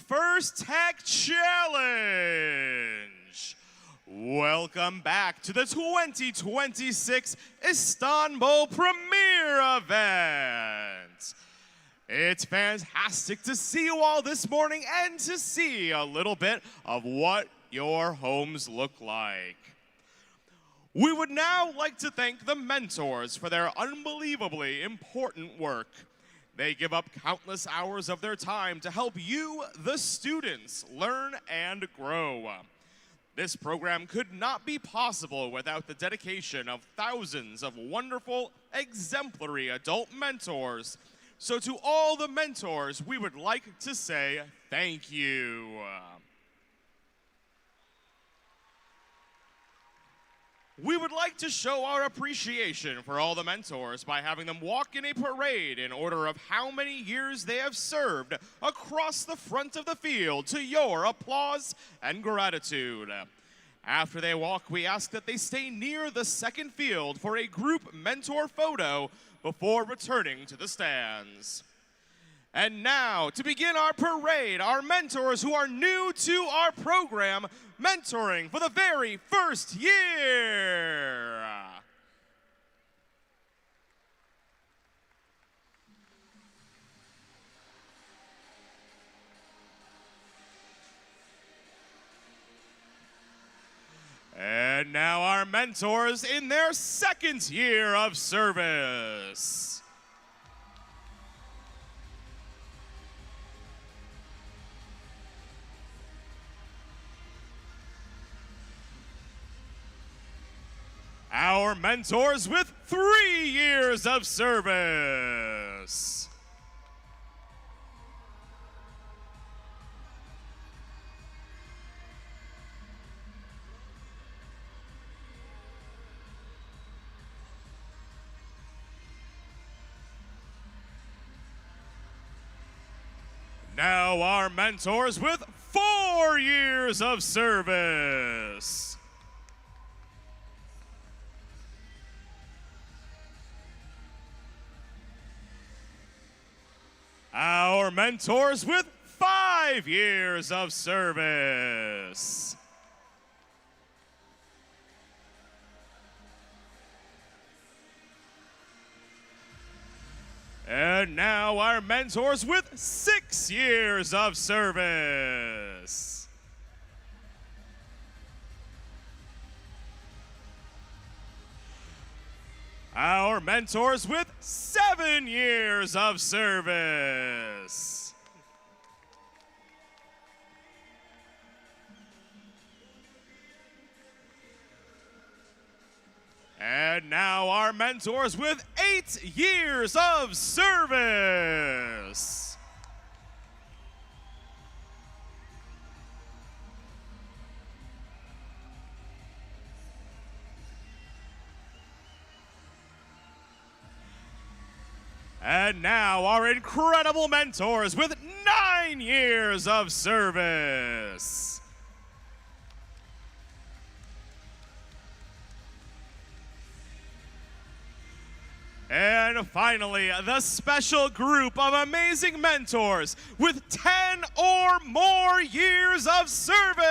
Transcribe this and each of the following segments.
First Tech Challenge. Welcome back to the 2026 Istanbul Premier Event. It's fantastic to see you all this morning and to see a little bit of what your homes look like. We would now like to thank the mentors for their unbelievably important work. They give up countless hours of their time to help you, the students, learn and grow. This program could not be possible without the dedication of thousands of wonderful, exemplary adult mentors. So to all the mentors, we would like to say thank you. We would like to show our appreciation for all the mentors by having them walk in a parade in order of how many years they have served across the front of the field to your applause and gratitude. After they walk, we ask that they stay near the second field for a group mentor photo before returning to the stands. And now, to begin our parade, our mentors who are new to our program, mentoring for the very first year. And now our mentors in their second year of service. Our mentors with 3 years of service. Now our mentors with 4 years of service. Our mentors with 5 years of service. And now our mentors with 6 years of service. Our mentors with 7 years of service. And now our mentors with 8 years of service. And now our incredible mentors with 9 years of service. And finally, the special group of amazing mentors with 10 or more years of service.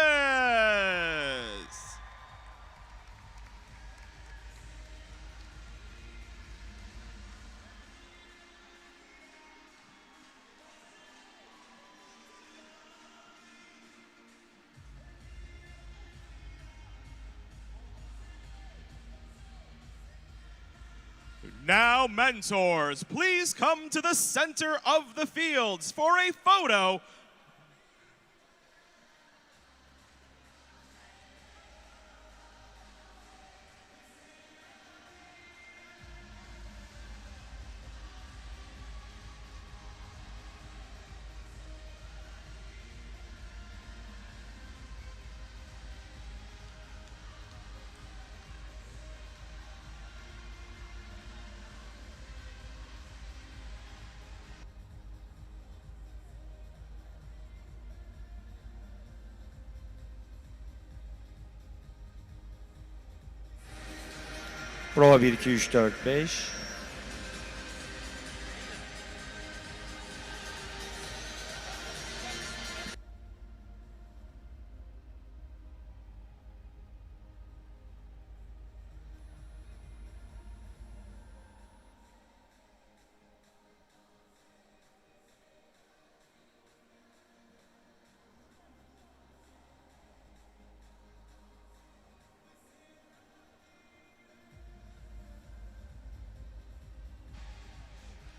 Now, mentors, please come to the center of the fields for a photo. Prova 1, 2, 3, 4, 5.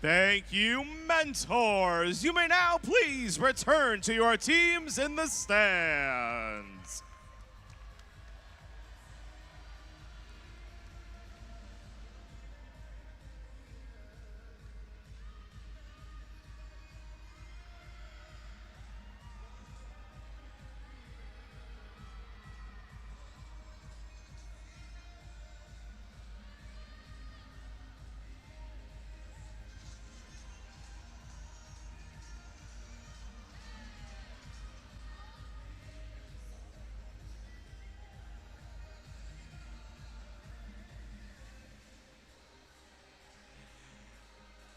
Thank you, mentors. You may now please return to your teams in the stands.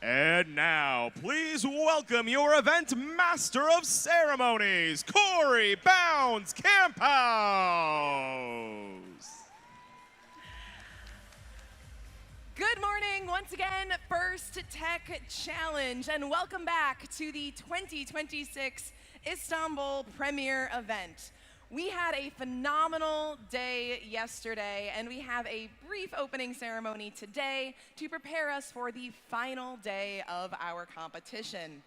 And now, please welcome your event master of ceremonies, Corey Bounds Camphouse. Good morning, once again, First Tech Challenge, and welcome back to the 2026 Istanbul Premier Event. We had a phenomenal day yesterday, and we have a brief opening ceremony today to prepare us for the final day of our competition.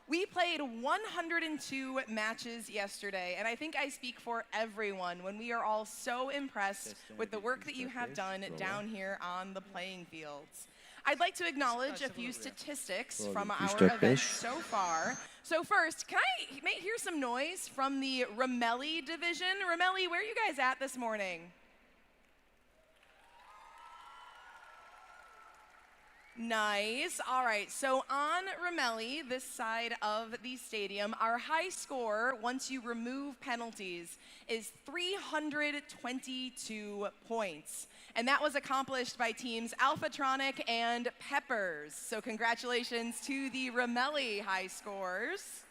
We played 102 matches yesterday, and I think I speak for everyone when we are all so impressed with the work that you have done down here on the playing fields. I'd like to acknowledge a few statistics from our event so far. So first, can I hear some noise from the Ramelli division? Ramelli, where are you guys at this morning? Nice. All right, so on Ramelli, this side of the stadium, our high score, once you remove penalties, is 322 points. And that was accomplished by teams Alphatronic and Peppers. So congratulations to the Ramelli high scores.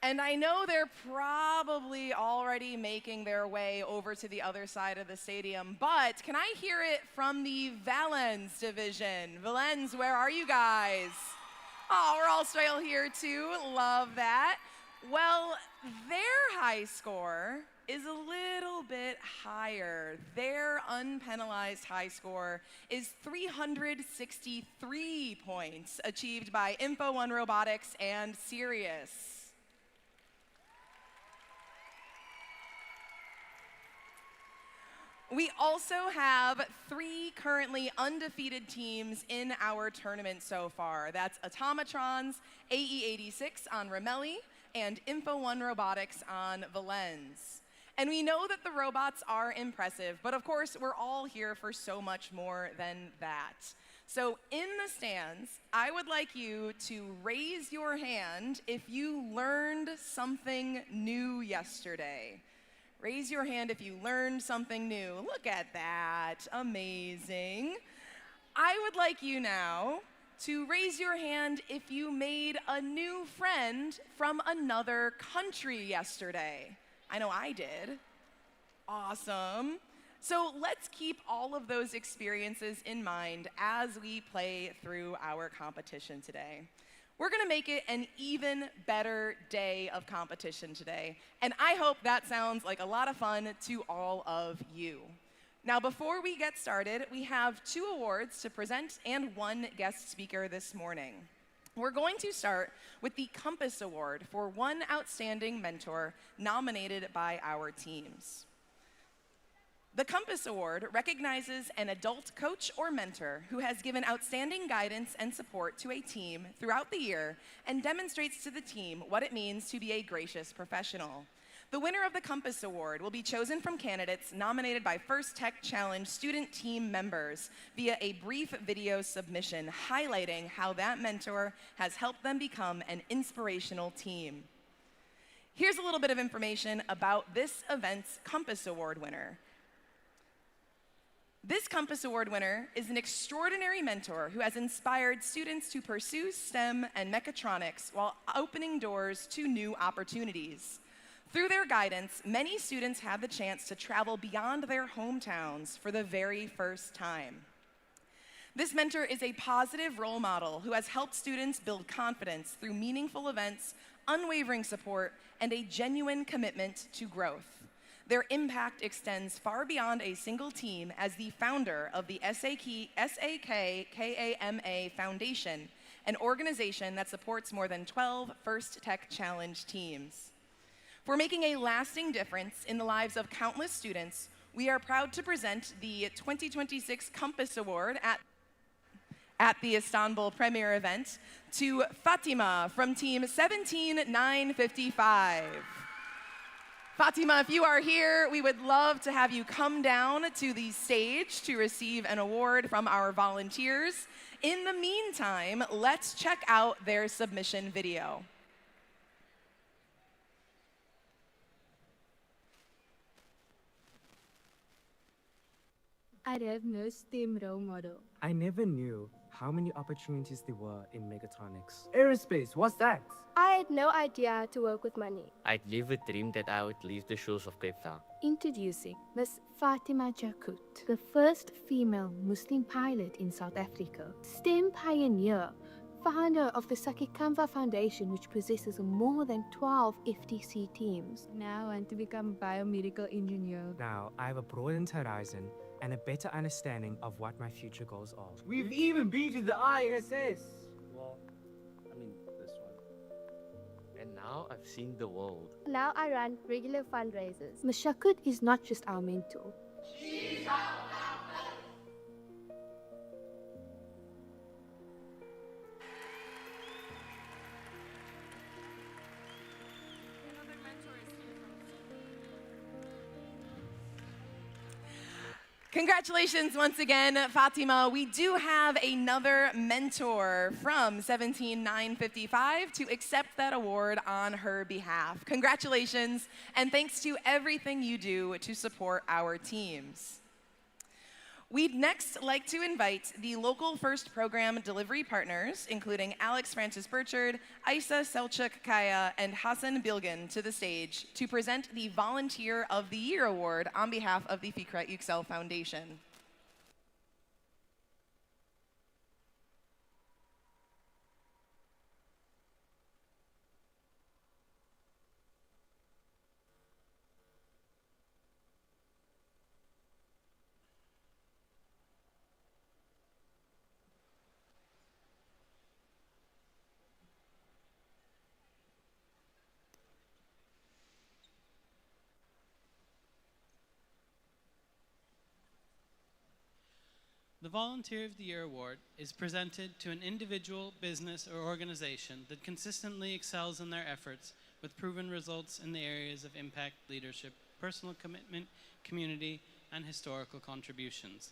And I know they're probably already making their way over to the other side of the stadium, but can I hear it from the Valens division? Valens, where are you guys? Oh, we're all still here too. Love that. Well, their high score is a little bit higher. Their unpenalized high score is 363 points, achieved by Info1 Robotics and Sirius. We also have 3 currently undefeated teams in our tournament so far. That's Automatrons, AE86 on Ramelli, and Info1 Robotics on Valens. And we know that the robots are impressive, but of course, we're all here for so much more than that. So in the stands, I would like you to raise your hand if you learned something new yesterday. Raise your hand if you learned something new. Look at that, amazing. I would like you now to raise your hand if you made a new friend from another country yesterday. I know I did. Awesome. So let's keep all of those experiences in mind as we play through our competition today. We're gonna make it an even better day of competition today, and I hope that sounds like a lot of fun to all of you. Now, before we get started, we have 2 awards to present and 1 guest speaker this morning. We're going to start with the Compass Award for 1 outstanding mentor nominated by our teams. The Compass Award recognizes an adult coach or mentor who has given outstanding guidance and support to a team throughout the year and demonstrates to the team what it means to be a gracious professional. The winner of the Compass Award will be chosen from candidates nominated by First Tech Challenge student team members via a brief video submission highlighting how that mentor has helped them become an inspirational team. Here's a little bit of information about this event's Compass Award winner. This Compass Award winner is an extraordinary mentor who has inspired students to pursue STEM and mechatronics while opening doors to new opportunities. Through their guidance, many students have the chance to travel beyond their hometowns for the very first time. This mentor is a positive role model who has helped students build confidence through meaningful events, unwavering support, and a genuine commitment to growth. Their impact extends far beyond a single team as the founder of the SAKKAMA Foundation, an organization that supports more than 12 First Tech Challenge teams. For making a lasting difference in the lives of countless students, we are proud to present the 2026 Compass Award at the Istanbul Premier Event to Fatima from Team 17955. Fatima, if you are here, we would love to have you come down to the stage to receive an award from our volunteers. In the meantime, let's check out their submission video. I have no STEM role model. I never knew how many opportunities there were in mechatronics. Aerospace, what's that? I had no idea to work with money. I'd never dreamed that I would leave the shores of Cape Town. Introducing Miss Fatima Jakut, the first female Muslim pilot in South Africa, STEM pioneer, founder of the Sakikamva Foundation, which possesses more than 12 FTC teams. Now I want to become a biomedical engineer. Now I have a broadened horizon and a better understanding of what my future goals are. We've even been to the ISS. Well, I mean, this one. And now I've seen the world. Now I run regular fundraisers. Ms. Jakut is not just our mentor. Congratulations once again, Fatima. We do have another mentor from 17955 to accept that award on her behalf. Congratulations, and thanks to everything you do to support our teams. We'd next like to invite the local first program delivery partners, including Alex Francis Burchard, Isa Selçuk Kaya, and Hassan Bilgin to the stage to present the Volunteer of the Year Award on behalf of the Fikret Yüksel Foundation. The Volunteer of the Year Award is presented to an individual, business, or organization that consistently excels in their efforts with proven results in the areas of impact, leadership, personal commitment, community, and historical contributions.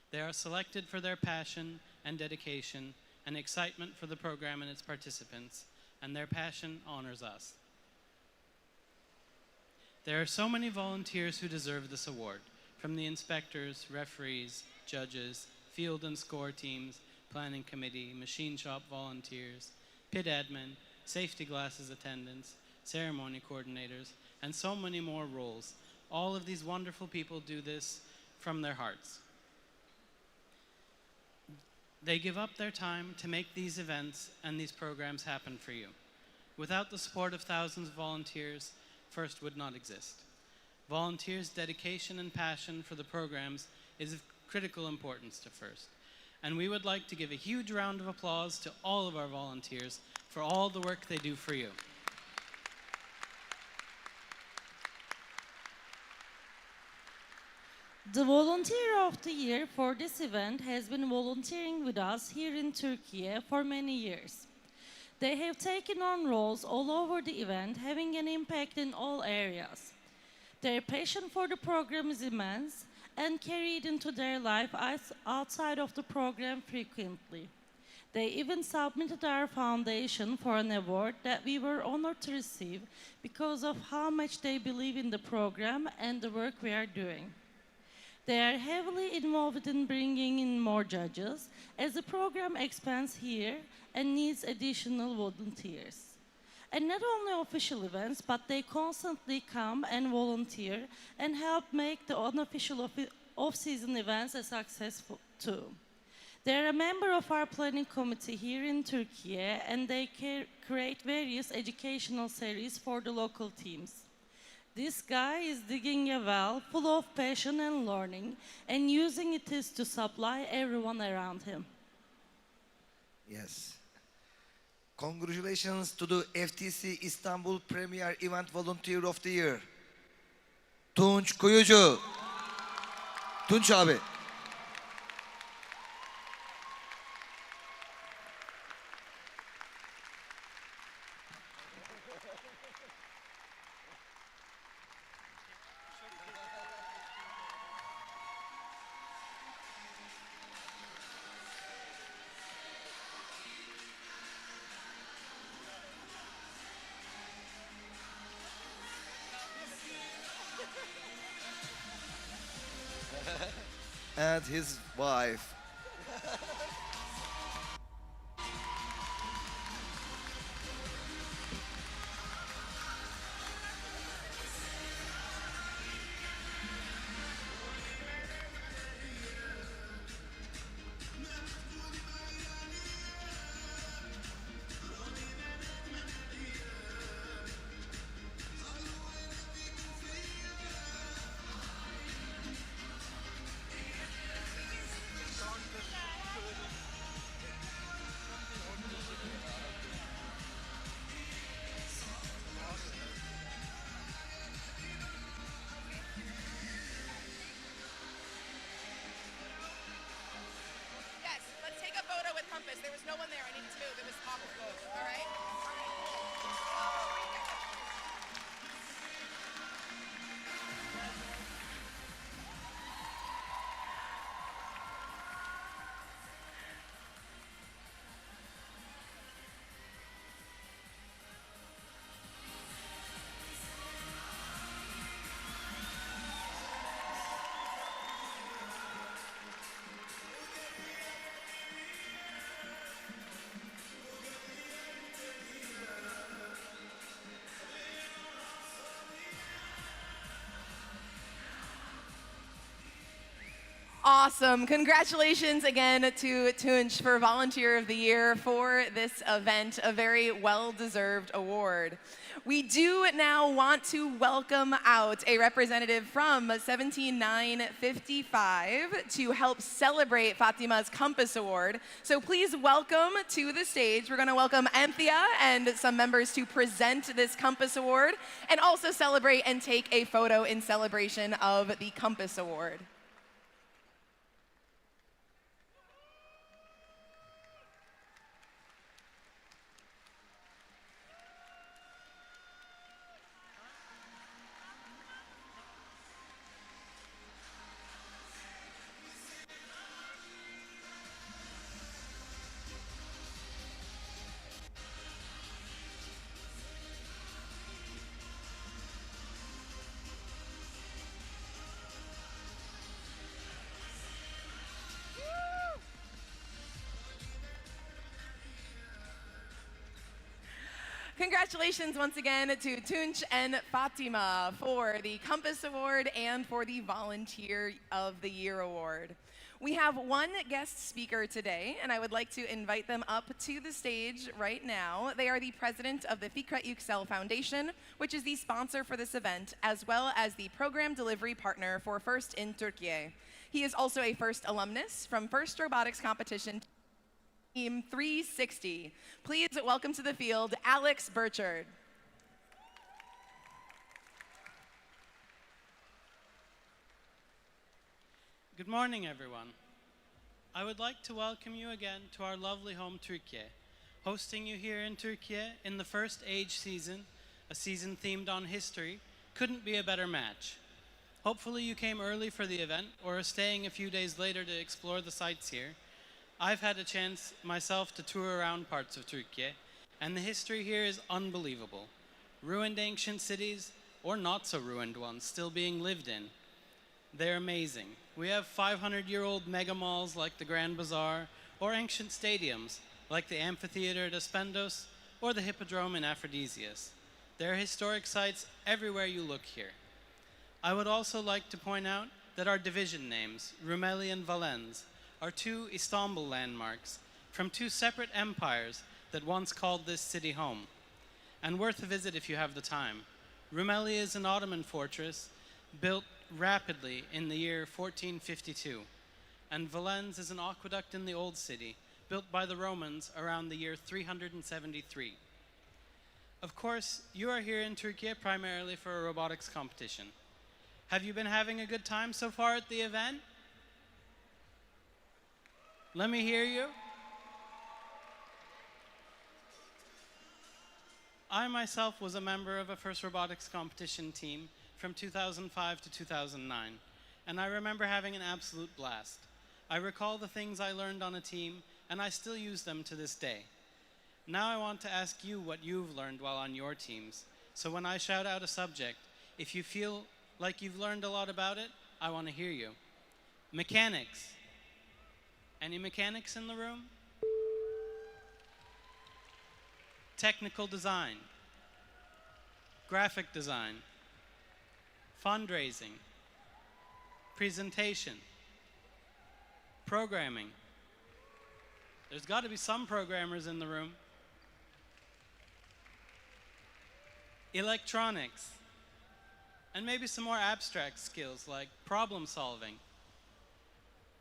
They are selected for their passion and dedication and excitement for the program and its participants, and their passion honors us. There are so many volunteers who deserve this award, from the inspectors, referees, judges, field and score teams, planning committee, machine shop volunteers, pit admin, safety glasses attendants, ceremony coordinators, and so many more roles. All of these wonderful people do this from their hearts. They give up their time to make these events and these programs happen for you. Without the support of thousands of volunteers, FIRST would not exist. Volunteers' dedication and passion for the programs is of critical importance to FIRST. And we would like to give a huge round of applause to all of our volunteers for all the work they do for you. The Volunteer of the Year for this event has been volunteering with us here in Turkey for many years. They have taken on roles all over the event, having an impact in all areas. Their passion for the program is immense and carried into their life outside of the program frequently. They even submitted our foundation for an award that we were honored to receive because of how much they believe in the program and the work we are doing. They are heavily involved in bringing in more judges as the program expands here and needs additional volunteers. And not only official events, but they constantly come and volunteer and help make the unofficial off-season events a success too. They're a member of our planning committee here in Turkey, and they create various educational series for the local teams. This guy is digging a well full of passion and learning, and using it to supply everyone around him. Yes. Congratulations to the FTC İstanbul Premier Event Volunteer of the Year. Tunç Kuyucu. Tunç abi. And his wife. There was no one there. I needed to move. It was off the boat. All right? Awesome. Congratulations again to Tunç for Volunteer of the Year for this event, a very well-deserved award. We do now want to welcome out a representative from 17955 to help celebrate Fatima's Compass Award. So please welcome to the stage. We're going to welcome Anthea and some members to present this Compass Award and also celebrate and take a photo in celebration of the Compass Award. Congratulations once again to Tunç and Fatima for the Compass Award and for the Volunteer of the Year Award. We have one guest speaker today, and I would like to invite them up to the stage right now. They are the president of the Fikret Yüksel Foundation, which is the sponsor for this event, as well as the program delivery partner for First in Türkiye. He is also a First alumnus from First Robotics Competition Team 360. Please welcome to the field, Alex Burchard. Good morning, everyone. I would like to welcome you again to our lovely home, Türkiye. Hosting you here in Türkiye in the first age season, a season themed on history, couldn't be a better match. Hopefully you came early for the event or are staying a few days later to explore the sights here. I've had a chance myself to tour around parts of Türkiye, and the history here is unbelievable. Ruined ancient cities, or not so ruined ones, still being lived in. They're amazing, We have 500-year-old mega malls like the Grand Bazaar, or ancient stadiums like the amphitheater at Aspendos or the Hippodrome in Aphrodisias. There are historic sites everywhere you look here. I would also like to point out that our division names, Rumeli and Valens, are two Istanbul landmarks from two separate empires that once called this city home, and worth a visit if you have the time. Rumeli is an Ottoman fortress built rapidly in the year 1452, and Valens is an aqueduct in the Old City, built by the Romans around the year 373. Of course, you are here in Turkey primarily for a robotics competition. Have you been having a good time so far at the event? Let me hear you. I myself was a member of a first robotics competition team from 2005 to 2009, and I remember having an absolute blast. I recall the things I learned on a team, and I still use them to this day. Now I want to ask you what you've learned while on your teams. So when I shout out a subject, if you feel like you've learned a lot about it, I want to hear you. Mechanics. Any mechanics in the room? Technical design. Graphic design. Fundraising. Presentation. Programming. There's got to be some programmers in the room. Electronics. And maybe some more abstract skills like problem solving,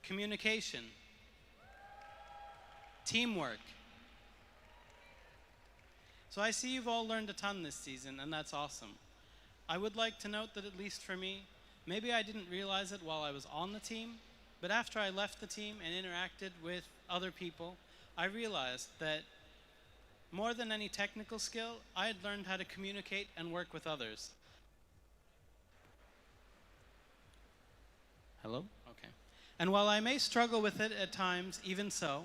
communication, teamwork. So I see you've all learned a ton this season, and that's awesome. I would like to note that at least for me, maybe I didn't realize it while I was on the team, but after I left the team and interacted with other people, I realized that more than any technical skill, I had learned how to communicate and work with others. Hello? Okay. And while I may struggle with it at times, even so,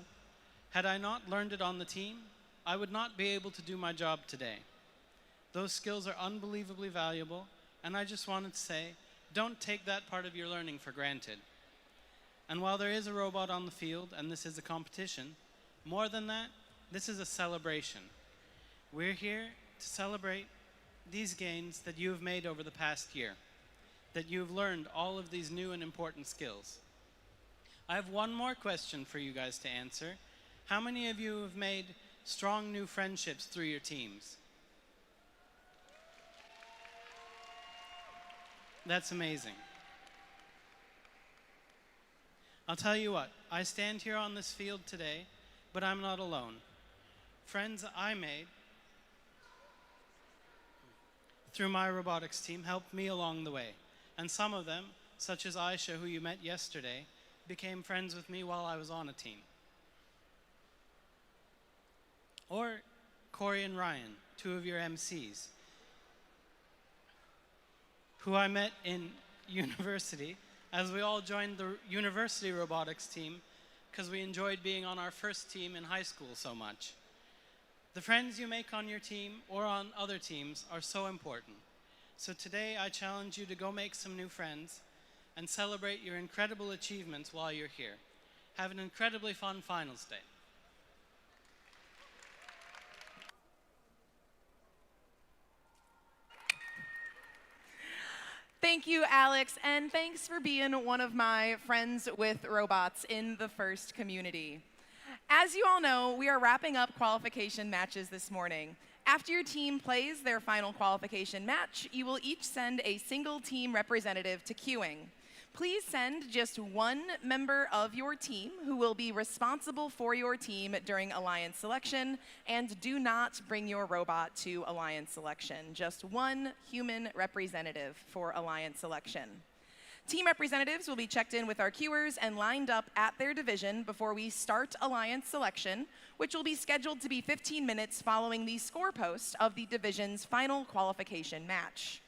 had I not learned it on the team, I would not be able to do my job today. Those skills are unbelievably valuable, and I just wanted to say, don't take that part of your learning for granted. And while there is a robot on the field, and this is a competition, more than that, this is a celebration. We're here to celebrate these gains that you have made over the past year, that you have learned all of these new and important skills. I have one more question for you guys to answer. How many of you have made strong new friendships through your teams? That's amazing. I'll tell you what, I stand here on this field today, but I'm not alone. Friends I made through my robotics team helped me along the way. And some of them, such as Aisha, who you met yesterday, became friends with me while I was on a team. Or Corey and Ryan, two of your MCs, who I met in university as we all joined the university robotics team because we enjoyed being on our first team in high school so much. The friends you make on your team or on other teams are so important. So today I challenge you to go make some new friends and celebrate your incredible achievements while you're here. Have an incredibly fun finals day. Thank you, Alex, and thanks for being one of my friends with robots in the FIRST community. As you all know, we are wrapping up qualification matches this morning. After your team plays their final qualification match, you will each send a single team representative to queuing. Please send just one member of your team who will be responsible for your team during alliance selection, and do not bring your robot to alliance selection. Just one human representative for alliance selection. Team representatives will be checked in with our queuers and lined up at their division before we start alliance selection, which will be scheduled to be 15 minutes following the score post of the division's final qualification match.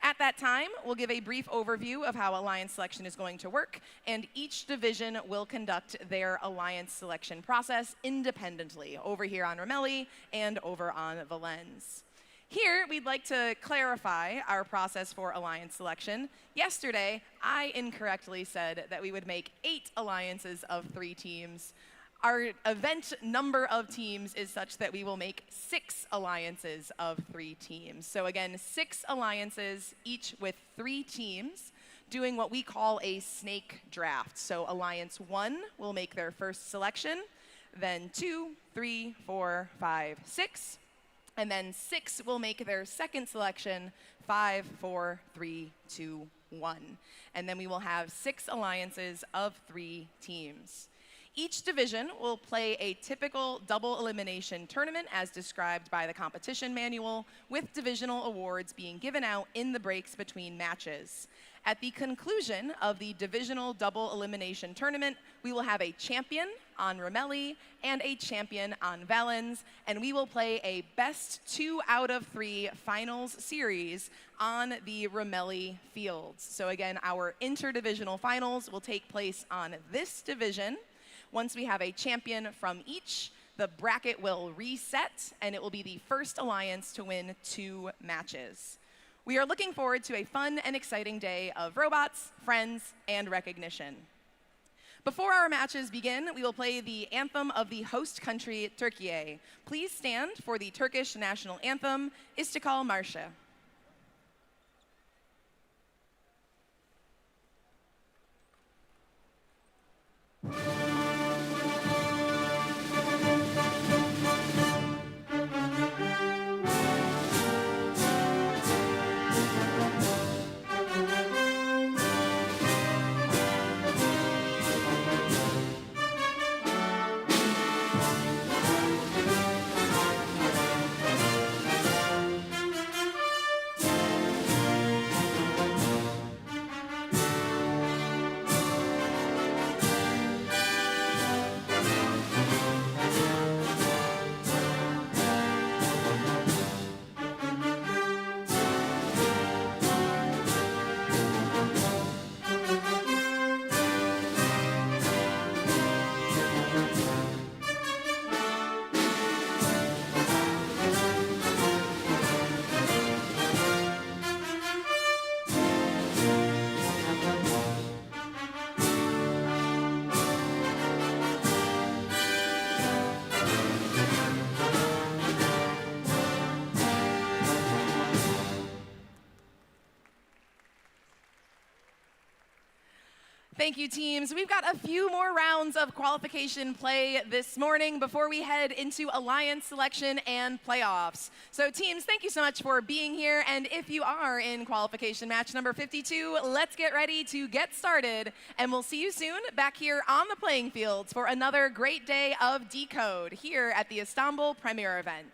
At that time, we'll give a brief overview of how alliance selection is going to work, and each division will conduct their alliance selection process independently over here on Rumeli and over on Valens. Here, we'd like to clarify our process for alliance selection. Yesterday, I incorrectly said that we would make 8 alliances of 3 teams. Our event number of teams is such that we will make 6 alliances of 3 teams. So again, 6 alliances, each with 3 teams, doing what we call a snake draft. So Alliance 1 will make their first selection, then 2, 3, 4, 5, 6. And then 6 will make their second selection, 5, 4, 3, 2, 1. And then we will have 6 alliances of 3 teams. Each division will play a typical double elimination tournament as described by the competition manual, with divisional awards being given out in the breaks between matches. At the conclusion of the divisional double elimination tournament, we will have a champion on Ramelli and a champion on Valens, and we will play a best 2 out of 3 finals series on the Ramelli fields. So again, our interdivisional finals will take place on this division. Once we have a champion from each, the bracket will reset, and it will be the first alliance to win 2 matches. We are looking forward to a fun and exciting day of robots, friends, and recognition. Before our matches begin, we will play the anthem of the host country, Türkiye. Please stand for the Turkish national anthem, İstiklal Marşı. Thank you, teams. We've got a few more rounds of qualification play this morning before we head into alliance selection and playoffs. So teams, thank you so much for being here. And if you are in qualification match number 52, let's get ready to get started. And we'll see you soon back here on the playing fields for another great day of Decode here at the Istanbul Premier Event.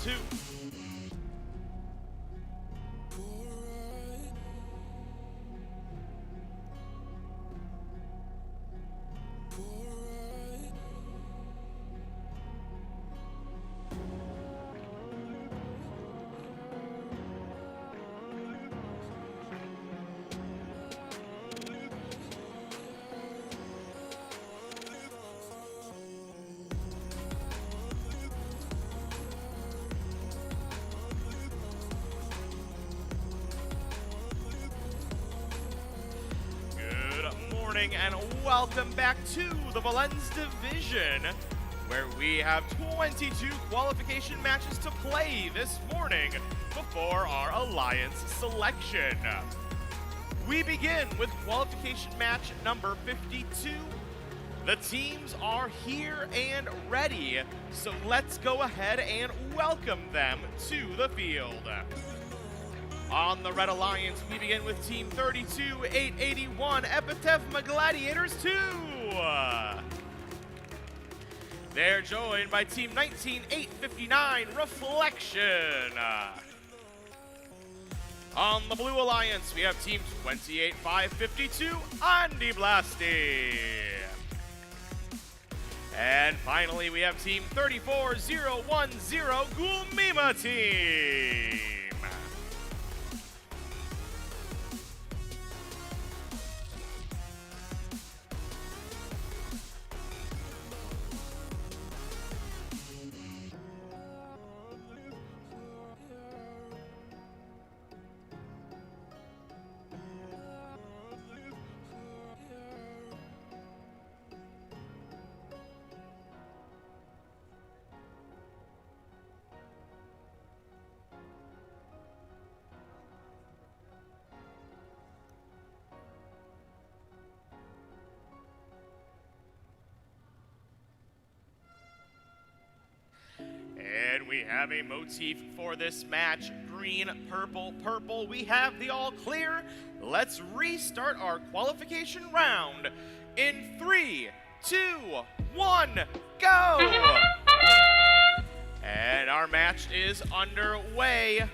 2. And welcome back to the Valens division, where we have 22 qualification matches to play this morning before our alliance selection. We begin with qualification match number 52. The teams are here and ready, so let's go ahead and welcome them to the field. On the Red Alliance, we begin with Team 32-881, Epitaph Gladiators 2. They're joined by Team 19-859, Reflection. On the Blue Alliance, we have Team 28-552, Andy Blasti. And finally, we have Team 34-010, Gulmima Team. And we have a motif for this match, green, purple, purple. We have the all clear. Let's restart our qualification round in 3, 2, 1, go! And our match is underway.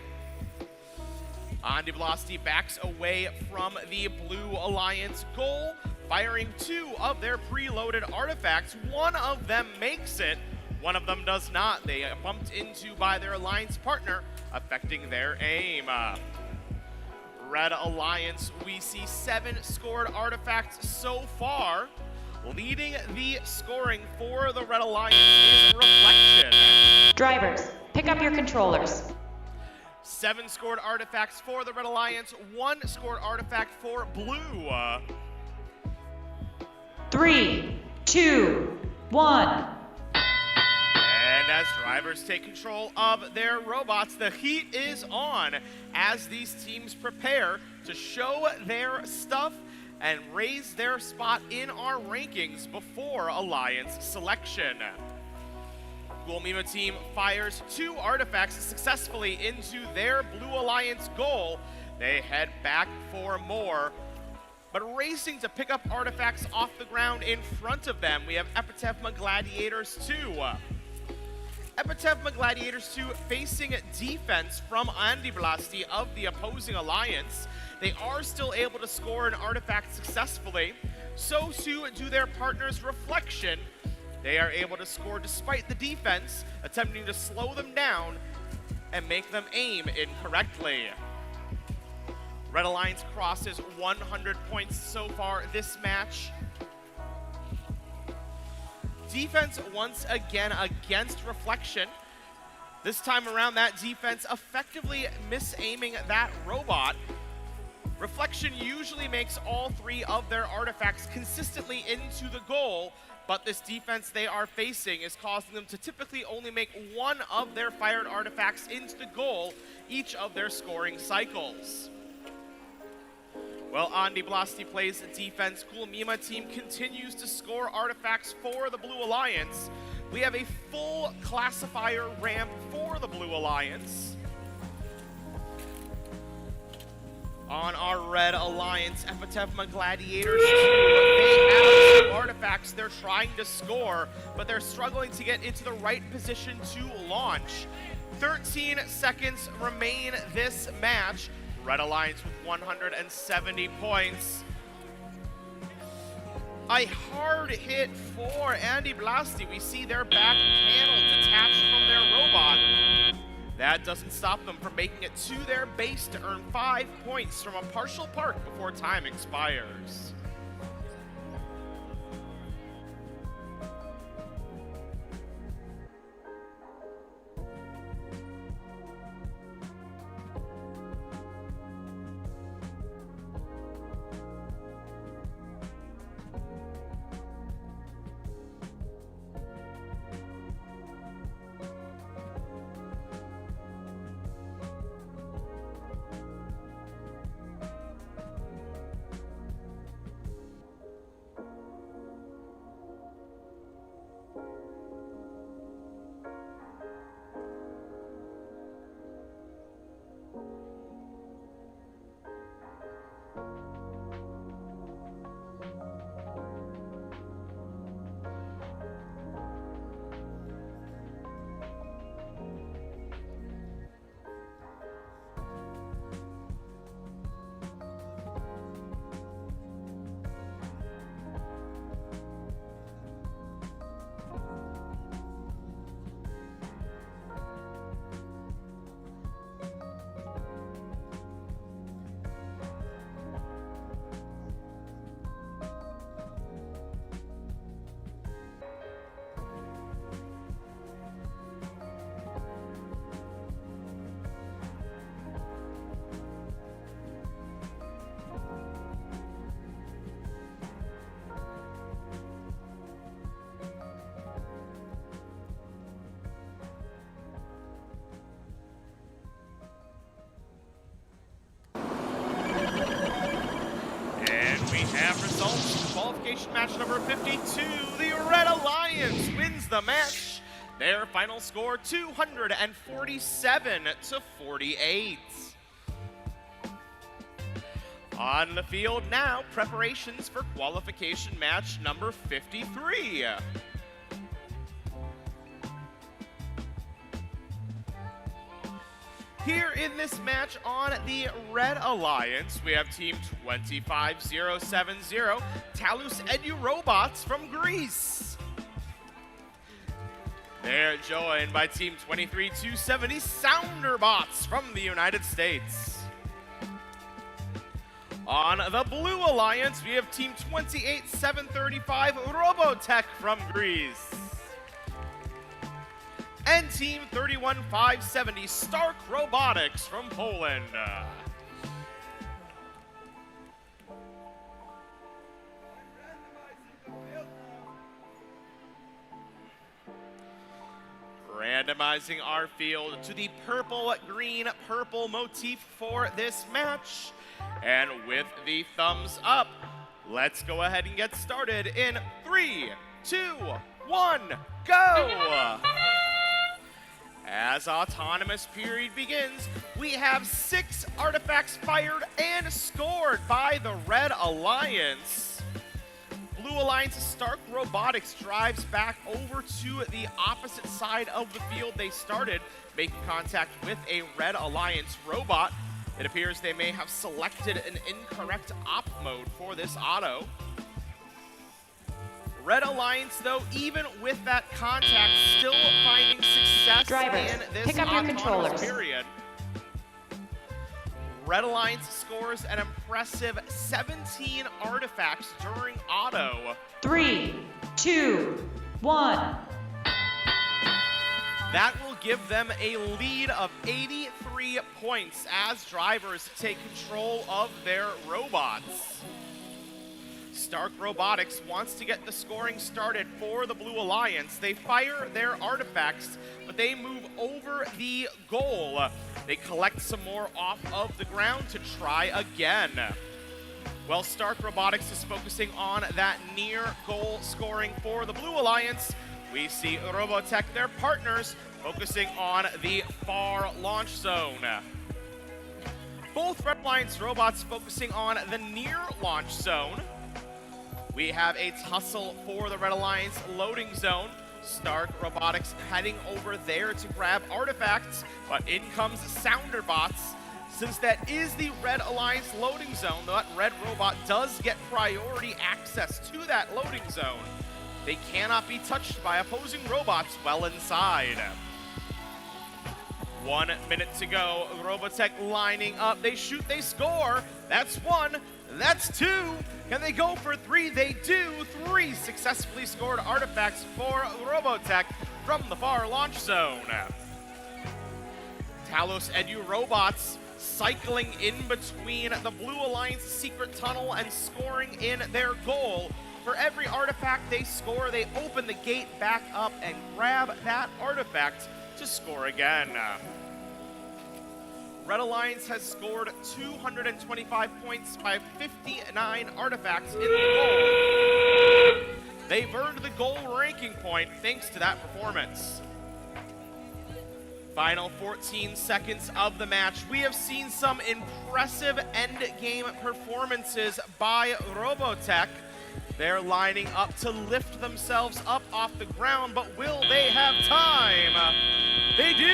Andy Blasti backs away from the Blue Alliance goal, firing 2 of their preloaded artifacts. One of them makes it. One of them does not. They bumped into by their alliance partner, affecting their aim. Red Alliance, we see 7 scored artifacts so far. Leading the scoring for the Red Alliance is Reflection. Drivers, pick up your controllers. 7 scored artifacts for the Red Alliance, 1 scored artifact for Blue. 3, 2, 1. And as drivers take control of their robots, the heat is on as these teams prepare to show their stuff and raise their spot in our rankings before Alliance selection. Gulmima team fires 2 artifacts successfully into their Blue Alliance goal. They head back for more, but racing to pick up artifacts off the ground in front of them, we have Epitaph Gladiators 2. Epitaph Gladiators 2 facing defense from Andy Blasti of the opposing alliance. They are still able to score an artifact successfully. So too do their partners Reflection. They are able to score despite the defense, attempting to slow them down and make them aim incorrectly. Red Alliance crosses 100 points so far this match. Defense once again against Reflection. This time around, that defense effectively misaiming that robot. Reflection usually makes all 3 of their artifacts consistently into the goal, but this defense they are facing is causing them to typically only make 1 of their fired artifacts into the goal each of their scoring cycles. Well, Andy Blasti plays defense. Gulmima team continues to score artifacts for the Blue Alliance. We have a full classifier ramp for the Blue Alliance. On our Red Alliance, Epitaph Gladiators 2, they have 2 artifacts they're trying to score, but they're struggling to get into the right position to launch. 13 seconds remain this match. Red Alliance with 170 points. A hard hit for Andy Blasti. We see their back panel detached from their robot. That doesn't stop them from making it to their base to earn 5 points from a partial park before time expires. We have results. Qualification match number 52. The Red Alliance wins the match. Their final score 247 to 48. On the field now, preparations for qualification match number 53. Here in this match on the Red Alliance, we have team 25070, Talus Edu Robots from Greece. They're joined by team 23270, Sounderbots from the United States. On the Blue Alliance, we have team 28735, Robotech from Greece. And team 31570, Stark Robotics from Poland. Randomizing our field to the purple, green, purple motif for this match. And with the thumbs up, let's go ahead and get started in 3, 2, 1, go! As autonomous period begins, we have 6 artifacts fired and scored by the Red Alliance. Blue Alliance's Stark Robotics drives back over to the opposite side of the field they started, making contact with a Red Alliance robot. It appears they may have selected an incorrect op mode for this auto. Red Alliance, though, even with that contact, still finding success Drivers, in this pick up your autonomous controllers. period. Red Alliance scores an impressive 17 artifacts during auto. 3, 2, 1. That will give them a lead of 83 points as drivers take control of their robots. Stark Robotics wants to get the scoring started for the Blue Alliance. They fire their artifacts, but they move over the goal. They collect some more off of the ground to try again. While Stark Robotics is focusing on that near goal scoring for the Blue Alliance, we see Robotech, their partners, focusing on the far launch zone. Both Red Alliance robots focusing on the near launch zone. We have a tussle for the Red Alliance loading zone. Stark Robotics heading over there to grab artifacts, but in comes Sounderbots. Since that is the Red Alliance loading zone, that Red Robot does get priority access to that loading zone. They cannot be touched by opposing robots well inside. 1 minute to go. Robotech lining up. They shoot, they score. That's one. That's two. Can they go for three? They do. Three successfully scored artifacts for Robotech from the far launch zone. Talos Edu robots cycling in between the Blue Alliance secret tunnel and scoring in their goal. For every artifact they score, they open the gate back up and grab that artifact to score again. Red Alliance has scored 225 points by 59 artifacts in the goal. They've earned the goal ranking point thanks to that performance. Final 14 seconds of the match. We have seen some impressive end game performances by Robotech. They're lining up to lift themselves up off the ground, but will they have time? They do!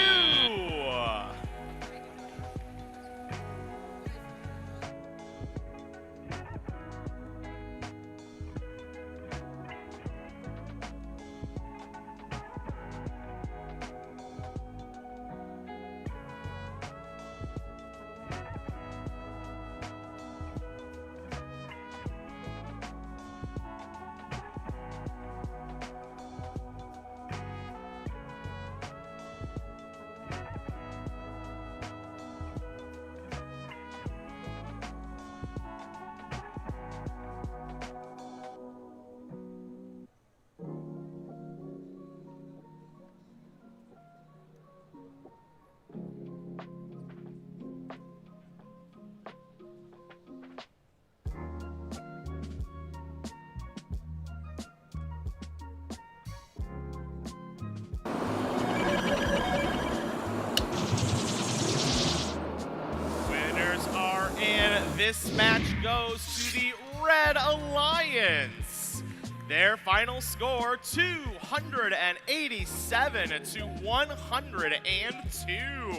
This match goes to the Red Alliance. Their final score, 287 to 102.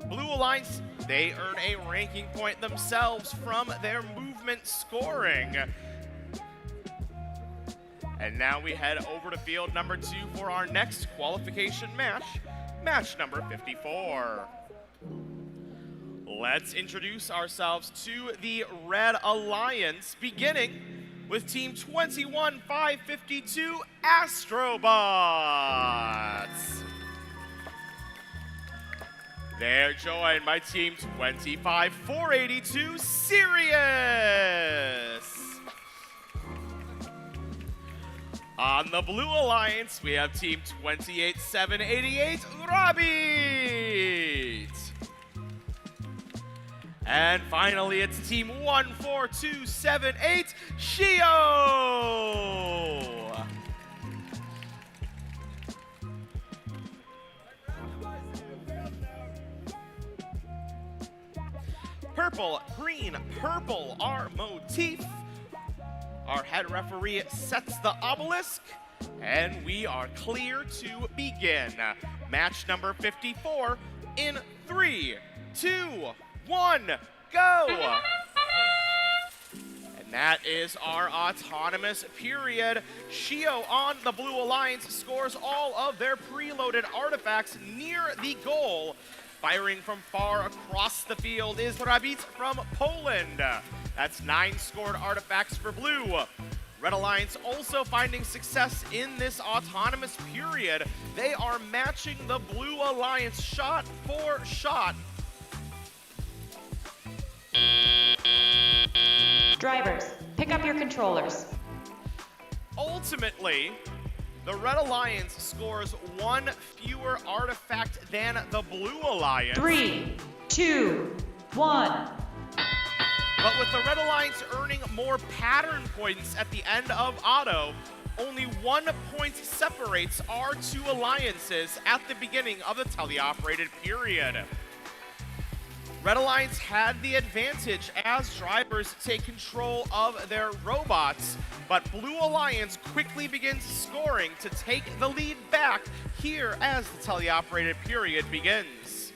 Blue Alliance, they earn a ranking point themselves from their movement scoring. And now we head over to field number 2 for our next qualification match, match number 54. Let's introduce ourselves to the Red Alliance, beginning with Team 21552 Astrobots. They're joined by Team 25482 Sirius. On the Blue Alliance, we have Team 28788 Rabbit. And finally, it's Team 14278 Shio. Purple, green, purple, our motif. Our head referee sets the obelisk, and we are clear to begin. Match number 54 in 3, 2, 1, go! And that is our autonomous period. Shio on the Blue Alliance scores all of their preloaded artifacts near the goal. Firing from far across the field is Rabbit from Poland. That's 9 scored artifacts for Blue. Red Alliance also finding success in this autonomous period. They are matching the Blue Alliance shot for shot. Drivers, pick up your controllers. Ultimately, the Red Alliance scores 1 fewer artifact than the Blue Alliance. 3, 2, 1. But with the Red Alliance earning more pattern points at the end of auto, only 1 point separates our 2 alliances at the beginning of the teleoperated period. Red Alliance had the advantage as drivers take control of their robots, but Blue Alliance quickly begins scoring to take the lead back here as the teleoperated period begins.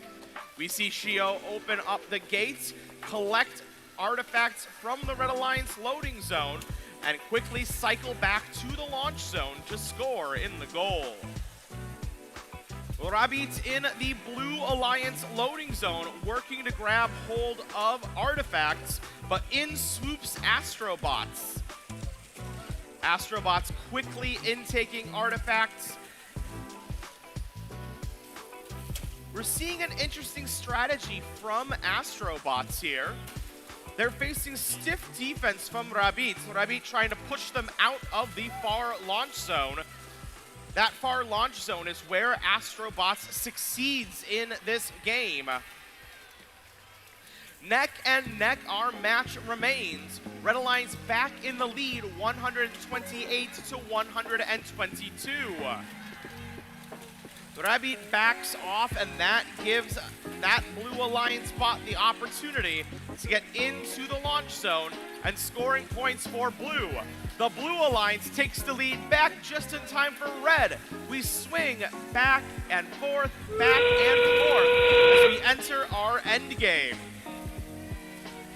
We see Shio open up the gates, collect artifacts from the Red Alliance loading zone, and quickly cycle back to the launch zone to score in the goal. Rabbit in the Blue Alliance loading zone, working to grab hold of artifacts, but in swoops Astrobots. Astrobots quickly intaking artifacts. We're seeing an interesting strategy from Astrobots here. They're facing stiff defense from Rabbit. Rabbit trying to push them out of the far launch zone. That far launch zone is where Astrobots succeeds in this game. Neck and neck, our match remains. Red Alliance back in the lead, 128 to 122. Rabbit backs off, and that gives that Blue Alliance bot the opportunity to get into the launch zone and scoring points for Blue. The Blue Alliance takes the lead back just in time for Red. We swing back and forth as we enter our end game.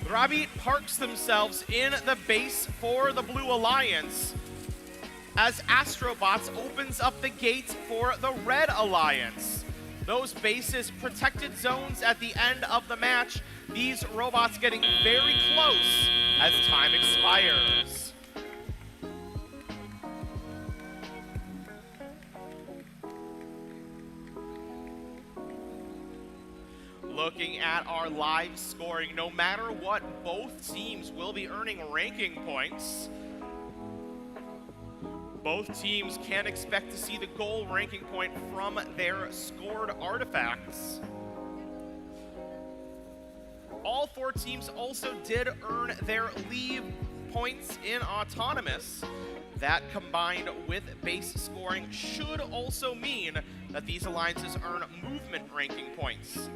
Rabbit parks themselves in the base for the Blue Alliance as Astrobots opens up the gates for the Red Alliance. Those bases, protected zones at the end of the match, these robots getting very close as time expires. Looking at our live scoring, no matter what, both teams will be earning ranking points. Both teams can expect to see the goal ranking point from their scored artifacts. All four teams also did earn their leave points in autonomous. That combined with base scoring should also mean that these alliances earn movement ranking points.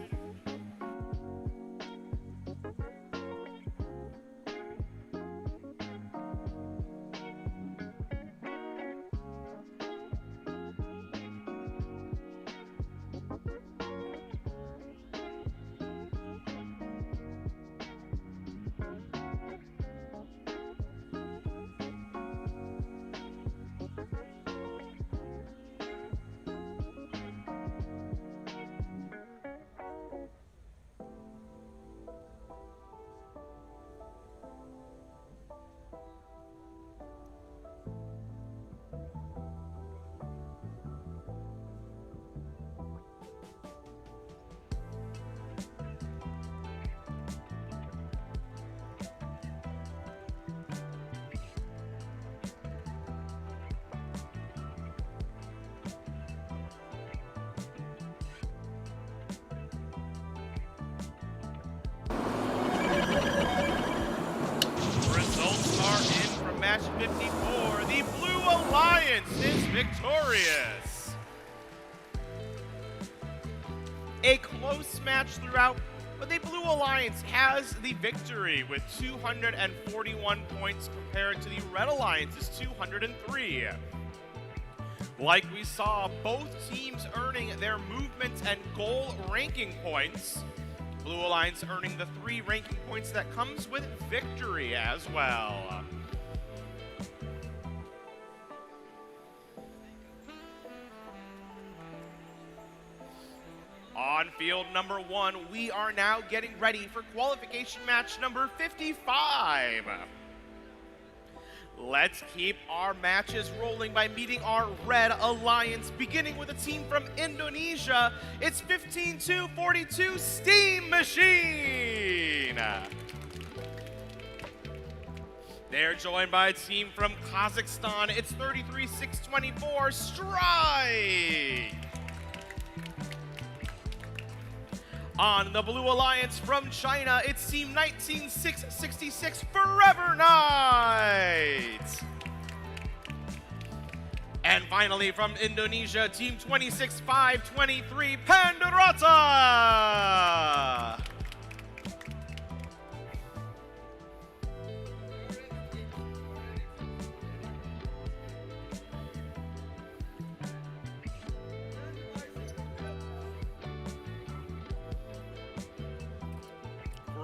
Match 54, the Blue Alliance is victorious. A close match throughout, but the Blue Alliance has the victory with 241 points compared to the Red Alliance's 203. Like we saw, both teams earning their movement and goal ranking points. Blue Alliance earning the 3 ranking points that comes with victory as well. On field number 1, we are now getting ready for qualification match number 55. Let's keep our matches rolling by meeting our Red Alliance, beginning with a team from Indonesia. It's 15-42 Steam Machine. They're joined by a team from Kazakhstan. It's 33-624 Strike. On the Blue Alliance from China, it's Team 19666 Forever Night. And finally from Indonesia, Team 26523 Pandarata.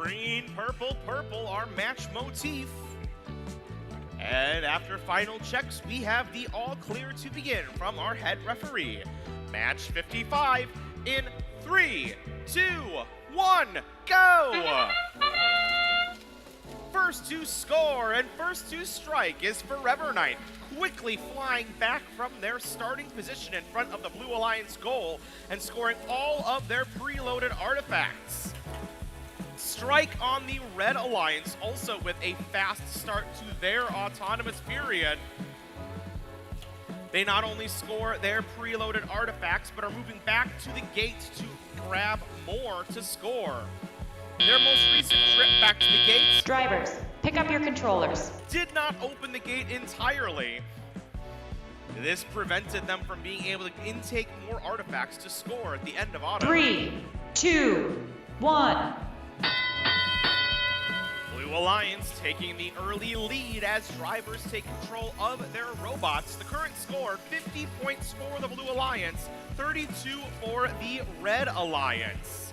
green, purple, purple, our match motif. And after final checks, we have the all clear to begin from our head referee. Match 55 in 3, 2, 1, go! First to score and first to strike is Forever Knight, quickly flying back from their starting position in front of the Blue Alliance goal and scoring all of their preloaded artifacts. Strike on the Red Alliance, also with a fast start to their autonomous period. They not only score their preloaded artifacts, but are moving back to the gate to grab more to score. Their most recent trip back to the gates, Drivers, pick up your controllers. did not open the gate entirely. This prevented them from being able to intake more artifacts to score at the end of auto. 3, 2, 1. Blue Alliance taking the early lead as drivers take control of their robots. The current score, 50 points for the Blue Alliance, 32 for the Red Alliance.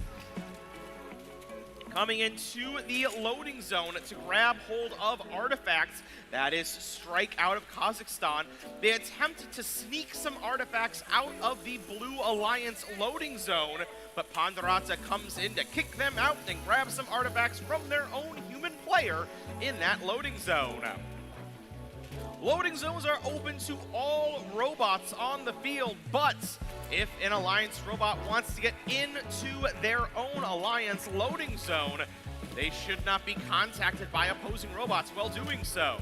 Coming into the loading zone to grab hold of artifacts, that is Strike out of Kazakhstan. They attempted to sneak some artifacts out of the Blue Alliance loading zone, but Ponderata comes in to kick them out and grab some artifacts from their own human player in that loading zone. Loading zones are open to all robots on the field, but if an Alliance robot wants to get into their own Alliance loading zone, they should not be contacted by opposing robots while doing so.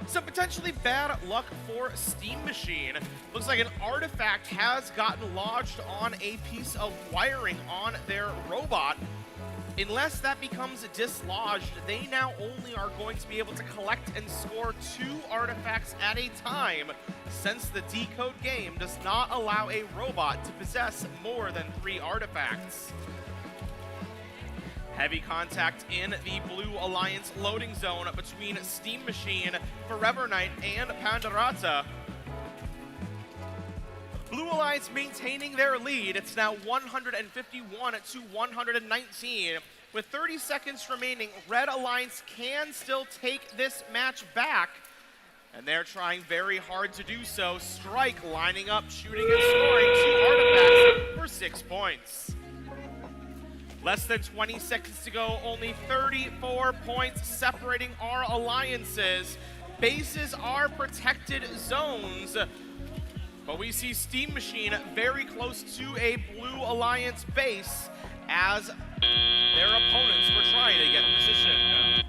Some potentially bad luck for Steam Machine. Looks like an artifact has gotten lodged on a piece of wiring on their robot. Unless that becomes dislodged, they now only are going to be able to collect and score 2 artifacts at a time, since the decode game does not allow a robot to possess more than 3 artifacts. Heavy contact in the Blue Alliance loading zone between Steam Machine, Forever Knight, and Ponderata. Blue Alliance maintaining their lead. It's now 151 to 119. With 30 seconds remaining, Red Alliance can still take this match back, and they're trying very hard to do so. Strike lining up, shooting and scoring 2 artifacts for 6 points. Less than 20 seconds to go, only 34 points separating our alliances. Bases are protected zones. But we see Steam Machine very close to a Blue Alliance base as their opponents were trying to get positioned.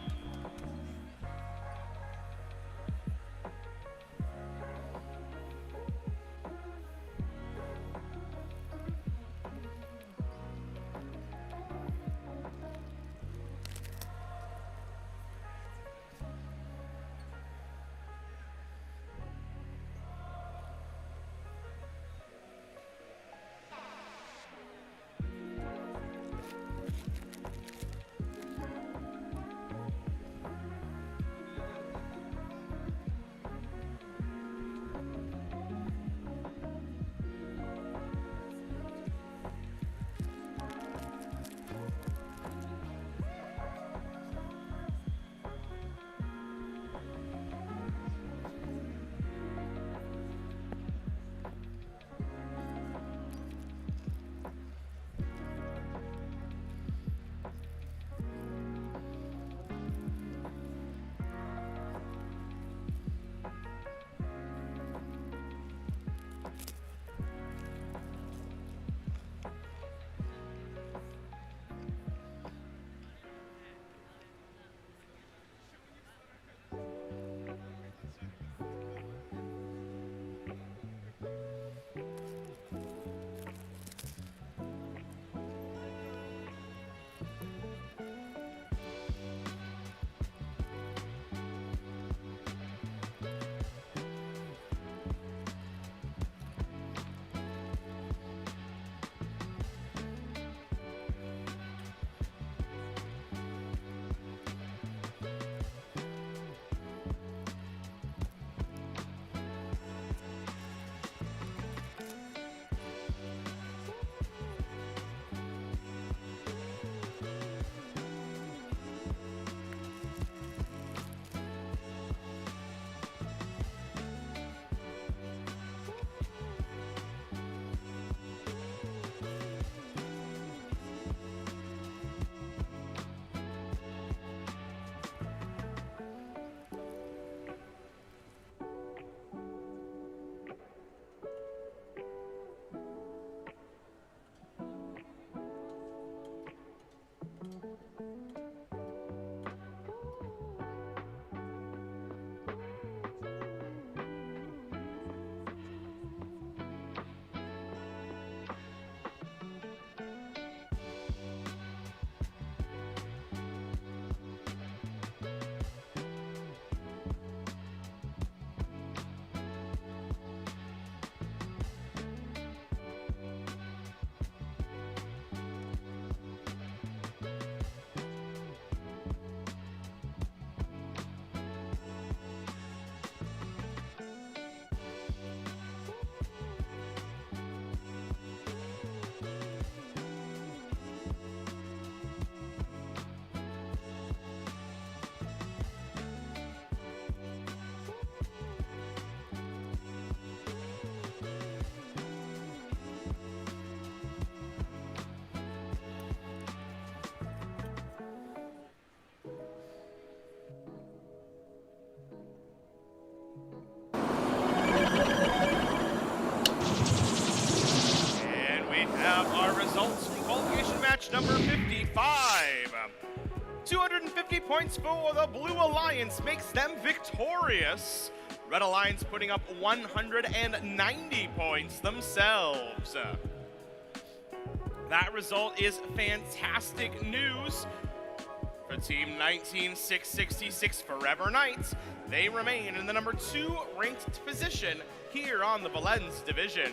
results from qualification match number 55. 250 points for the Blue Alliance makes them victorious. Red Alliance putting up 190 points themselves. That result is fantastic news for Team 19666 Forever Knights. They remain in the number 2 ranked position here on the Valens division.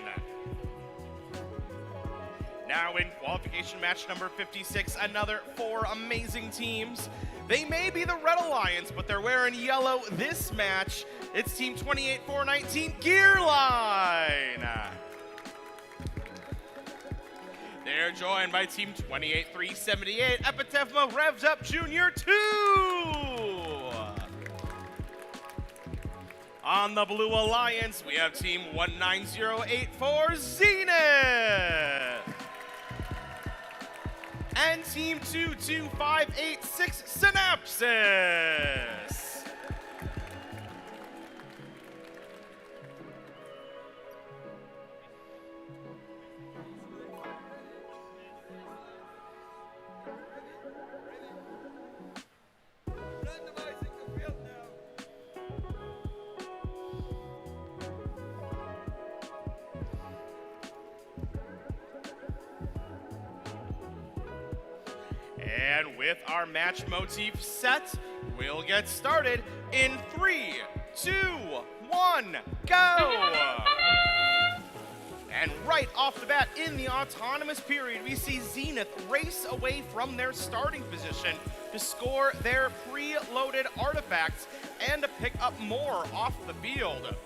Now in qualification match number 56, another 4 amazing teams. They may be the Red Alliance, but they're wearing yellow this match. It's Team 28419 Gearline. They're joined by Team 28378 Epitevma Revved Up Junior 2. On the Blue Alliance, we have Team 19084 Zenith. And Team 22586 Synapsis. And with our match motif set, we'll get started in 3, 2, 1, go! And right off the bat in the autonomous period, we see Zenith race away from their starting position to score their pre-loaded artifacts and to pick up more off the field.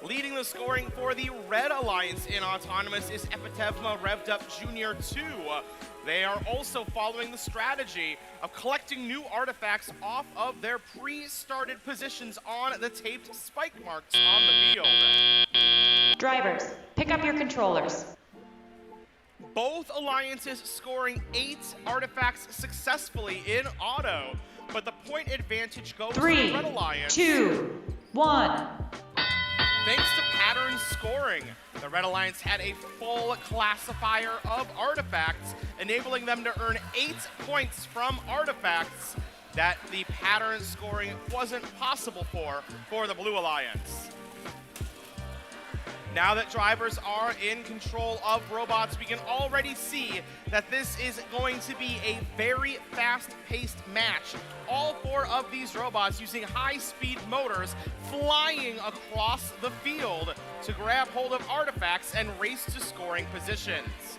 Leading the scoring for the Red Alliance in autonomous is Epitevma Revved Up Junior 2. They are also following the strategy of collecting new artifacts off of their pre-started positions on the taped spike marks on the field. Drivers, pick up your controllers. Both alliances scoring 8 artifacts successfully in auto, but the point advantage goes to the Red Alliance. 3, 2, 1. Thanks to pattern scoring, the Red Alliance had a full classifier of artifacts, enabling them to earn 8 points from artifacts that the pattern scoring wasn't possible for the Blue Alliance. Now that drivers are in control of robots, we can already see that this is going to be a very fast-paced match. All 4 of these robots using high-speed motors flying across the field to grab hold of artifacts and race to scoring positions.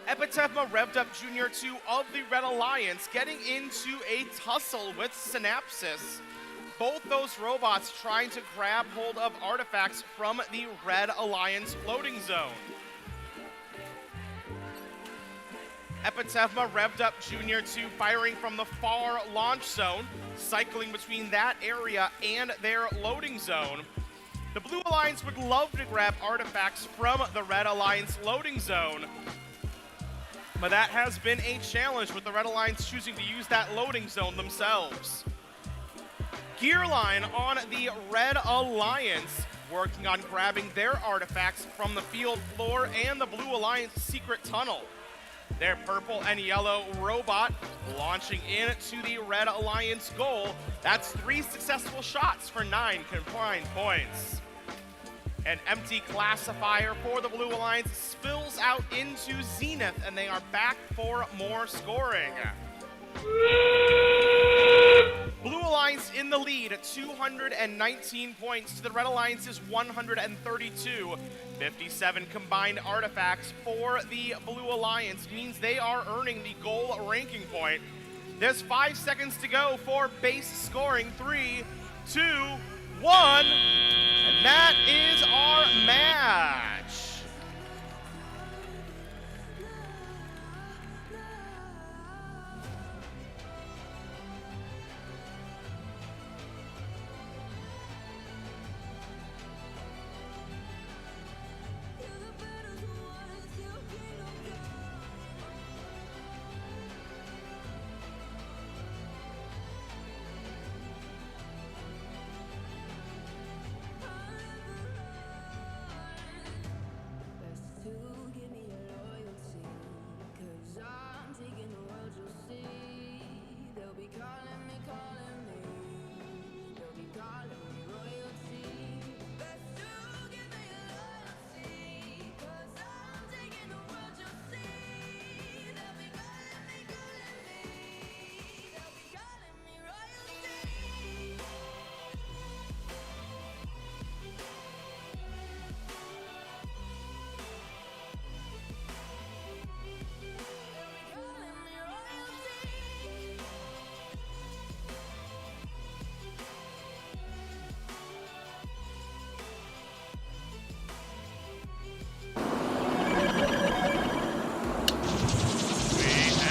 Epitevma Revved Up Junior 2 of the Red Alliance getting into a tussle with Synapsis. Both those robots trying to grab hold of artifacts from the Red Alliance loading zone. Epitevma Revved Up Junior 2 firing from the far launch zone, cycling between that area and their loading zone. The Blue Alliance would love to grab artifacts from the Red Alliance loading zone, but that has been a challenge with the Red Alliance choosing to use that loading zone themselves. Gearline on the Red Alliance working on grabbing their artifacts from the field floor and the Blue Alliance secret tunnel. Their purple and yellow robot launching into the Red Alliance goal. That's 3 successful shots for 9 combined points. An empty classifier for the Blue Alliance spills out into Zenith, and they are back for more scoring. Blue Alliance in the lead at 219 points to the Red Alliance's 132. 57 combined artifacts for the Blue Alliance means they are earning the goal ranking point. There's 5 seconds to go for base scoring. 3, 2, 1, and that is our match.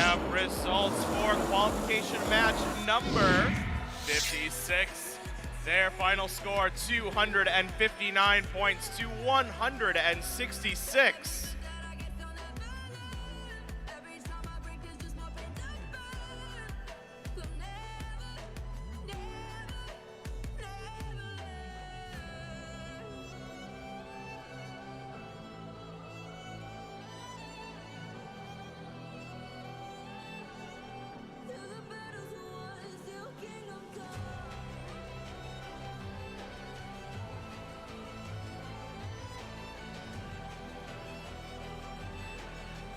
have results for qualification match number 56. Their final score, 259 points to 166.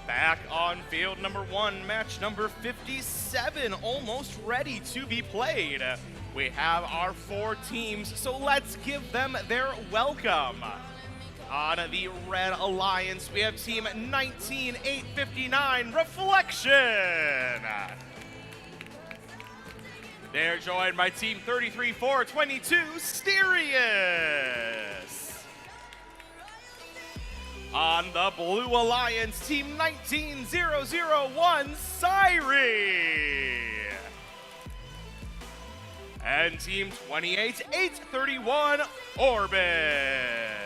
Back on field number 1, match number 57, almost ready to be played. We have our 4 teams, so let's give them their welcome. On the Red Alliance, we have team 19859, Reflection. They're joined by team 33422, Sirius. On the Blue Alliance, team 19001, Syri. And team 28831, Orbit.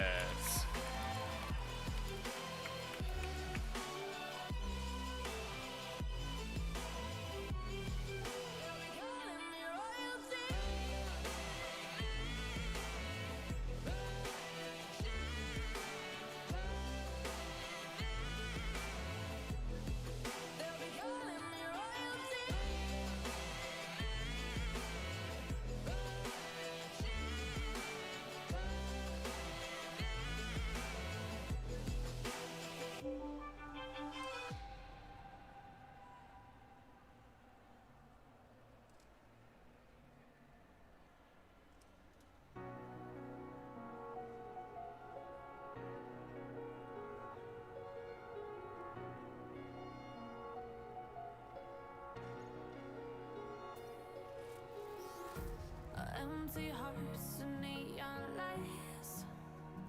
Empty hearts and neon lights.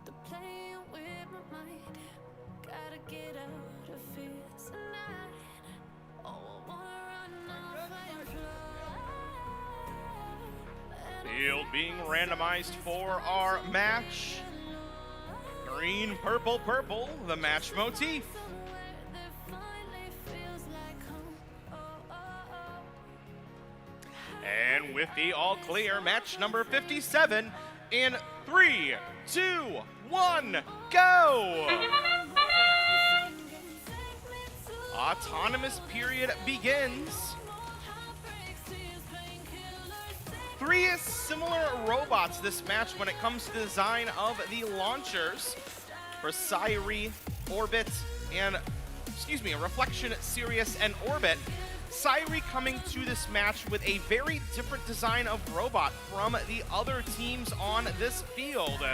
They're playing with my mind. Gotta get out of here tonight. Oh, I wanna run off and fly. Field being randomized for our match. Green, purple, purple, the match motif. And with the all clear, match number 57 in 3, 2, 1, go! Autonomous period begins. 3 similar robots this match when it comes to the design of the launchers for Syri, Orbit, and, Reflection, Sirius, and Orbit. Syri coming to this match with a very different design of robot from the other teams on this field.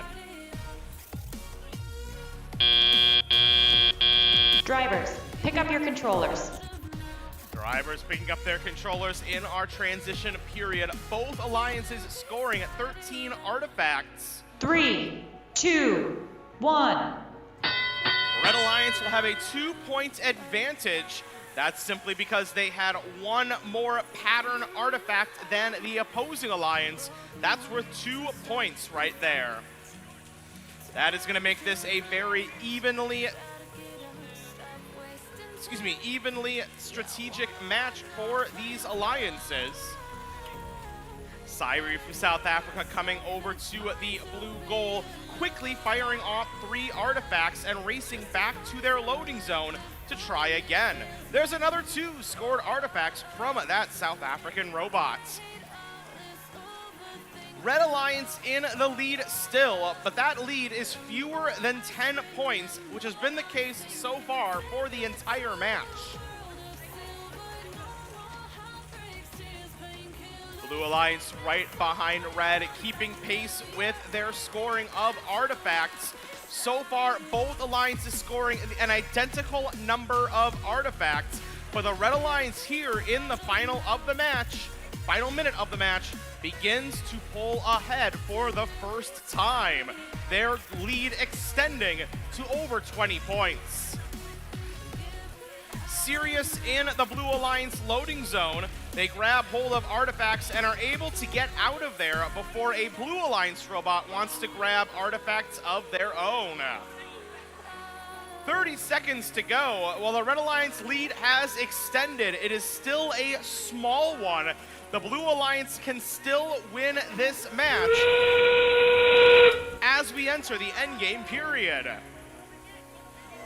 Drivers, pick up your controllers. Drivers picking up their controllers in our transition period. Both alliances scoring at 13 artifacts. 3, 2, 1. Red Alliance will have a 2-point advantage. That's simply because they had 1 more pattern artifact than the opposing alliance. That's worth 2 points right there. That is going to make this a very evenly strategic match for these alliances. Syri from South Africa coming over to the blue goal, quickly firing off 3 artifacts and racing back to their loading zone to try again. There's another 2 scored artifacts from that South African robot. Red Alliance in the lead still, but that lead is fewer than 10 points, which has been the case so far for the entire match. Blue Alliance right behind Red, keeping pace with their scoring of artifacts. So far, both alliances scoring an identical number of artifacts, but the Red Alliance here in the final minute of the match, begins to pull ahead for the first time. Their lead extending to over 20 points. serious in the Blue Alliance loading zone. They grab hold of artifacts and are able to get out of there before a Blue Alliance robot wants to grab artifacts of their own. 30 seconds to go. While the Red Alliance lead has extended, it is still a small one. The Blue Alliance can still win this match as we enter the endgame period.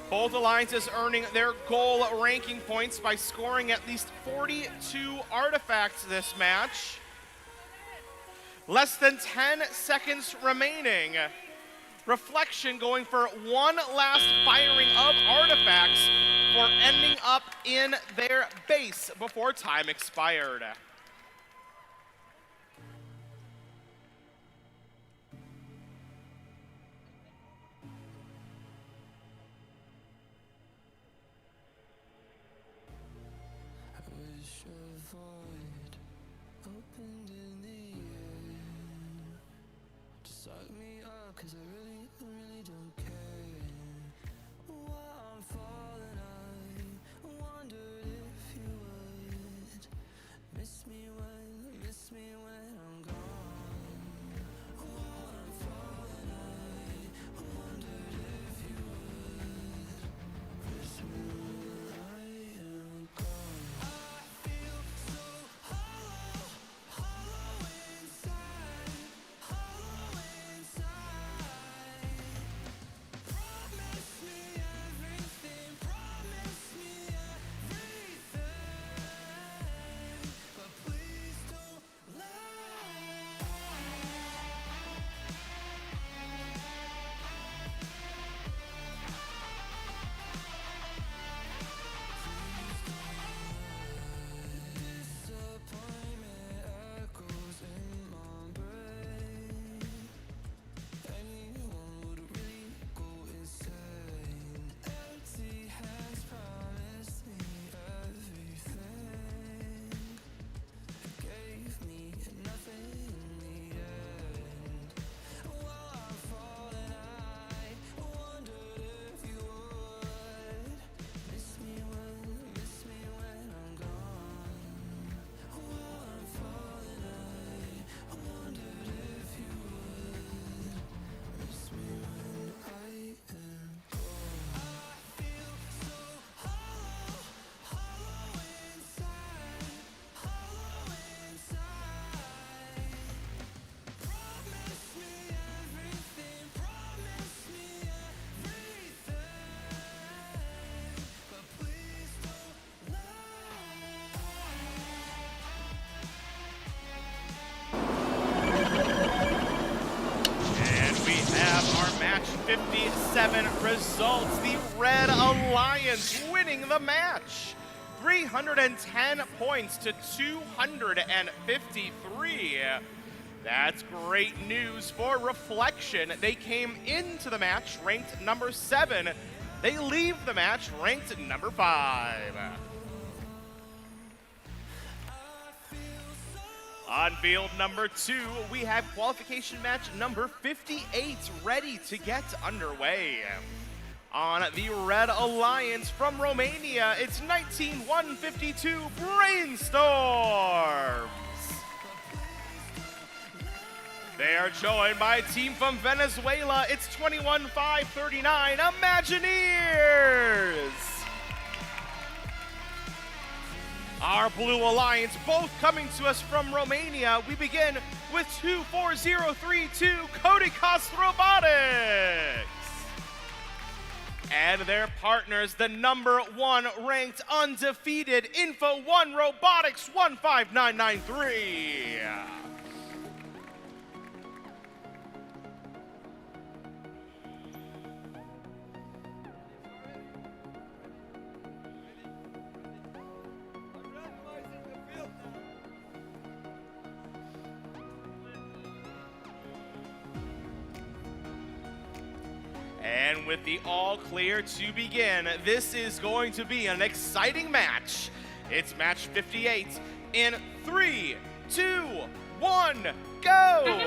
Both alliances earning their goal ranking points by scoring at least 42 artifacts this match. Less than 10 seconds remaining. Reflection going for one last firing of artifacts for ending up in their base before time expired. Match 57 results. The Red Alliance winning the match. 310 points to 253. That's great news for Reflection. They came into the match ranked number 7. They leave the match ranked number 5. On field number 2, we have qualification match number 58 ready to get underway. On the Red Alliance from Romania, it's 19152 Brainstorms. They are joined by a team from Venezuela, it's 21539 Imagineers. Our Blue Alliance, both coming to us from Romania. We begin with 24032 Codicast Robotics. And their partners, the number 1 ranked undefeated Info 1 Robotics 15993. And with the all clear to begin, this is going to be an exciting match. It's match 58 in 3, 2, 1, go!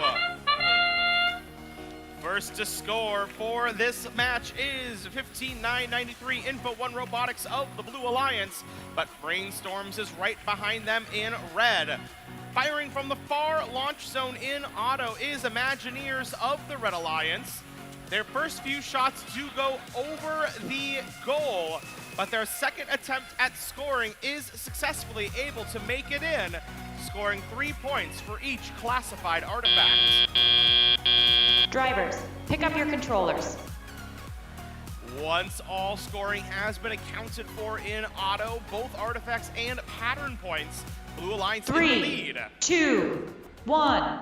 First to score for this match is 15,993 Info One Robotics of the Blue Alliance, but Brainstorms is right behind them in red. Firing from the far launch zone in auto is Imagineers of the Red Alliance. Their first few shots do go over the goal, but their second attempt at scoring is successfully able to make it in, scoring 3 points for each classified artifact. Drivers, pick up your controllers. Once all scoring has been accounted for in auto, both artifacts and pattern points, Blue Alliance in the 3, lead. 2, 1.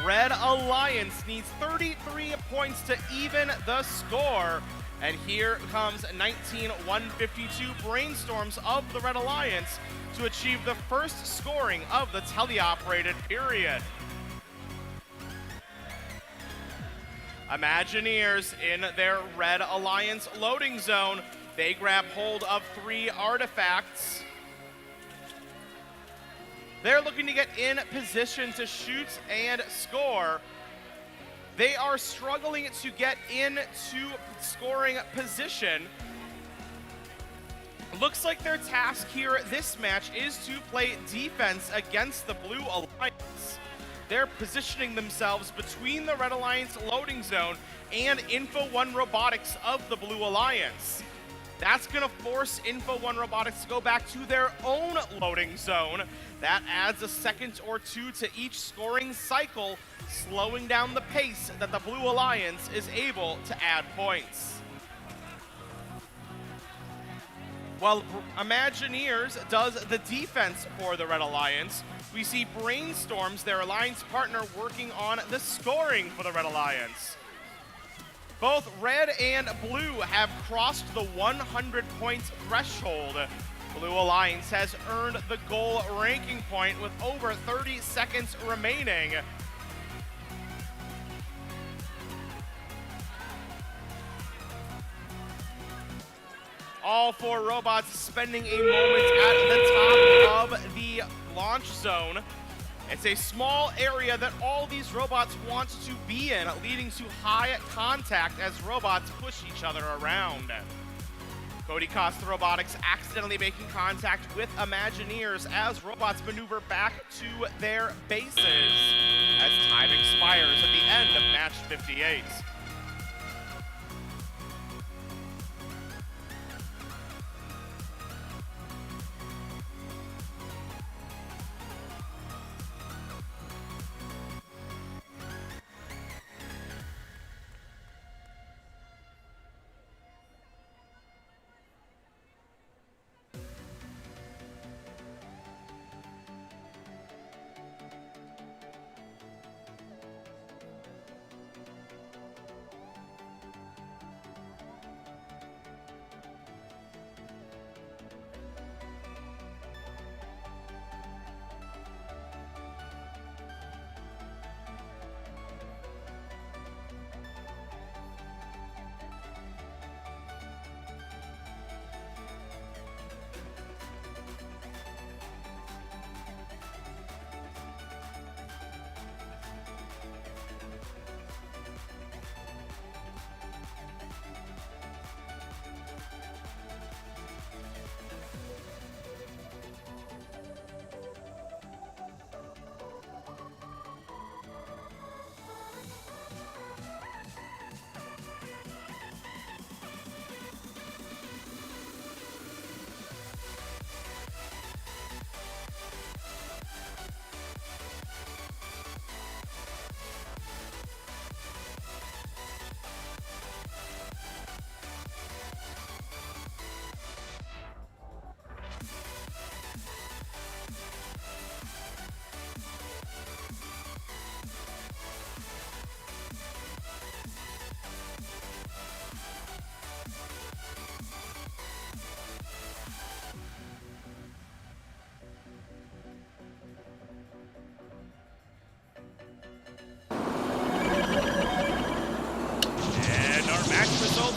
Red Alliance needs 33 points to even the score. And here comes 19,152 Brainstorms of the Red Alliance to achieve the first scoring of the teleoperated period. Imagineers in their Red Alliance loading zone. They grab hold of 3 artifacts. They're looking to get in position to shoot and score. They are struggling to get into scoring position. Looks like their task here this match is to play defense against the Blue Alliance. They're positioning themselves between the Red Alliance loading zone and Info One Robotics of the Blue Alliance. That's going to force Info One Robotics to go back to their own loading zone. That adds a second or two to each scoring cycle, slowing down the pace that the Blue Alliance is able to add points. While Imagineers does the defense for the Red Alliance, we see Brainstorms, their alliance partner, working on the scoring for the Red Alliance. Both Red and Blue have crossed the 100-point threshold. Blue Alliance has earned the goal ranking point with over 30 seconds remaining. All 4 robots spending a moment at the top of the launch zone. It's a small area that all these robots want to be in, leading to high contact as robots push each other around. Cody Costa Robotics accidentally making contact with Imagineers as robots maneuver back to their bases as time expires at the end of match 58.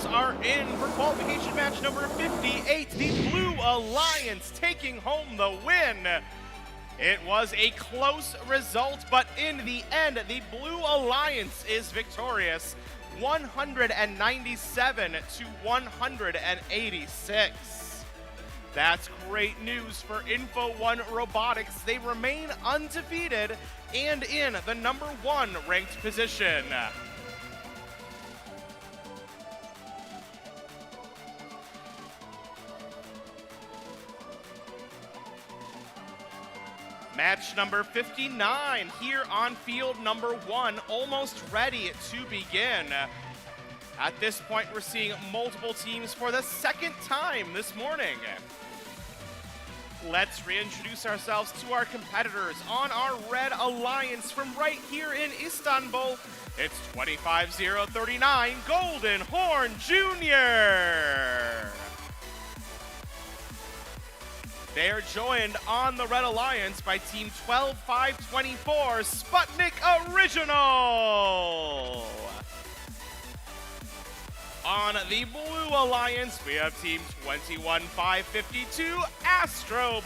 Are in for qualification match number 58. The Blue Alliance taking home the win. It was a close result, but in the end, the Blue Alliance is victorious, 197 to 186. That's great news for Info1 Robotics. They remain undefeated and in the #1 ranked position. Match number 59 here on field #1, almost ready to begin. At this point, we're seeing multiple teams for the second time this morning. Let's reintroduce ourselves to our competitors on our Red Alliance from right here in Istanbul. It's 25039 Golden Horn Jr. They are joined on the Red Alliance by Team 12524 Sputnik Original. On the Blue Alliance, we have Team 21552 Astrobots.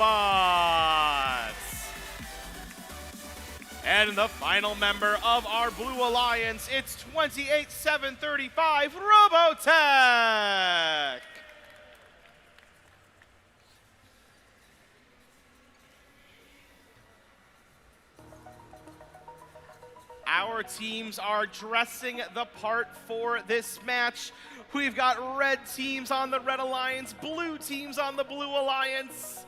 And the final member of our Blue Alliance, it's 28735 Robotech. Our teams are dressing the part for this match. We've got red teams on the Red Alliance, blue teams on the Blue Alliance.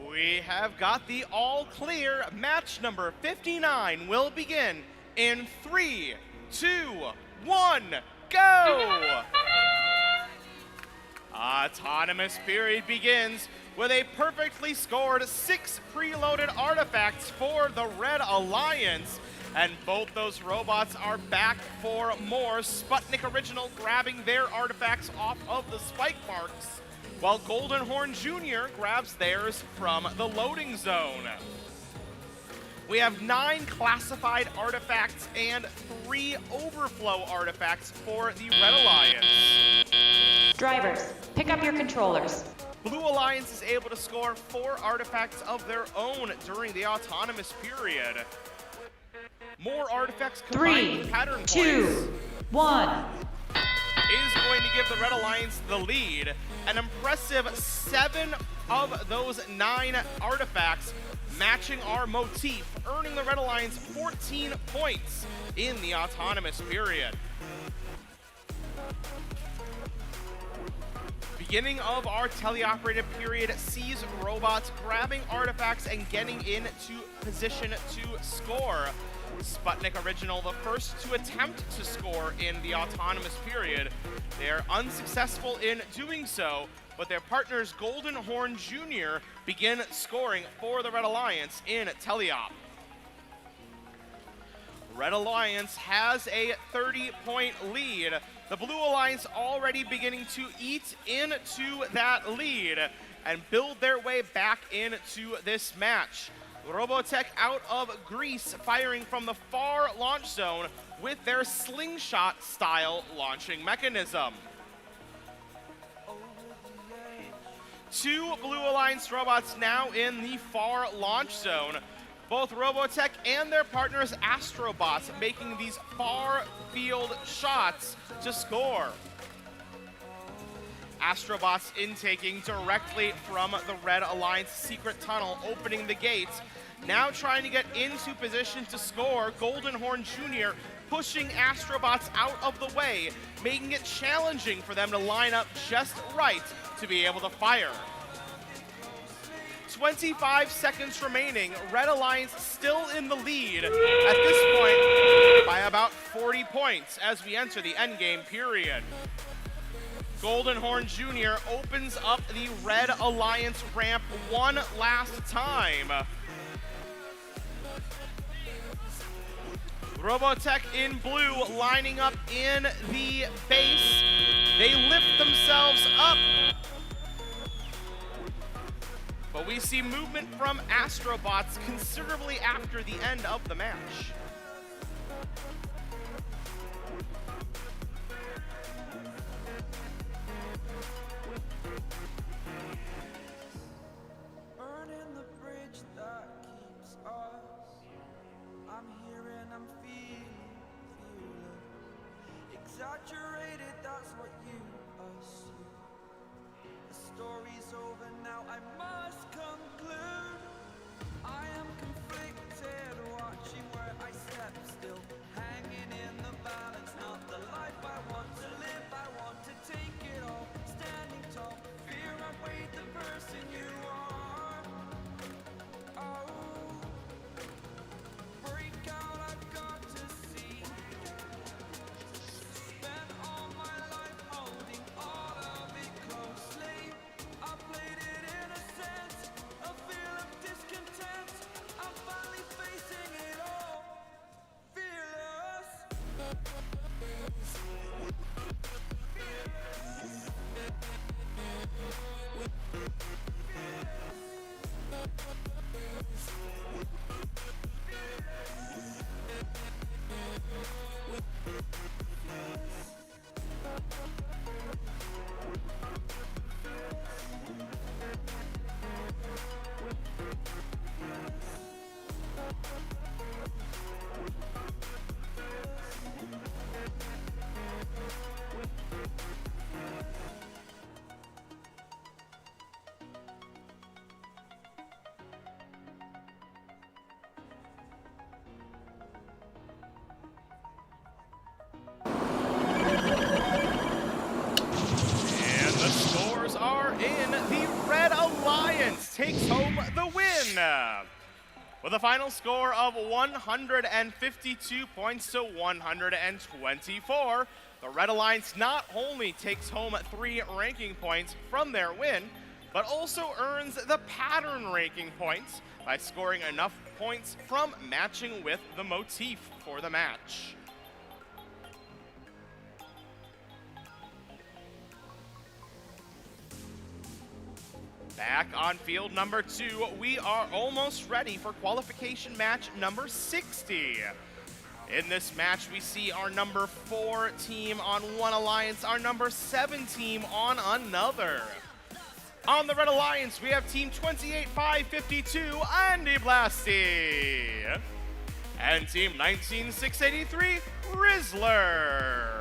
We have got the all clear. Match number 59 will begin in 3, 2, 1, go! Autonomous period begins with a perfectly scored 6 preloaded artifacts for the Red Alliance. And both those robots are back for more. Sputnik Original grabbing their artifacts off of the spike marks, while Golden Horn Jr. grabs theirs from the loading zone. We have 9 classified artifacts and 3 overflow artifacts for the Red Alliance. Drivers, pick up your controllers. Blue Alliance is able to score 4 artifacts of their own during the autonomous period. More artifacts combined with pattern points 2, 1. is going to give the Red Alliance the lead. An impressive 7 of those 9 artifacts matching our motif, earning the Red Alliance 14 points in the autonomous period. Beginning of our teleoperated period sees robots grabbing artifacts and getting into position to score. Sputnik Original, the first to attempt to score in the autonomous period. They are unsuccessful in doing so, but their partners Golden Horn Jr. begin scoring for the Red Alliance in teleop. Red Alliance has a 30-point lead. The Blue Alliance already beginning to eat into that lead and build their way back into this match. Robotech out of Greece firing from the far launch zone with their slingshot-style launching mechanism. Two Blue Alliance robots now in the far launch zone. Both Robotech and their partners Astrobots making these far field shots to score. Astrobots intaking directly from the Red Alliance secret tunnel, opening the gates. Now trying to get into position to score. Goldenhorn Jr. pushing Astrobots out of the way, making it challenging for them to line up just right to be able to fire. 25 seconds remaining. Red Alliance still in the lead at this point by about 40 points as we enter the endgame period. Goldenhorn Jr. opens up the Red Alliance ramp one last time. Robotech in blue lining up in the base. They lift themselves up. But we see movement from Astrobots considerably after the end of the match. Burning the bridge that keeps us. I'm here and I'm feeling exaggerated, that's what you assume. The story's over now, I must conclude. I am conflicted, watching where I step still, hanging in the balance, not the life I want to live. I want to take it all, standing tall, fear I weighed the person you are. Oh, break out, I've got to see. Spent all my life holding all of it closely. I played it in a sense, a feel of discontent. I'm finally facing it all, fearless. And the scores are in. The Red Alliance takes home the win with a final score of 152 points to 124. The Red Alliance not only takes home 3 ranking points from their win, but also earns the pattern ranking points by scoring enough points from matching with the motif for the match. Back on field number 2, we are almost ready for qualification match number 60. In this match, we see our number 4 team on one alliance, our number 7 team on another. On the Red Alliance, we have team 28552, Andy Blasty, and team 19683, Rizzler.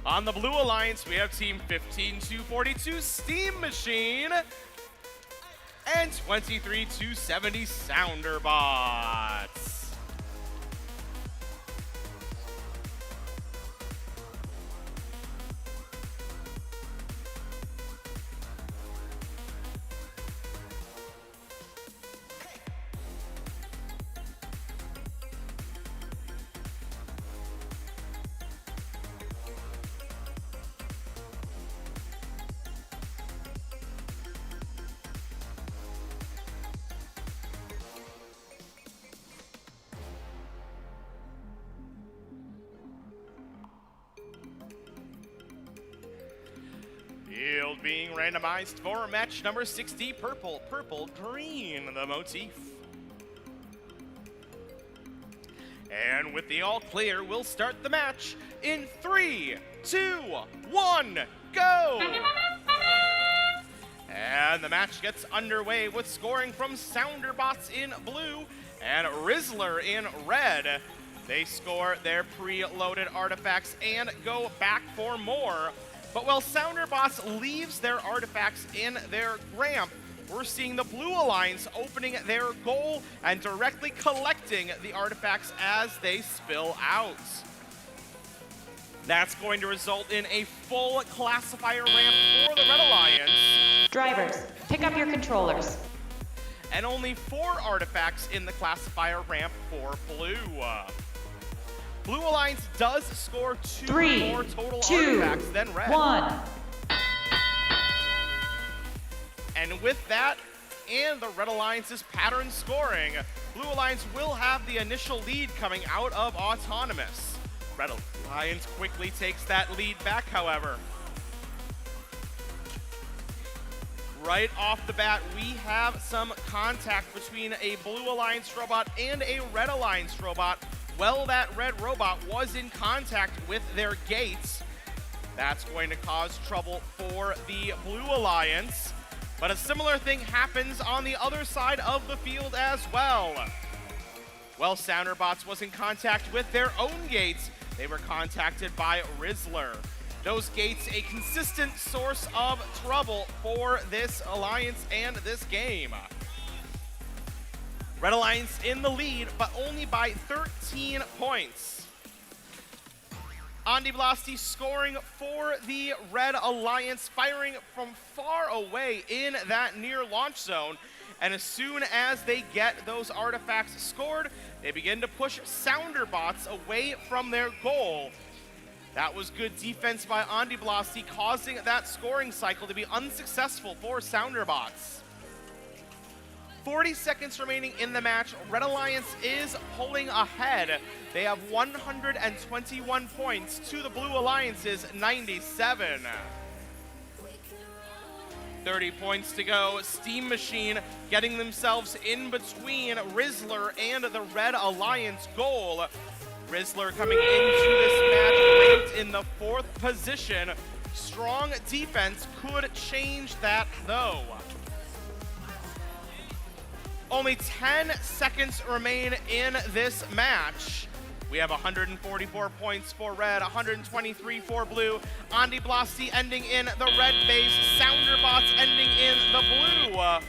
On the Blue Alliance, we have team 15242, Steam Machine, and 23270, Sounderbots. Field being randomized for match number 60, purple, purple, green, the motif. And with the all clear, we'll start the match in 3, 2, 1, go! the match gets underway with scoring from Sounderbots in blue and Rizzler in red. They score their pre-loaded artifacts and go back for more. But while Sounderbots leaves their artifacts in their ramp, we're seeing the Blue Alliance opening their goal and directly collecting the artifacts as they spill out. That's going to result in a full classifier ramp for the Red Alliance. Drivers, pick up your controllers. And only 4 artifacts in the classifier ramp for Blue. Blue Alliance does score 2 3, more total 2, artifacts than Red. 1. And with that, and the Red Alliance's pattern scoring, Blue Alliance will have the initial lead coming out of Autonomous. Red Alliance quickly takes that lead back, however. Right off the bat, we have some contact between a Blue Alliance robot and a Red Alliance robot. Well, that red robot was in contact with their gates. That's going to cause trouble for the Blue Alliance. But a similar thing happens on the other side of the field as well. Well, Sounderbots was in contact with their own gates. They were contacted by Rizzler. Those gates, a consistent source of trouble for this alliance and this game. Red Alliance in the lead, but only by 13 points. Andy Blasti scoring for the Red Alliance, firing from far away in that near launch zone. And as soon as they get those artifacts scored, they begin to push Sounderbots away from their goal. That was good defense by Andy Blasti, causing that scoring cycle to be unsuccessful for Sounderbots. 40 seconds remaining in the match. Red Alliance is pulling ahead. They have 121 points to the Blue Alliance's 97. 30 points to go. Steam Machine getting themselves in between Rizzler and the Red Alliance goal. Rizzler coming into this match ranked in the 4th position. Strong defense could change that though. Only 10 seconds remain in this match. We have 144 points for Red, 123 for Blue. Andy Blasti ending in the red base, Sounderbots ending in the blue.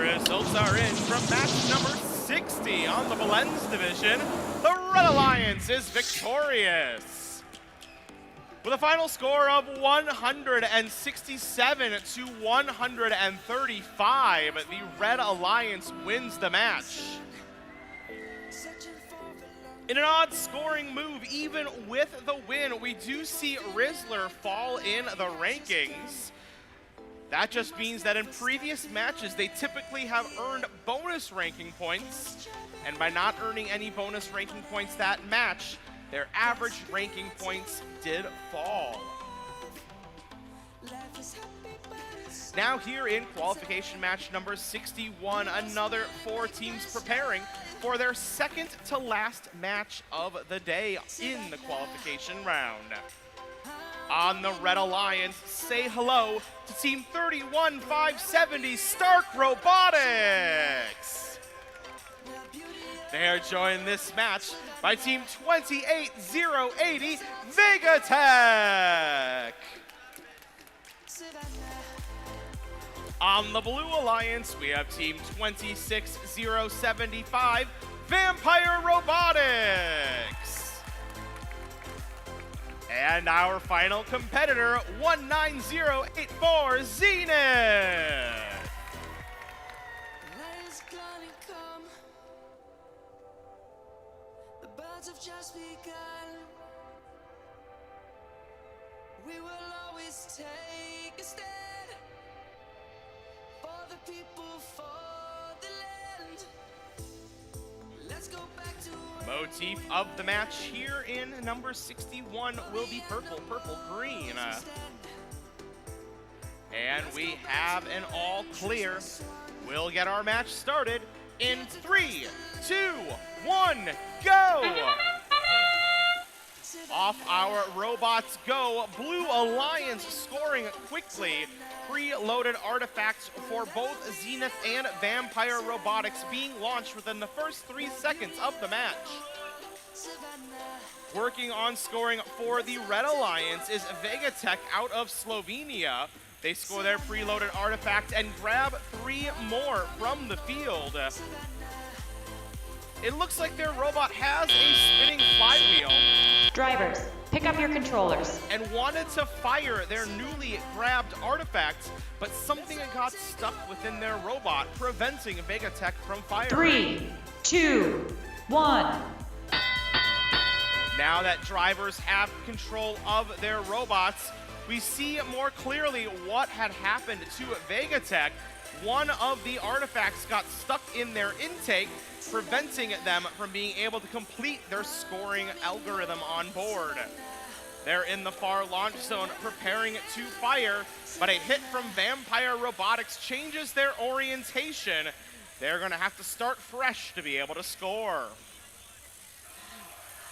Results are in from match number 60 on the Valens division. The Red Alliance is victorious. With a final score of 167 to 135, the Red Alliance wins the match. In an odd scoring move, even with the win, we do see Rizzler fall in the rankings. That just means that in previous matches, they typically have earned bonus ranking points, and by not earning any bonus ranking points that match, their average ranking points did fall. Now here in qualification match number 61, another 4 teams preparing for their second to last match of the day in the qualification round. On the Red Alliance, say hello to Team 31570 Stark Robotics. They are joined this match by Team 28080 Vegatech. On the Blue Alliance, we have Team 26075 Vampire Robotics. And our final competitor, 19084 Zenith. The birds have just begun. We will always take a stand for the people, for the land. Let's go back to Motif of the match here in number 61 will be purple, purple, green. And we have an all clear. We'll get our match started in 3, 2, 1, go! Off our robots go. Blue Alliance scoring quickly. Preloaded artifacts for both Zenith and Vampire Robotics being launched within the first 3 seconds of the match. Working on scoring for the Red Alliance is Vegatech out of Slovenia. They score their preloaded artifact and grab 3 more from the field. It looks like their robot has a spinning flywheel. Drivers, pick up your controllers. And wanted to fire their newly grabbed artifacts, but something got stuck within their robot, preventing Vegatech from firing. 3, 2, 1. Now that drivers have control of their robots, we see more clearly what had happened to Vegatech. One of the artifacts got stuck in their intake, preventing them from being able to complete their scoring algorithm on board. They're in the far launch zone preparing to fire, but a hit from Vampire Robotics changes their orientation. They're going to have to start fresh to be able to score.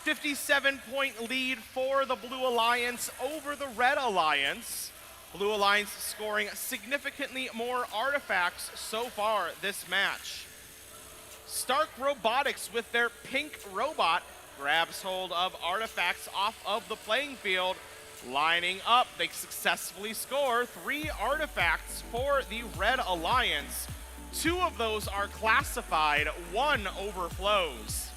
57-point lead for the Blue Alliance over the Red Alliance. Blue Alliance scoring significantly more artifacts so far this match. Stark Robotics with their pink robot grabs hold of artifacts off of the playing field. Lining up, they successfully score 3 artifacts for the Red Alliance. 2 of those are classified, 1 overflows.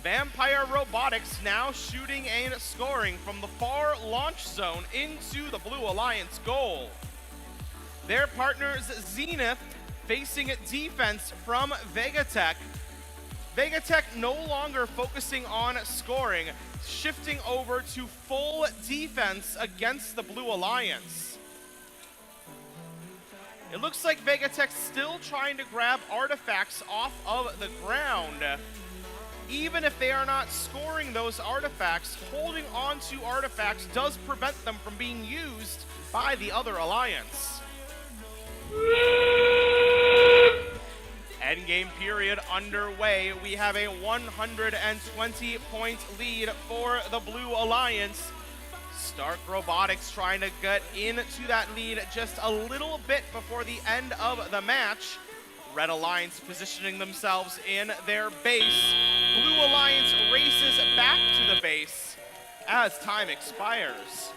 Vampire Robotics now shooting and scoring from the far launch zone into the Blue Alliance goal. Their partners Zenith facing defense from Vegatech. Vegatech no longer focusing on scoring, shifting over to full defense against the Blue Alliance. It looks like Vegatech's still trying to grab artifacts off of the ground. Even if they are not scoring those artifacts, holding on to artifacts does prevent them from being used by the other alliance. Endgame period underway. We have a 120-point lead for the Blue Alliance. Stark Robotics trying to get into that lead just a little bit before the end of the match. Red Alliance positioning themselves in their base. Blue Alliance races back to the base as time expires.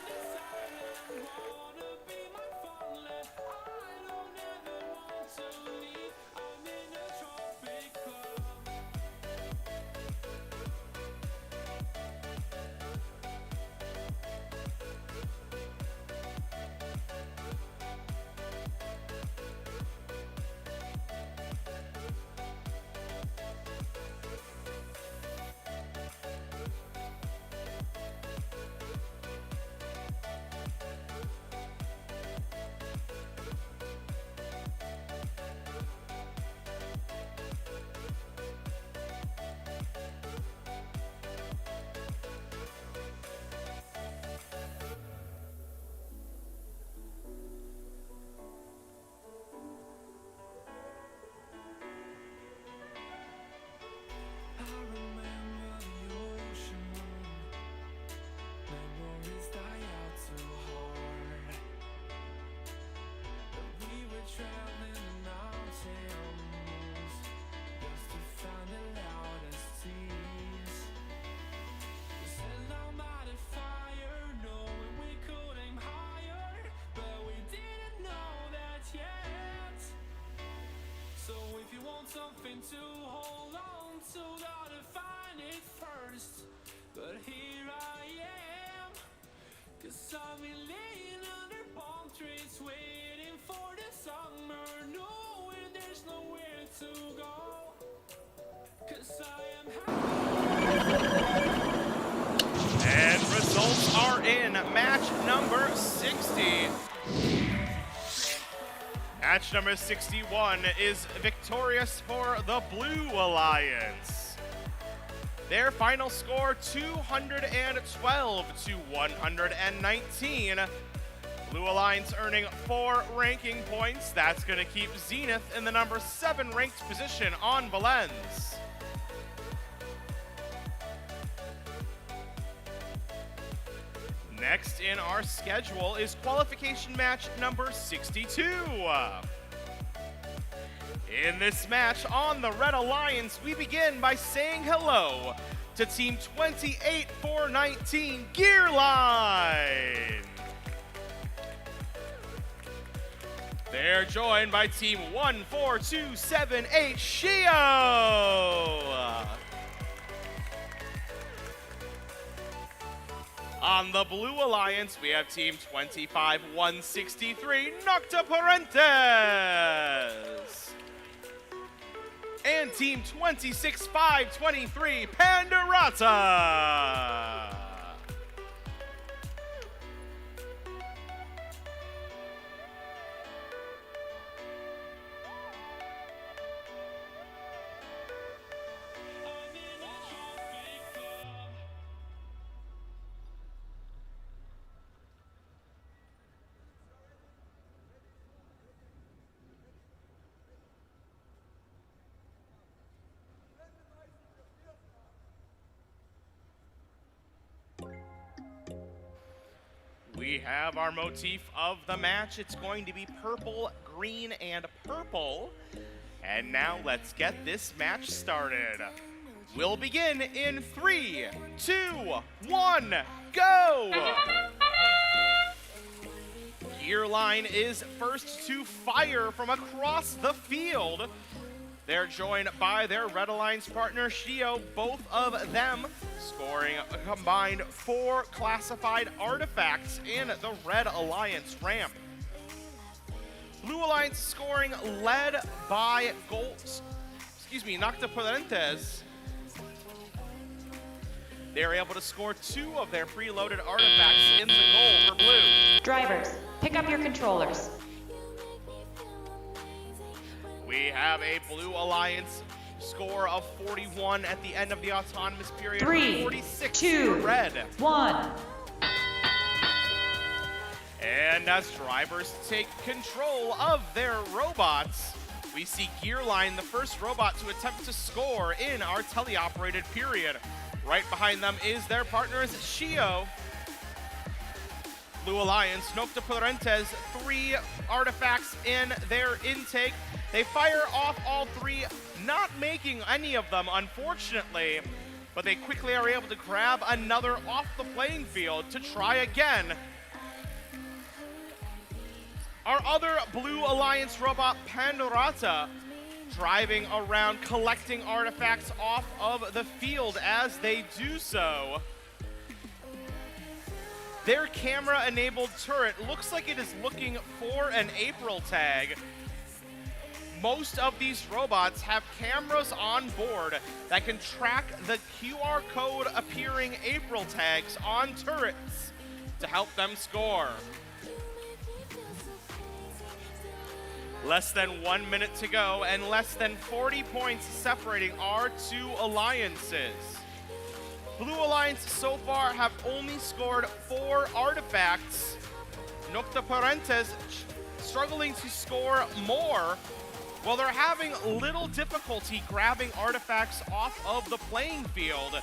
trying to hold on to, gotta find it first. But here I am, 'cause I've been laying under palm trees, waiting for the summer, knowing there's nowhere to go. 'Cause I am And results are in. Match number 60. Match number 61 is victorious for the Blue Alliance. Their final score 212 to 119. Blue Alliance earning 4 ranking points. That's going to keep Zenith in the number 7 ranked position on Valens. Next in our schedule is qualification match number 62. In this match on the Red Alliance, we begin by saying hello to Team 28-419 Gearline. They're joined by Team 14278 Shio. On the Blue Alliance, we have Team 25-163 Nocta Parentes. And Team 26-523 Pandarata. We have our motif of the match. It's going to be purple, green, and purple. And now let's get this match started. We'll begin in 3, 2, 1, go! Gearline is first to fire from across the field. They're joined by their Red Alliance partner, Shio, both of them scoring a combined 4 classified artifacts in the Red Alliance ramp. Blue Alliance scoring led by Nocta Parentes. They were able to score 2 of their preloaded artifacts in the goal for Blue. Drivers, pick up your controllers. We have a Blue Alliance score of 41 at the end of the autonomous period. 3, 46 2, for Red. 1. And as drivers take control of their robots, we see Gearline, the first robot to attempt to score in our teleoperated period. Right behind them is their partners, Shio. Blue Alliance, Nocta Parentes, 3 artifacts in their intake. They fire off all 3, not making any of them, unfortunately, but they quickly are able to grab another off the playing field to try again. Our other Blue Alliance robot, Pandorata, driving around, collecting artifacts off of the field as they do so. Their camera-enabled turret looks like it is looking for an April tag. Most of these robots have cameras on board that can track the QR code appearing April tags on turrets to help them score. Less than 1 minute to go and less than 40 points separating our 2 alliances. Blue Alliance so far have only scored 4 artifacts. Nocta Parentes struggling to score more, while they're having little difficulty grabbing artifacts off of the playing field.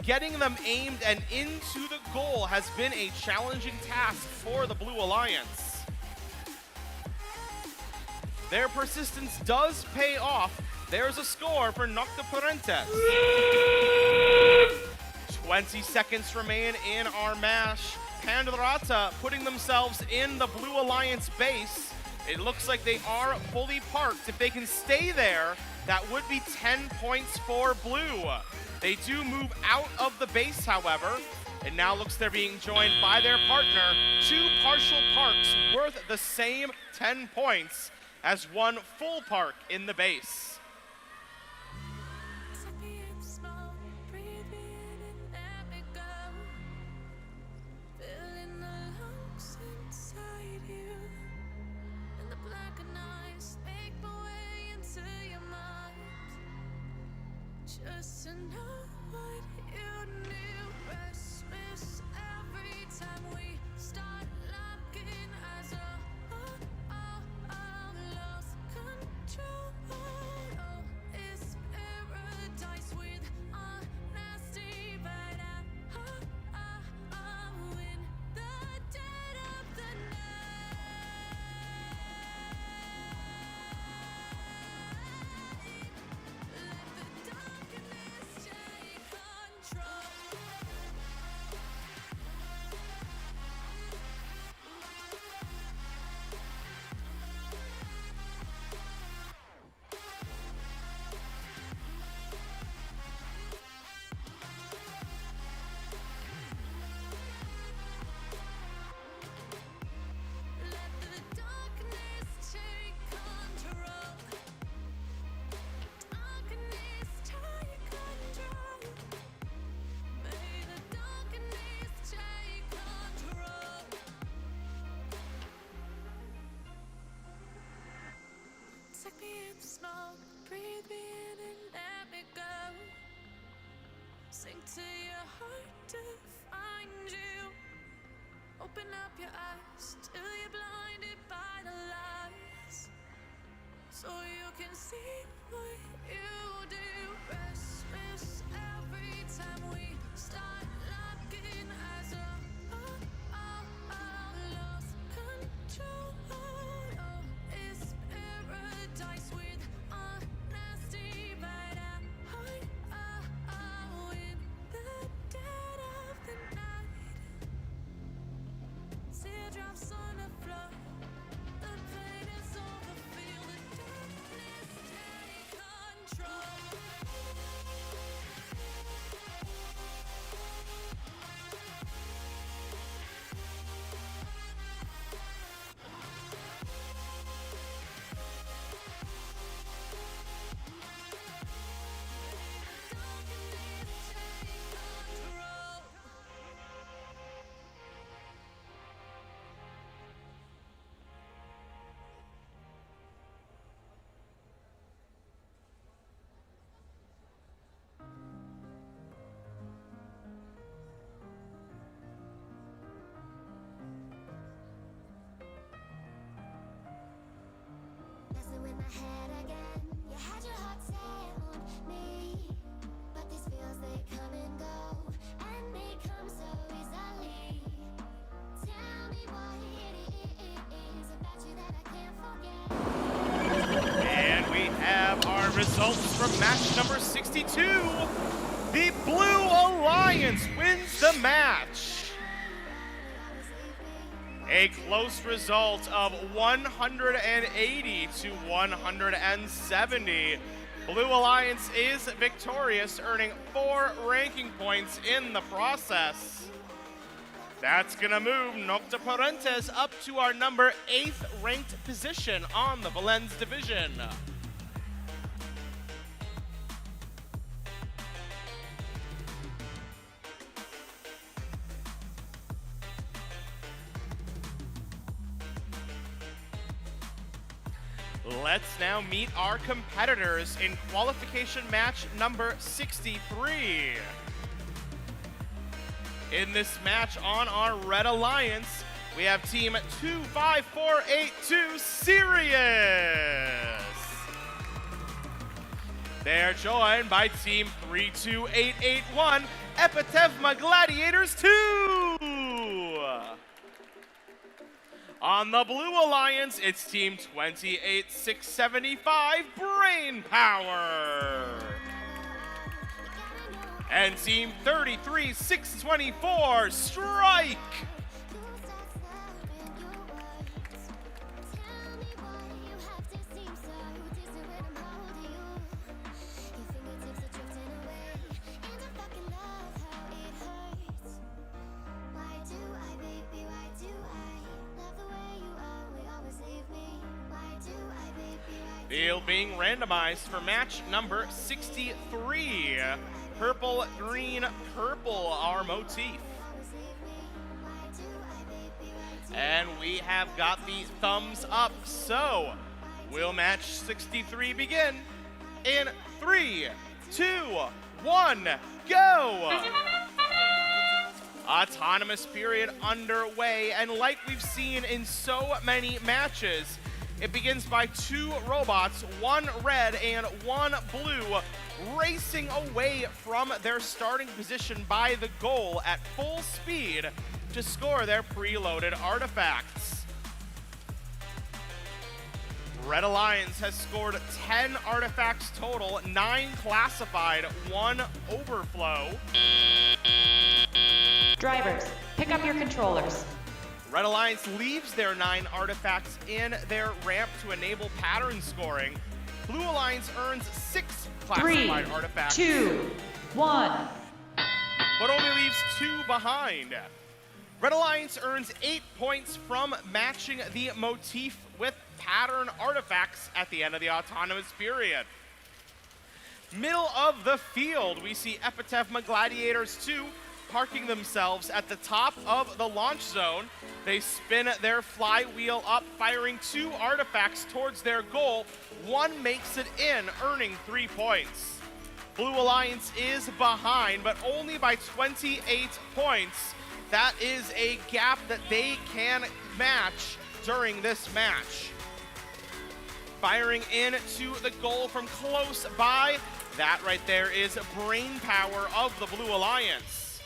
Getting them aimed and into the goal has been a challenging task for the Blue Alliance. Their persistence does pay off. There's a score for Nocta Parentes. 20 seconds remain in our match. Pandorata putting themselves in the Blue Alliance base. It looks like they are fully parked. If they can stay there, that would be 10 points for blue. They do move out of the base, however. It now looks they're being joined by their partner. 2 partial parks worth the same 10 points as 1 full park in the base. Just to know what you knew. Restless every time we start looking as lost control. Oh, it's paradise with honesty, but in the dead of the take me in the smoke, breathe me in and let me go. Sink to your heart to find you. Open up your eyes till you're blinded by the lies, so you can see what you do. Restless every time we start looking as lost control. Oh, it's paradise with honesty, but in the dead of the night. Teardrops on the floor, the pain is over, feel the darkness take control. Messing with my head again. You had your heart set on me, but these feels, they come and go, and they come so easily. Tell me what it is about you that I can't forget. And we have our results from match number 62. The Blue Alliance wins the match. A close result of 180 to 170. Blue Alliance is victorious, earning 4 ranking points in the process. That's gonna move Nocta Parentes up to our number 8th ranked position on the Valens division. Let's now meet our competitors in qualification match number 63. In this match on our Red Alliance, we have team 25482 Sirius. They're joined by team 32881 Epitevma Gladiators 2. On the Blue Alliance, it's team 28675 Brain Power. And team 33624 Strike. They're being randomized for match number 63. Purple, green, purple, our motif. And we have got the thumbs up, so will match 63 begin in 3, 2, 1, go! Autonomous period underway, and like we've seen in so many matches, it begins by 2 robots, 1 red and 1 blue, racing away from their starting position by the goal at full speed to score their preloaded artifacts. Red Alliance has scored 10 artifacts total, 9 classified, 1 overflow. Drivers, pick up your controllers. Red Alliance leaves their 9 artifacts in their ramp to enable pattern scoring. Blue Alliance earns 6 classified 3, artifacts. 2, 1. But only leaves 2 behind. Red Alliance earns 8 points from matching the motif with pattern artifacts at the end of the autonomous period. Middle of the field, we see Epitaph Gladiators 2 parking themselves at the top of the launch zone. They spin their flywheel up, firing 2 artifacts towards their goal. 1 makes it in, earning 3 points. Blue Alliance is behind, but only by 28 points. That is a gap that they can match during this match. Firing into the goal from close by, that right there is brain power of the Blue Alliance.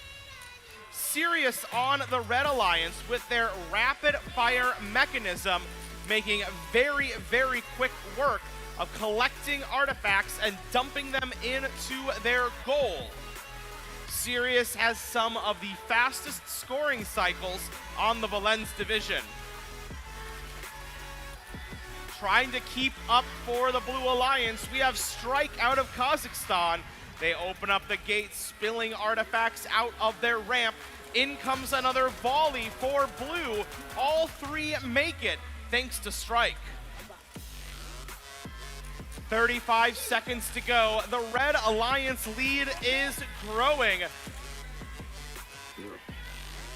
Sirius on the Red Alliance with their rapid fire mechanism, making very, very quick work of collecting artifacts and dumping them into their goal. Sirius has some of the fastest scoring cycles on the Valens division. Trying to keep up for the Blue Alliance, we have Strike out of Kazakhstan. They open up the gate, spilling artifacts out of their ramp. In comes another volley for Blue. All 3 make it, thanks to Strike. 35 seconds to go. The Red Alliance lead is growing.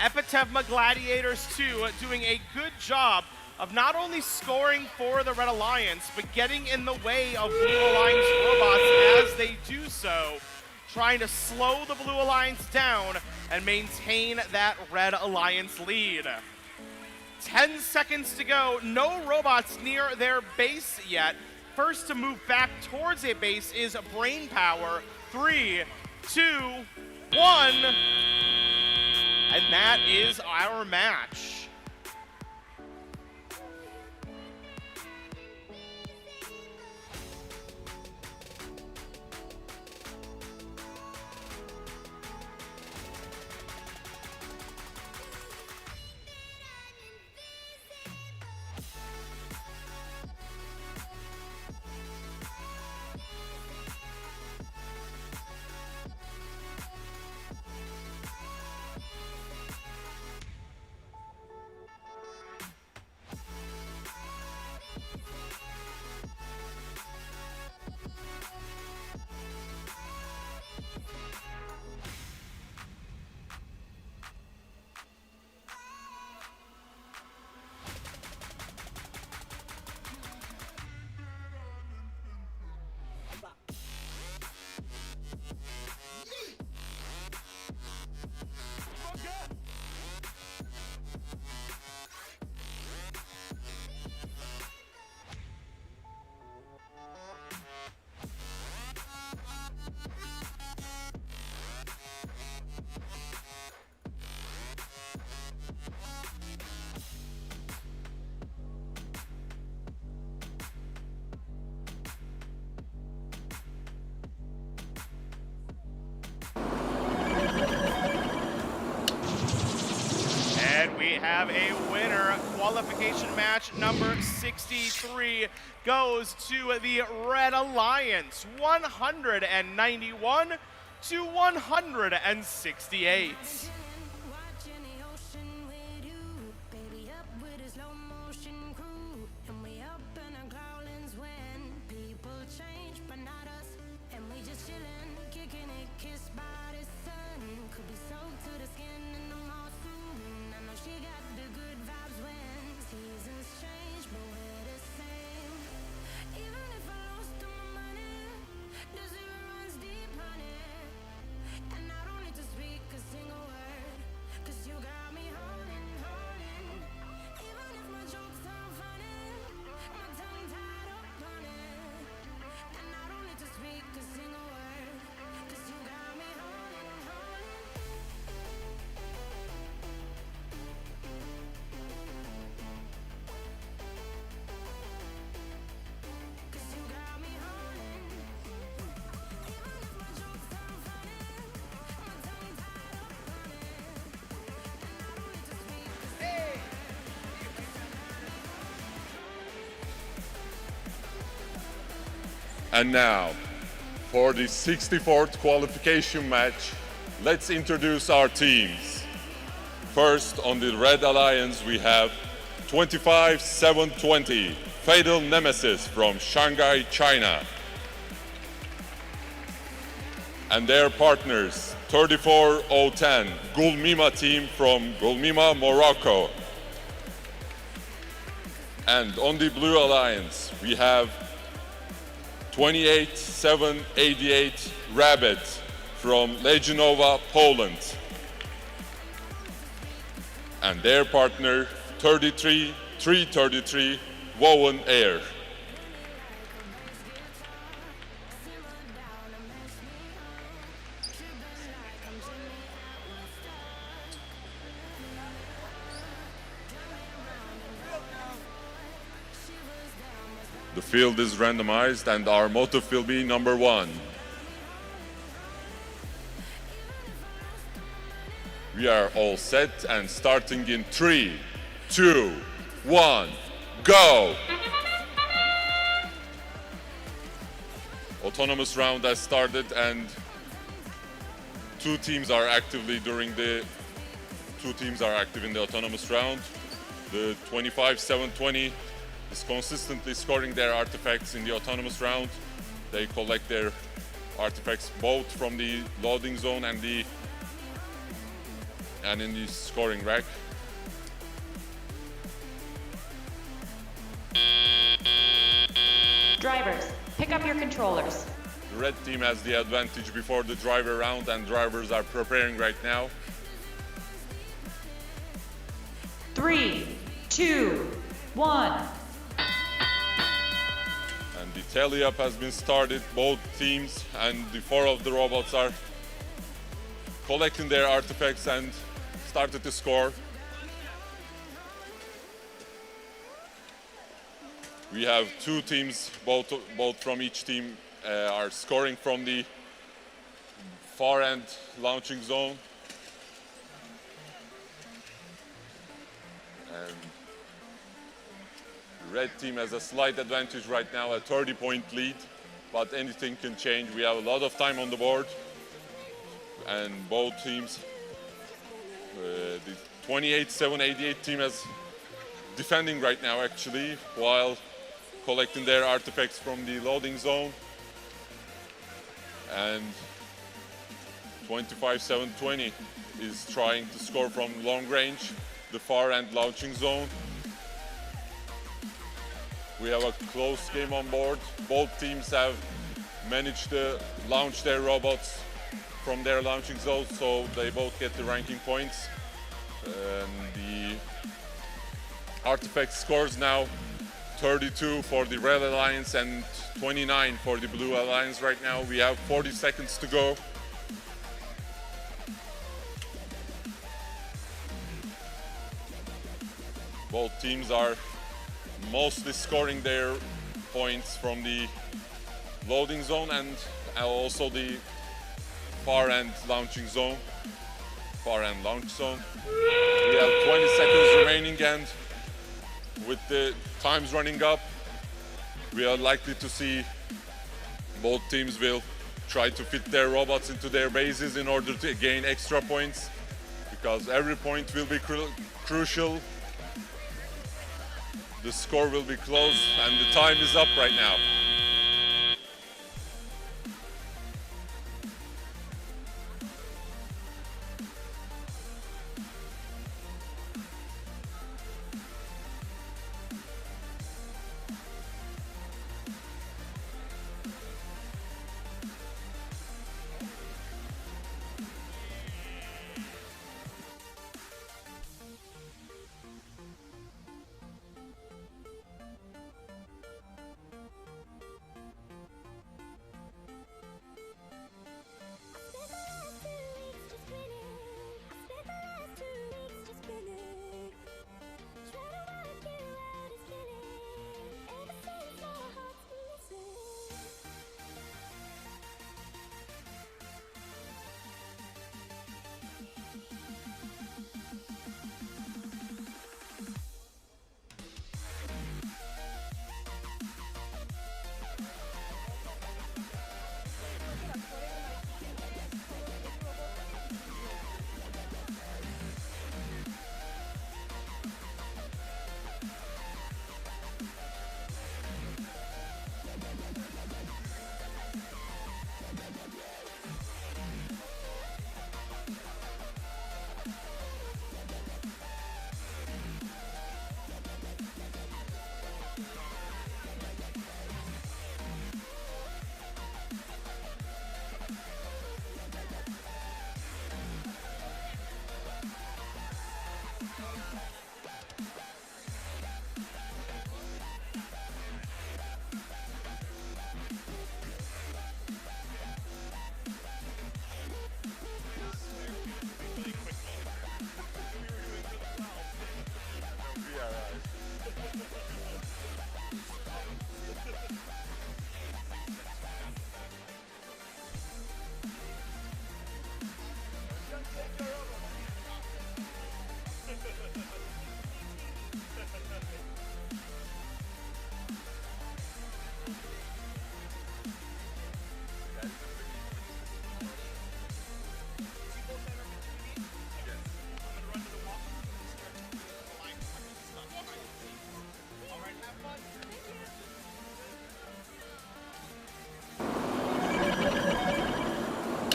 Epitaph Gladiators 2 doing a good job of not only scoring for the Red Alliance, but getting in the way of Blue Alliance robots as they do so, trying to slow the Blue Alliance down and maintain that Red Alliance lead. 10 seconds to go, no robots near their base yet. First to move back towards a base is Brain Power. 3, 2, 1. And that is our match. And we have a winner. Qualification match number 63 goes to the Red Alliance, 191 to 168. And now, for the 64th qualification match, let's introduce our teams. First, on the Red Alliance, we have 25-720, Fatal Nemesis from Shanghai, China. And their partners, 34-010, Gulmima team from Gulmima, Morocco. And on the Blue Alliance, we have 28-788, Rabbit from Legionova, Poland. And their partner, 33-333, Woven Air. The field is randomized and our motive will be number 1. We are all set and starting in 3, 2, 1, go! Autonomous round has started and two teams are active in the autonomous round. The 25-720 is consistently scoring their artifacts in the autonomous round. They collect their artifacts both from the loading zone and in the scoring rack. Drivers, pick up your controllers. The red team has the advantage before the driver round and drivers are preparing right now. 3, 2, 1. And the tally up has been started. Both teams and the 4 of the robots are collecting their artifacts and started to score. We have 2 teams, both from each team are scoring from the far end launching zone. And the red team has a slight advantage right now, a 30-point lead, but anything can change. We have a lot of time on the board. And both teams, the 28-788 team is defending right now actually, while collecting their artifacts from the loading zone. And 25-720 is trying to score from long range, the far end launching zone. We have a close game on board. Both teams have managed to launch their robots from their launching zone, so they both get the ranking points. And the artifact scores now 32 for the Red Alliance and 29 for the Blue Alliance right now. We have 40 seconds to go. Both teams are mostly scoring their points from the loading zone and also the far end launching zone, far end launch zone. We have 20 seconds remaining, and with the times running up, we are likely to see both teams will try to fit their robots into their bases in order to gain extra points, because every point will be crucial. The score will be close and the time is up right now.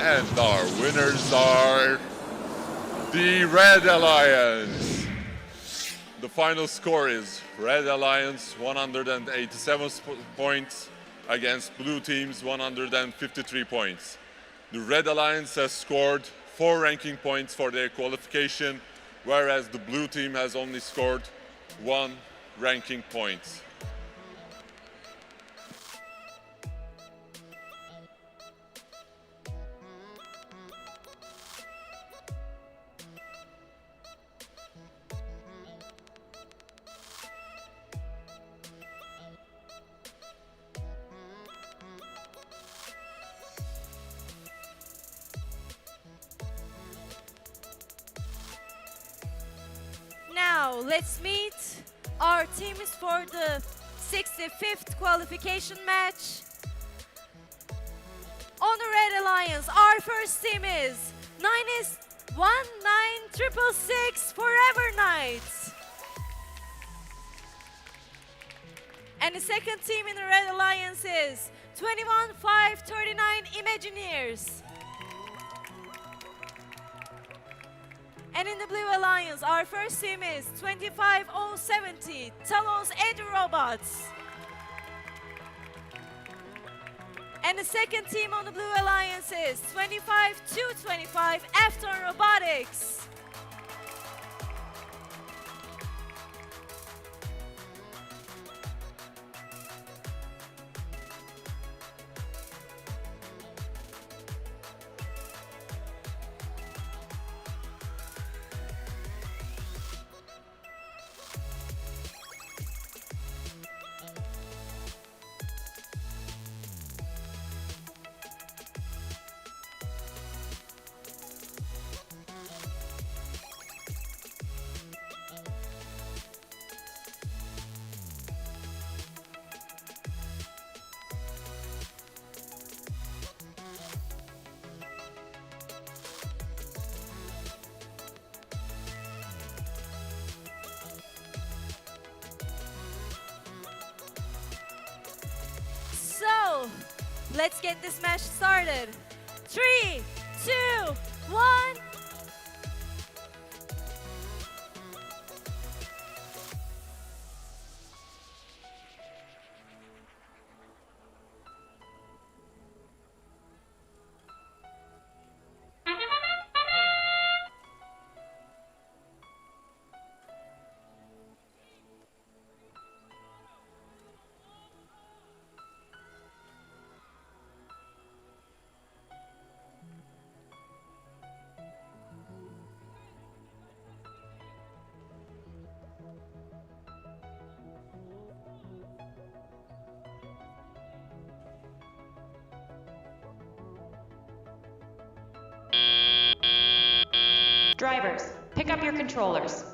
And our winners are the Red Alliance. The final score is Red Alliance 187 points against Blue Team's 153 points. The Red Alliance has scored 4 ranking points for their qualification, whereas the Blue Team has only scored 1 ranking point. Now, let's meet our teams for the 65th qualification match. On the Red Alliance, our first team is 19666 Forever Knights. And the second team in the Red Alliance is 21539 Imagineers. And in the Blue Alliance, our first team is 25070 Talon's Edge Robots. And the second team on the Blue Alliance is 25225 Afton Robotics. So, let's get this match started. 3, 2, 1. Drivers, pick up your controllers.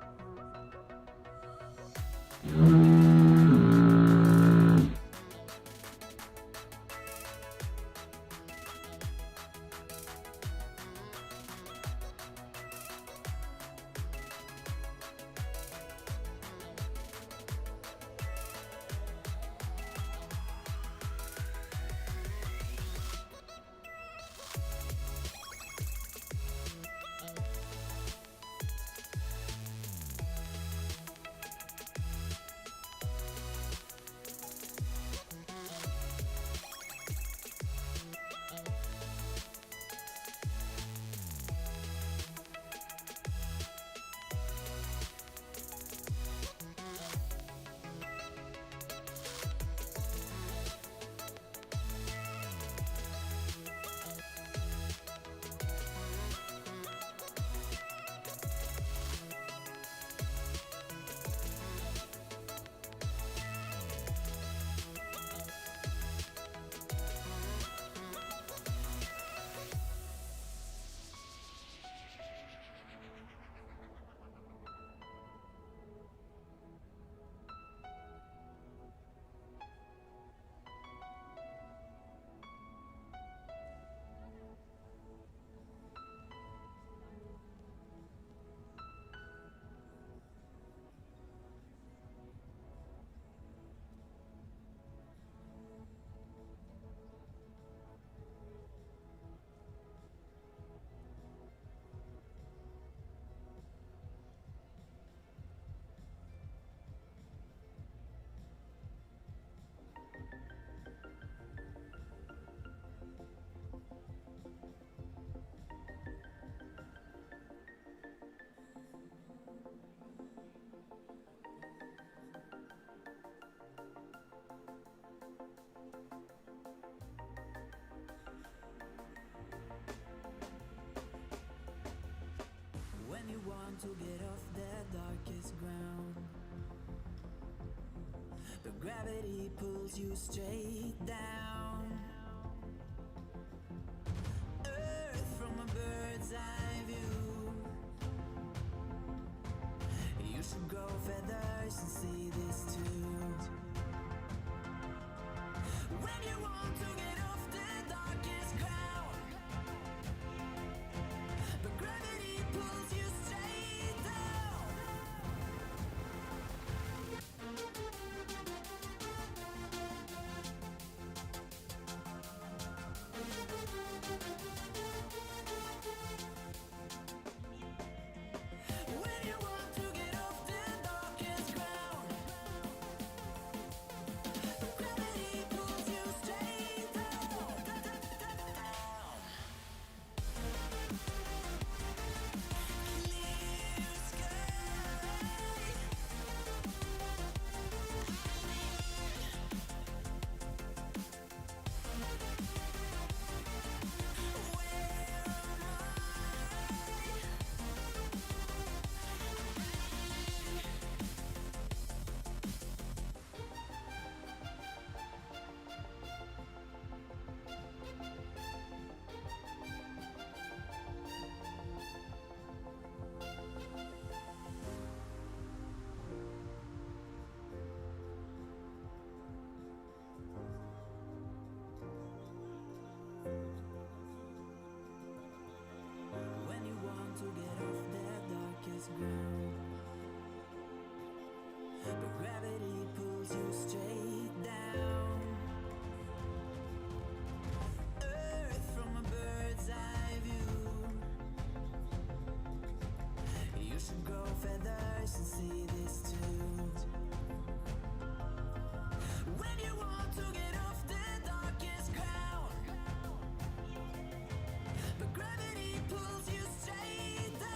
but gravity pulls you straight down. Earth from a bird's eye view. You should grow feathers and see this too. When you want to get off the darkest ground, but gravity pulls you straight down. When you want to get off the darkest ground, but gravity pulls you straight down. Clear sky. When you want to get off that darkest ground, but gravity pulls you straight down. Earth from a bird's eye view. You should grow feathers and see this too. When you want to get off the darkest ground, but gravity pulls you straight down.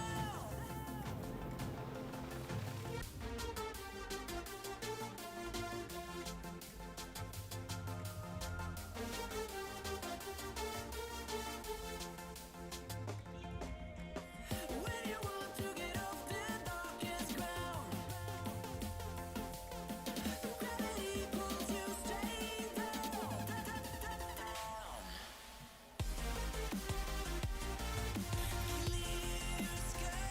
When you want to get off the darkest ground, but gravity pulls you straight down. Clear sky.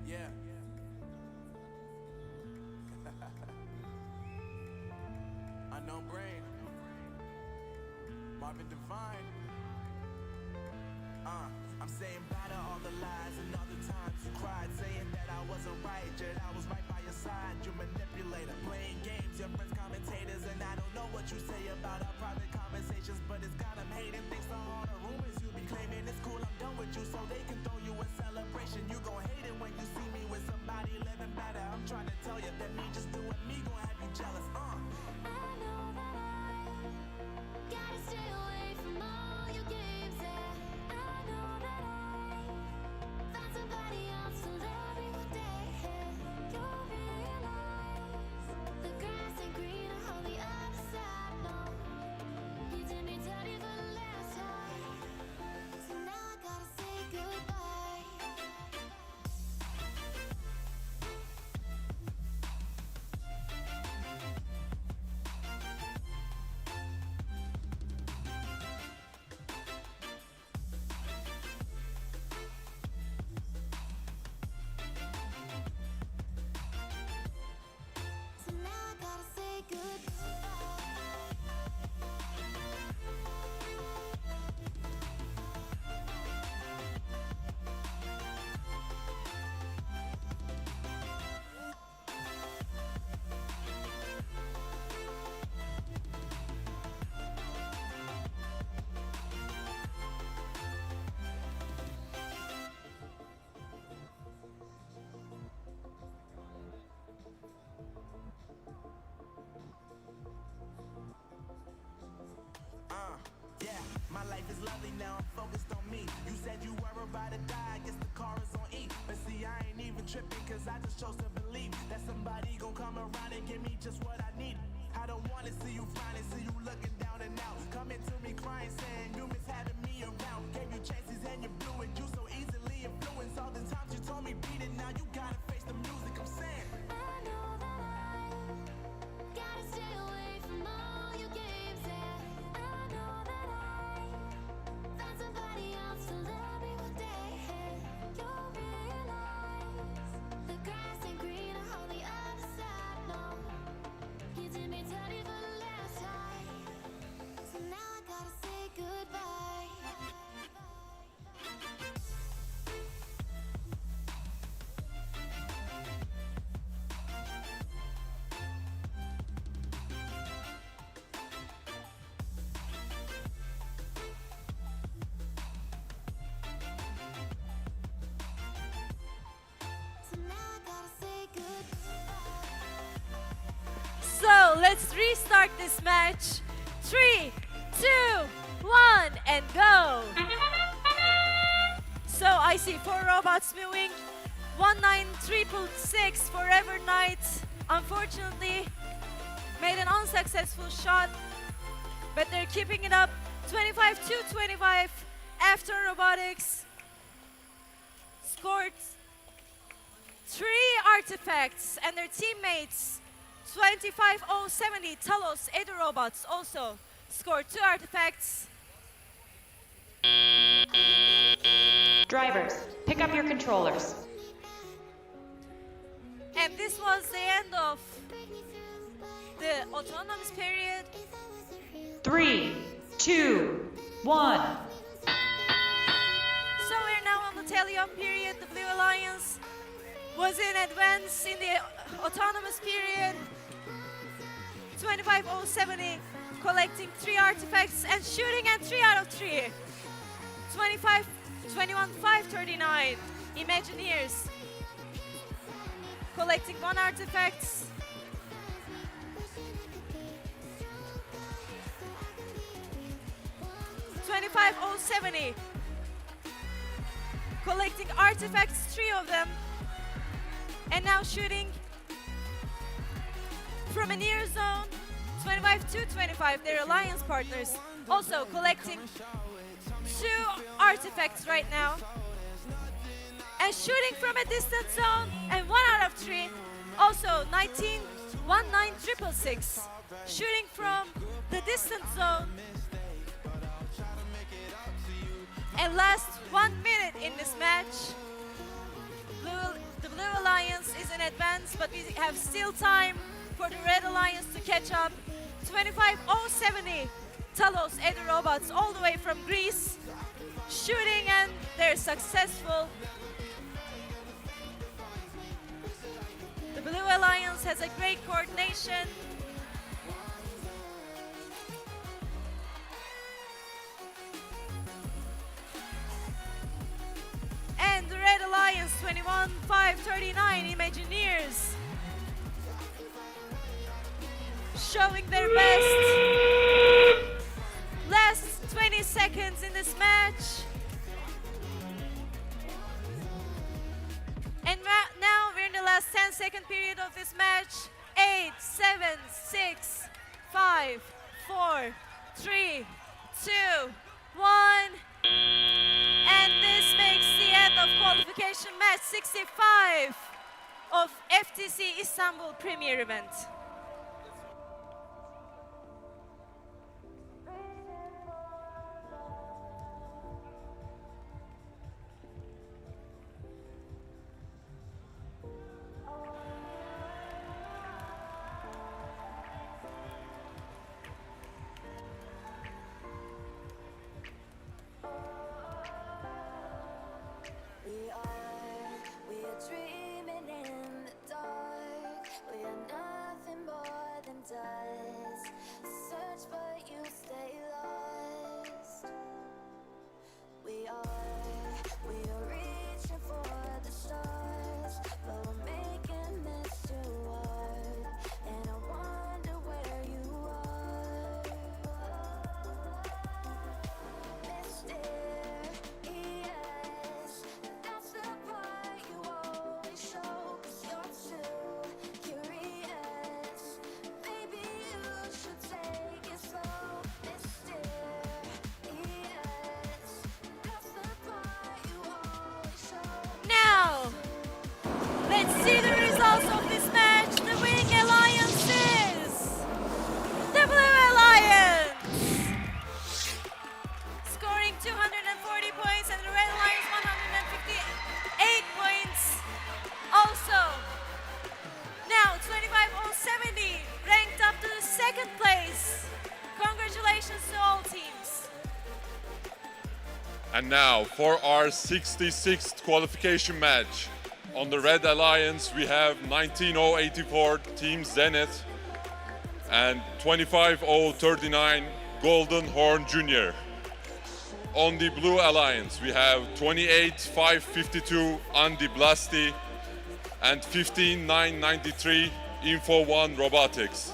Yeah. Unknown brain. Marvin Divine. I'm saying bye to all the lies and all the times you cried, saying that I wasn't right, yet I was right by your side. You manipulator, playing games, your friends commentators, and I don't know what you say about our private conversations, but it's got them hating. Thanks to all the rumors you be claiming. It's cool, I'm done with you, so they can throw you a celebration. You gon' hate it when you see me with somebody living better. I'm trying to tell you that me just doing me gon' have you jealous. I know that I gotta stay away from all your games. Yeah, I know that I found somebody else to love me one day. You'll realize the grass ain't greener on the other side. No, you did me dirty for the last time. come around and give me just what I need. I don't wanna see you frowning, see you looking down and out. Coming to me crying, saying you miss having me around. Gave you chances and you blew it. You so easily influenced. All the times you told me beat it, now you gotta face the music. I'm saying I know that I gotta stay away from all your games. Yeah, I know that I found somebody else to love me one day. You'll realize the grass ain't greener on the other side. No, you did me dirty for the last time, so now I gotta say goodbye. So now I gotta say goodbye. So let's restart this match. 3, 2, 1, and go. So I see 4 robots moving. 19666 Forever Night. Unfortunately, made an unsuccessful shot, but they're keeping it up. 25-25 after robotics. Scored 3 artifacts, and their teammates 25070 Talos Edu robots also scored 2 artifacts. Drivers, pick up your controllers. And this was the end of the autonomous period. 3, 2, 1. So we're now on the tally-up period. The Blue Alliance was in advance in the autonomous period. 25070 collecting 3 artifacts and shooting at 3 out of 3. 21-539 Imagineers collecting 1 artifact. $25,070 collecting artifacts, 3 of them, and now shooting from a near zone. 25-25, their alliance partners also collecting 2 artifacts right now, and shooting from a distant zone, and 1 out of 3, also 19-19666, shooting from the distant zone. And last 1 minute in this match. The Blue Alliance is in advance, but we have still time for the Red Alliance to catch up. 25,070 Talos Edu robots all the way from Greece, shooting, and they're successful. The Blue Alliance has a great coordination. And the Red Alliance, 21-539 Imagineers, showing their best. Last 20 seconds in this match. And now we're in the last 10-second period of this match. 8, 7, 6, 5, 4, 3, 2, 1. And this makes the end of qualification match 65 of FTC Istanbul Premier Event. We are dreaming in the dark. We are nothing And now for our 66th qualification match. On the Red Alliance, we have 19084 Team Zenith and 25039 Golden Horn Junior. On the Blue Alliance, we have 28552 Andy Blasti and 15993 Info One Robotics.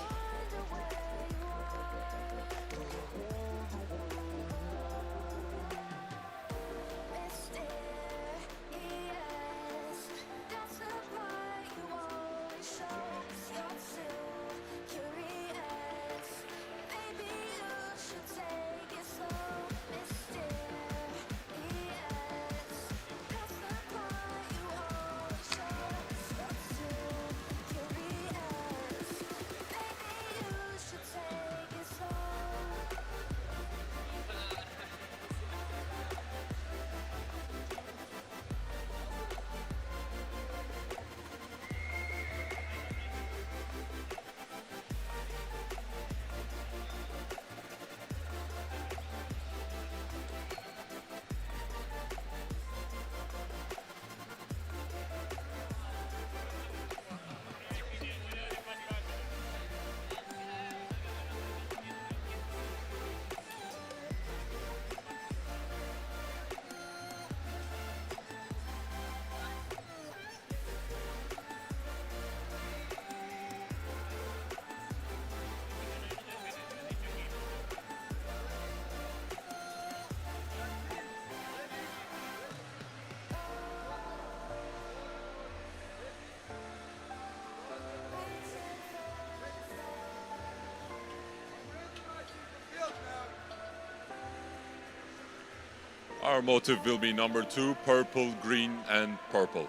Our motive will be number 2, purple, green, and purple.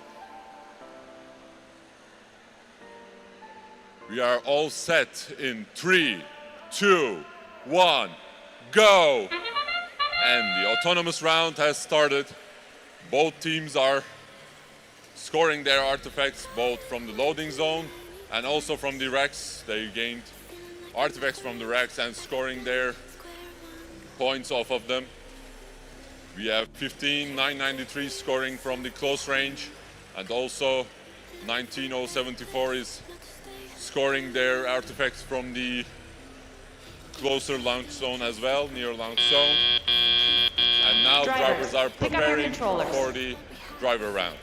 We are all set in 3, 2, 1, go! And the autonomous round has started. Both teams are scoring their artifacts both from the loading zone and also from the racks. They gained artifacts from the racks and scoring their points off of them. We have 15993 scoring from the close range, and also 19074 is scoring their artifacts from the closer launch zone as well, near launch zone. And now drivers are preparing for the driver round.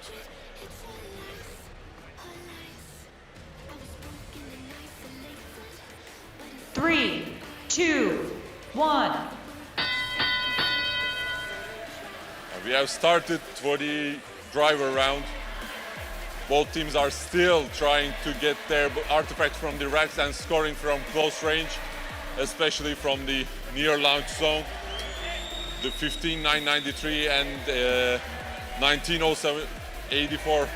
Three, two, one. We have started for the driver round. Both teams are still trying to get their artifacts from the racks and scoring from close range, especially from the near launch zone. The 15993 and 19084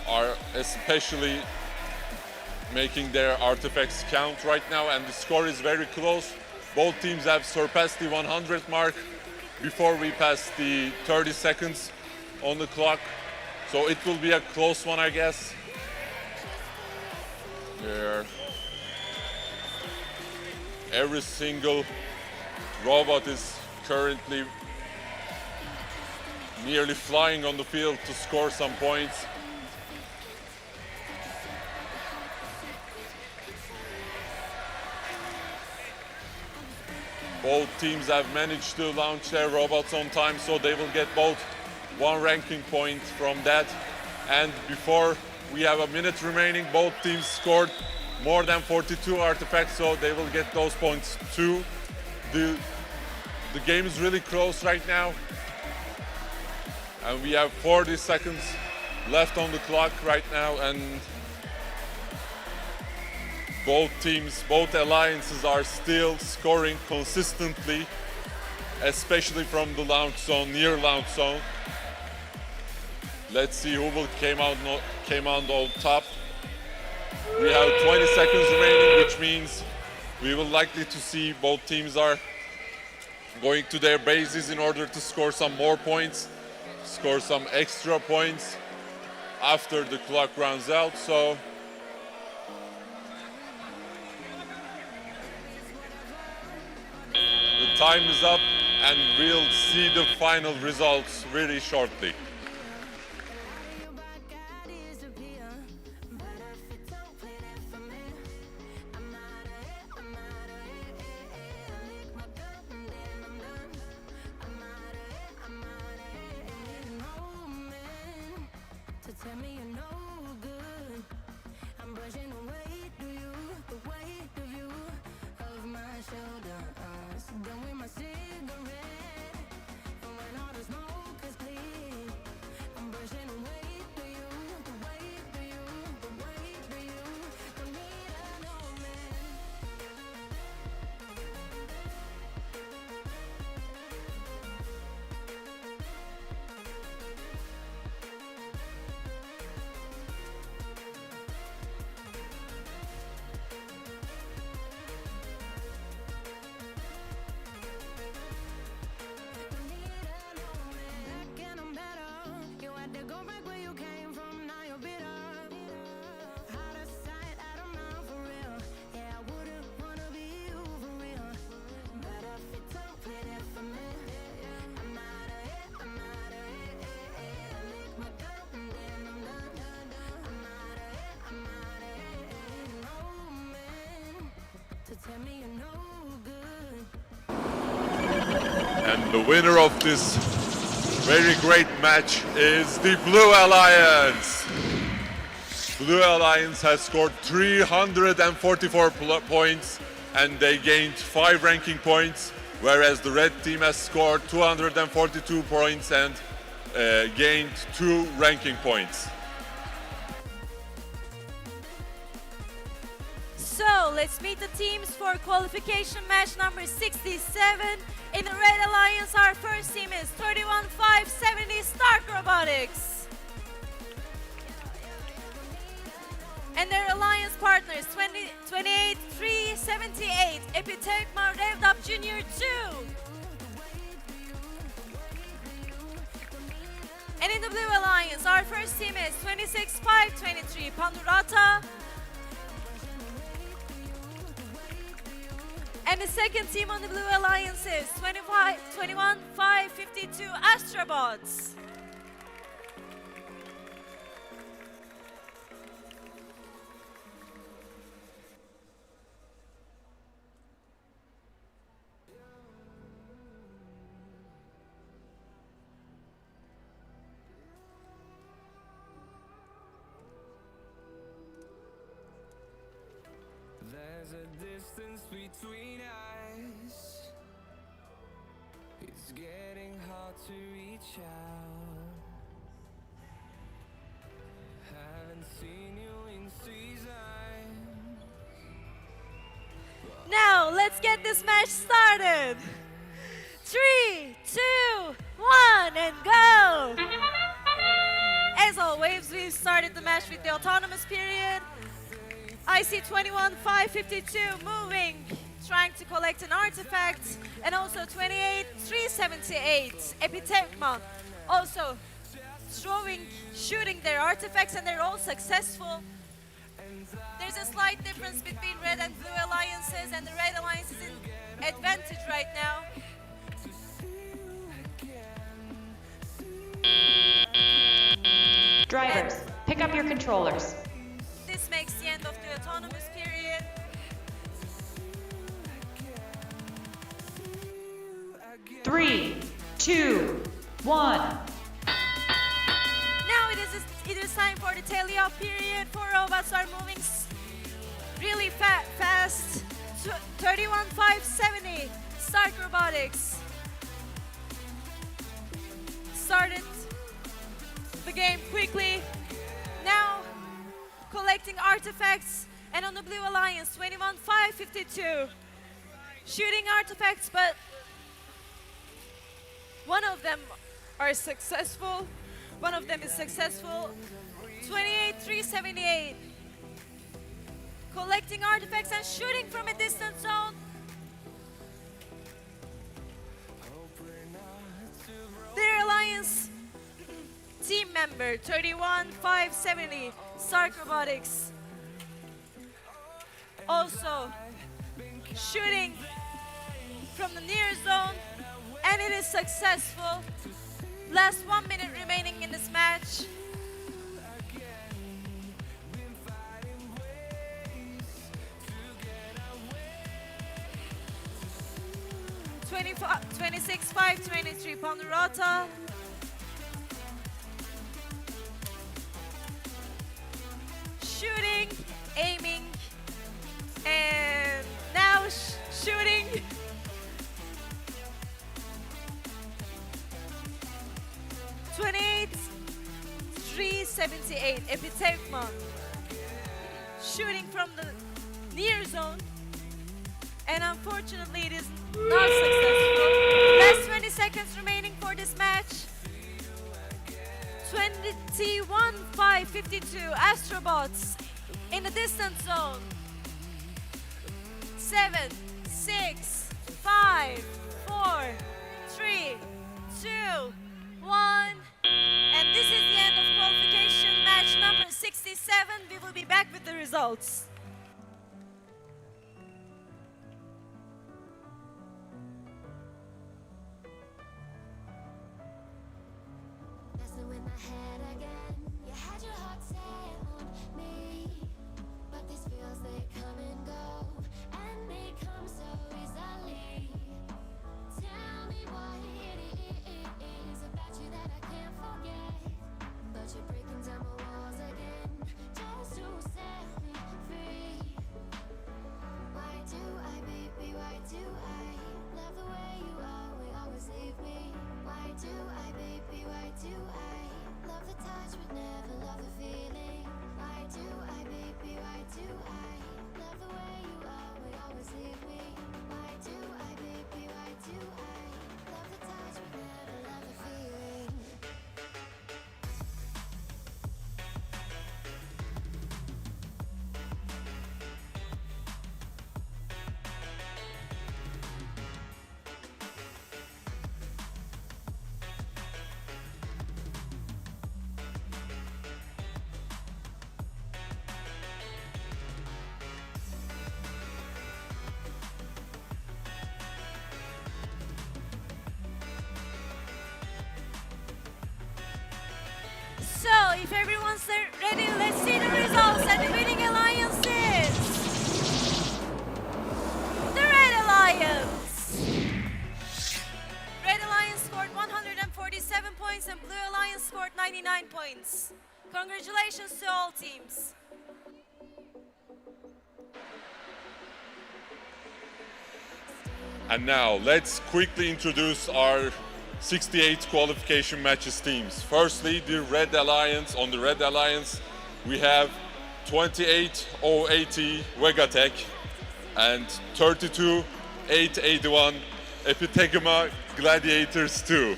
are especially making their artifacts count right now, and the score is very close. Both teams have surpassed the 100 mark before we pass the 30 seconds on the clock. So it will be a close one, I guess. There. Every single robot is currently nearly flying on the field to score some points. Both teams have managed to launch their robots on time, so they will get both one ranking point from that. And before we have a minute remaining, both teams scored more than 42 artifacts, so they will get those points too. The game is really close right now. And we have 40 seconds left on the clock right now, and both teams, both alliances are still scoring consistently, especially from the launch zone, near launch zone. Let's see who will came out on top. We have 20 seconds remaining, which means we will likely to see both teams are going to their bases in order to score some more points, score some extra points after the clock runs out. So the time is up, and we'll see the final results really shortly. Tell me you're no good. I'm brushing away to you, the weight of you, of my shoulders. Done with my cigarette, and when all the smoke is clear, I'm brushing away to you, the weight of you, the weight of you. Don't need a no man. Tell me you're no good. And the winner of this very great match is the Blue Alliance. Blue Alliance has scored 344 points and they gained 5 ranking points, whereas the red team has scored 242 points and gained 2 ranking points. So let's meet the teams for qualification match number 67. In the Red Alliance, our first team is 31570 Stark Robotics. And their alliance partners 28378 Epitechma Revdap Junior 2. And in the Blue Alliance, our first team is 26523 Pandurata. And the second team on the Blue Alliance is 21552 Astrobots. There's a distance between us. It's getting hard to reach out. Haven't seen you in seasons. Now, let's get this match started. 3, 2, 1, and go! As always, we've started the match with the autonomous period. I see 21552 moving, trying to collect an artifact, and also 28378 Epitechma also shooting their artifacts, and they're all successful. There's a slight difference between red and blue alliances, and the red alliance is in advantage right now. Drivers, pick up your controllers. This makes the end of the autonomous period. Three, 2, 1. Now it is time for the tally-off period. 4 robots are moving really fast. 31570 Stark Robotics started the game quickly. Now collecting artifacts, and on the Blue Alliance 21552 shooting artifacts, but one of them is successful. 28378 collecting artifacts and shooting from a distant zone. Their alliance team member 31570 Stark Robotics also shooting from the near zone, And it is successful. Last 1 minute remaining in this match. (25) 26-5, 23 Ponderosa. Shooting, aiming, and now shooting. (28-378) Epithegma. Shooting from the near zone. And unfortunately, it is not successful. Last 20 seconds remaining for this match. 21-5, 52 Astrobots in the distance zone. 7, 6, 5, 4, 3, 2, 1. And this is the end of qualification match number 67. We will be back with the results. Messing with my head again. You had your heart set on me, but these feels they come and go, and they come so easily. Tell me what it is about you that I can't forget, but you're breaking down my walls again just to set me free. Why do I, baby? Why do I love the way you always leave me? Why do I, baby? Why do I love the touch but never love the feeling? Why do I, baby? Why do I love the way you always leave me? Why do I, baby? Why do I love the touch but never love the feeling? So, if everyone's ready, let's see the results. And the winning alliance is the Red Alliance. Red Alliance scored 147 points and Blue Alliance scored 99 points. Congratulations to all teams. And now let's quickly introduce our 68 qualification matches teams. Firstly, the Red Alliance. On the Red Alliance, we have 28-080 Vegatech and 32-881 Epithegma Gladiators 2.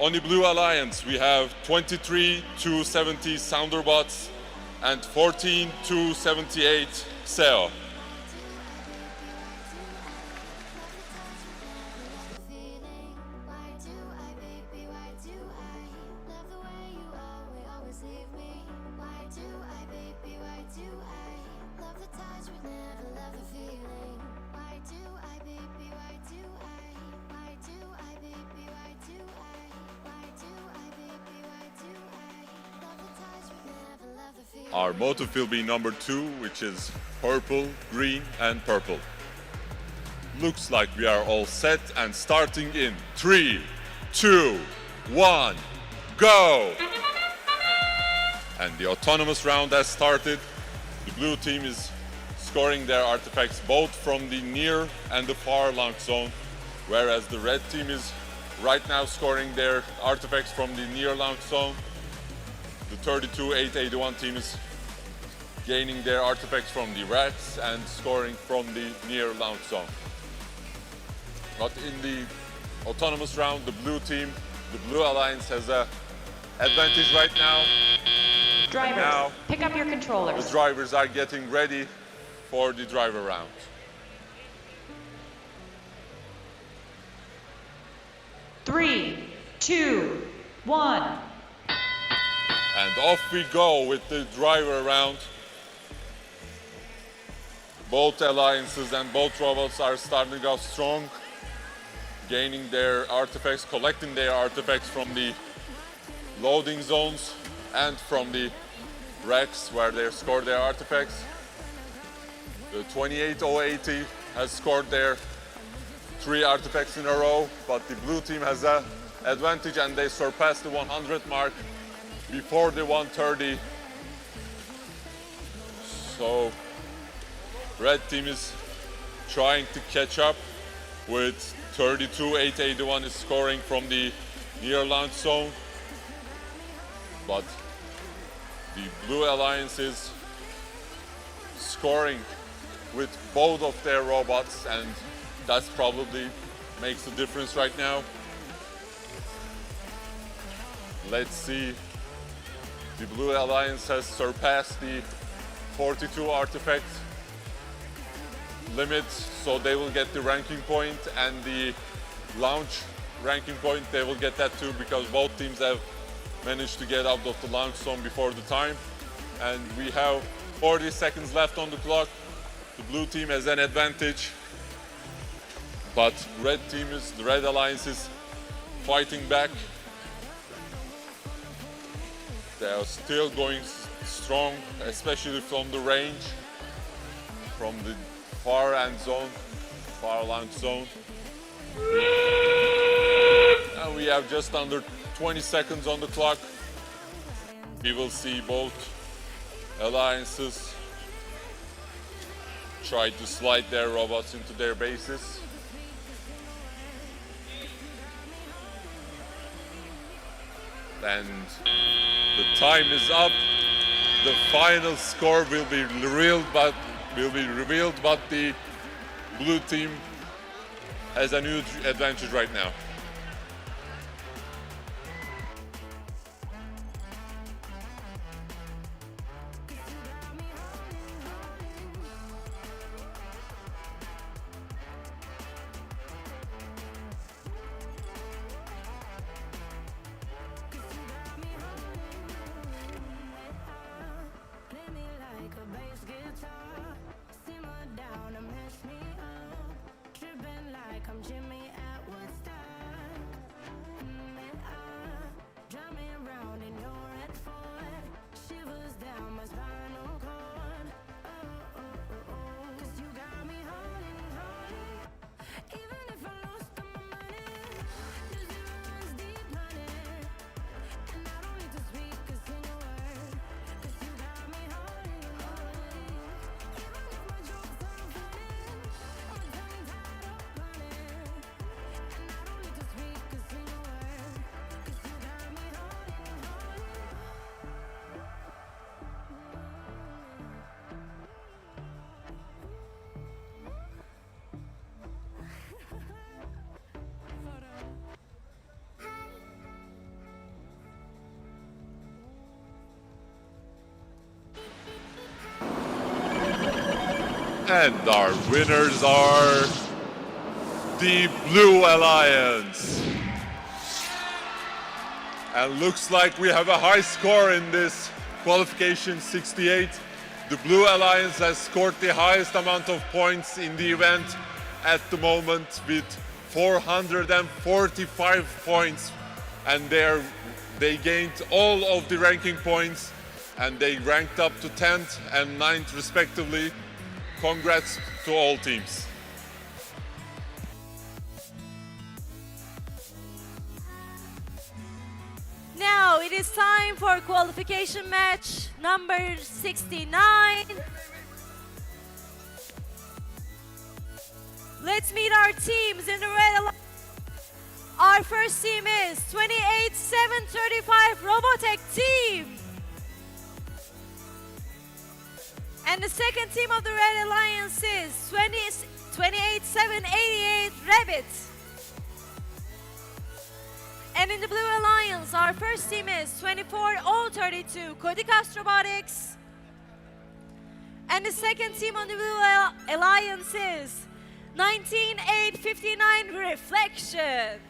On the Blue Alliance, we have 23-270 Sounderbots and 14-278 SEO. Our motive will be number 2, which is purple, green, and purple. Looks like we are all set and starting in 3, 2, 1, go! And the autonomous round has started. The blue team is scoring their artifacts both from the near and the far launch zone, whereas the red team is right now scoring their artifacts from the near launch zone. The 32-881 team is gaining their artifacts from the racks and scoring from the near launch zone. But in the autonomous round, the blue team, the Blue Alliance has an advantage right now. Drivers, Now, pick up your controllers. the drivers are getting ready for the driver round. Three, 2, 1. And off we go with the driver round. Both alliances and both robots are starting off strong, gaining their artifacts, collecting their artifacts from the loading zones and from the racks where they score their artifacts. The 28080 has scored their 3 artifacts in a row, but the blue team has an advantage and they surpassed the 100 mark before the 130. So red team is trying to catch up with 32,881 is scoring from the near launch zone. But the Blue Alliance is scoring with both of their robots, and that's probably makes the difference right now. Let's see. The Blue Alliance has surpassed the 42 artifact limit, so they will get the ranking point, and the launch ranking point, they will get that too, because both teams have managed to get out of the launch zone before the time. And we have 40 seconds left on the clock. The blue team has an advantage, but the Red Alliance is fighting back. They are still going strong, especially from the range, from the far end zone, far launch zone. And we have just under 20 seconds on the clock. We will see both alliances try to slide their robots into their bases. And the time is up. The final score will be revealed, but the blue team has a huge advantage right now. And our winners are the Blue Alliance. And looks like we have a high score in this qualification, 68. The Blue Alliance has scored the highest amount of points in the event at the moment with 445 points. And they gained all of the ranking points, and they ranked up to 10th and 9th respectively. Congrats to all teams. Now it is time for qualification match number 69. Let's meet our teams in the red alliance. Our first team is 28735 Robotech team. And the second team of the Red Alliance is 28788 Rabbit. And in the Blue Alliance, our first team is 24032 Codicast Robotics. And the second team on the Blue Alliance is 19859 Reflection.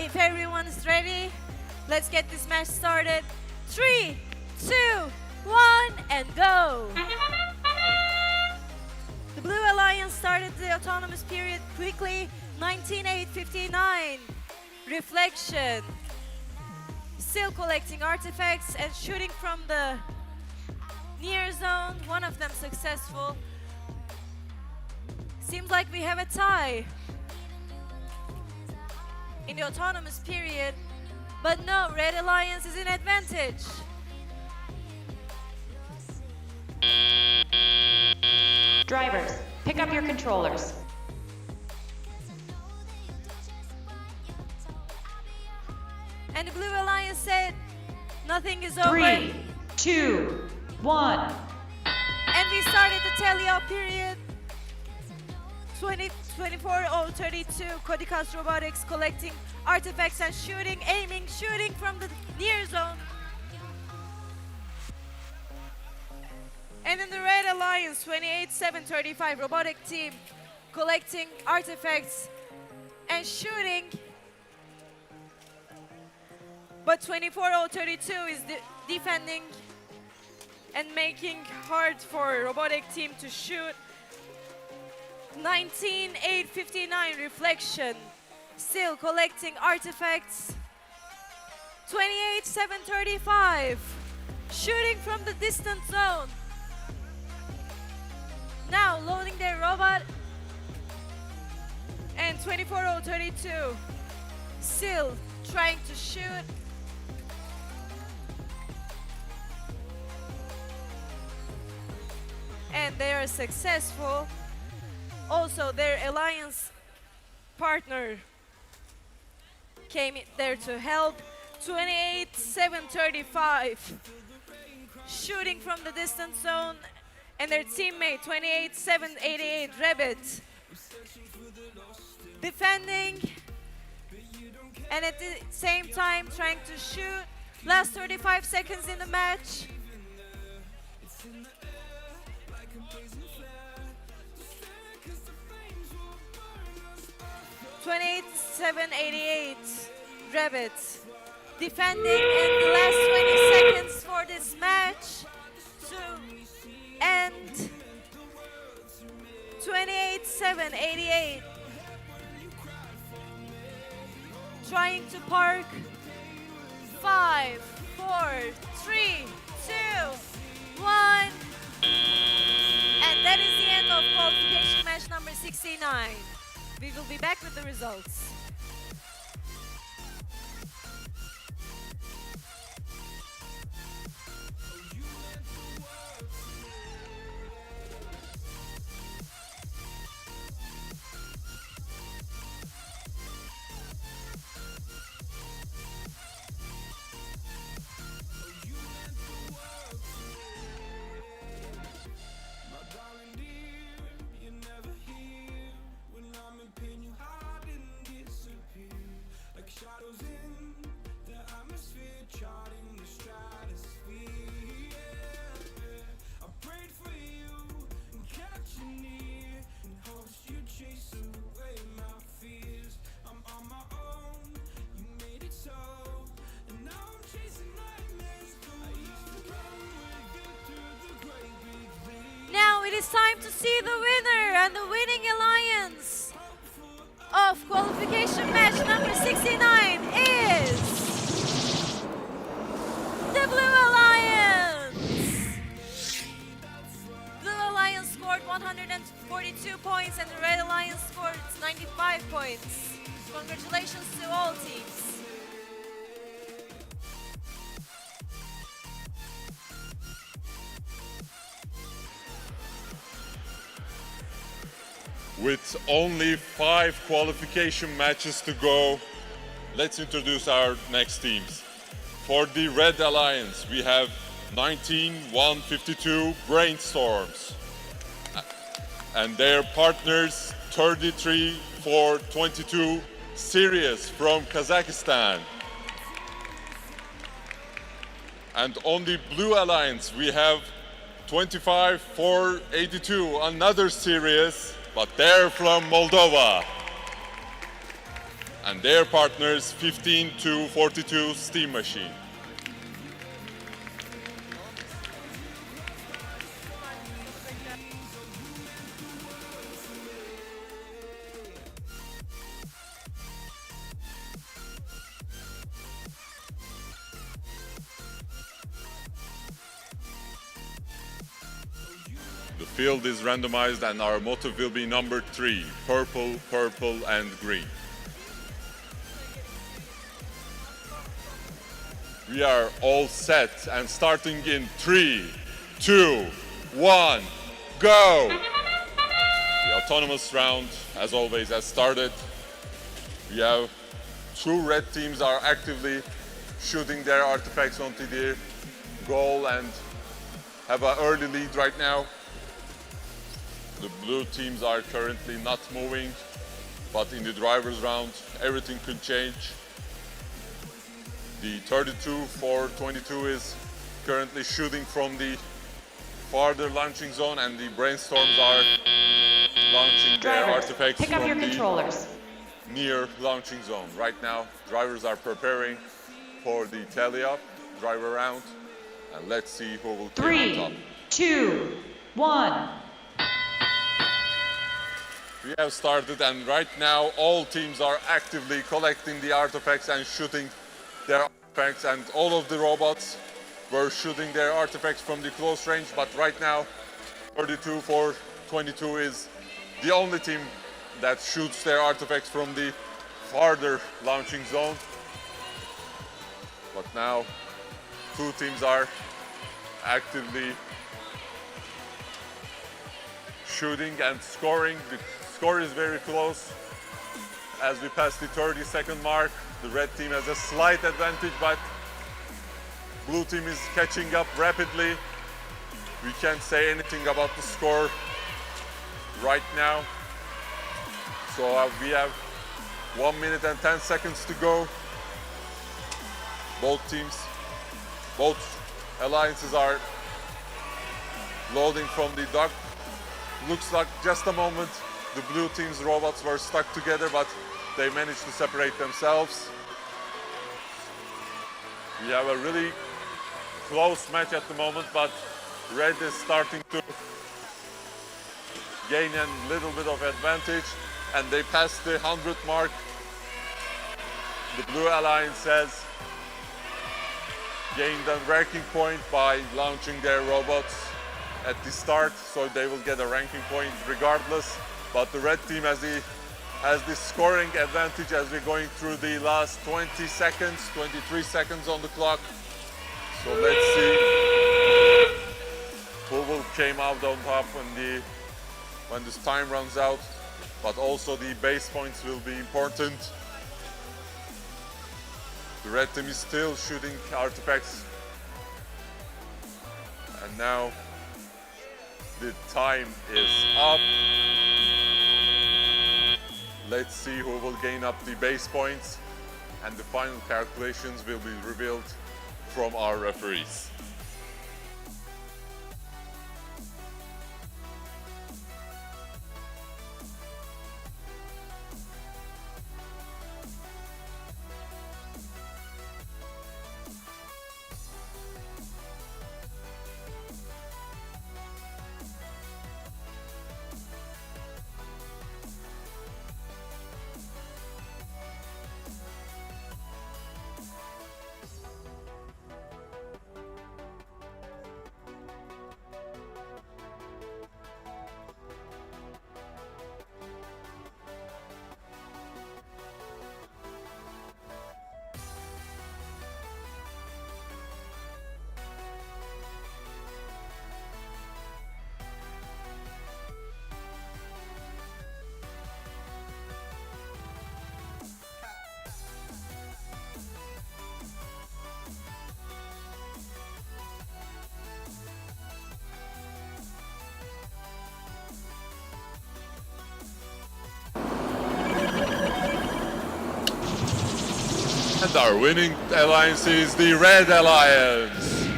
if everyone is ready, let's get this match started. 3, 2, 1, and go! The Blue Alliance started the autonomous period quickly, 19:8:59. Reflection. Still collecting artifacts and shooting from the near zone, one of them successful. Seems like we have a tie in the autonomous period, but no, Red Alliance is in advantage. Drivers, pick up your controllers. And the Blue Alliance said, nothing is over. 3, 2, 1. And we started the tally-up period. 24:32, Kodikas Robotics collecting artifacts and shooting, aiming, shooting from the near zone. And in the Red Alliance, 28:7:35, robotic team collecting artifacts and shooting. But 24:32 is defending and making hard for robotic team to shoot. 19:8:59 reflection, still collecting artifacts. 28:7:35, shooting from the distant zone. Now loading their robot. And 24:32, still trying to shoot. And they are successful. Also, their alliance partner came there to help. 28:7:35, shooting from the distant zone, and their teammate 28:7:88, Rebet, defending, and at the same time trying to shoot. Last 35 seconds in the match. 28:7:88, Rebet defending in the last 20 seconds for this match to end. 28:7:88, trying to park. 5, 4, 3, 2, 1, and that is the end of qualification match number 69. We will be back with the results. It is time to see the winner, and the winning alliance of qualification match number 69 is the Blue Alliance. Blue Alliance scored 142 points and the Red Alliance scored 95 points. Congratulations to all teams. With only 5 qualification matches to go, let's introduce our next teams. For the Red Alliance, we have 19:152 Brainstorms and their partners 33:422 Sirius from Kazakhstan. And on the Blue Alliance, we have 25:482, another Sirius, but they're from Moldova. and their partners 15-42 steam machine. The field is randomized and our motto will be number 3, purple, purple and green. We are all set and starting in 3, 2, 1, go! The autonomous round, as always, has started. We have 2 red teams are actively shooting their artifacts onto the goal and have an early lead right now. The blue teams are currently not moving, but in the driver's round, everything could change. The 32-4-22 is currently shooting from the farther launching zone, and the brainstorms are launching their Drivers, artifacts pick up from your the controllers. near launching zone. Right now, drivers are preparing for the tally-up driver round, and let's see who will come on top. 3, 2, 1. We have started, and right now all teams are actively collecting the artifacts and shooting their artifacts, and all of the robots were shooting their artifacts from the close range, but right now 32-4-22 is the only team that shoots their artifacts from the farther launching zone. But now 2 teams are actively shooting and scoring. The score is very close. As we pass the 30-second mark, the red team has a slight advantage, but blue team is catching up rapidly. We can't say anything about the score right now. So we have 1 minute and 10 seconds to go. Both alliances are loading from the dock. Looks like just a moment the blue team's robots were stuck together, but they managed to separate themselves. We have a really close match at the moment, but red is starting to gain a little bit of advantage, and they passed the 100 mark. The blue alliance has gained a ranking point by launching their robots at the start, so they will get a ranking point regardless. But the red team has the scoring advantage as we're going through the last 20 seconds, 23 seconds on the clock. So let's see who will came out on top when this time runs out. But also the base points will be important. The red team is still shooting artifacts. And now the time is up. Let's see who will gain up the base points, and the final calculations will be revealed from our referees. And our winning alliance is the Red Alliance.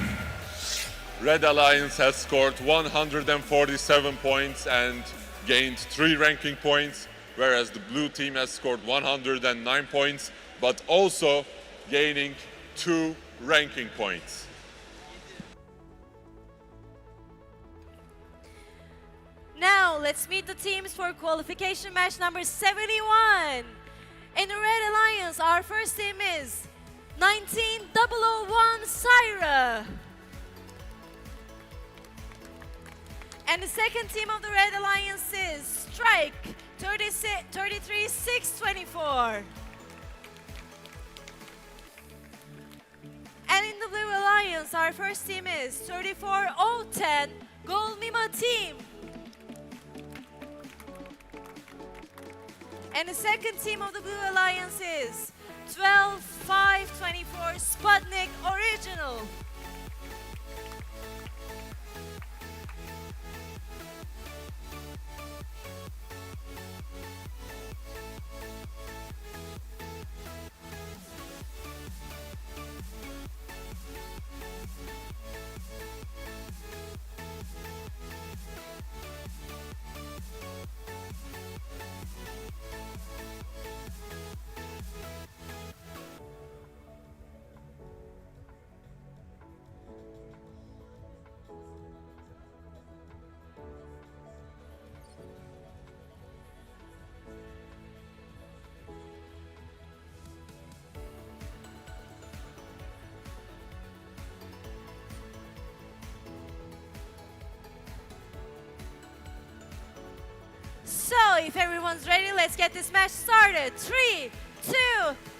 Red Alliance has scored 147 points and gained 3 ranking points. whereas the blue team has scored 109 points, but also gaining 2 ranking points. Now, let's meet the teams for qualification match number 71. In the Red Alliance, our first team is 19001 Syra. And the second team of the Red Alliance is Strike 33624. And in the Blue Alliance, our first team is 34010 Gold Mima Team. And the second team of the Blue Alliance is 12524 Sputnik Original. So, if everyone's ready, let's get this match started. 3, 2,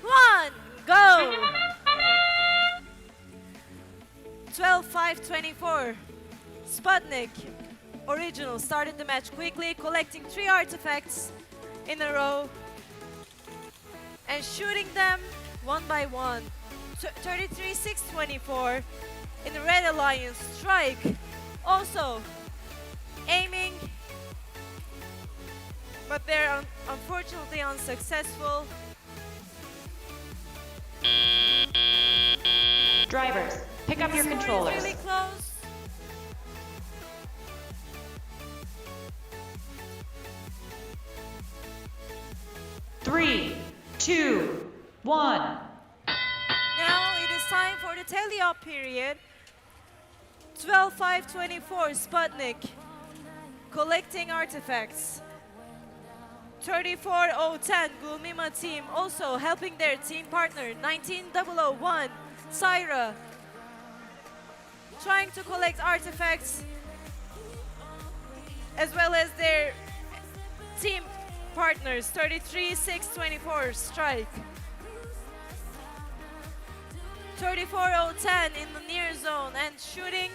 1, go! 12-5-24. Sputnik Original started the match quickly, collecting 3 artifacts in a row and shooting them one by one. 33-6-24 in the Red Alliance. Strike also aiming, but they're unfortunately unsuccessful. Drivers, pick up your Score is controllers. really close. Three, 2, 1. Now it is time for the tally-up period. 12-5-24 Sputnik collecting artifacts. 34-0-10 Gulmima team also helping their team partner 19-001 Syra trying to collect artifacts as well as their team partners 33-6-24 Strike. 34-0-10 in the near zone and shooting,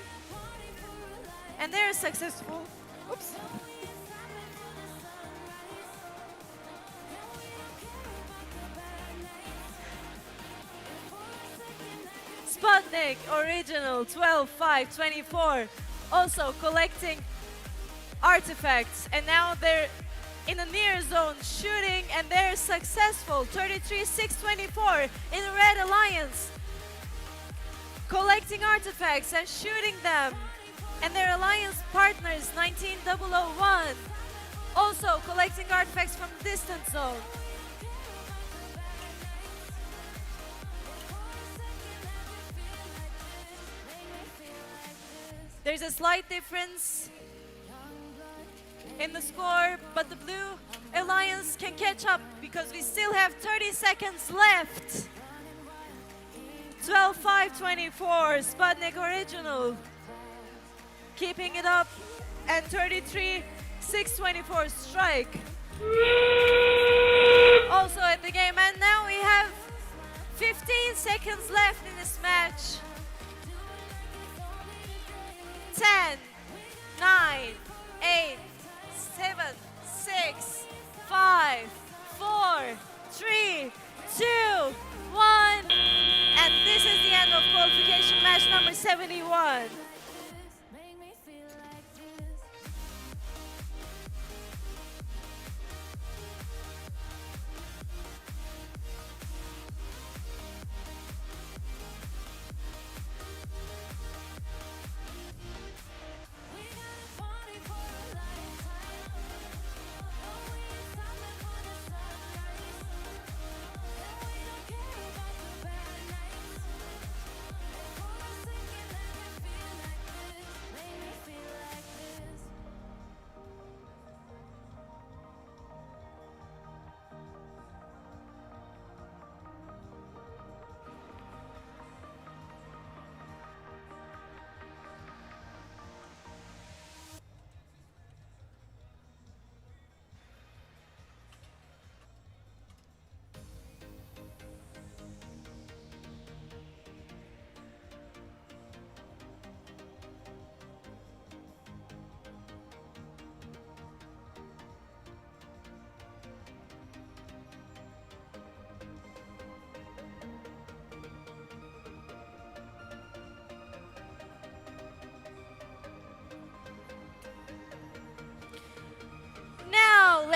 and they're successful. Oops. Sputnik Original 12-5-24 also collecting artifacts, and now they're in the near zone shooting, and they're successful. 33-6-24 in the Red Alliance collecting artifacts and shooting them, and their alliance partners 19-001 also collecting artifacts from the distant zone. There's a slight difference in the score, but the Blue Alliance can catch up because we still have 30 seconds left. 12-5-24, Sputnik Original keeping it up, and 33-6-24 Strike also at the game. And now we have 15 seconds left in this match. 10, 9, 8, 7, 6, 5, 4, 3, 2, 1. And this is the end of qualification match number 71.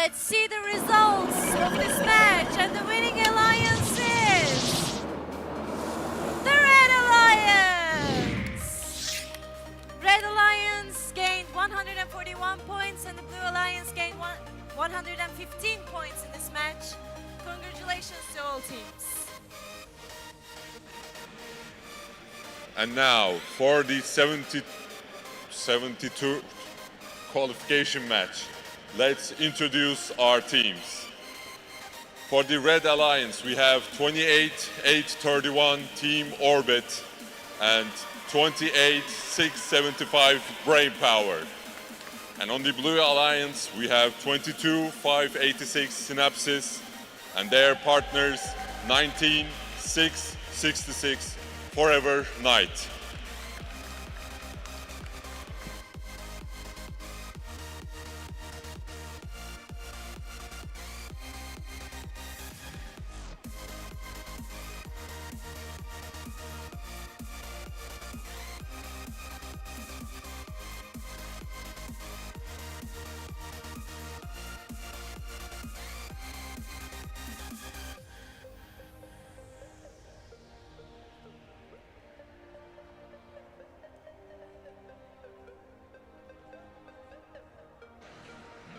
Let's see the results of this match, and the winning alliance is the Red Alliance. Red Alliance gained 141 points, and the Blue Alliance gained 115 points in this match. Congratulations to all teams. And now for the 72 qualification match, let's introduce our teams. For the Red Alliance, we have 28-831 Team Orbit and 28-675 Brain Power. And on the Blue Alliance, we have 22-586 Synapsis and their partners 19-666 Forever Night.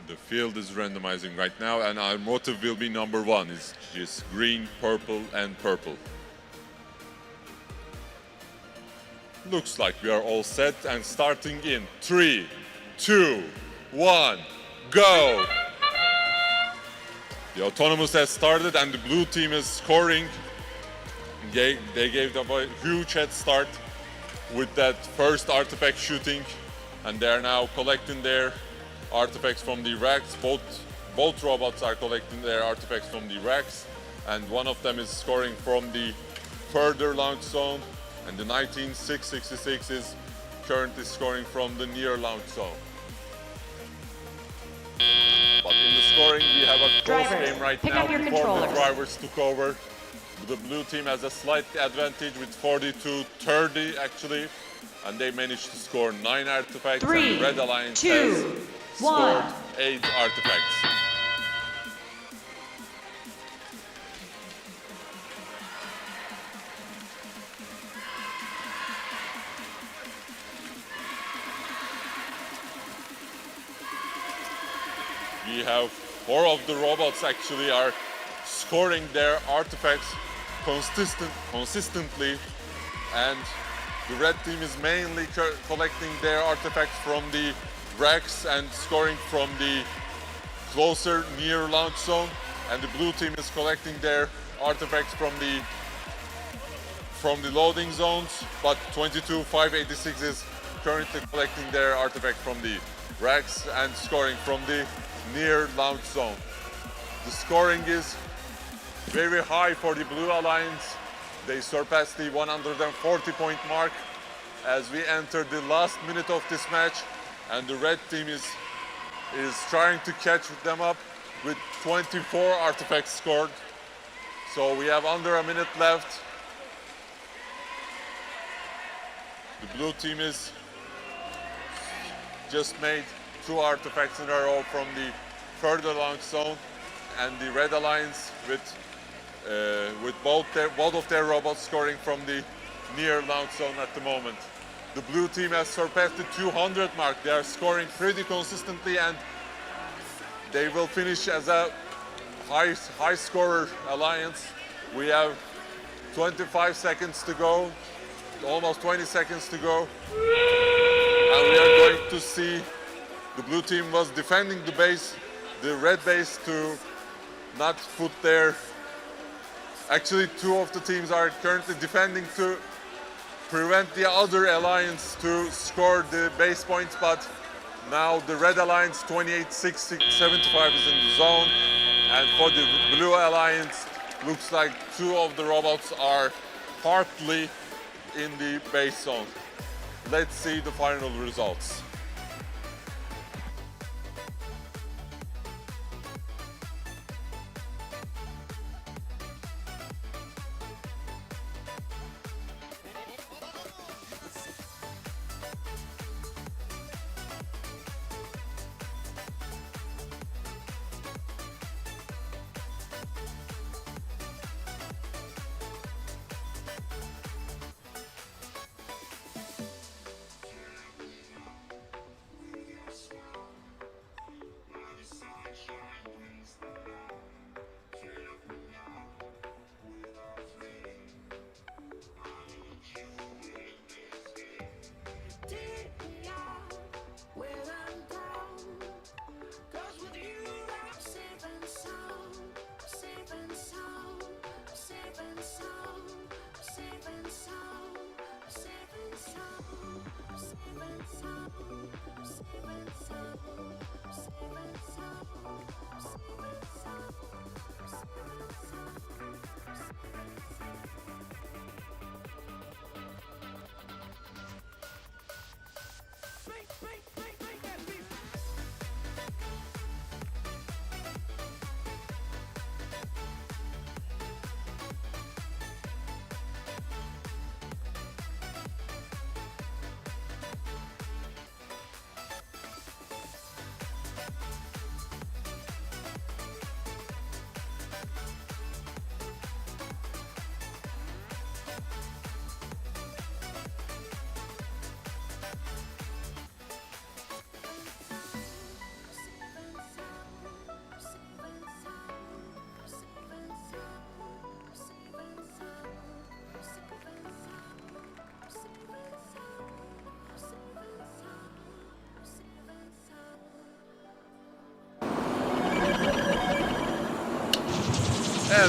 The field is randomizing right now, and our motive will be number one. It's just green, purple, and purple. Looks like we are all set, and starting in 3, 2, 1, go! The autonomous has started, and the blue team is scoring. They gave them a huge head start with that first artifact shooting, and they are now collecting their artifacts from the racks. Both robots are collecting their artifacts from the racks, and one of them is scoring from the further launch zone, and the 19666 is currently scoring from the near launch zone. But in the scoring, we have a close game right now before the drivers took over. The blue team has a slight advantage with 40-30 actually, and they managed to score 9 artifacts. 3, and the Red Alliance 2, has 1. scored 8 artifacts. We have 4 of the robots actually are scoring their artifacts consistently, and the red team is mainly collecting their artifacts from the racks and scoring from the closer near launch zone, and the blue team is collecting their artifacts from the loading zones, but 22-586 is currently collecting their artifacts from the racks and scoring from the near launch zone. The scoring is very high for the Blue Alliance. They surpassed the 140-point mark as we enter the last minute of this match, and the red team is trying to catch them up with 24 artifacts scored. So we have under a minute left. The blue team is just made 2 artifacts in a row from the further launch zone, and the Red Alliance with both of their robots scoring from the near launch zone at the moment. The blue team has surpassed the 200 mark. They are scoring pretty consistently, and they will finish as a high scorer alliance. We have 25 seconds to go, almost 20 seconds to go, and we are going to see the blue team was defending the base, the red base, to not put their... Actually, 2 of the teams are currently defending to prevent the other alliance to score the base points, but now the Red Alliance 28-675 is in the zone, and for the Blue Alliance, looks like 2 of the robots are partly in the base zone. Let's see the final results.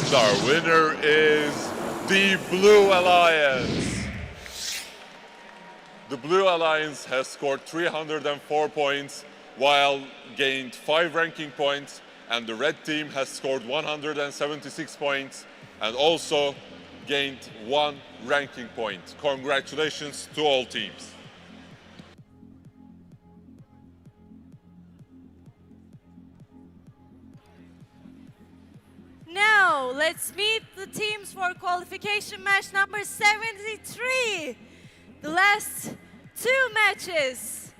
And our winner is the Blue Alliance. The Blue Alliance has scored 304 points while gained 5 ranking points, and the red team has scored 176 points and also gained 1 ranking point. Congratulations to all teams. Now, let's meet the teams for qualification match number 73. The last 2 matches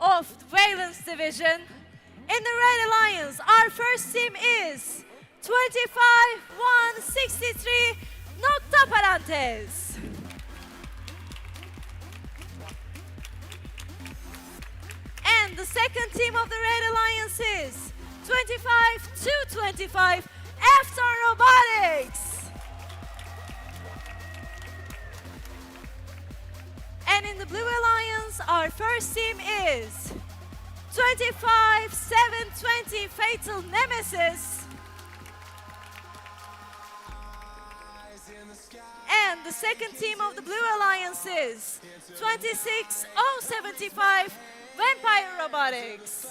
of the Valens division. In the Red Alliance, our first team is 25-163 Nokta Parantez. And the second team of the Red Alliance is 25-25 Afton Robotics. And in the Blue Alliance, our first team is 25-720 Fatal Nemesis. And the second team of the Blue Alliance is 26-075 Vampire Robotics.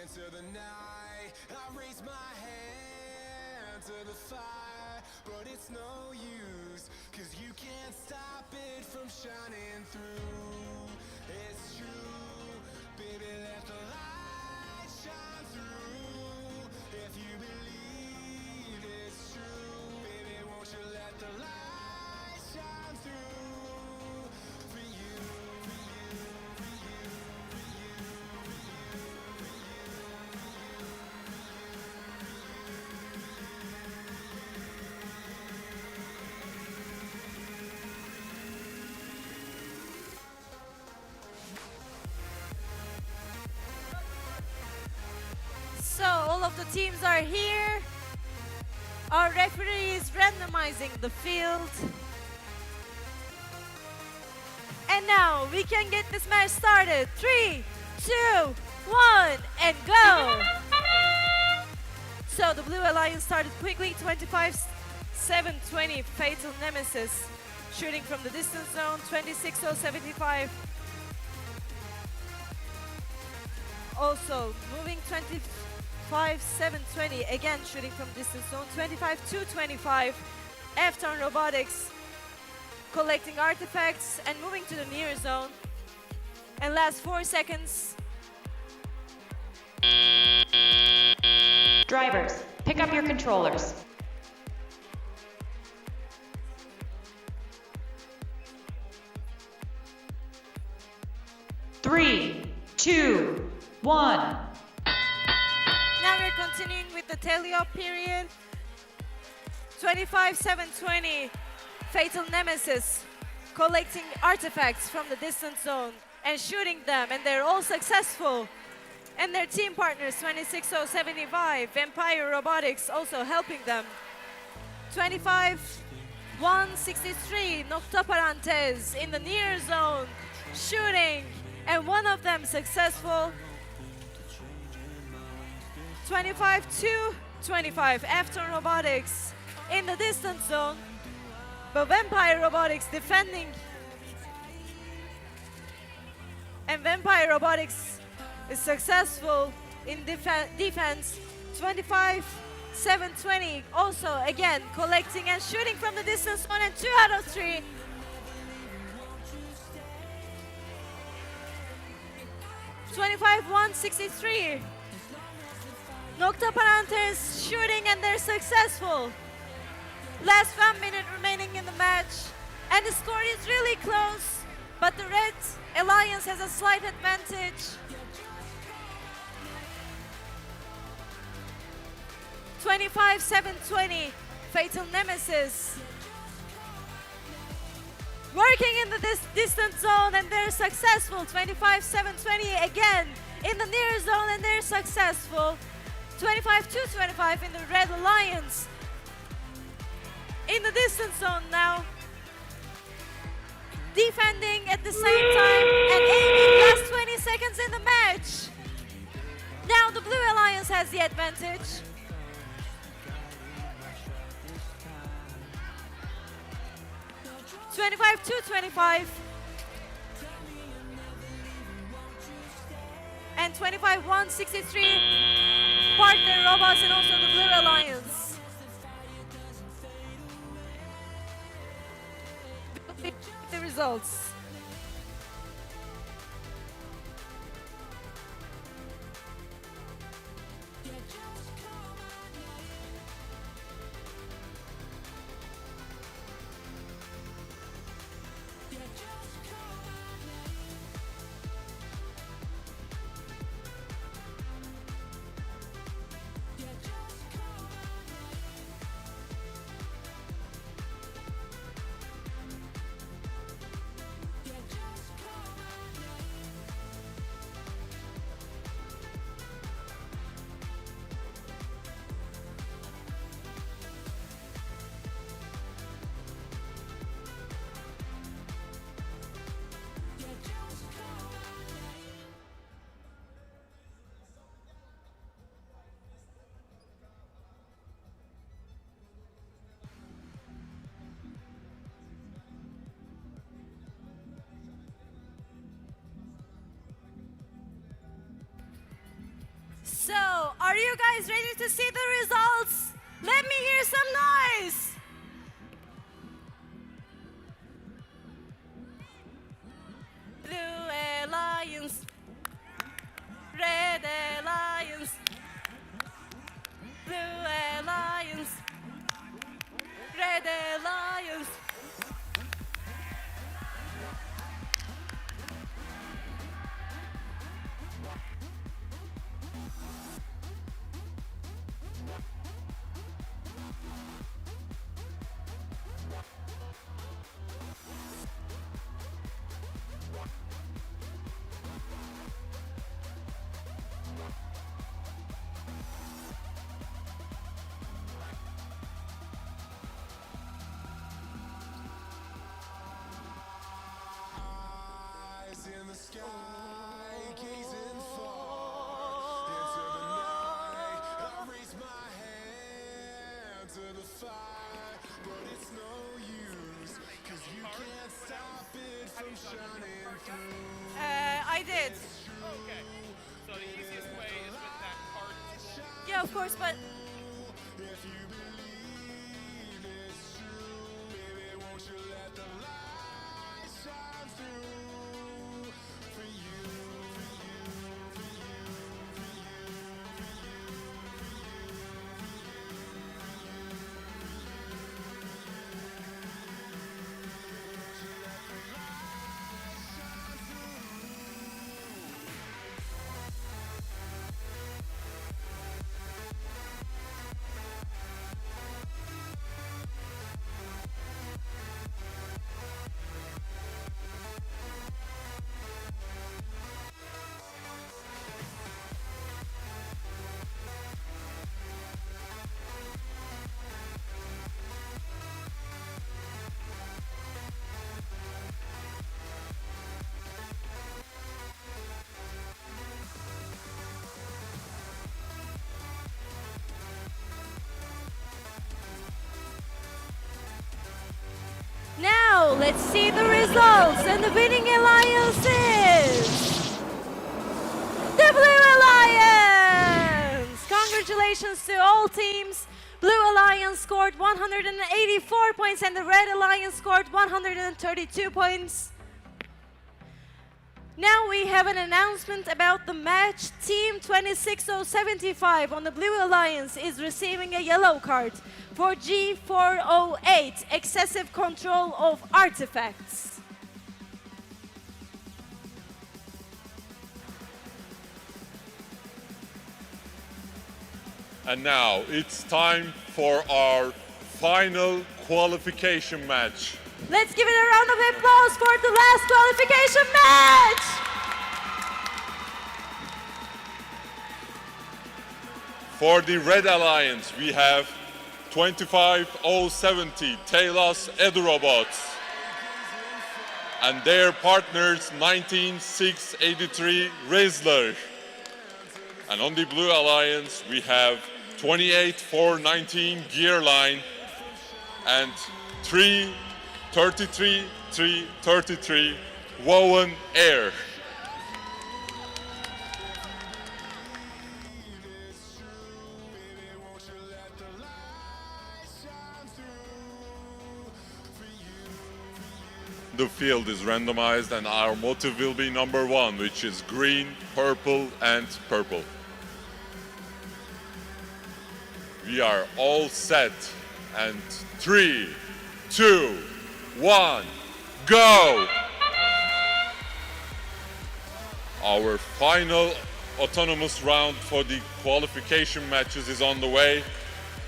Into the night, I raise my hand to the fire, but it's no use, 'cause you can't stop it from shining through. It's true, baby, let the light shine through. If you believe it's true, baby, won't you let the light shine through for you, for you, for you, for you, for So all of the teams are here. Our referee is randomizing the field. And now we can get this match started. 3, 2, 1, and go! So the Blue Alliance started quickly, 25-720 Fatal Nemesis, shooting from the distance zone, 26-075. Also moving 25-720, again shooting from distance zone, 25-225 Afton Robotics. collecting artifacts and moving to the near zone. And last 4 seconds. Drivers, pick up your controllers. Three, two, one. Now we're continuing with the tele-op period. 25-7-20, Fatal Nemesis, collecting artifacts from the distant zone and shooting them, and they're all successful. And their team partners, 26-0-75, Vampire Robotics, also helping them. 25-1-63, Nokta Parantez in the near zone, shooting, and one of them successful. 25-25, Afton Robotics in the distant zone, but Vampire Robotics defending. And Vampire Robotics is successful in defense. 25-7-20, also again collecting and shooting from the distance zone, and 2 out of 3. (25-1-63). Nokta Parantez shooting, and they're successful. Last 1 minute remaining in the match, and the score is really close, but the Red Alliance has a slight advantage. 25-7-20, Fatal Nemesis. Working in the distant zone, and they're successful. 25-7-20 again in the near zone, and they're successful. 25-25 in the Red Alliance. In the distant zone now. Defending at the same time and aiming last 20 seconds in the match. Now the Blue Alliance has the advantage. (25-25) and 25-1-63 partner robots, and also the Blue Alliance. The results. So, are you guys ready to see the results? Let me hear some noise. Blue Alliance, Red Alliance, Blue Alliance, Red Alliance. I did. Okay. So the easiest way is with that card. Yeah, of course, but Now, let's see the results, and the winning alliance is the Blue Alliance! Congratulations to all teams. Blue Alliance scored 184 points and the Red Alliance scored 132 points. Now we have an announcement about the match. Team 26075 on the Blue Alliance is receiving a yellow card for G408, excessive control of artifacts. And now it's time for our final qualification match. Let's give it a round of applause for the last qualification match! For the Red Alliance, we have 25070 Talos Edurobots and their partners 19683 Rizzler. And on the Blue Alliance, we have 28419 Gearline and 333 Woven Air. The field is randomized and our motive will be number 1, which is green, purple and purple. We are all set and 3, 2, 1, go! Our final autonomous round for the qualification matches is on the way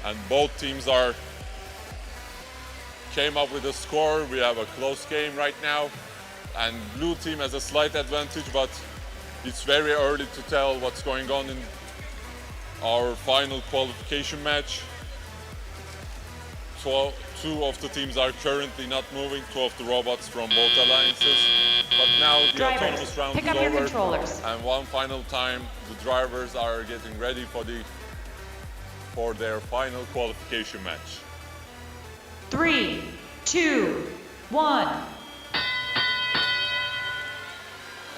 and both teams came up with a score. We have a close game right now and blue team has a slight advantage, but it's very early to tell what's going on in our final qualification match. Two of the teams are currently not moving, 2 of the robots from both alliances. But now the Drivers, autonomous round pick is up your over. controllers. And one final time, the drivers are getting ready for their final qualification match. 3, 2, 1.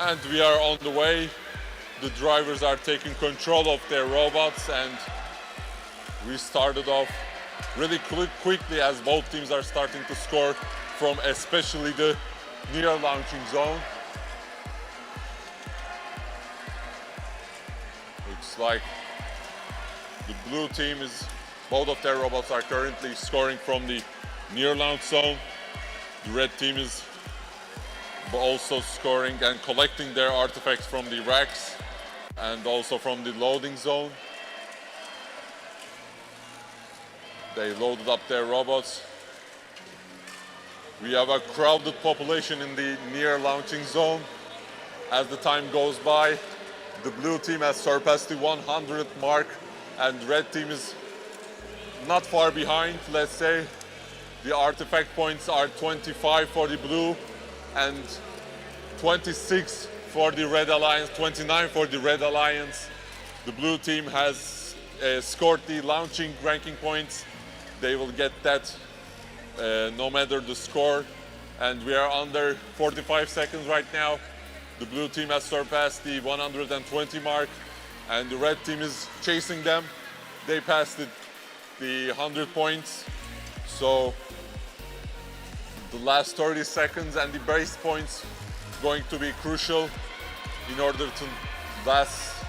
And we are on the way. The drivers are taking control of their robots and we started off really quickly as both teams are starting to score from especially the near launching zone. Looks like the blue team both of their robots are currently scoring from the near launch zone. The red team is also scoring and collecting their artifacts from the racks and also from the loading zone. They loaded up their robots. We have a crowded population in the near launching zone. As the time goes by, the blue team has surpassed the 100th mark and red team is not far behind, let's say. The artifact points are 25 for the blue and 26 for the Red Alliance, 29 for the Red Alliance. The blue team has scored the launching ranking points. They will get that no matter the score. And we are under 45 seconds right now. The blue team has surpassed the 120 mark and the red team is chasing them. They passed the 100 points. So the last 30 seconds and the base points going to be crucial in order to last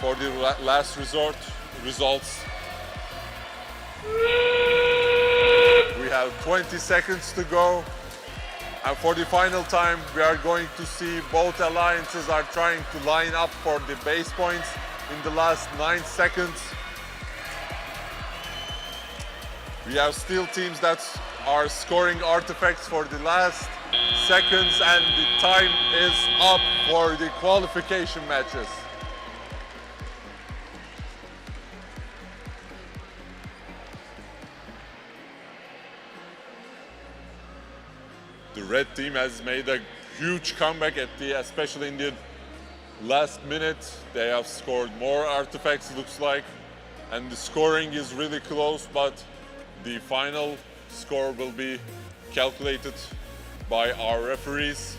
for the last results. We have 20 seconds to go, and for the final time we are going to see both alliances are trying to line up for the base points in the last 9 seconds. We have still teams that are scoring artifacts for the last seconds, and the time is up for the qualification matches. The red team has made a huge comeback especially in the last minute. They have scored more artifacts, looks like, and the scoring is really close, but the final score will be calculated by our referees.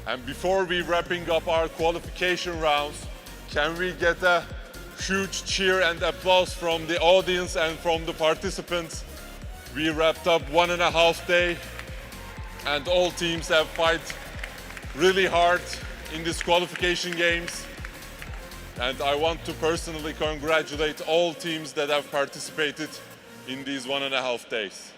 And before we wrapping up our qualification rounds, can we get a huge cheer and applause from the audience and from the participants? We wrapped up 1.5 days, and all teams have fight really hard in these qualification games. And I want to personally congratulate all teams that have participated in these 1.5 days.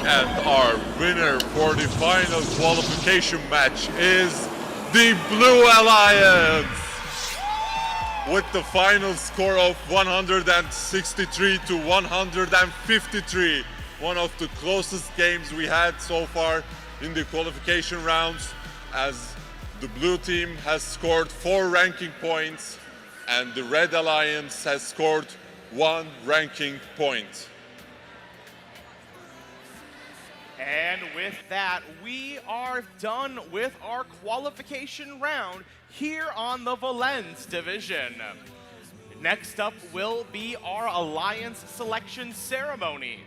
And our winner for the final qualification match is the Blue Alliance, with the final score of 163 to 153. One of the closest games we had so far in the qualification rounds, as the blue team has scored 4 ranking points and the Red Alliance has scored 1 ranking point. And with that, we are done with our qualification round here on the Valens division. Next up will be our Alliance selection ceremony.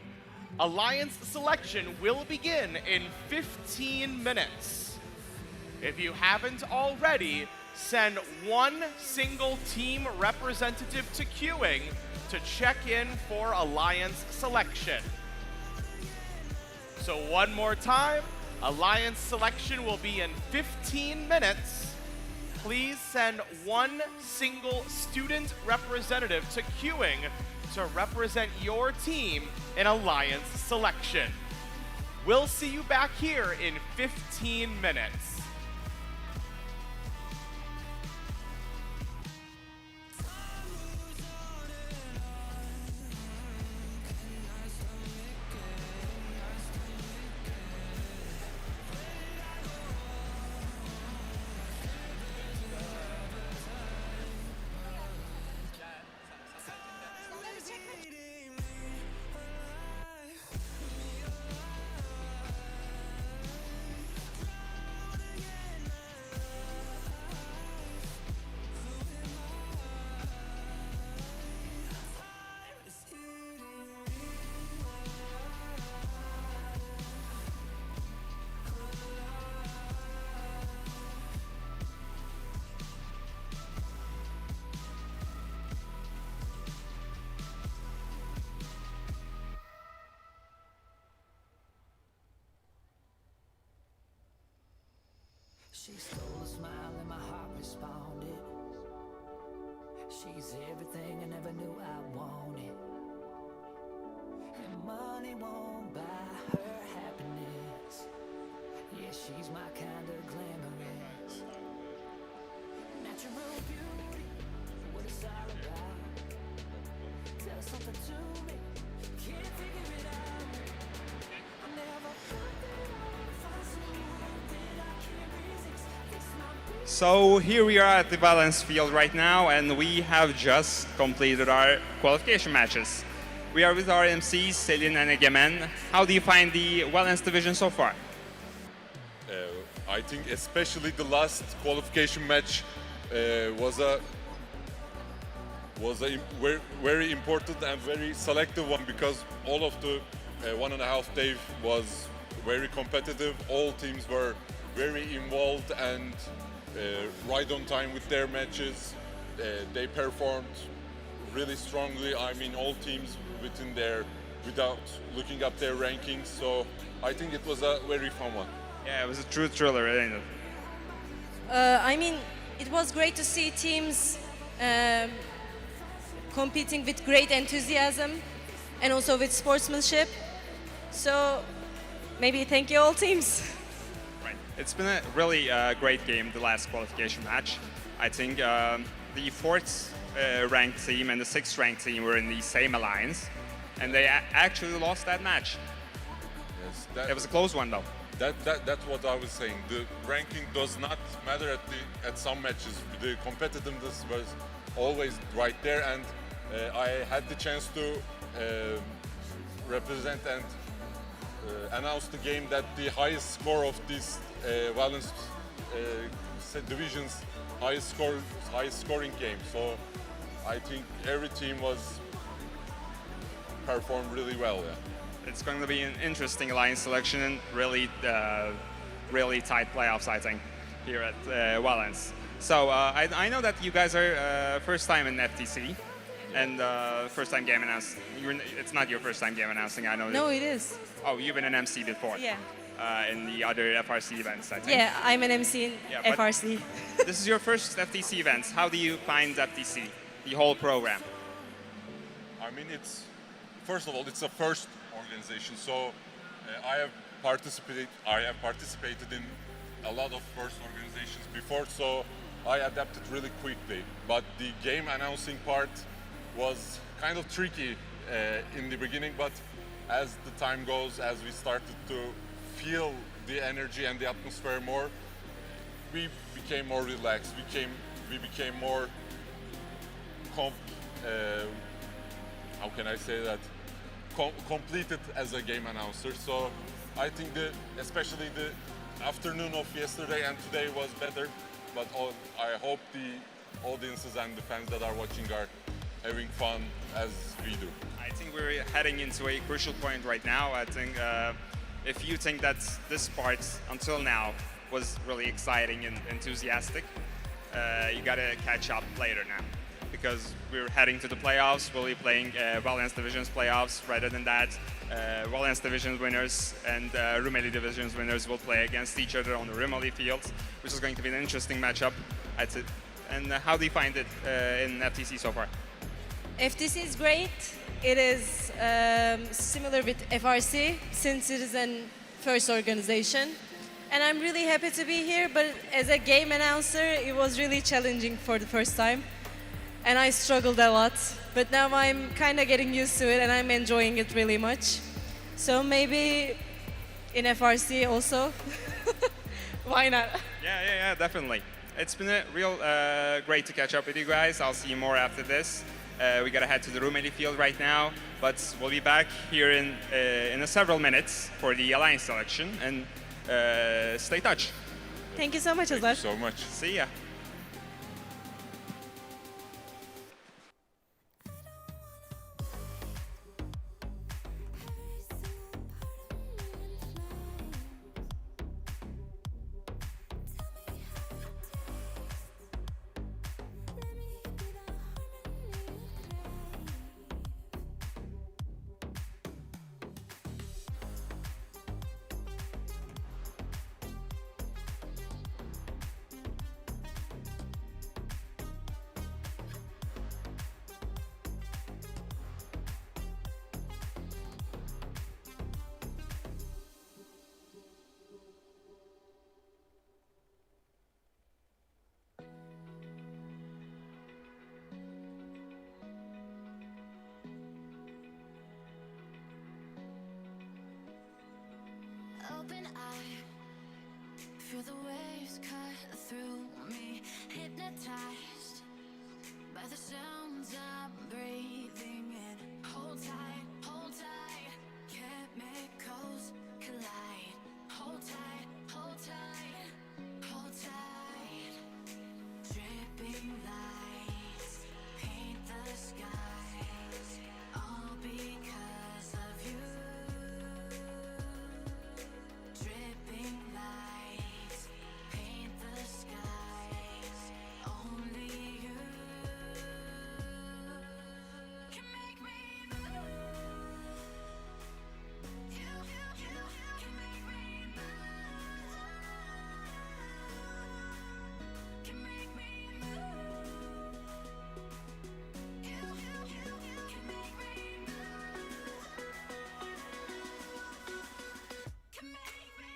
Alliance selection will begin in 15 minutes. If you haven't already, send one single team representative to queuing to check in for Alliance selection. So one more time, Alliance selection will be in 15 minutes. Please send one single student representative to queuing to represent your team in Alliance selection. We'll see you back here in 15 minutes. She stole a smile and my heart responded. She's everything I never knew I wanted. and money won't buy her happiness. Yeah, she's my kind of glamorous. Natural beauty, what it's all about. Tell something to me, can't figure it out. I never thought that I would find someone that I can't resist. It's not So here we are at the Valens field right now, and we have just completed our qualification matches. We are with our MCs, Selin and Egemen. How do you find the Valens division so far? I think especially the last qualification match was a very important and very selective one, because all of the 1.5 day was very competitive. All teams were very involved and right on time with their matches. They performed really strongly. I mean, all teams without looking up their rankings. So I think it was a very fun one. Yeah, it was a true thriller, isn't it? I mean, it was great to see teams competing with great enthusiasm and also with sportsmanship. So maybe thank you all teams. Right. It's been a really great game, the last qualification match. I think the fourth ranked team and the sixth ranked team were in the same alliance, and they actually lost that match. Yes, it was a close one though. That's what I was saying. The ranking does not matter at some matches. The competitiveness was always right there, and I had the chance to represent and announce the game that the highest score of this Valens division's highest scoring game. So I think every team performed really well. Yeah. It's going to be an interesting alliance selection and really tight playoffs, I think, here at Valens. So I know that you guys are first time in FTC and first time game announcing. It's not your first time game announcing, I know. No, it is. Oh, you've been an MC before? Yeah. In the other FRC events, I think. Yeah, I'm an MC in FRC. This is your first FTC event. How do you find FTC, the whole program? I mean, first of all, it's a first organization, so I have participated in a lot of first organizations before, so I adapted really quickly. But the game announcing part was kind of tricky in the beginning, but as the time goes, as we started to feel the energy and the atmosphere more, we became more relaxed. We became more how can I say that? Completed as a game announcer. So I think especially the afternoon of yesterday and today was better, but I hope the audiences and the fans that are watching are having fun as we do. I think we're heading into a crucial point right now. I think if you think that this part until now was really exciting and enthusiastic, you gotta catch up later now, because we're heading to the playoffs. We'll be playing Valens Divisions playoffs. Rather than that, Valens Divisions winners and Rumeli Divisions winners will play against each other on the Rumeli field, which is going to be an interesting matchup. And how do you find it in FTC so far? FTC is great. It is similar with FRC since it is an first organization. And I'm really happy to be here, but as a game announcer, it was really challenging for the first time. And I struggled a lot, but now I'm kind of getting used to it and I'm enjoying it really much. So maybe in FRC also. Why not? Yeah, definitely. It's been a real great to catch up with you guys. I'll see you more after this. We gotta head to the Rumeli field right now, but we'll be back here in several minutes for the alliance selection, and stay in touch. Thank you so much, Azar. Thank you so much. See ya. open eye, feel the waves cut through me, hypnotized by the sounds I'm breathing in. Hold tight, chemicals collide. Hold tight, hold tight, hold tight. Dripping lights paint the skies, all because of you. Dripping lights paint the skies, only you can make me move. You can make me move. Can make me move. You can make me move. Can make me.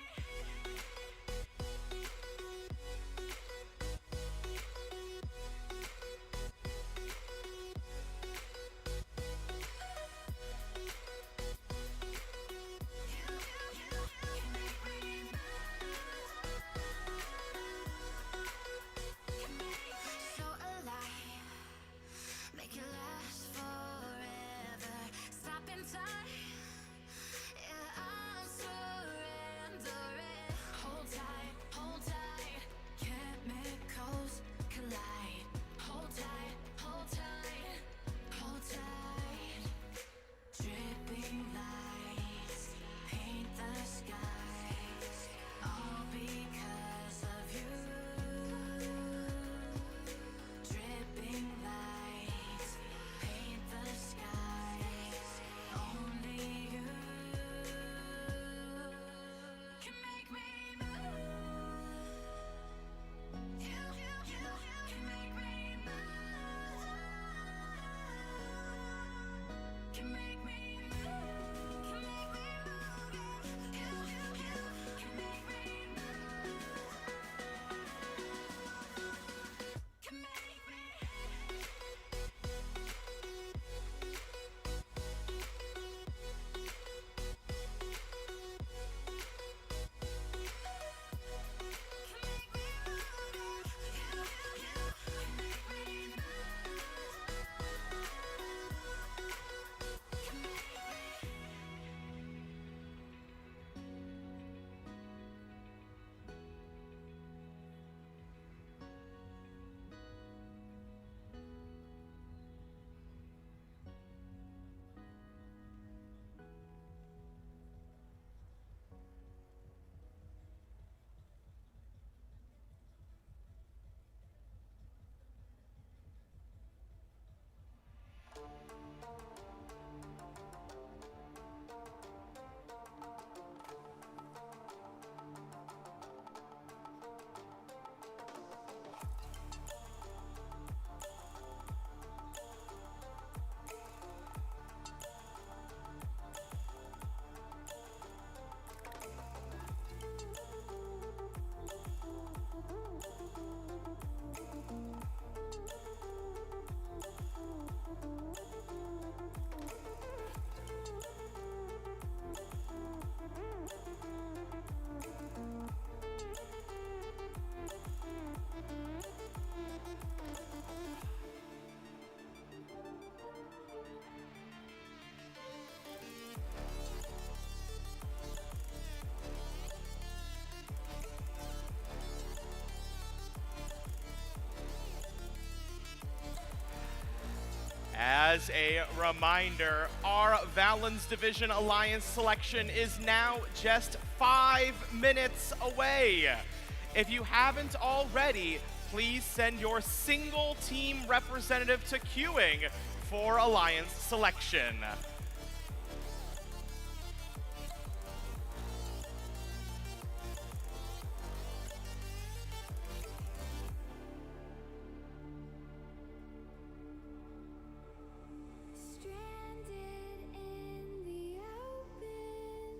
So alive, make it last forever. Stop in time, yeah, I'm surrendering. Hold tight, chemicals collide. Hold tight, hold tight, hold tight. Dripping lights paint the skies, all because of you. Dripping lights paint the skies, only you can make me move. You can make me move. Can make me move. Can make me move. You can make me move. Can make me. As a reminder, our Valens Division Alliance selection is now just 5 minutes away. If you haven't already, please send your single team representative to queuing for Alliance selection. Stranded in the open,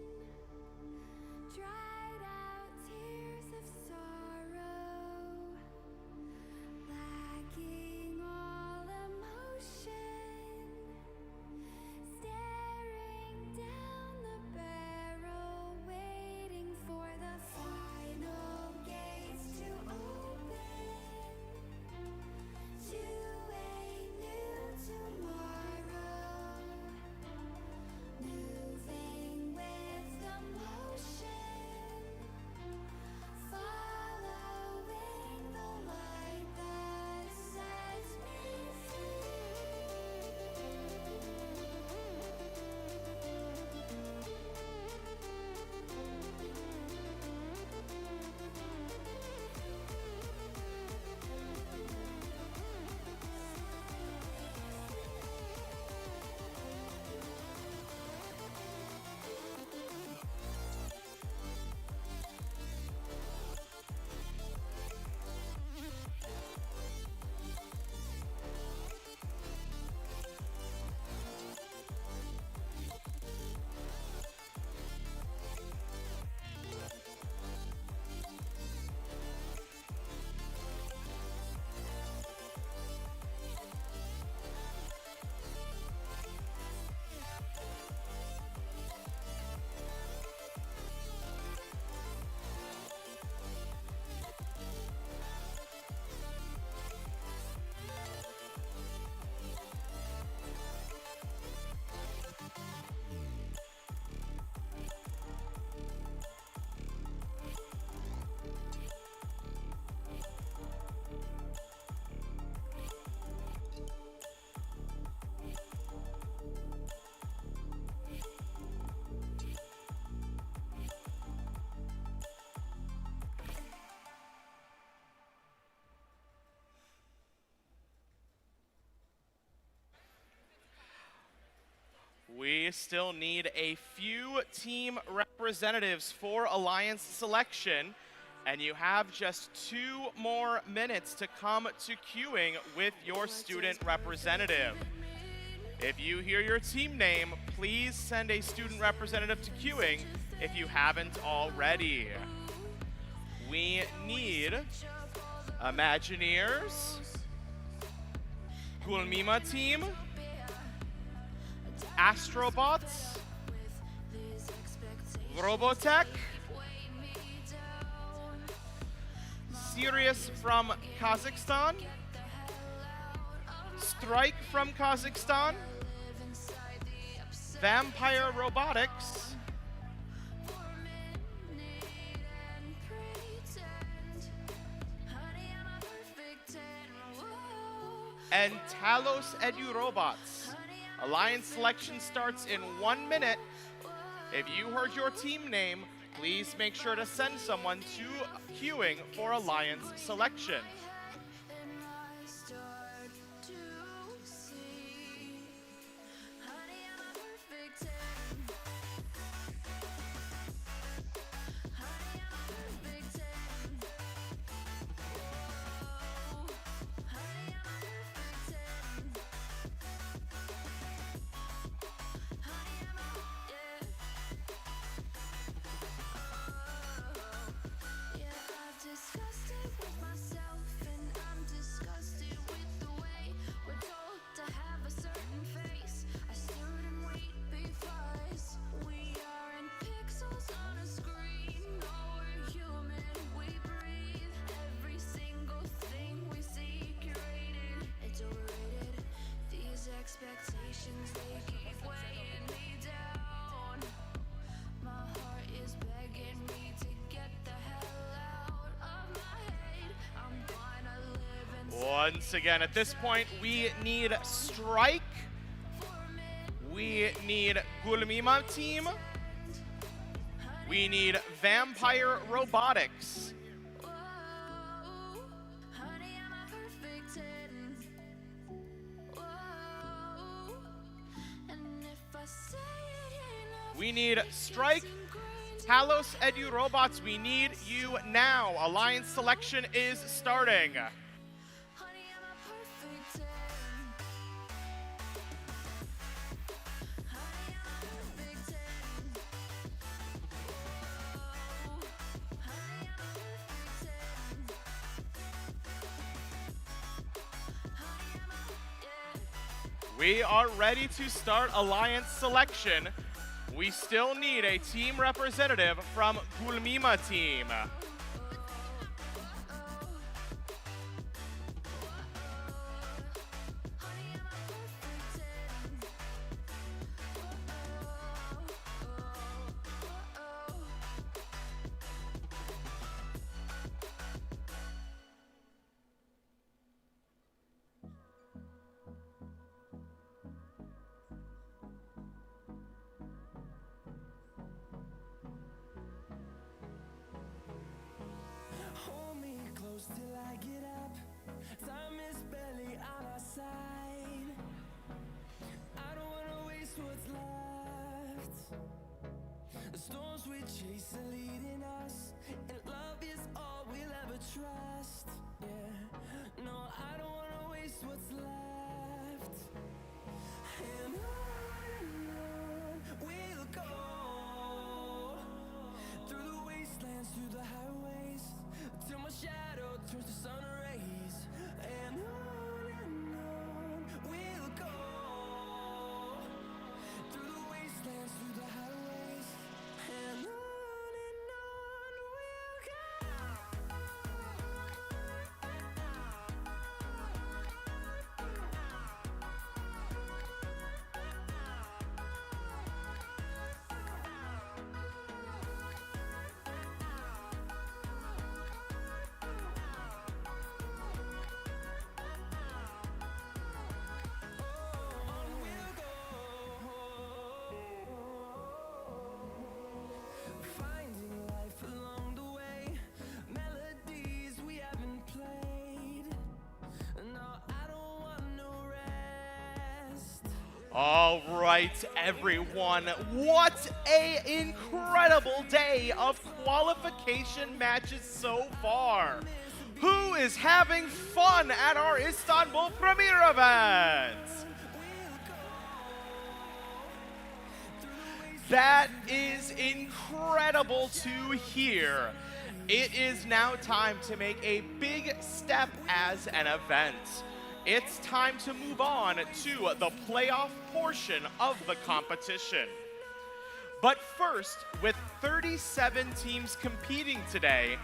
dried out tears of sorrow, lacking all emotion, We still need a few team representatives for alliance selection, and you have just 2 more minutes to come to queuing with your student representative. If you hear your team name, please send a student representative to queuing if you haven't already. We need Imagineers, Gulmima team, Astrobots, Robotech, Sirius from Kazakhstan, Strike from Kazakhstan, Vampire Robotics, and Talos Edu Robots. Alliance selection starts in 1 minute. If you heard your team name, please make sure to send someone to queuing for alliance selection. Expectations, they keep weighing me down. My heart is begging me to get the hell out of my head. I'm gonna live in Once again, at this point, we need Strike. We need Gulmima team. We need Vampire Robotics. We need Strike, Talos Edu Robots, we need you now. Alliance selection is starting. We are ready to start alliance selection. We still need a team representative from Gulmima team. Till I get up, time is barely on our side. I don't wanna waste what's left. The storms we chase are leading us, and love is all we'll ever trust. Yeah, no, I don't wanna waste what's left. And on we'll go, through the wastelands, through the highways, till my shadow turns to sun rays. And on we'll go, through the wastelands, through the highways. And on we'll All right, everyone, what an incredible day of qualification matches so far. Who is having fun at our Istanbul Premier Event? That is incredible to hear. It is now time to make a big step as an event. It's time to move on to the playoff portion of the competition. But first, with 37 teams competing today,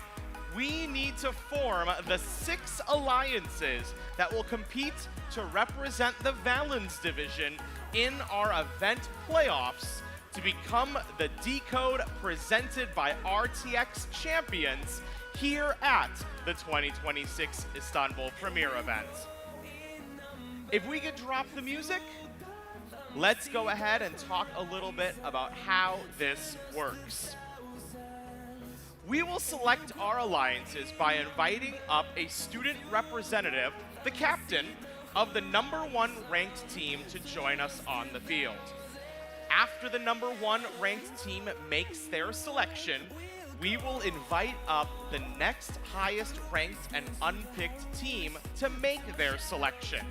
we need to form the 6 alliances that will compete to represent the Valens division in our event playoffs to become the D-Code presented by RTX champions here at the 2026 Istanbul Premier Event. If we could drop the music, let's go ahead and talk a little bit about how this works. We will select our alliances by inviting up a student representative, the captain, of the #1 ranked team to join us on the field. After the #1 ranked team makes their selection, we will invite up the next highest ranked and unpicked team to make their selection.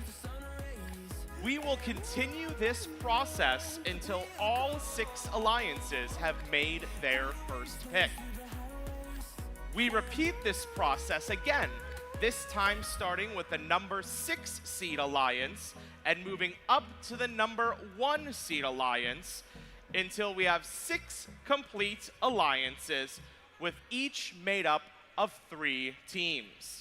We will continue this process until all 6 alliances have made their first pick. We repeat this process again, this time starting with the #6 seed alliance and moving up to the #1 seed alliance until we have 6 complete alliances with each made up of 3 teams.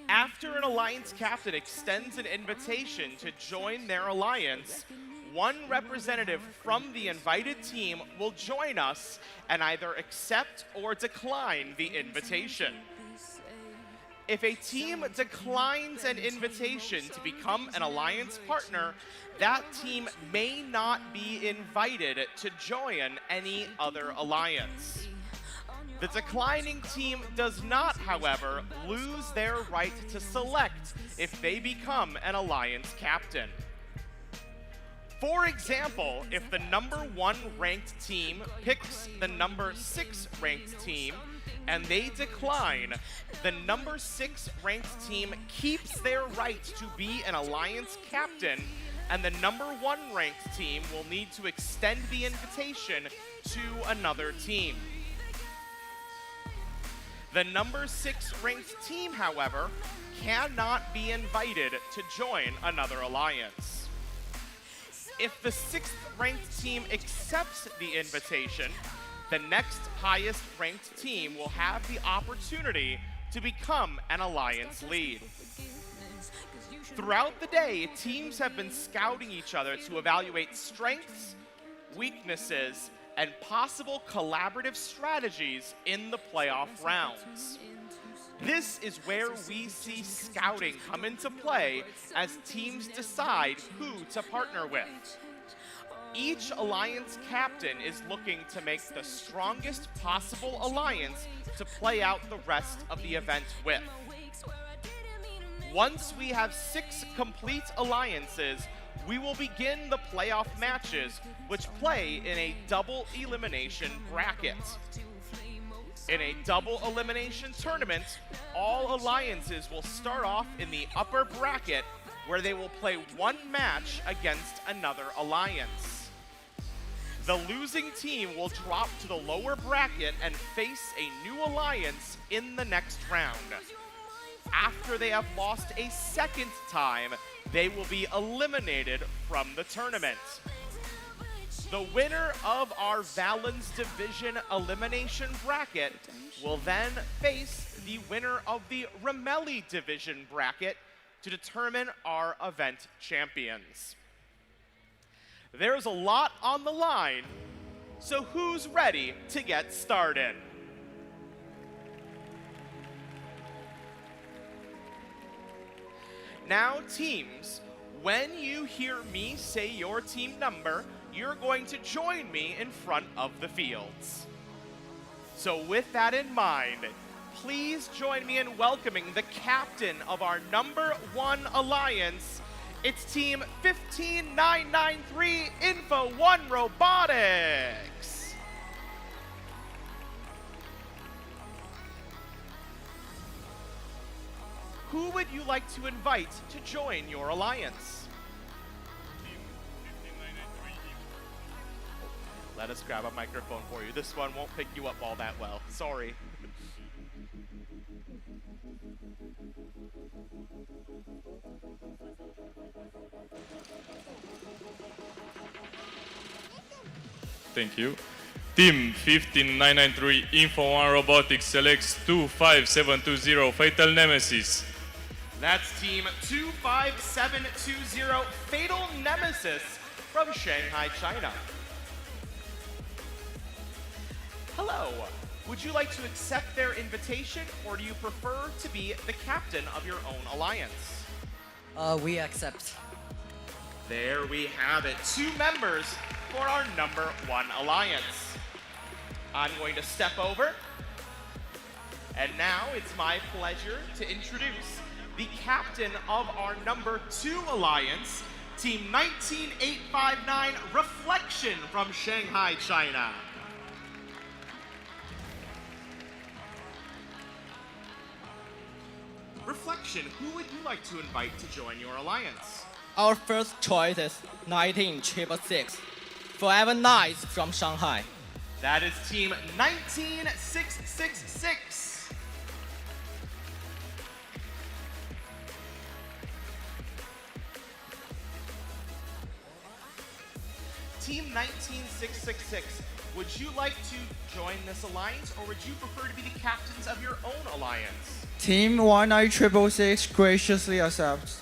After an alliance captain extends an invitation to join their alliance, one representative from the invited team will join us and either accept or decline the invitation. If a team declines an invitation to become an alliance partner, that team may not be invited to join any other alliance. The declining team does not, however, lose their right to select if they become an alliance captain. For example, if the #1 ranked team picks the #6 ranked team and they decline, the #6 ranked team keeps their right to be an alliance captain, and the #1 ranked team will need to extend the invitation to another team. The #6 ranked team, however, cannot be invited to join another alliance. If the 6th ranked team accepts the invitation, the next highest ranked team will have the opportunity to become an alliance lead. Throughout the day, teams have been scouting each other to evaluate strengths, weaknesses, and possible collaborative strategies in the playoff rounds. This is where we see scouting come into play as teams decide who to partner with. Each alliance captain is looking to make the strongest possible alliance to play out the rest of the event with. Once we have 6 complete alliances, we will begin the playoff matches, which play in a double elimination bracket. In a double elimination tournament, all alliances will start off in the upper bracket, where they will play 1 match against another alliance. The losing team will drop to the lower bracket and face a new alliance in the next round. After they have lost a second time, they will be eliminated from the tournament. The winner of our Valens division elimination bracket will then face the winner of the Ramelli division bracket to determine our event champions. There's a lot on the line, so who's ready to get started? Now, teams, when you hear me say your team number, you're going to join me in front of the fields. So with that in mind, please join me in welcoming the captain of our #1 alliance, It's Team 15993 Info One Robotics. Who would you like to invite to join your alliance? Let us grab a microphone for you. This one won't pick you up all that well. Sorry. Thank you. Team 15993 Info One Robotics selects 25720 Fatal Nemesis. That's Team 25720 Fatal Nemesis from Shanghai, China. Hello. Would you like to accept their invitation, or do you prefer to be the captain of your own alliance? We accept. There we have it. 2 members for our number 1 alliance. I'm going to step over. And now it's my pleasure to introduce the captain of our number 2 alliance, Team 19859 Reflection from Shanghai, China. Reflection, who would you like to invite to join your alliance? Our first choice is 19666, Forever Nice from Shanghai. That is Team 19666. Team 19666, would you like to join this alliance, or would you prefer to be the captains of your own alliance? Team 19666 graciously accepts.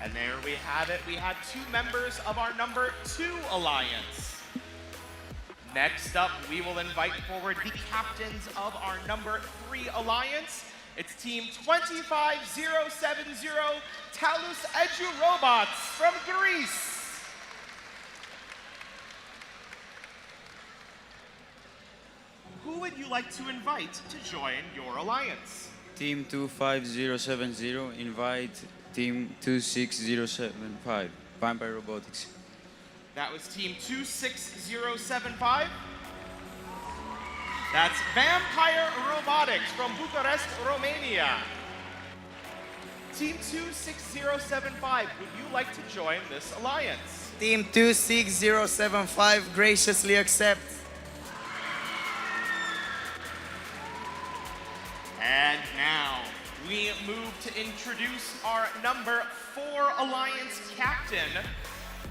And there we have it. We had 2 members of our number 2 alliance. Next up, we will invite forward the captains of our number 3 alliance. It's Team 25070 Talos Edu Robots from Greece. Who would you like to invite to join your alliance? Team 25070 invite Team 26075 Vampire Robotics. That was Team 26075. That's Vampire Robotics from Bucharest, Romania. Team 26075, would you like to join this alliance? Team 26075 graciously accepts. And now we move to introduce our number 4 alliance captain.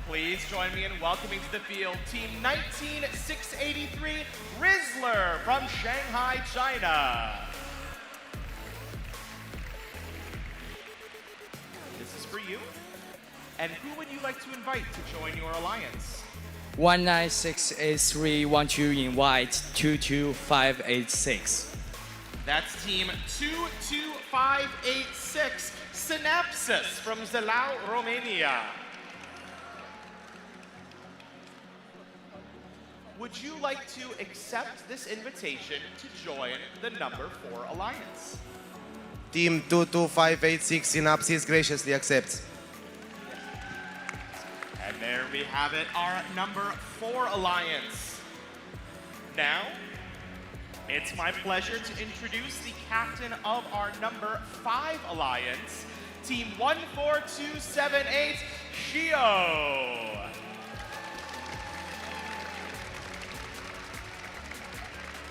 Please join me in welcoming to the field Team 19683 Rizzler from Shanghai, China. This is for you. And who would you like to invite to join your alliance? 19683 want to invite 22586. That's Team 22586 Synapsis from Zilău, Romania. Would you like to accept this invitation to join the number 4 alliance? Team 22586 Synapsis graciously accepts. And there we have it, our number 4 alliance. Now, it's my pleasure to introduce the captain of our number 5 alliance, Team 14278 Shio.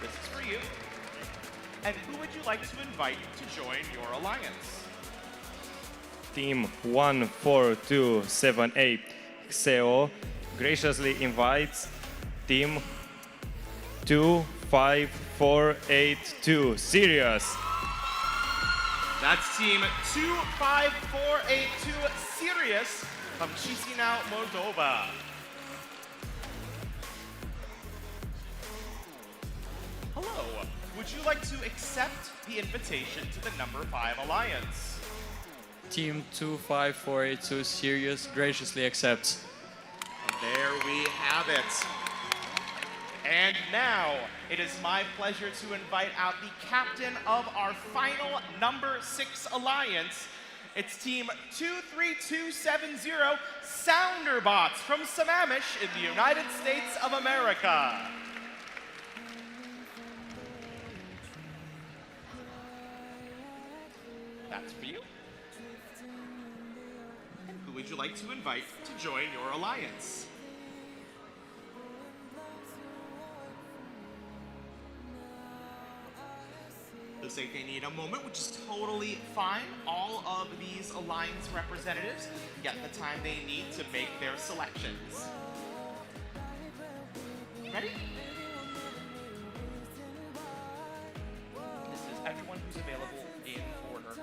This is for you. And who would you like to invite to join your alliance? Team 14278 Xeo graciously invites Team 25482 Sirius. That's Team 25482 Sirius from Chisinau, Moldova. Hello. Would you like to accept the invitation to the number 5 alliance? Team 25482 Sirius graciously accepts. And there we have it. And now, it is my pleasure to invite out the captain of our final number 6 alliance. It's Team 23270 Sounderbots from Sammamish in the United States of America. That's for you. And who would you like to invite to join your alliance? Looks like they need a moment, which is totally fine. All of these alliance representatives get the time they need to make their selections. Ready? This is everyone who's available in order.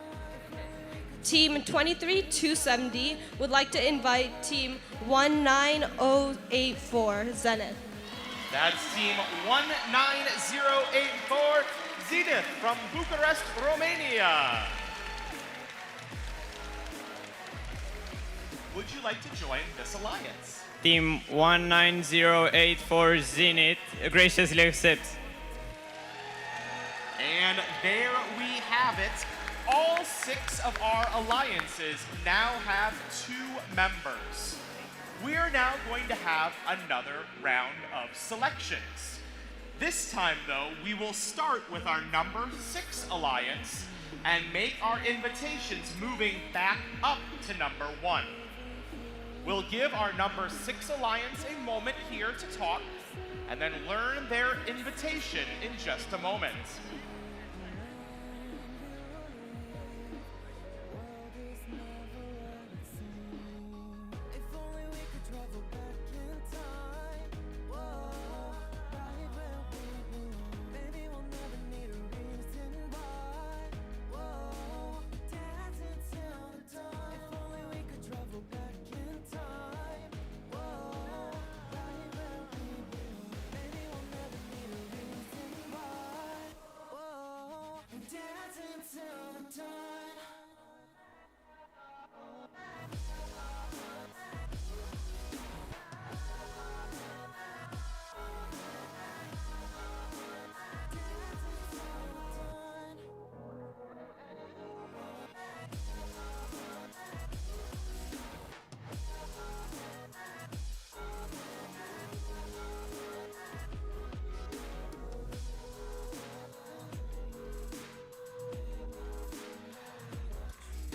Team 23270 would like to invite Team 19084 Zenith. That's Team 19084 Zenith from Bucharest, Romania. Would you like to join this alliance? Team 19084 Zenith graciously accepts. And there we have it. All 6 of our alliances now have 2 members. We are now going to have another round of selections. This time, though, we will start with our number 6 alliance and make our invitations moving back up to number 1. We'll give our number 6 alliance a moment here to talk and then learn their invitation in just a moment.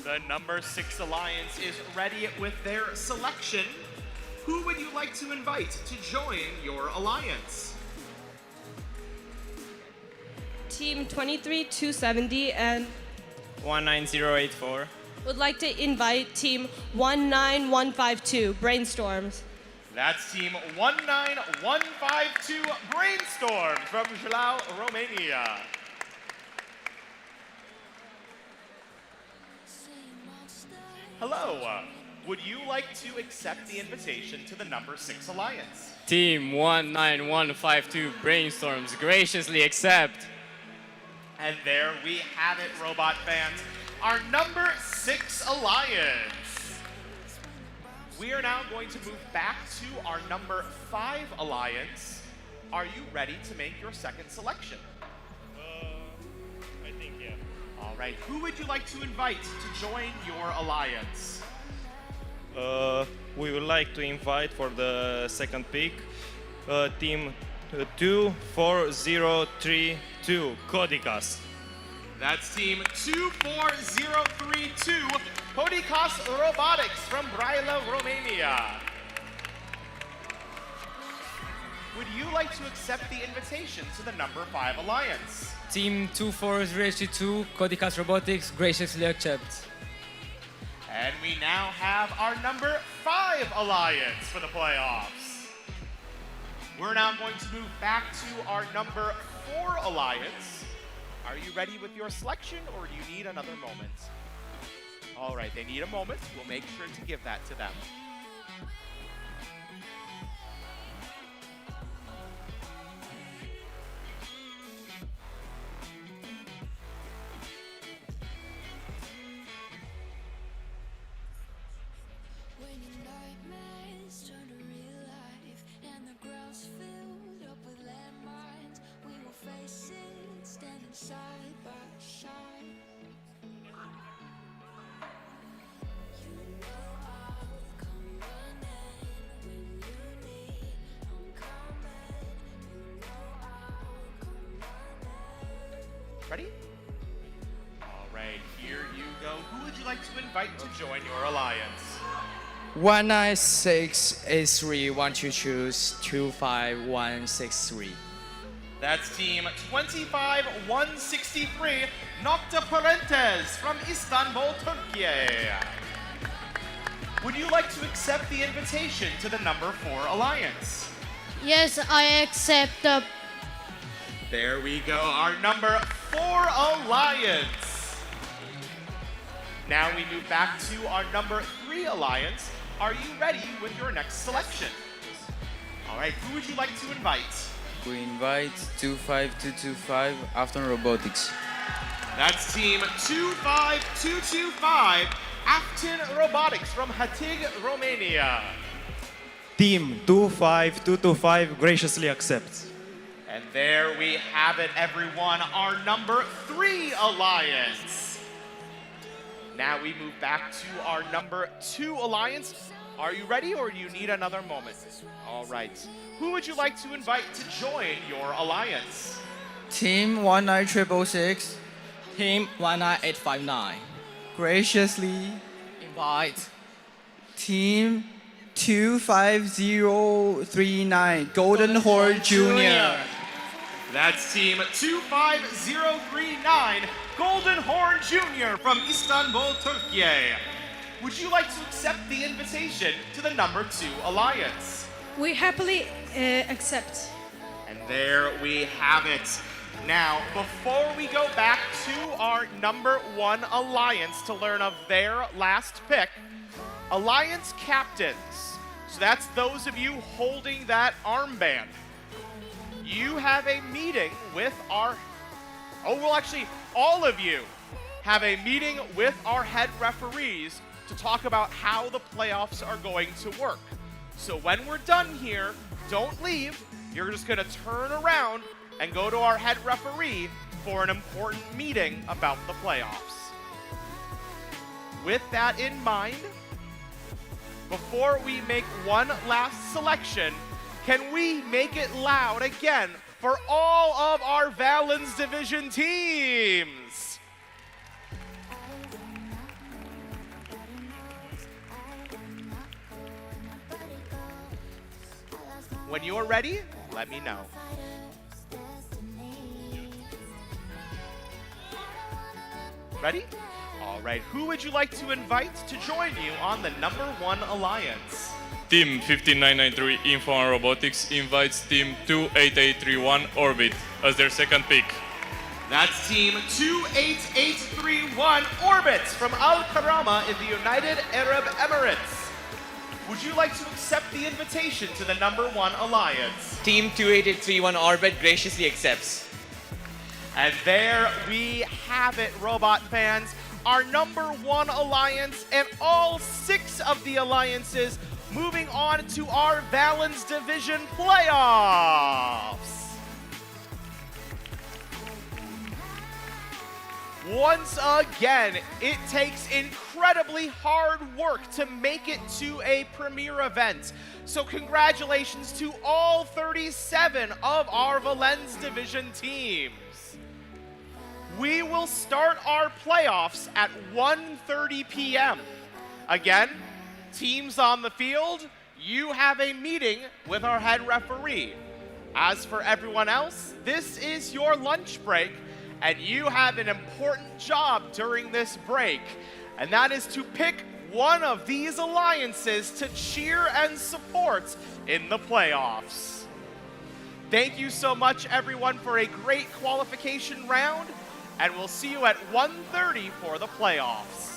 The number 6 alliance is ready with their selection. Who would you like to invite to join your alliance? Team 23270 and 19084. would like to invite Team 19152 Brainstorms. That's Team 19152 Brainstorm from Jilao, Romania. Hello, would you like to accept the invitation to the number 6 alliance? Team 19152 Brainstorms graciously accept. And there we have it, robot fans, our number 6 alliance. We are now going to move back to our number 5 alliance. Are you ready to make your second selection? I think, yeah. All right, who would you like to invite to join your alliance? We would like to invite for the second pick Team 24032 Kodikas. That's Team 24032 Kodikas Robotics from Braila, Romania. Would you like to accept the invitation to the number 5 alliance? Team 24032 Kodikas Robotics graciously accepts. And we now have our number 5 alliance for the playoffs. We're now going to move back to our number 4 alliance. Are you ready with your selection, or do you need another moment? All right, they need a moment. We'll make sure to give that to them. When your nightmares turn to real life and the ground's filled up with landmines, we will face it standing side by side. Ready? All right, here you go. Who would you like to invite to join your alliance? 19683, want to choose 25163. That's team 25163, Nokta Parentes from Istanbul, Turkey. Would you like to accept the invitation to the number 4 alliance? Yes, I accept the. There we go, our number 4 alliance. Now we move back to our number 3 alliance. Are you ready with your next selection? All right, who would you like to invite? We invite 25225 Afton Robotics. That's team 25225, Afton Robotics from Hatig, Romania. Team 25225 graciously accepts. And there we have it, everyone, our number 3 alliance. Now we move back to our number 2 alliance. Are you ready or do you need another moment? All right. Who would you like to invite to join your alliance? Team 19666. Team 19859. Graciously invite Team 25039, Golden Horde Jr. That's team 25039, Golden Horn Jr. from Istanbul, Turkey. Would you like to accept the invitation to the number 2 alliance? We happily accept. And there we have it. Now, before we go back to our number 1 alliance to learn of their last pick, alliance captains, so that's those of you holding that armband, you have a meeting with our, all of you have a meeting with our head referees to talk about how the playoffs are going to work. So when we're done here, don't leave. You're just going to turn around and go to our head referee for an important meeting about the playoffs. With that in mind, before we make one last selection, can we make it loud again for all of our Valens Division teams? When you're ready, let me know. Ready? All right, who would you like to invite to join you on the number 1 alliance? Team 15993 Info and Robotics invites Team 28831 Orbit as their second pick. That's Team 28831 Orbit from Al Karama in the United Arab Emirates. Would you like to accept the invitation to the number 1 alliance? Team 28831 Orbit graciously accepts. And there we have it, robot fans. Our number 1 alliance and all 6 of the alliances moving on to our Valens Division playoffs. Once again, it takes incredibly hard work to make it to a premier event. So congratulations to all 37 of our Valens Division teams. We will start our playoffs at 1:30 p.m. Again, teams on the field, you have a meeting with our head referee. As for everyone else, this is your lunch break, and you have an important job during this break, and that is to pick one of these alliances to cheer and support in the playoffs. Thank you so much, everyone, for a great qualification round, and we'll see you at 1:30 for the playoffs.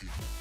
Rocky.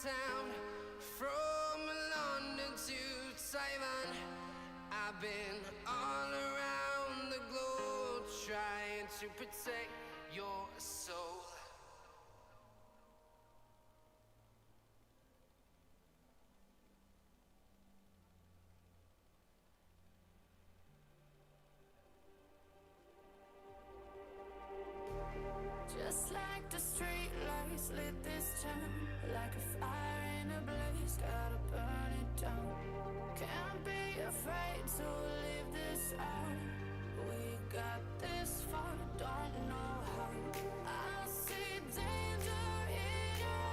town, from London to Taiwan. I've been all around the globe trying to protect your soul. Just like the street lights lit this town, like a fire in a blaze, gotta burn it down. Can't be afraid to leave this out. We got this far, don't know how. I see danger in your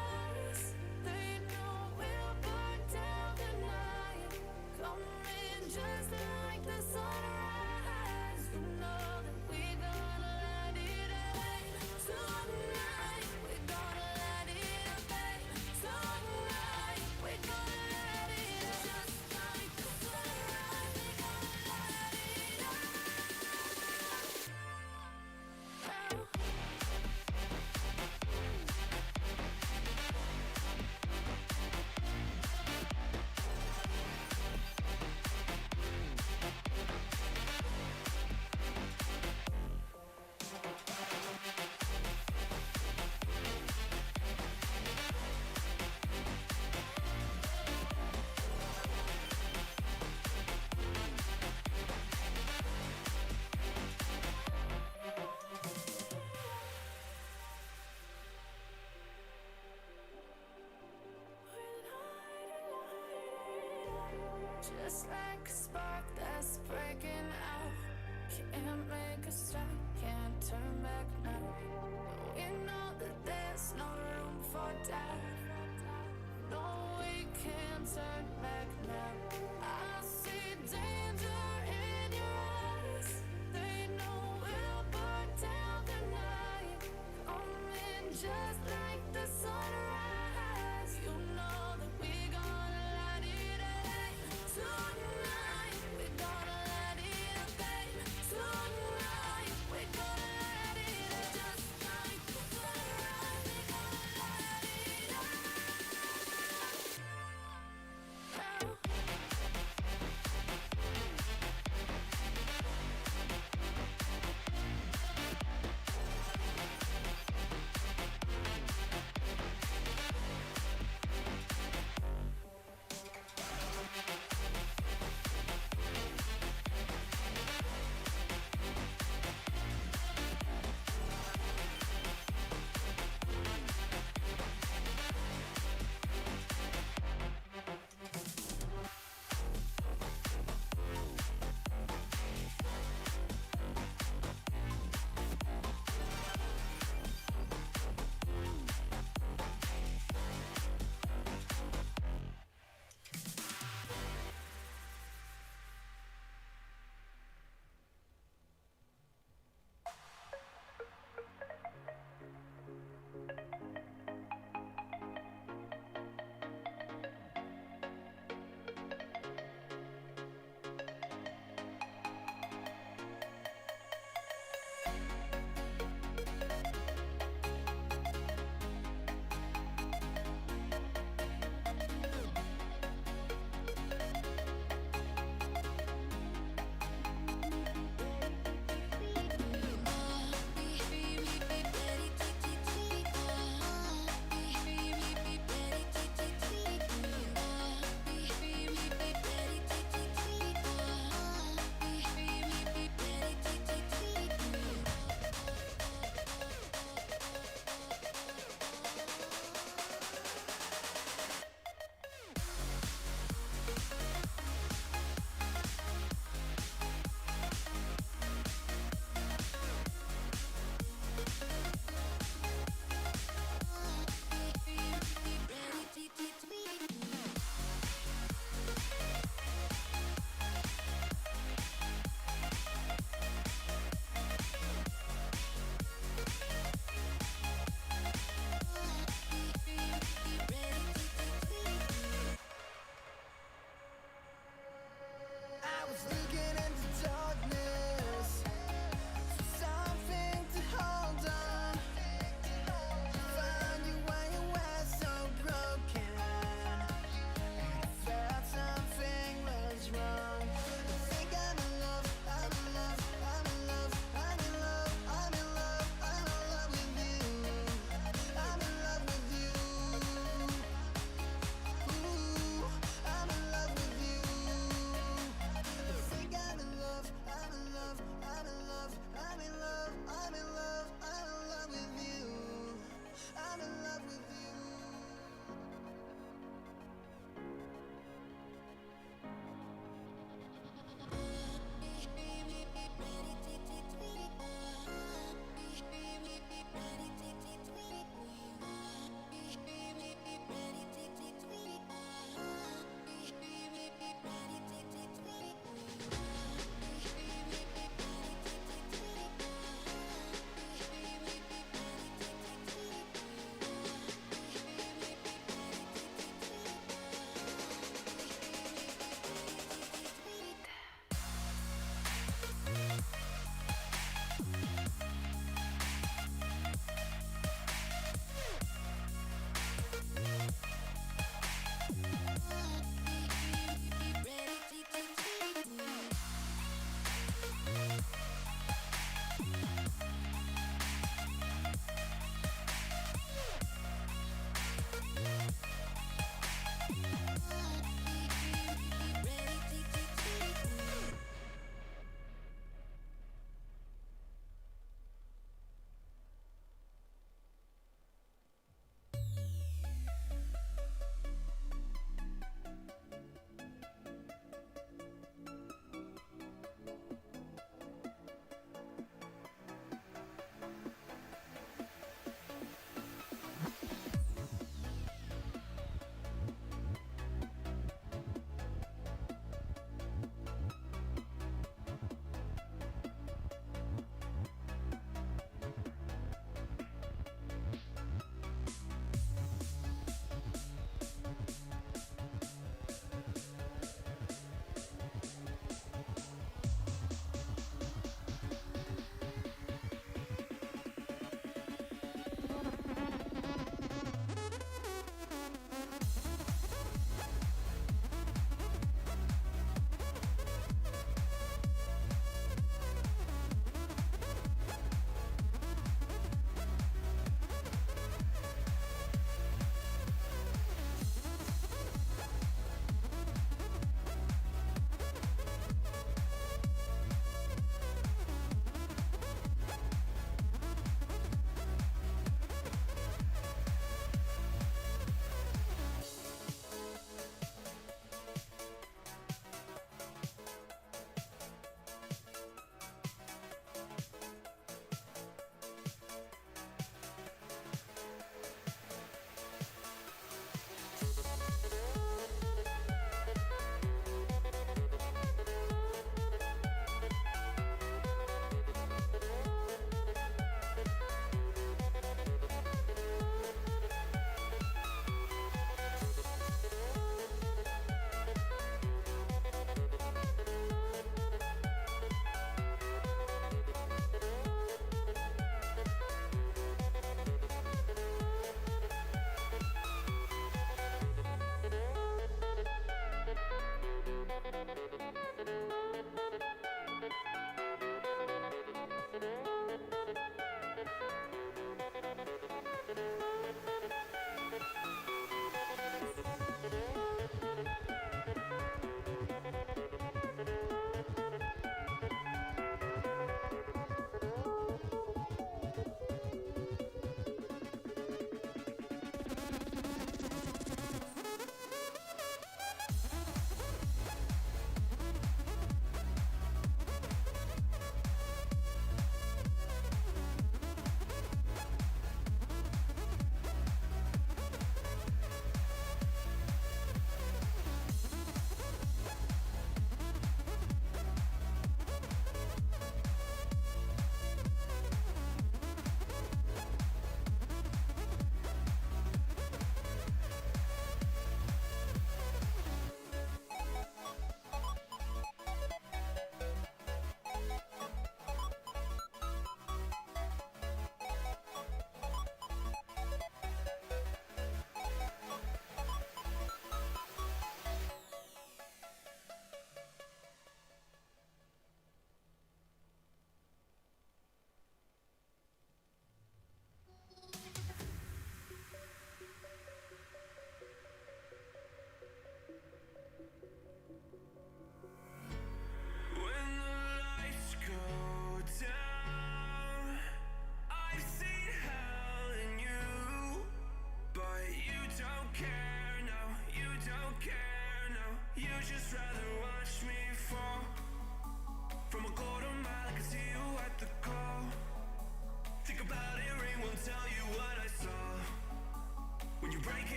eyes. They know we'll burn down the night. Coming just like the sunrise. You know that we gonna light it up tonight. We gonna light it up tonight. We gonna light it up just like the sunrise. We gonna light it up. Just like a spark that's breaking out. Can't make a stop, can't turn back now. We know that there's no room for doubt. No, we can't turn back now. I see danger in your eyes. They know we'll burn down the night. Coming just like the sunrise. You know that we gonna light it up tonight. We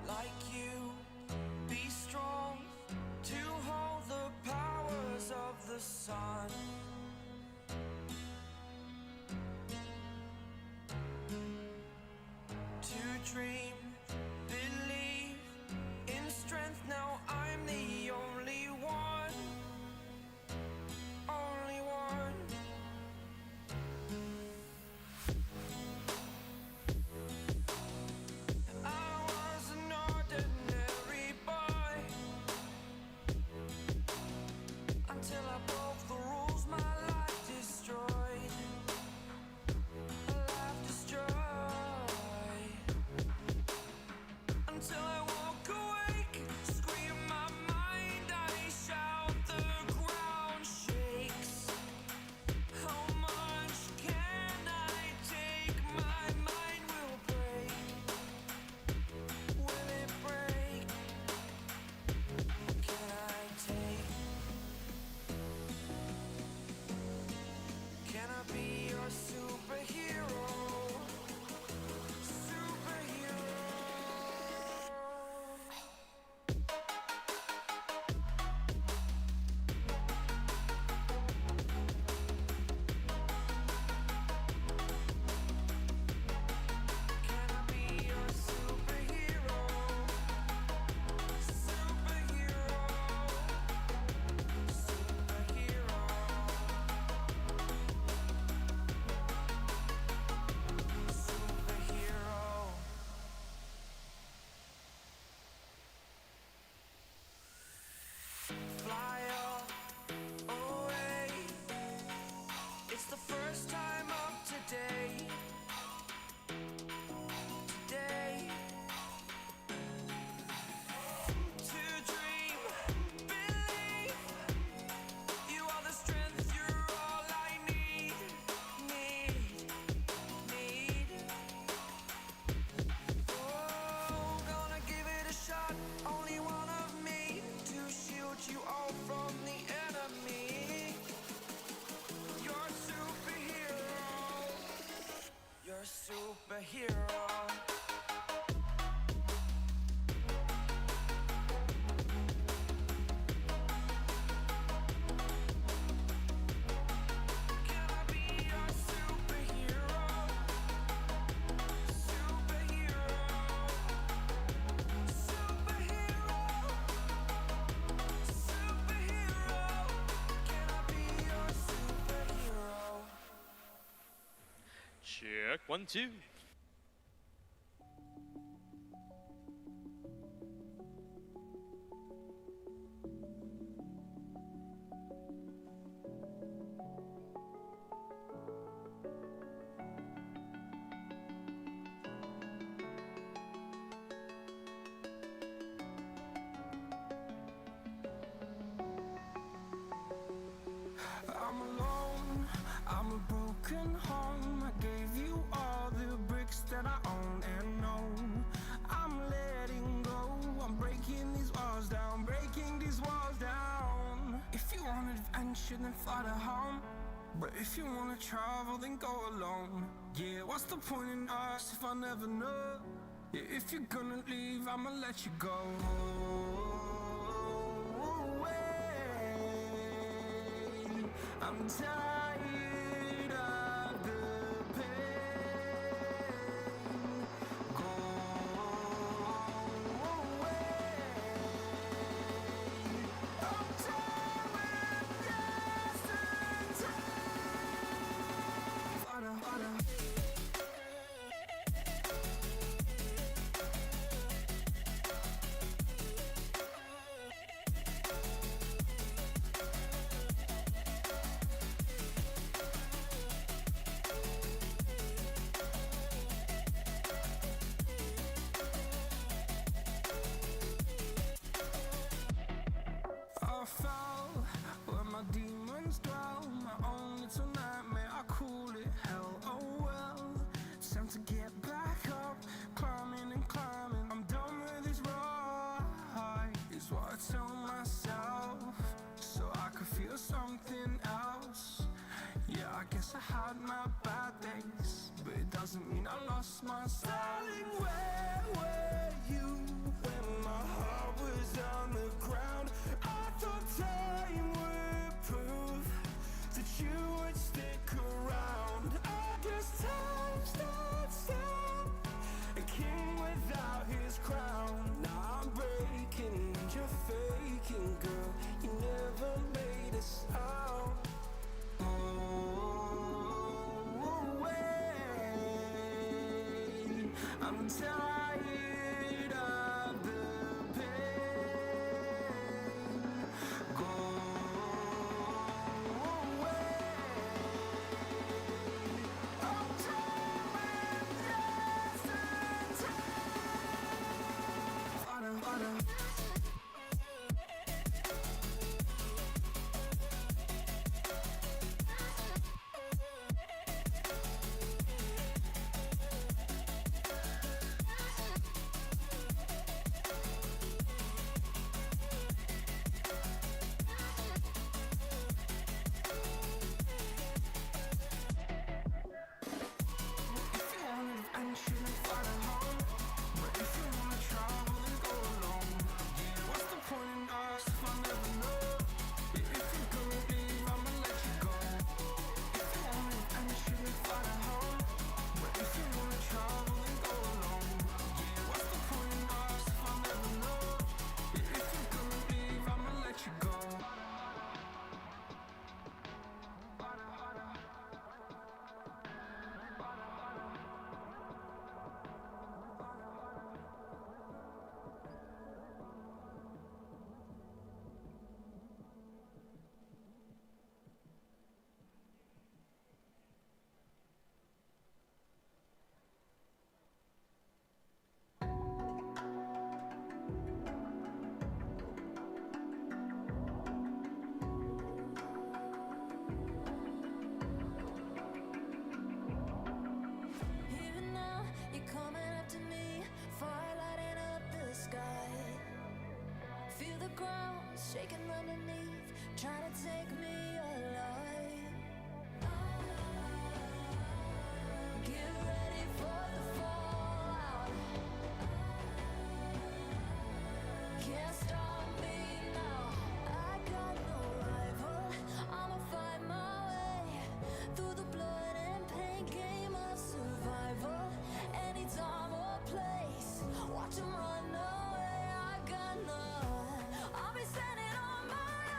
Like you, be strong to hold the powers of the sun. To dream, believe in strength. Now I'm the only one, only one. I was an ordinary boy until I broke the rules. My life destroyed, a life destroyed. Until I walk awake, scream my mind, I shout, the ground shakes. How much can I take? My mind will break. Will it break? Can I take? Can I be your superhero? Superhero. Can I be your superhero? Superhero. Superhero. Superhero. Fly away. It's the first time of today. Today. To dream, believe. You are the strength, you're all I need. Need. Oh, gonna give it a shot. Only one of me to shield you all from the enemy. You're a superhero. You're a superhero. Can I be your superhero? Superhero. Superhero. Superhero. Can I be your superhero? Check 1, 2. I'm alone, I'm a broken home. I gave you all the bricks that I own and know. I'm letting go, I'm breaking these walls down, breaking these walls down. If you want adventure, then follow home. But if you wanna travel, then go alone. Yeah, what's the point in us if I never know? Yeah, if you're gonna leave, I'ma let you go. Away. I'm tired of the pain. Go away. I'm tired with yesterday. Fada, fada. I fell where my demons dwell. My own little nightmare, I call it hell. Oh well, it's time to get back up. Climbing and climbing, I'm done with this ride, is what I tell myself, so I could feel something else. Yeah, I guess I had my bad days, but it doesn't mean I lost my style. Darling, where were you when my heart was on the ground? I thought time would prove that you would stick around. I guess time stood still, a king without his crown. Now I'm breaking and you're faking, girl. You never made a sound. Away. I'm tired of the pain. Go away. I'm tired with yesterday. Fada, fada. Even now, you're coming after me, fire lighting up the sky. Feel the ground shaking underneath, trying to take me alive. Get ready for the fallout. Can't stop me now. I got no rival. I'ma fight my way through the blood and pain game of survival. Any time or place, watch 'em run away. I got none. I'll be standing on my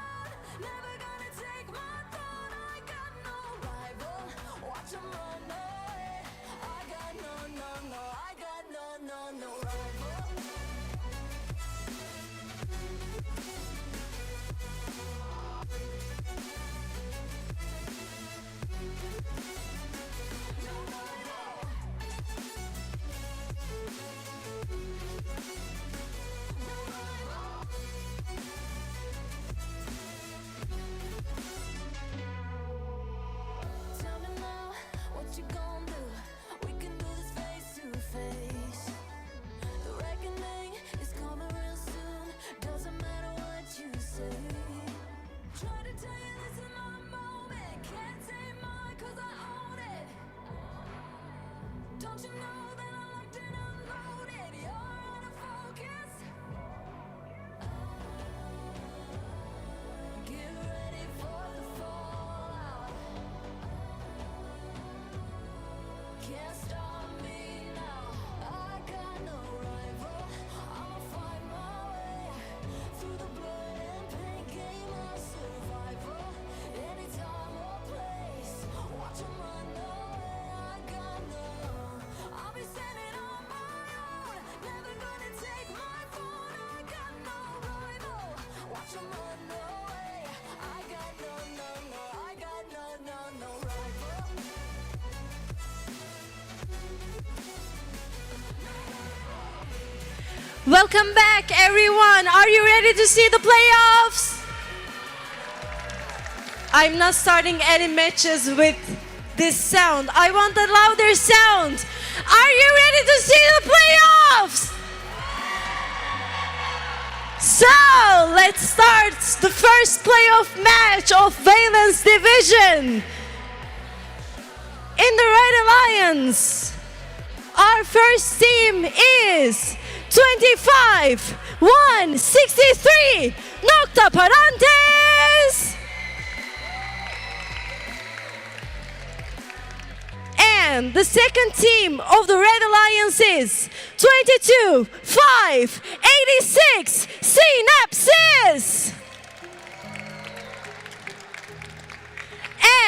Welcome back, everyone. Are you ready to see the playoffs? I'm not starting any matches with this sound. I want a louder sound. Are you ready to see the playoffs? So, let's start the first playoff match of Valens division. In the Red Alliance, our first team is 25-163 nokta parantez. And the second team of the Red Alliance is 22-586 synapses.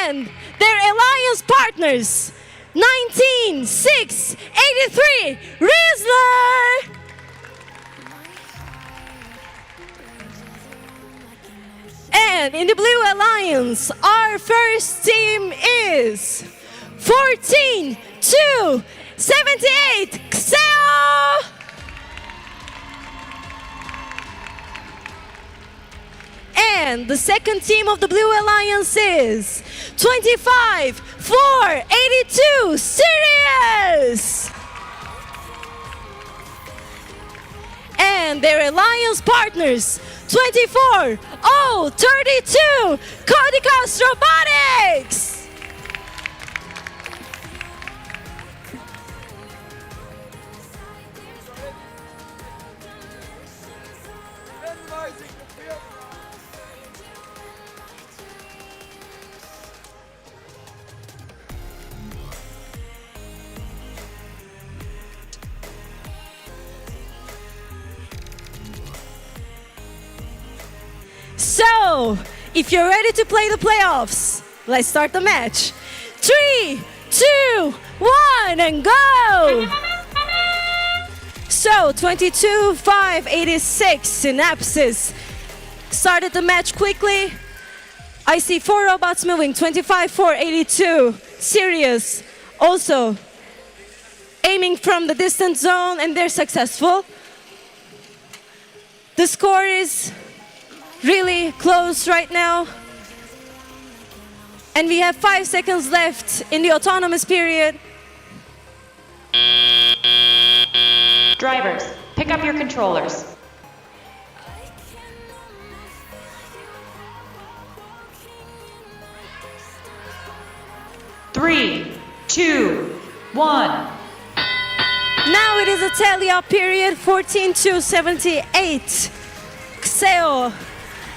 And their alliance partners 19-683 Rizzler. And in the Blue Alliance, our first team is 14-278 Kıyasıya. And the second team of the Blue Alliance is 25-482 Sirius. And their alliance partners 24-032 Codicas Robotics. So, if you're ready to play the playoffs, let's start the match. 3, 2, 1, and go! So, 22-586 synapses started the match quickly. I see 4 robots moving, 25-482 Sirius also aiming from the distant zone, and they're successful. The score is really close right now. And we have 5 seconds left in the autonomous period. Drivers, pick up your controllers. Three, 2, 1. Now it is a tally-up period, 14-278. Kıyasıya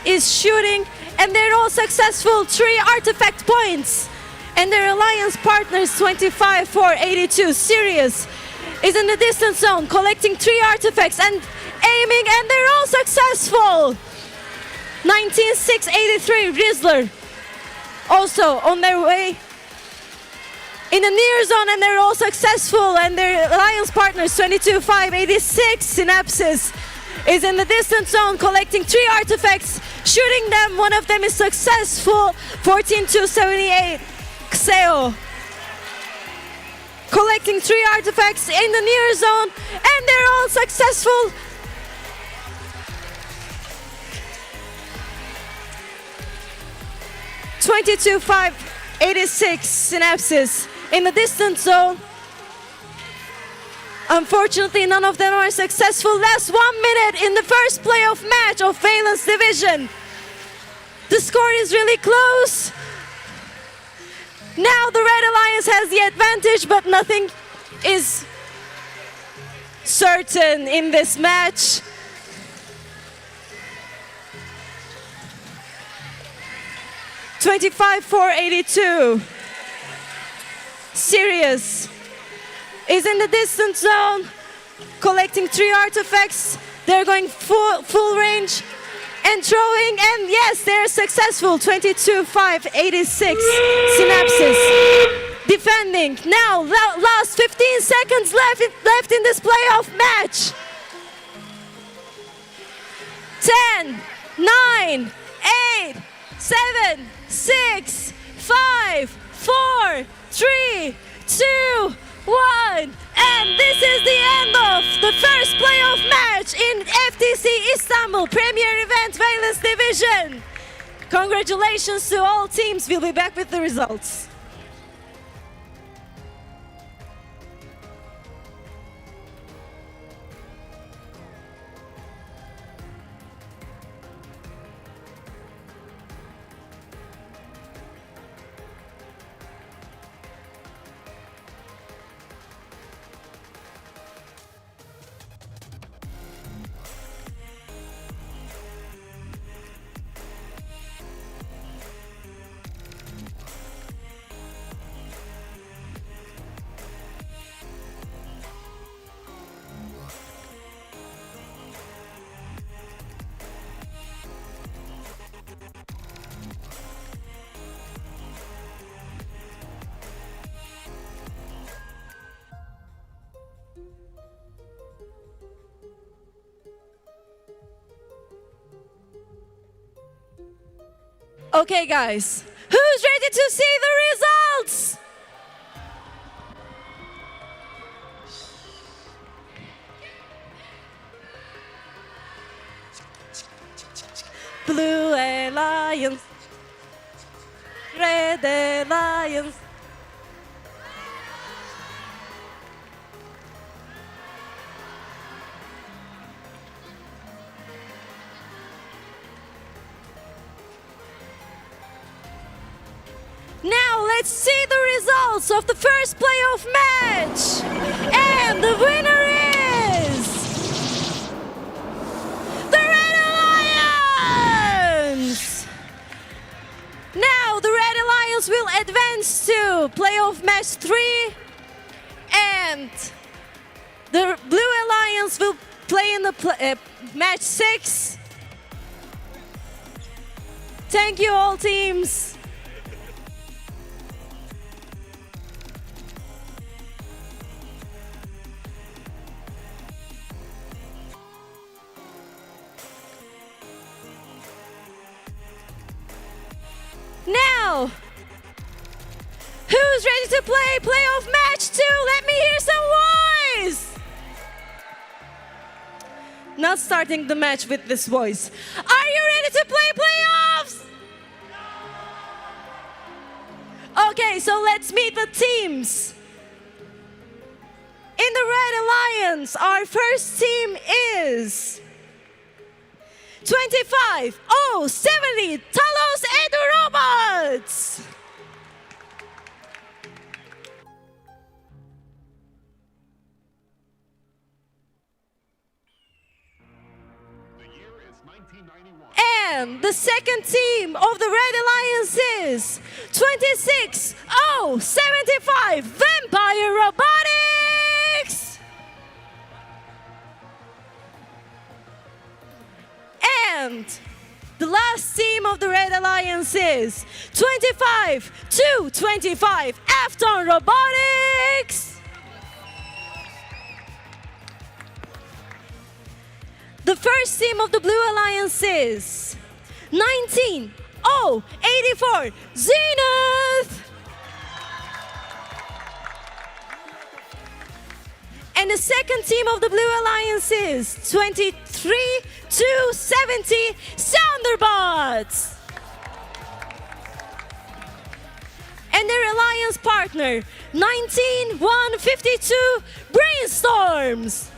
is shooting, and they're all successful. 3 artifact points. And their alliance partners, 25-482 Sirius, is in the distance zone, collecting 3 artifacts and aiming, and they're all successful. 19-683 Rizzler also on their way in the near zone, and they're all successful. And their alliance partners, 22-586 Synapses, is in the distance zone, collecting 3 artifacts, shooting them. One of them is successful. 14-278 Kıyasıya, collecting 3 artifacts in the near zone, and they're all successful. (22-586 Synapses in the distance zone. Unfortunately, none of them are successful. Last 1 minute in the first playoff match of Valens division. The score is really close. Now the Red Alliance has the advantage, but nothing is certain in this match. (25-482 Sirius is in the distance zone, collecting 3 artifacts. They're going full range and throwing, and yes, they're successful. 22-586 Synapses defending. Now, last 15 seconds left in this playoff match. 10, 9, 8, 7, 6, 5, 4, 3, 2, 1, And this is the end of the first playoff match in FTC Istanbul Premier Event Valens Division. Congratulations to all teams. We'll be back with the results. Okay, guys, who's ready to see the results? Blue Alliance, Red Alliance. Now let's see the results of the first playoff match. And the winner is the Red Alliance. Now the Red Alliance will advance to playoff match 3, and the Blue Alliance will play in the match 6. Thank you all teams. Now, who's ready to play playoff match 2? Let me hear some voice. Not starting the match with this voice. Are you ready to play playoffs? Okay, so let's meet the teams. In the Red Alliance, our first team is 25-0-70 Talos Edu Robots. And the second team of the Red Alliance is 26-0-75 Vampire Robotics. And the last team of the Red Alliance is 25-25 Afton Robotics. The first team of the Blue Alliance is 19-0-84 Zenith. And the second team of the Blue Alliance is 23-70 Sounderbots. And their alliance partner, 19-152 Brainstorms.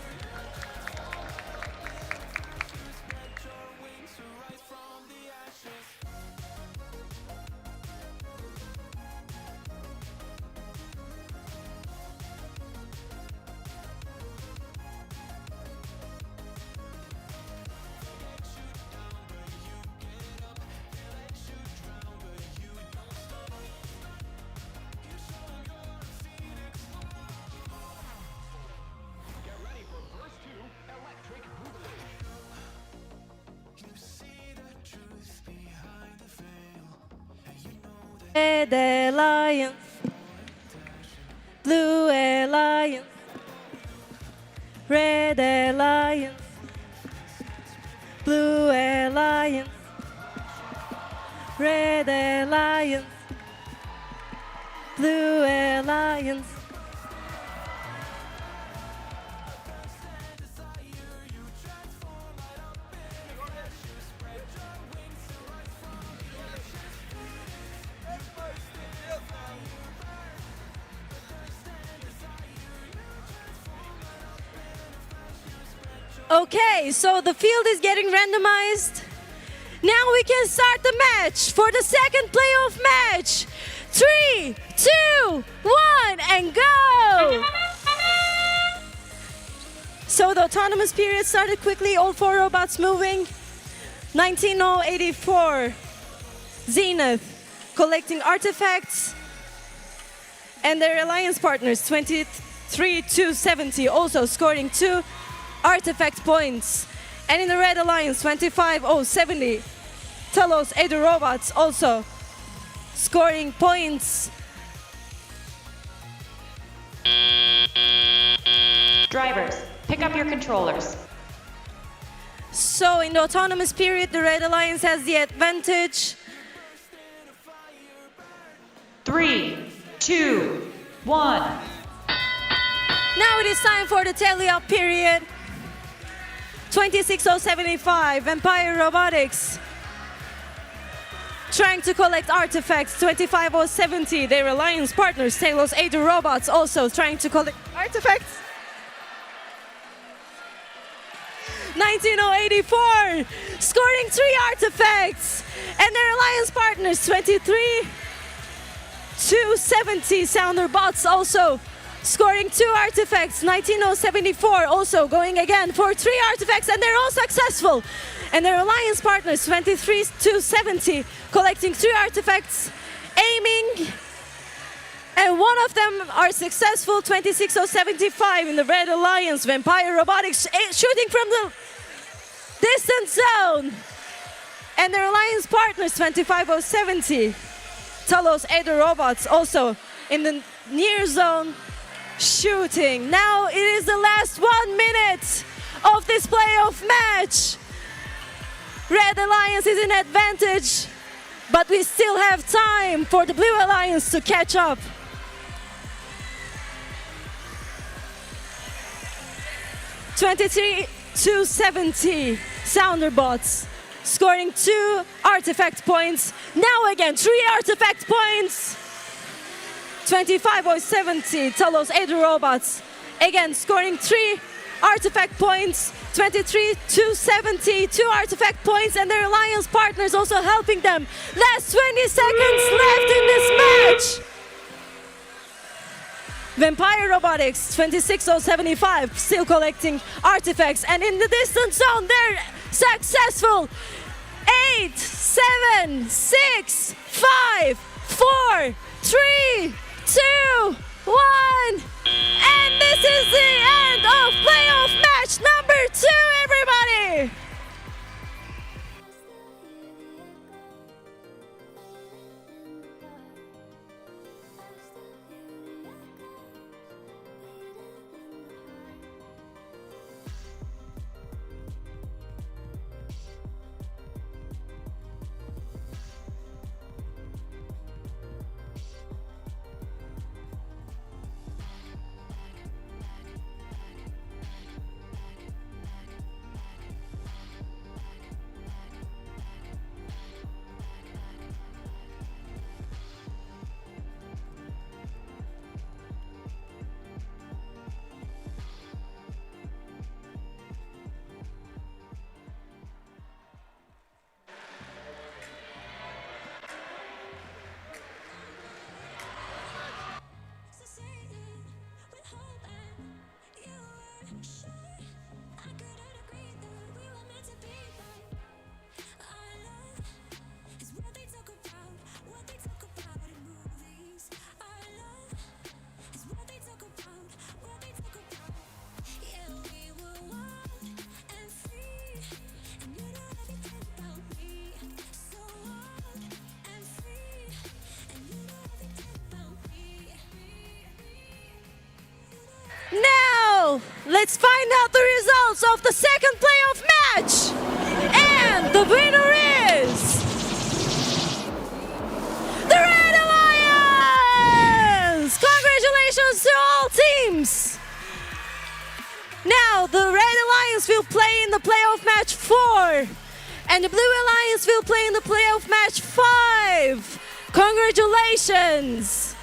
Red Alliance, Blue Alliance, Red Alliance, Blue Alliance, Red Alliance, Blue Alliance, Okay, so the field is getting randomized. Now we can start the match for the second playoff match. 3, 2, 1, and go! So the autonomous period started quickly, all 4 robots moving. 19084, Zenith, collecting artifacts. And their alliance partners, 23270, also scoring 2 artifact points. And in the red alliance, 25070, Talos Edu robots also scoring points. Drivers, pick up your controllers. So in the autonomous period, the red alliance has the advantage. 3, 2, 1. Now it is time for the tally-up period. 26075, Vampire Robotics, trying to collect artifacts. 25070, their alliance partners, Talos Edu robots, also trying to collect artifacts. 19084, scoring 3 artifacts. And their alliance partners, 23270, Sounder bots, also scoring 2 artifacts. 19074 also going again for 3 artifacts, and they're all successful. And their alliance partners, 23270, collecting 3 artifacts, aiming, and one of them are successful. 26075 in the red alliance, Vampire Robotics, shooting from the distance zone. And their alliance partners, 25070, Talos Edu robots, also in the near zone, shooting. Now it is the last 1 minute of this playoff match. Red Alliance is in advantage, but we still have time for the Blue Alliance to catch up. $23,270 Sounder bots scoring 2 artifact points. Now again 3 artifact points. 25,070 Talos Edu robots again scoring 3 artifact points. 23,270, 2 artifact points, and their alliance partners also helping them. Last 20 seconds left in this match. Vampire Robotics, 26,075, still collecting artifacts, and in the distance zone, they're successful. 8, 7, 6, 5, 4, 3, 2, 1. And this is the end of playoff match number 2, everybody! Now, let's find out the results of the second playoff match. And the winner is the Red Alliance! Congratulations to all teams! Now, the Red Alliance will play in the playoff match 4, and the Blue Alliance will play in the playoff match 5. Congratulations!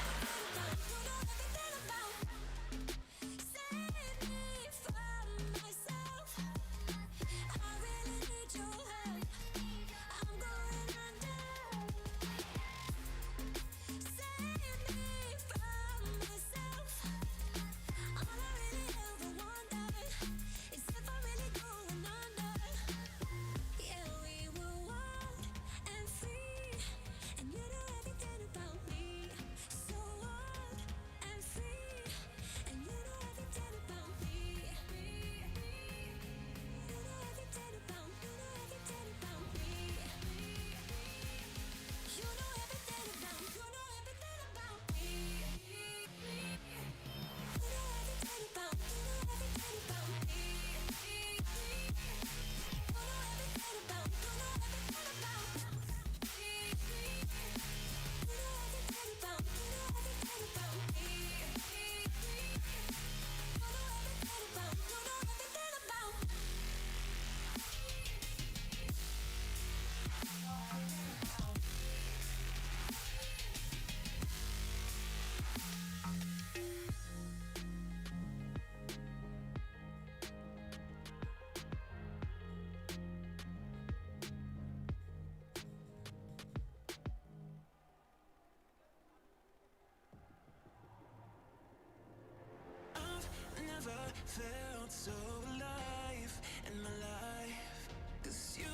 felt so alive in my life. 'Cause you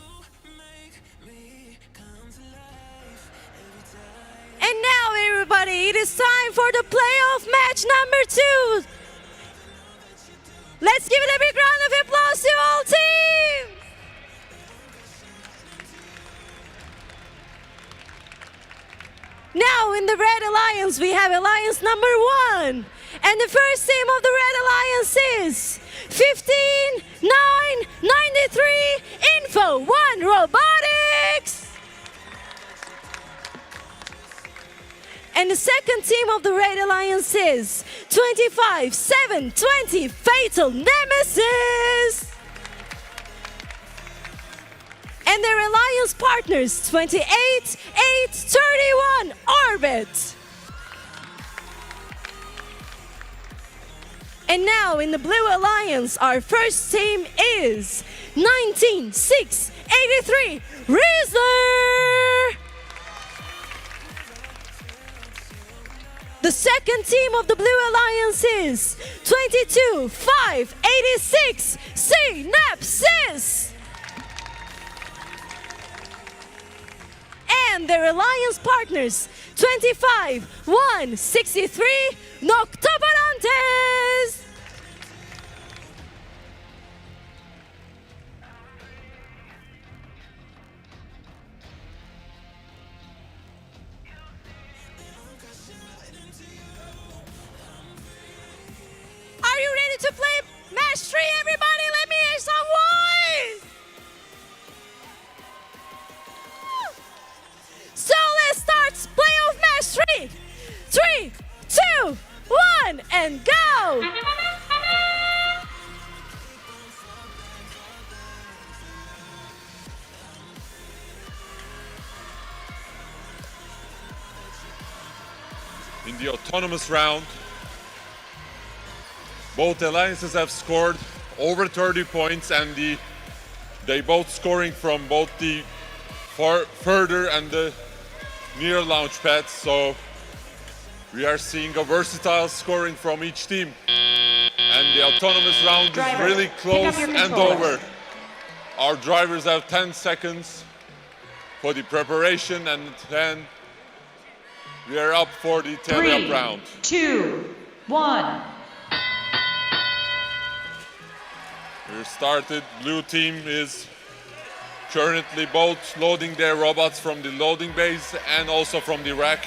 make me come to life every time. And now, everybody, it is time for the playoff match number 2. Let's give it a big round of applause to all teams. Now, in the Red Alliance, we have Alliance number 1. And the first team of the Red Alliance is 15993 Info 1 Robotics. And the second team of the Red Alliance is 25720 Fatal Nemesis. And their alliance partners 28831 Orbit. And now in the Blue Alliance, our first team is 19683 Rizzler. The second team of the Blue Alliance is 22586 Synapsis. And their alliance partners 25163 Noctabarantes. Are you ready to play match 3, everybody? Let me hear some voice. So let's start playoff match 3. 3, 2, 1, and go! In the autonomous round, both alliances have scored over 30 points, and they both scoring from both the further and the near launch pads. So we are seeing a versatile scoring from each team, and the autonomous round is really close and over. Our drivers have 10 seconds for the preparation, and then we are up for the tally-up round. 2, 1. We're started. Blue team is currently both loading their robots from the loading base and also from the rack.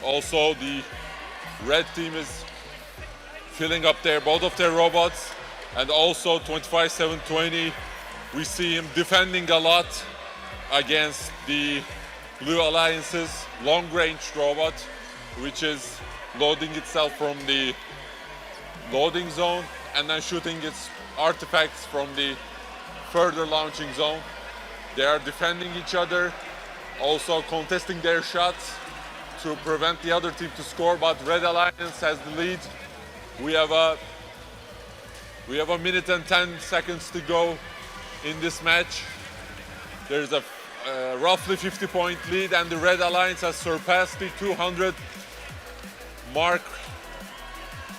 Also, the red team is filling up both of their robots, and also 25720. We see him defending a lot against the Blue Alliance's long-range robot, which is loading itself from the loading zone and then shooting its artifacts from the further launching zone. They are defending each other, also contesting their shots to prevent the other team to score, but Red Alliance has the lead. We have a minute and 10 seconds to go in this match. There's a roughly 50-point lead, and the Red Alliance has surpassed the 200 mark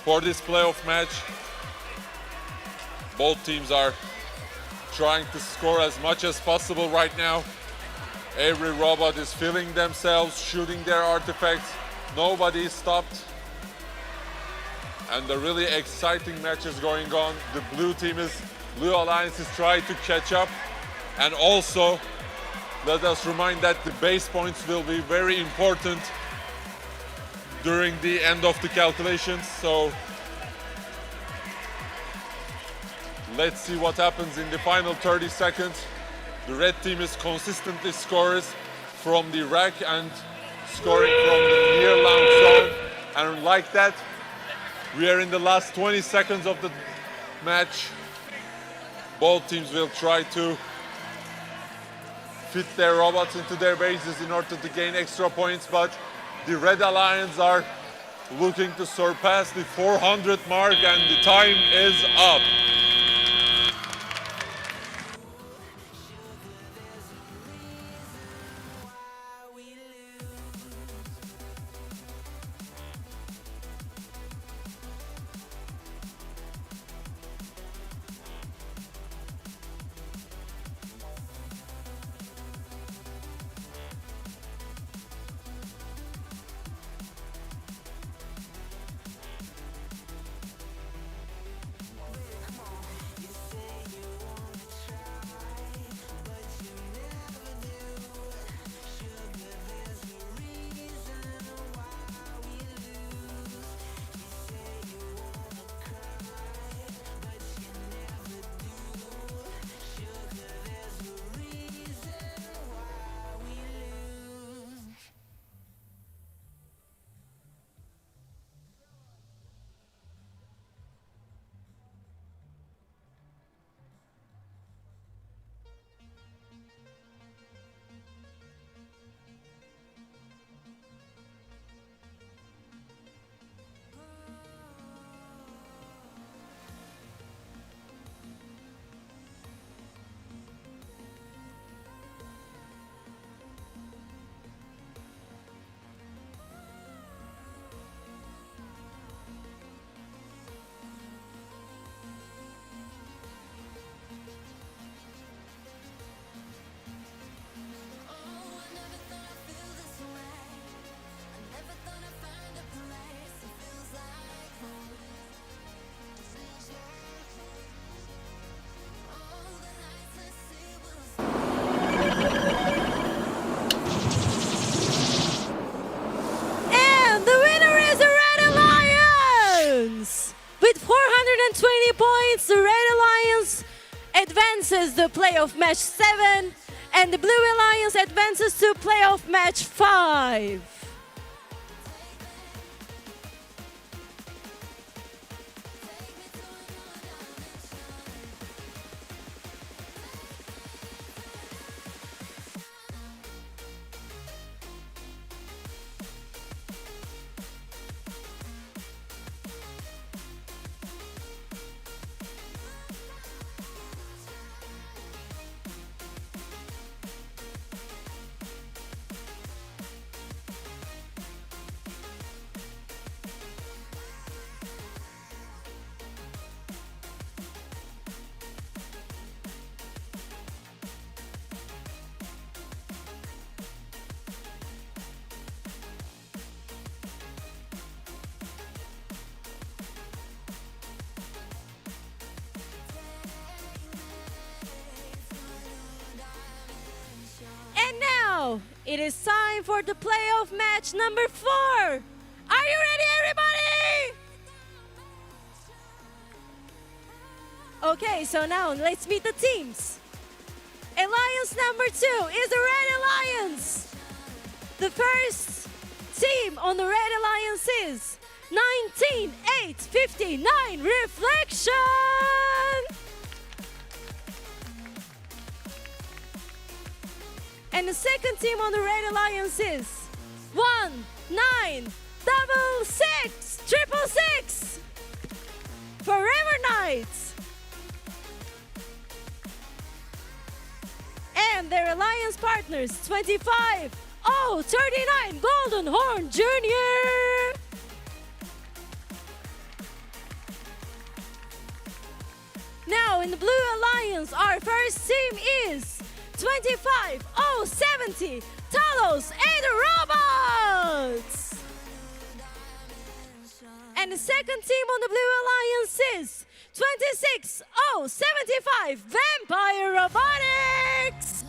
for this playoff match. Both teams are trying to score as much as possible right now. Every robot is filling themselves, shooting their artifacts. Nobody is stopped. And a really exciting match is going on. The Blue Alliance is trying to catch up. And also, let us remind that the base points will be very important during the end of the calculations. So let's see what happens in the final 30 seconds. The red team is consistently scores from the rack and scoring from the near launch zone. And like that, we are in the last 20 seconds of the match. Both teams will try to fit their robots into their bases in order to gain extra points, but the Red Alliance are looking to surpass the 400 mark, and the time is up. 120 points. The Red Alliance advances to playoff match 7, and the Blue Alliance advances to playoff match 5. And now, it is time for the playoff match number 4. Are you ready, everybody? Okay, so now let's meet the teams. Alliance number 2 is the Red Alliance. The first team on the Red Alliance is 19-8-59 Reflection. And the second team on the Red Alliance is 19-6-6-6 Forever Knights. And their alliance partners 25-0-39 Golden Horn Jr. Now in the Blue Alliance, our first team is 25-0-70 Talos and Robots. And the second team on the Blue Alliance is 26-0-75 Vampire Robotics.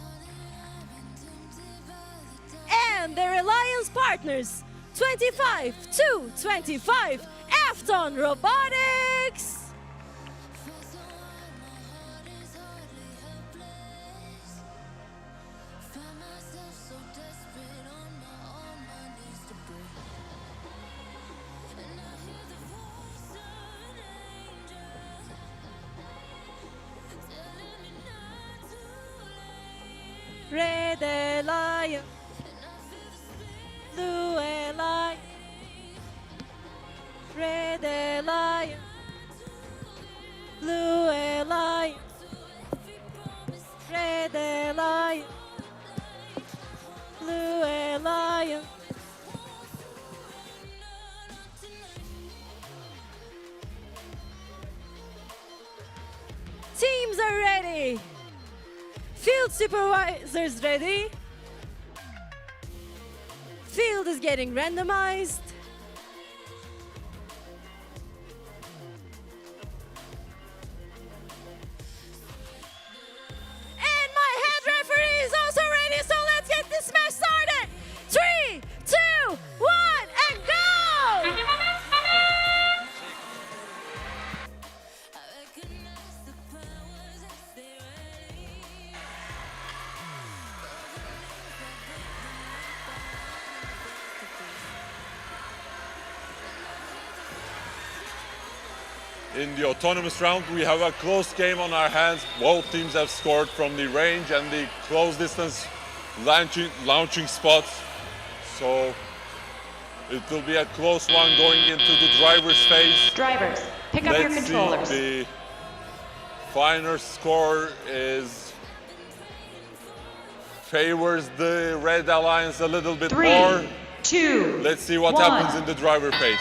And their alliance partners 25-25 Afton Robotics. Red Alliance, Blue Alliance, Red Alliance, Blue Alliance, Red Alliance, Blue Alliance. Teams are ready. Field supervisors ready. Field is getting randomized. And my head referee is also ready, so let's get this match started. 3, 2, 1, and go! In the autonomous round, we have a close game on our hands. Both teams have scored from the range and the close distance launching spots. So it will be a close one going into the driver's phase. Drivers, pick up your controllers. See, the final score favors the Red Alliance a little bit 3, more. 2, Let's see what 1. happens in the driver phase.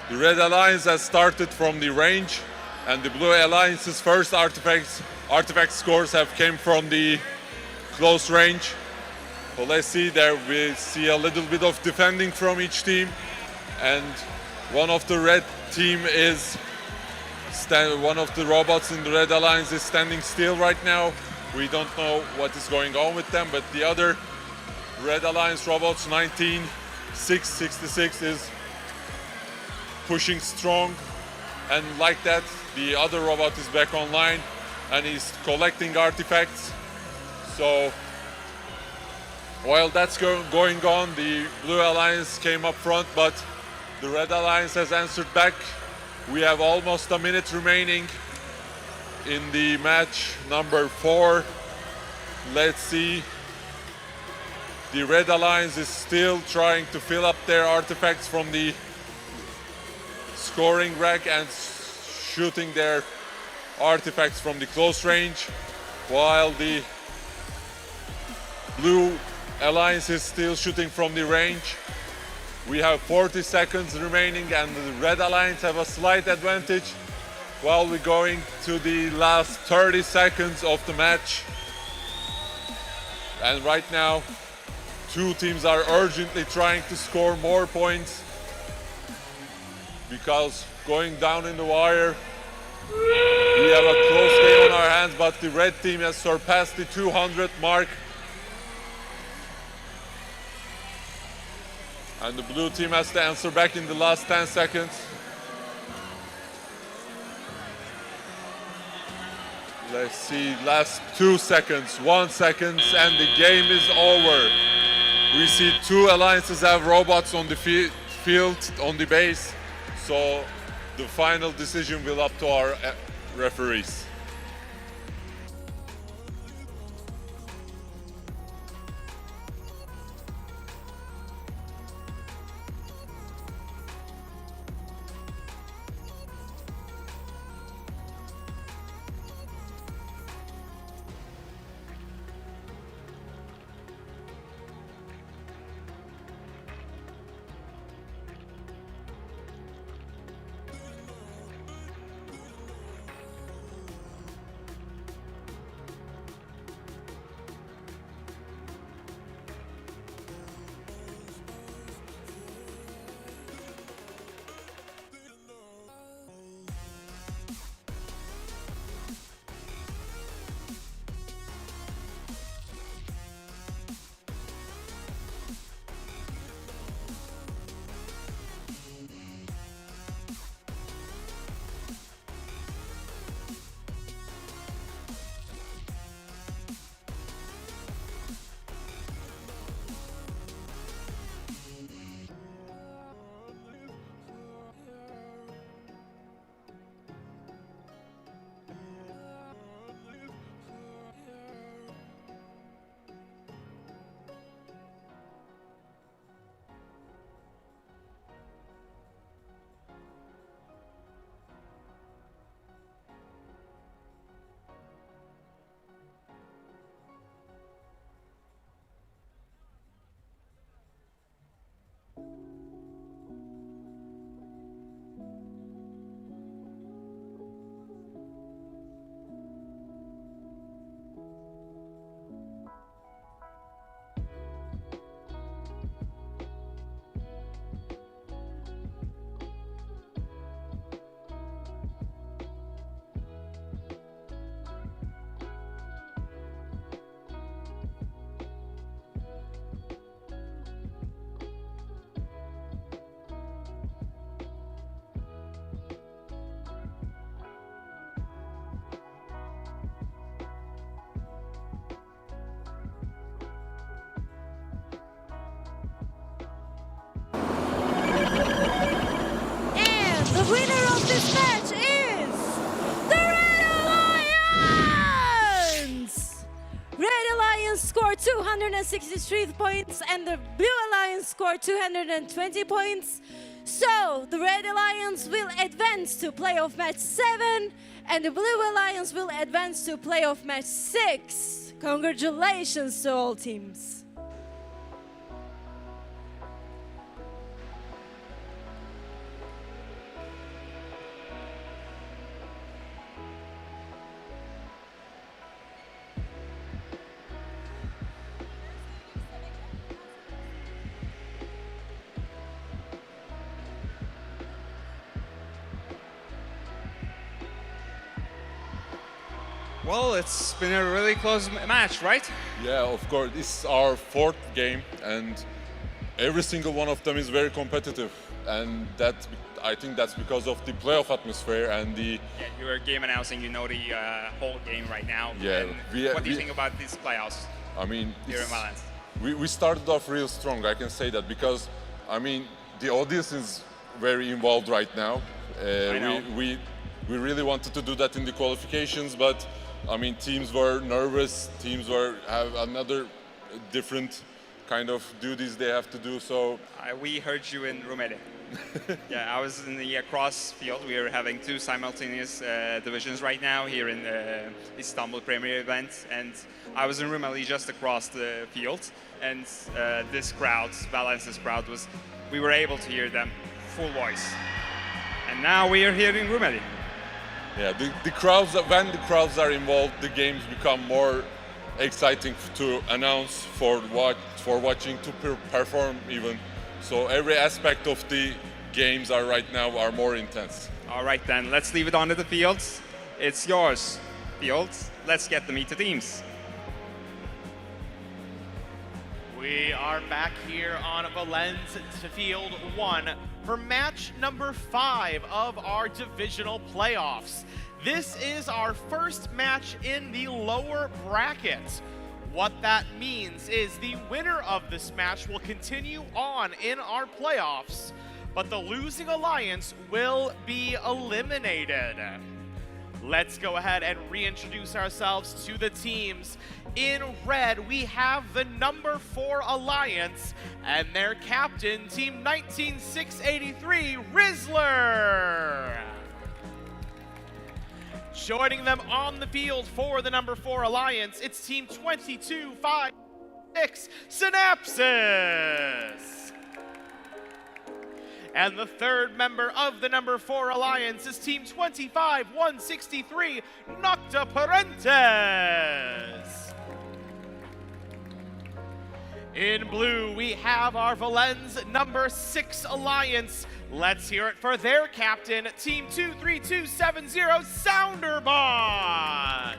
The Red Alliance has started from the range, and the Blue Alliance's first artifact scores have came from the close range. So let's see there, we see a little bit of defending from each team, and one of the red team is one of the robots in the Red Alliance is standing still right now. We don't know what is going on with them, but the other Red Alliance Robots 19666 is pushing strong, and like that the other robot is back online and he's collecting artifacts. So while that's going on, the Blue Alliance came up front, but the Red Alliance has answered back. We have almost a minute remaining in the match number 4. Let's see. The Red Alliance is still trying to fill up their artifacts from the scoring rack and shooting their artifacts from the close range, while the Blue Alliance is still shooting from the range. We have 40 seconds remaining and the Red Alliance have a slight advantage while we're going to the last 30 seconds of the match. And right now, two teams are urgently trying to score more points because going down in the wire, we have a close game on our hands, but the red team has surpassed the 200 mark. And the blue team has to answer back in the last 10 seconds. Let's see, last 2 seconds, 1 second, and the game is over. We see two alliances have robots on the field, on the base. So the final decision will up to our referees. The winner of this match is the Red Alliance! Red Alliance scored 263 points and the Blue Alliance scored 220 points. So the Red Alliance will advance to playoff match 7 and the Blue Alliance will advance to playoff match 6. Congratulations to all teams. Well, it's been a really close match, right? Yeah, of course. It's our fourth game, and every single one of them is very competitive, and I think that's because of the playoff atmosphere and the. Yeah, you were game announcing. You know the whole game right now. Yeah. And what do you think about these playoffs? I mean, here in Valens. We started off real strong. I can say that because I mean the audience is very involved right now. I know. We really wanted to do that in the qualifications, but I mean teams were nervous. Teams have another different kind of duties they have to do. So We heard you in Rumeli. Yeah, I was in the cross field. We are having two simultaneous divisions right now here in the Istanbul Premier Event, and I was in Rumeli just across the field. And this crowd, Valens's crowd, we were able to hear them full voice. And now we are here in Rumeli. Yeah, the crowds, when the crowds are involved, the games become more exciting to announce, for watching, to perform even. So every aspect of the games right now are more intense. All right then, let's leave it onto the fields. It's yours, fields. Let's get to meet the teams. We are back here on Valens Field 1 for match number 5 of our divisional playoffs. This is our first match in the lower bracket. What that means is the winner of this match will continue on in our playoffs, but the losing alliance will be eliminated. Let's go ahead and reintroduce ourselves to the teams. In red, we have the number 4 Alliance and their captain, Team 19683, Rizzler. Joining them on the field for the number 4 Alliance, it's Team 2256, Synapsis. And the third member of the number 4 Alliance is Team 25163, Nocta Parentes. In blue, we have our Valens number 6 Alliance. Let's hear it for their captain, Team 23270, Sounderbots.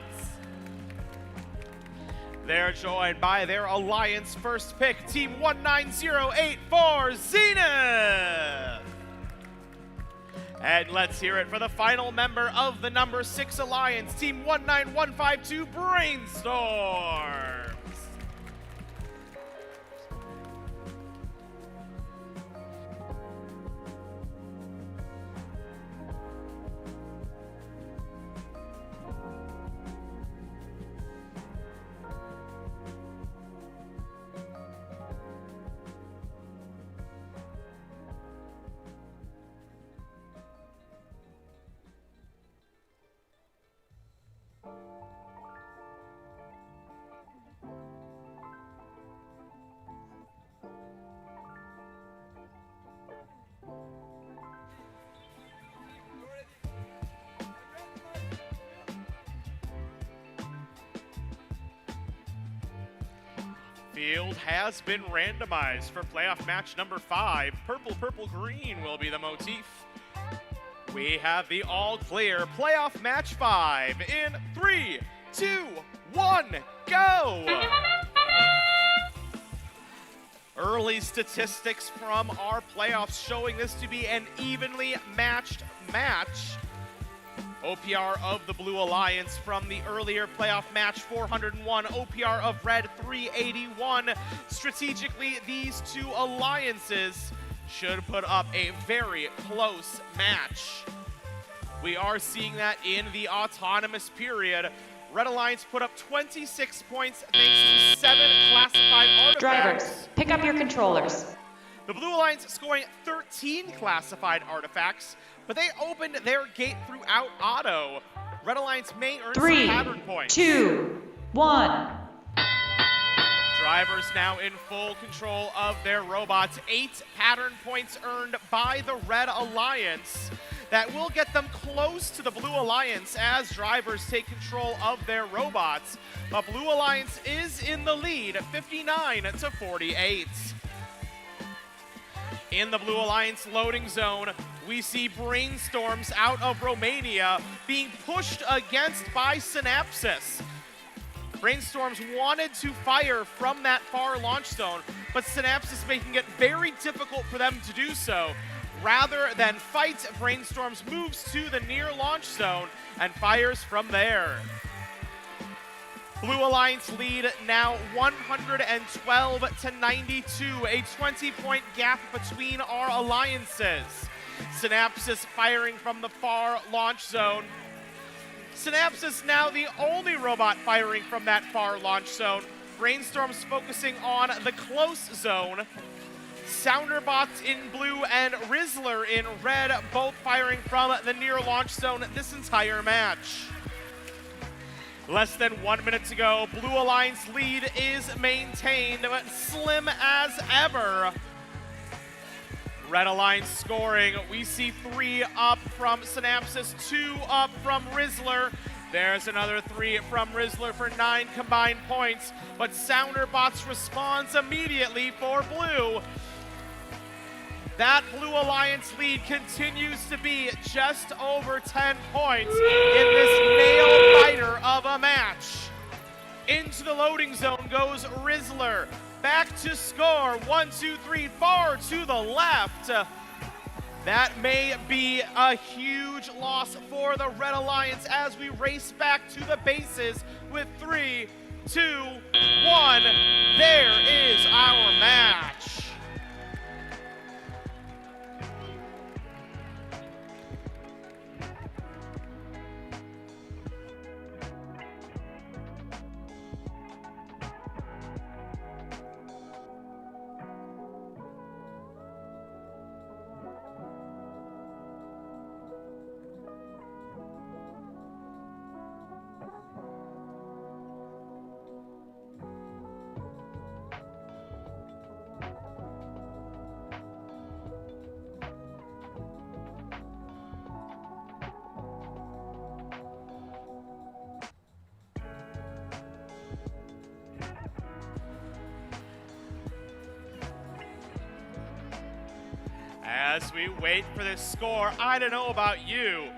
They're joined by their Alliance first pick, Team 19084, Zenith. And let's hear it for the final member of the number 6 Alliance, Team 19152, Brainstorms. Field has been randomized for playoff match number 5. Purple, purple, green will be the motif. We have the all clear playoff match 5 in 3, 2, 1, go! Early statistics from our playoffs showing this to be an evenly matched match. OPR of the Blue Alliance from the earlier playoff match, 401. OPR of Red, 381. Strategically, these two alliances should put up a very close match. We are seeing that in the autonomous period. Red Alliance put up 26 points thanks to 7 classified artifacts. Drivers, pick up your controllers. The Blue Alliance scoring 13 classified artifacts, but they opened their gate throughout auto. Red Alliance may earn 3, some pattern points. 2, 1. Drivers now in full control of their robots. 8 pattern points earned by the Red Alliance. That will get them close to the Blue Alliance as drivers take control of their robots. But Blue Alliance is in the lead, 59-48. In the Blue Alliance loading zone, we see Brainstorms out of Romania being pushed against by Synapsis. Brainstorms wanted to fire from that far launch zone, but Synapsis making it very difficult for them to do so. Rather than fight, Brainstorms moves to the near launch zone and fires from there. Blue Alliance lead now 112 to 92, a 20-point gap between our alliances. Synapsis firing from the far launch zone. Synapsis now the only robot firing from that far launch zone. Brainstorms focusing on the close zone. Sounderbots in blue and Rizzler in red, both firing from the near launch zone this entire match. Less than 1 minute to go. Blue Alliance lead is maintained, but slim as ever. Red Alliance scoring. We see 3 up from Synapsis, 2 up from Rizzler. There's another 3 from Rizzler for 9 combined points, but Sounderbots responds immediately for Blue. That Blue Alliance lead continues to be just over 10 points in this nail-biter of a match. Into the loading zone goes Rizzler. Back to score, 1, 2, 3, far to the left. That may be a huge loss for the Red Alliance as we race back to the bases with 3, 2, 1. There is our match. As we wait for this score, I don't know about you,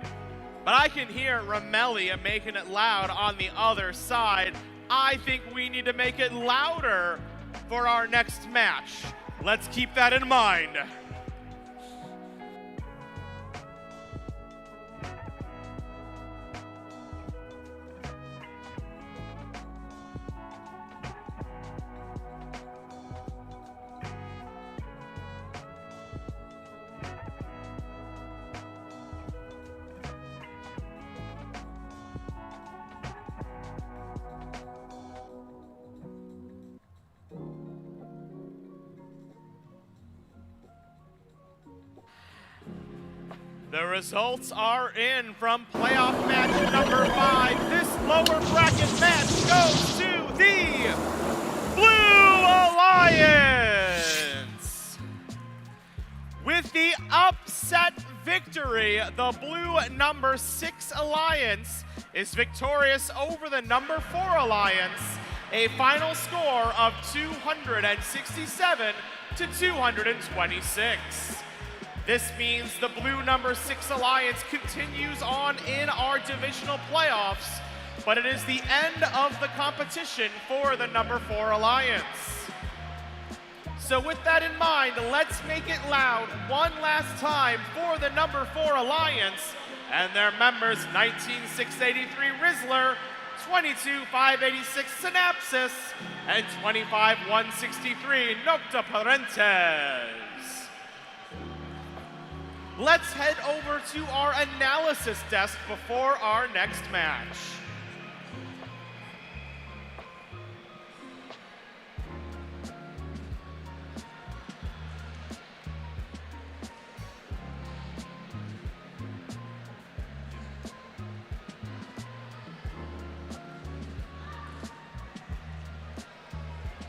but I can hear Ramelia making it loud on the other side. I think we need to make it louder for our next match. Let's keep that in mind. The results are in from playoff match number 5. This lower bracket match goes to the Blue Alliance. With the upset victory, the blue number 6 Alliance is victorious over the number 4 Alliance. A final score of 267 to 226. This means the blue number 6 Alliance continues on in our divisional playoffs, but it is the end of the competition for the number 4 Alliance. So with that in mind, let's make it loud one last time for the number 4 Alliance and their members 19,683 Rizzler, 22,586 Synapsis, and 25,163 Nocta Parentes. Let's head over to our analysis desk before our next match.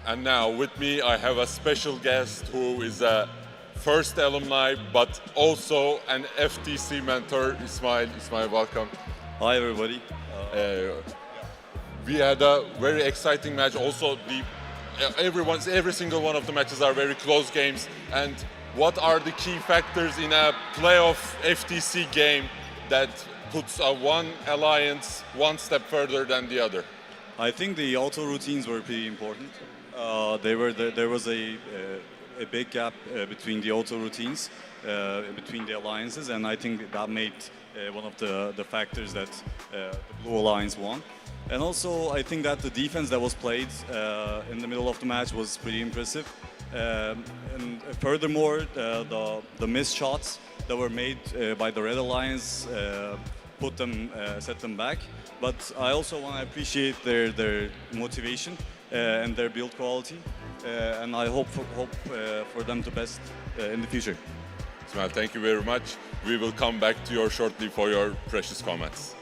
And now with me I have a special guest who is a first alumni, but also an FTC mentor, Ismail. Ismail, welcome. Hi, everybody. We had a very exciting match. Also, every single one of the matches are very close games, and what are the key factors in a playoff FTC game that puts one alliance one step further than the other? I think the auto routines were pretty important. There was a big gap between the auto routines, between the alliances, and I think that made one of the factors that the Blue Alliance won. And also, I think that the defense that was played in the middle of the match was pretty impressive. And furthermore, the missed shots that were made by the Red Alliance set them back. But I also want to appreciate their motivation and their build quality, and I hope for them to best in the future. Ismail, thank you very much. We will come back to you shortly for your precious comments.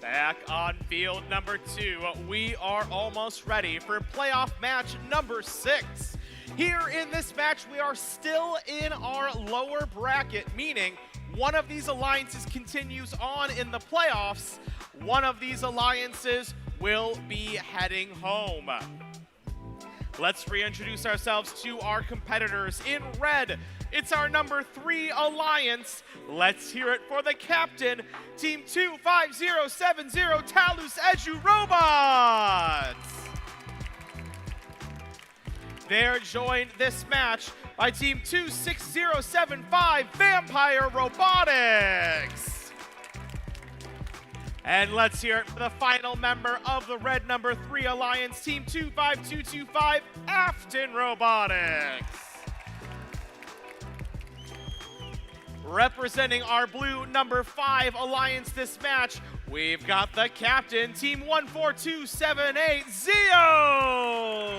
Back on field number 2, we are almost ready for playoff match number 6. Here in this match, we are still in our lower bracket, meaning one of these alliances continues on in the playoffs. One of these alliances will be heading home. Let's reintroduce ourselves to our competitors. In red, it's our number 3 alliance. Let's hear it for the captain, Team 25070 Talus Edu Robots. They're joined this match by Team 26075 Vampire Robotics. And let's hear it for the final member of the red number 3 alliance, Team 25225 Afton Robotics. Representing our blue number 5 alliance this match, we've got the captain, Team 14278 Zio.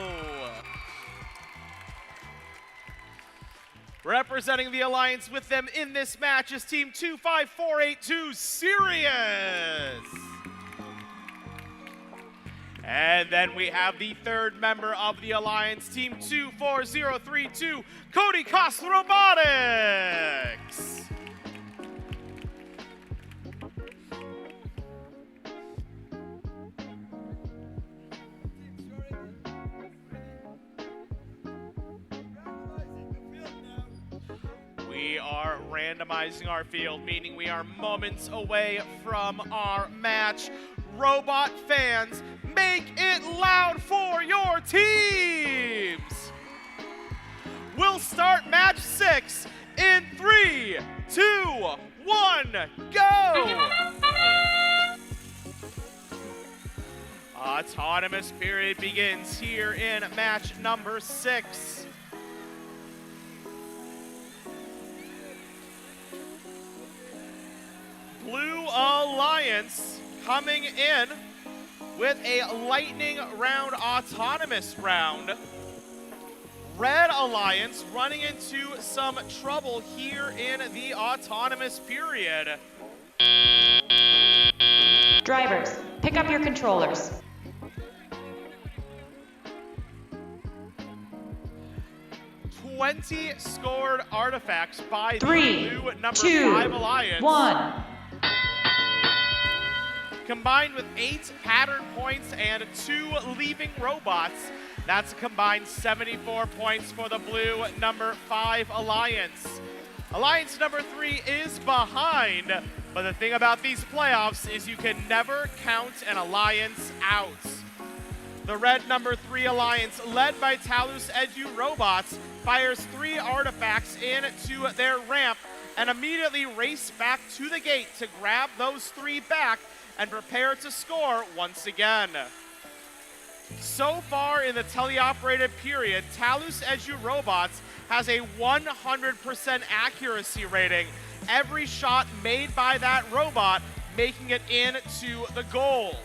Representing the alliance with them in this match is Team 25482 Sirius. And then we have the third member of the alliance, Team 24032 Cody Cost Robotics. We are randomizing our field, meaning we are moments away from our match. Robot fans, make it loud for your teams! We'll start match 6 in 3, 2, 1, go! Autonomous period begins here in match number 6. Blue Alliance coming in with a lightning round autonomous round. Red Alliance running into some trouble here in the autonomous period. Drivers, pick up your controllers. "20 scored artifacts by the 3, blue number 2, 5 Alliance. 1. Combined with 8 pattern points and 2 leaving robots, that's a combined 74 points for the blue number 5 Alliance. Alliance number 3 is behind, but the thing about these playoffs is you can never count an alliance out. The red number 3 Alliance, led by Talus Edu Robots, fires 3 artifacts into their ramp and immediately race back to the gate to grab those 3 back and prepare to score once again. So far in the teleoperated period, Talus Edu Robots has a 100% accuracy rating. Every shot made by that robot making it into the goal.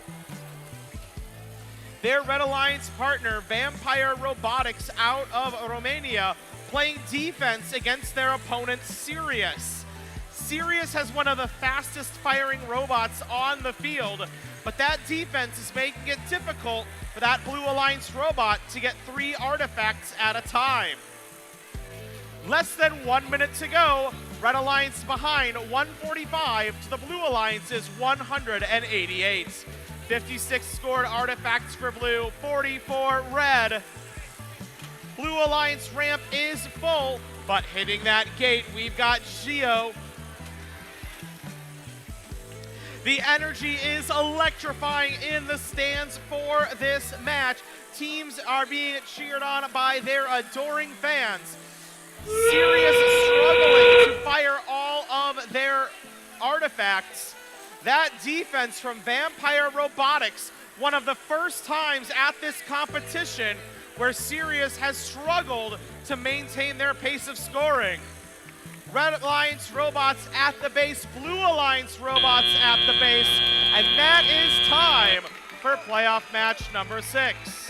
Their Red Alliance partner, Vampire Robotics out of Romania, playing defense against their opponent, Sirius. Sirius has one of the fastest firing robots on the field, but that defense is making it difficult for that Blue Alliance robot to get 3 artifacts at a time. Less than 1 minute to go. Red Alliance behind 145 to the Blue Alliance's 188. 56 scored artifacts for blue, 44 red. Blue Alliance ramp is full, but hitting that gate, we've got Gio. The energy is electrifying in the stands for this match. Teams are being cheered on by their adoring fans. Sirius struggling to fire all of their artifacts. That defense from Vampire Robotics, one of the first times at this competition where Sirius has struggled to maintain their pace of scoring. Red Alliance robots at the base, Blue Alliance robots at the base, and that is time for playoff match number 6.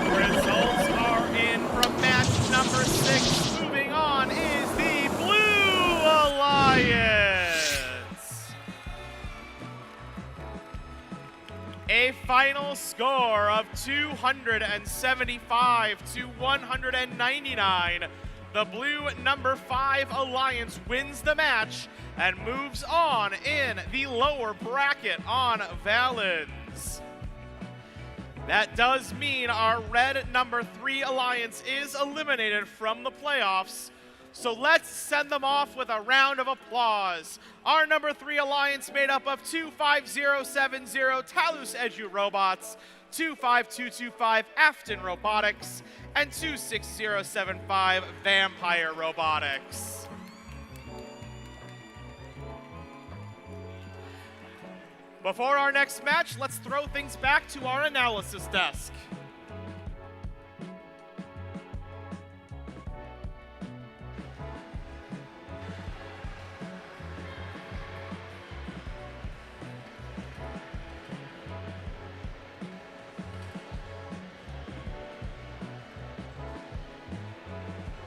Results are in from match number 6. Moving on is the Blue Alliance. A final score of 275 to 199. The blue number 5 Alliance wins the match and moves on in the lower bracket on Valens. That does mean our red number 3 Alliance is eliminated from the playoffs. So let's send them off with a round of applause. Our number 3 Alliance made up of 25070 Talus Edu Robots, 25225 Afton Robotics, and 26075 Vampire Robotics. Before our next match, let's throw things back to our analysis desk.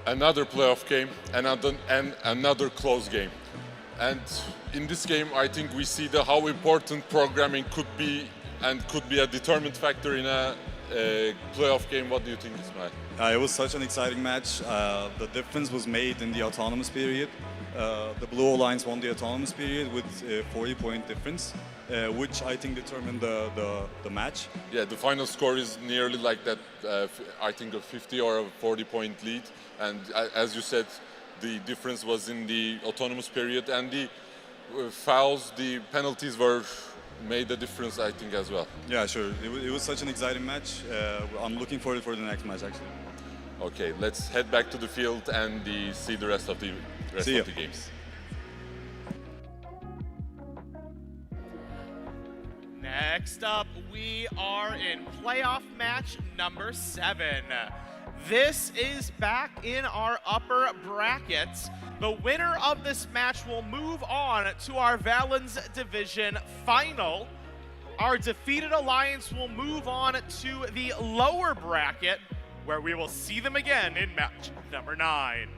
Another playoff game, another close game. And in this game, I think we see how important programming could be and could be a determined factor in a playoff game. What do you think, Ismail? It was such an exciting match. The difference was made in the autonomous period. The Blue Alliance won the autonomous period with a 40-point difference, which I think determined the match. Yeah, the final score is nearly like that, I think a 50 or a 40-point lead. And as you said, the difference was in the autonomous period, and the fouls, the penalties made a difference, I think, as well. Yeah, sure. It was such an exciting match. I'm looking forward for the next match, actually. Okay, let's head back to the field and see the rest of the games. Next up, we are in playoff match number 7. This is back in our upper brackets. The winner of this match will move on to our Valens Division final. Our defeated Alliance will move on to the lower bracket, where we will see them again in match number 9.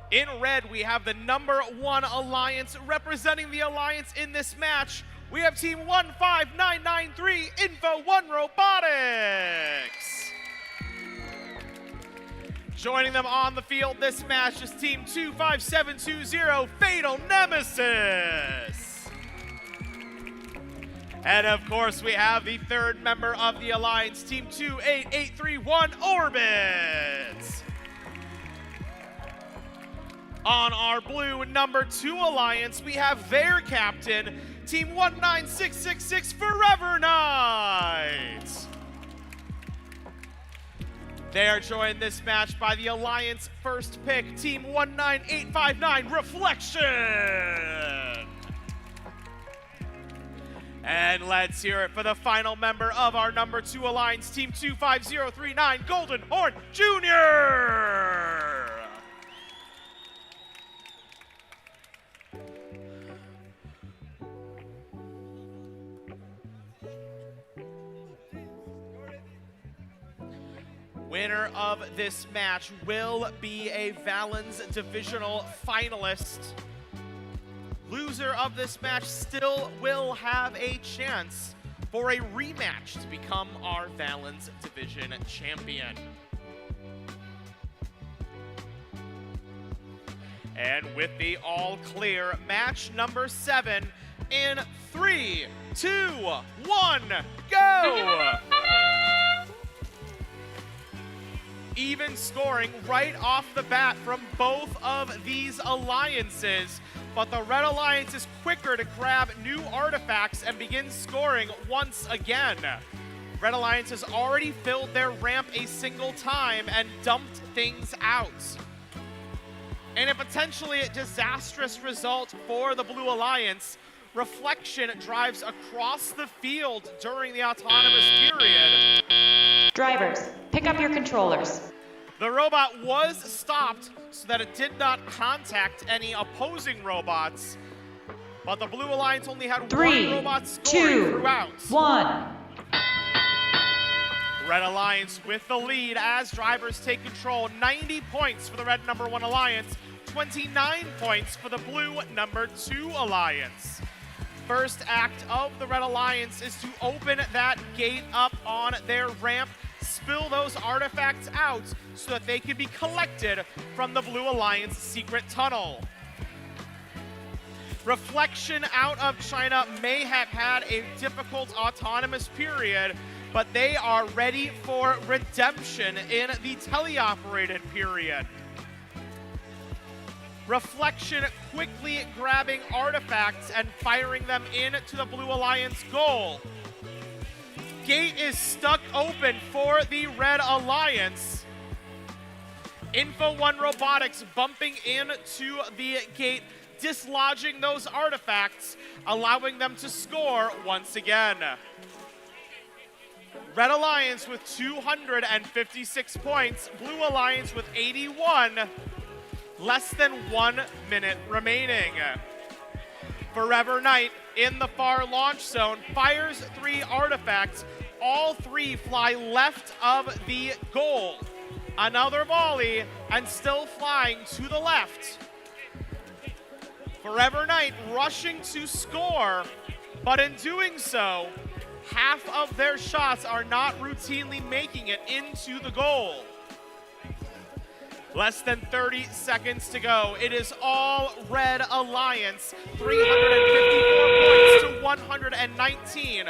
In red, we have the number 1 Alliance. Representing the Alliance in this match, we have team 15993 Info 1 Robotics. Joining them on the field this match is team 25720 Fatal Nemesis. And of course, we have the third member of the Alliance, Team 28831 Orbit. On our blue number 2 Alliance, we have their captain, Team 19666 Forever Night. They are joined this match by the Alliance first pick, Team 19859 Reflection. And let's hear it for the final member of our number 2 Alliance, Team 25039 Golden Horn Jr. Winner of this match will be a Valens divisional finalist. Loser of this match still will have a chance for a rematch to become our Valens division champion. And with the all clear, match number 7 in 3, 2, 1, go! Even scoring right off the bat from both of these alliances, but the Red Alliance is quicker to grab new artifacts and begin scoring once again. Red Alliance has already filled their ramp a single time and dumped things out. In a potentially disastrous result for the Blue Alliance, Reflection drives across the field during the autonomous period. Drivers, pick up your controllers. The robot was stopped so that it did not contact any opposing robots, but the Blue Alliance only had 3, one robot scoring 2, throughout. 1. Red Alliance with the lead as drivers take control. 90 points for the Red number 1 Alliance, 29 points for the Blue number 2 Alliance. First act of the Red Alliance is to open that gate up on their ramp, spill those artifacts out so that they can be collected from the Blue Alliance secret tunnel. Reflection out of China may have had a difficult autonomous period, but they are ready for redemption in the teleoperated period. Reflection quickly grabbing artifacts and firing them into the Blue Alliance goal. Gate is stuck open for the Red Alliance. Info 1 Robotics bumping into the gate, dislodging those artifacts, allowing them to score once again. Red Alliance with 256 points, Blue Alliance with 81. Less than 1 minute remaining. Forever Night in the far launch zone fires 3 artifacts. All 3 fly left of the goal. Another volley and still flying to the left. Forever Night rushing to score, but in doing so, half of their shots are not routinely making it into the goal. Less than 30 seconds to go. It is all Red Alliance. 354 points to 119.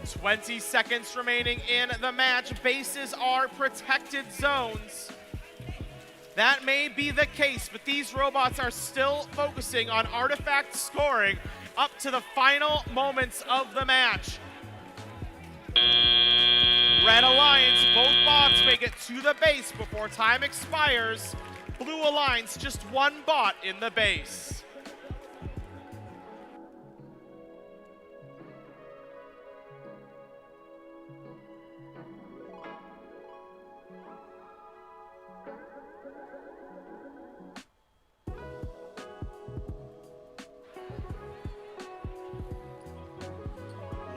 20 seconds remaining in the match. Bases are protected zones. That may be the case, but these robots are still focusing on artifact scoring up to the final moments of the match. Red Alliance, both bots make it to the base before time expires. Blue Alliance, just 1 bot in the base.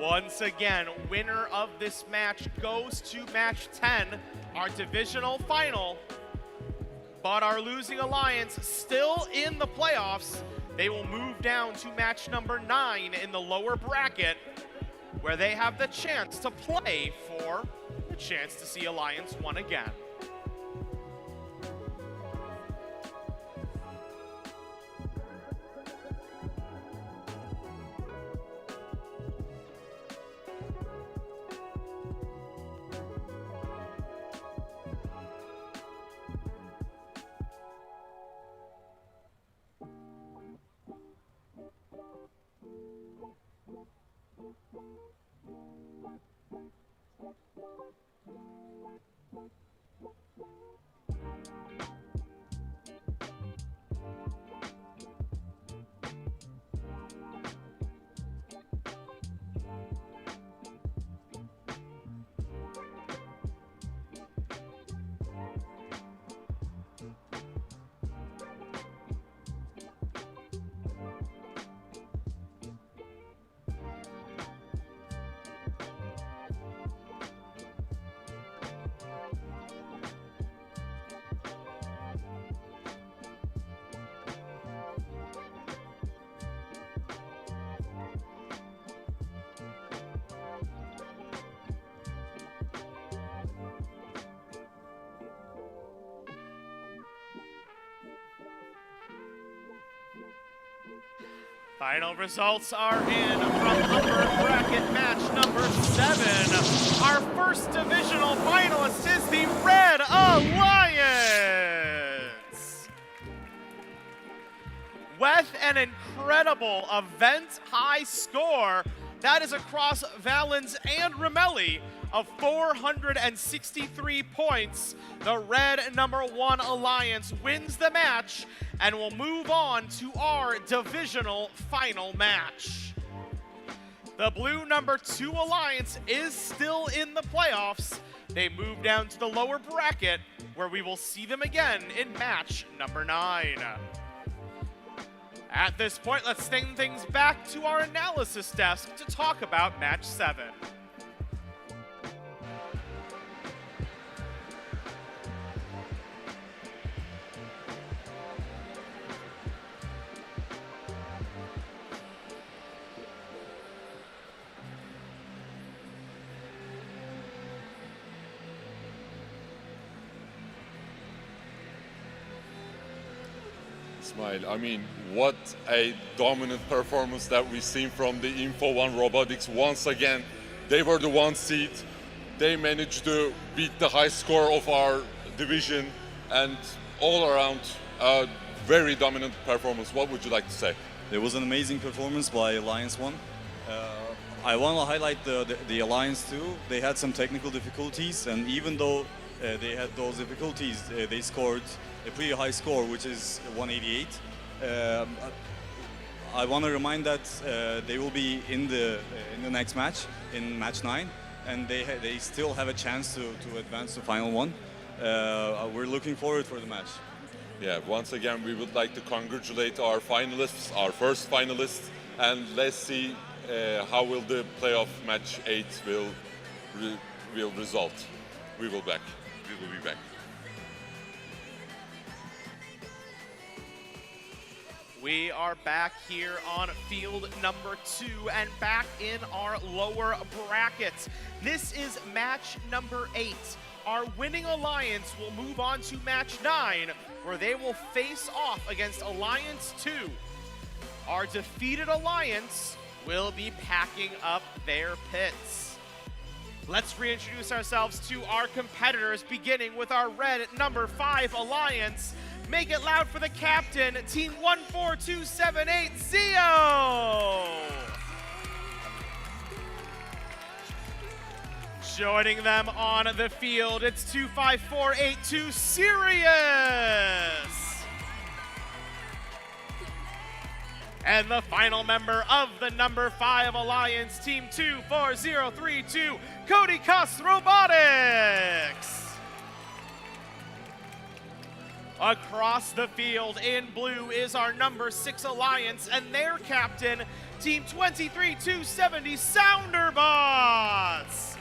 Once again, winner of this match goes to match 10, our divisional final. But our losing alliance still in the playoffs. They will move down to match number 9 in the lower bracket, where they have the chance to play for the chance to see Alliance 1 again. Final results are in from upper bracket match number 7. Our first divisional finalist is the Red Alliance. With an incredible event high score that is across Valens and Ramelli of 463 points, the Red #1 Alliance wins the match and will move on to our divisional final match. The Blue #2 Alliance is still in the playoffs. They move down to the lower bracket where we will see them again in match number 9. At this point, let's send things back to our analysis desk to talk about match 7. Ismail, I mean, what a dominant performance that we've seen from the Info One Robotics. Once again, they were the 1 seed. They managed to beat the high score of our division, and all around a very dominant performance. What would you like to say? It was an amazing performance by Alliance 1. I want to highlight the Alliance 2. They had some technical difficulties, and even though they had those difficulties, they scored a pretty high score, which is 188. I want to remind that they will be in the next match, in match 9, and they still have a chance to advance to final 1. We're looking forward for the match. Yeah, once again, we would like to congratulate our finalists, our first finalists, and let's see how will the playoff match 8 will result. We will be back. We are back here on field number 2 and back in our lower brackets. This is match number 8. Our winning alliance will move on to match 9, where they will face off against Alliance 2. Our defeated alliance will be packing up their pits. Let's reintroduce ourselves to our competitors, beginning with our Red #5 Alliance. Make it loud for the captain, Team 14278, Zio! Joining them on the field, it's 25482, Sirius! And the final member of the #5 Alliance, Team 24032, Cody Cuss Robotics! Across the field in blue is our #6 Alliance and their captain, Team 23270, Sounderbots!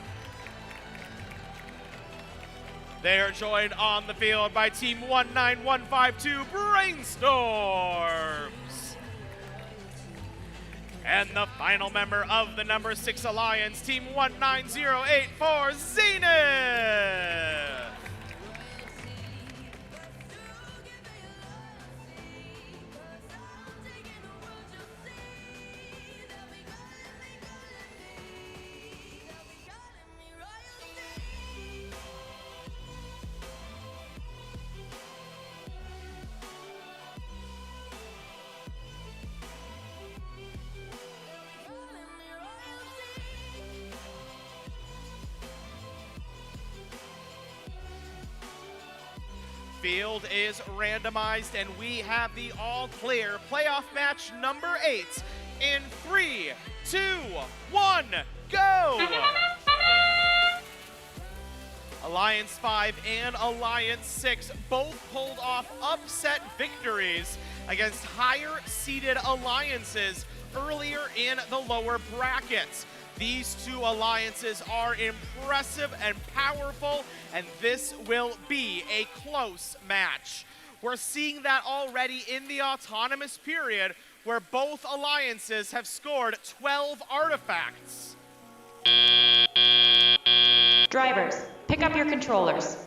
They are joined on the field by Team 19152, Brainstorms! And the final member of the #6 Alliance, Team 19084, Zenith! Field is randomized, and we have the all-clear playoff match number 8 in 3, 2, 1, go! Alliance 5 and Alliance 6 both pulled off upset victories against higher-seeded alliances earlier in the lower brackets. These two alliances are impressive and powerful, and this will be a close match. We're seeing that already in the autonomous period, where both alliances have scored 12 artifacts. Drivers, pick up your controllers.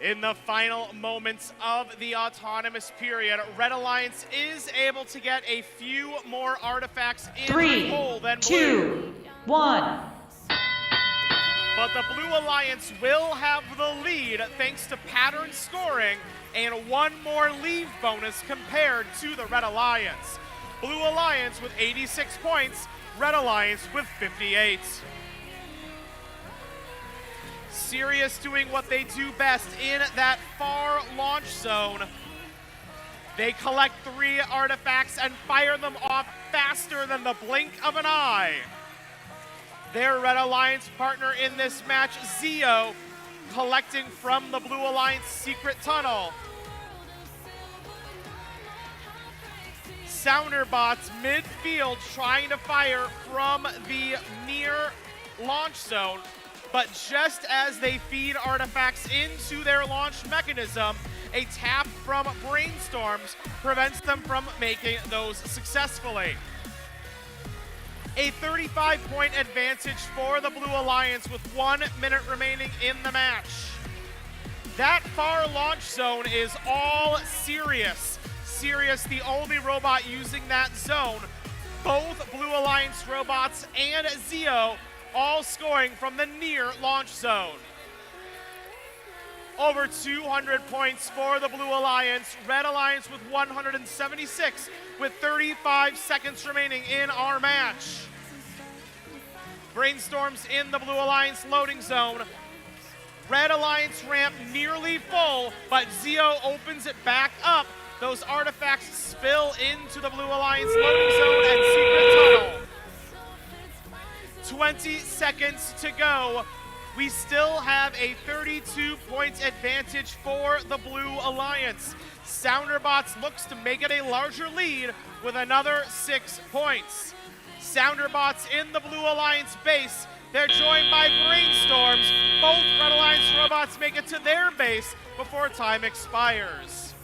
In the final moments of the autonomous period, Red Alliance is able to get a few more artifacts in the hole than Blue. 2, 1. But the Blue Alliance will have the lead thanks to pattern scoring and one more leave bonus compared to the Red Alliance. Blue Alliance with 86 points, Red Alliance with 58. Sirius doing what they do best in that far launch zone. They collect 3 artifacts and fire them off faster than the blink of an eye. Their Red Alliance partner in this match, Zio, collecting from the Blue Alliance secret tunnel. Sounderbots midfield trying to fire from the near launch zone, but just as they feed artifacts into their launch mechanism, a tap from Brainstorms prevents them from making those successfully. A 35-point advantage for the Blue Alliance with 1 minute remaining in the match. That far launch zone is all Sirius. Sirius, the only robot using that zone. Both Blue Alliance robots and Zio all scoring from the near launch zone. Over 200 points for the Blue Alliance. Red Alliance with 176 with 35 seconds remaining in our match. Brainstorms in the Blue Alliance loading zone. Red Alliance ramp nearly full, but Zio opens it back up. Those artifacts spill into the Blue Alliance loading zone and secret tunnel. 20 seconds to go. We still have a 32-point advantage for the Blue Alliance. Sounderbots looks to make it a larger lead with another 6 points. Sounderbots in the Blue Alliance base. They're joined by Brainstorms. Both Red Alliance robots make it to their base before time expires.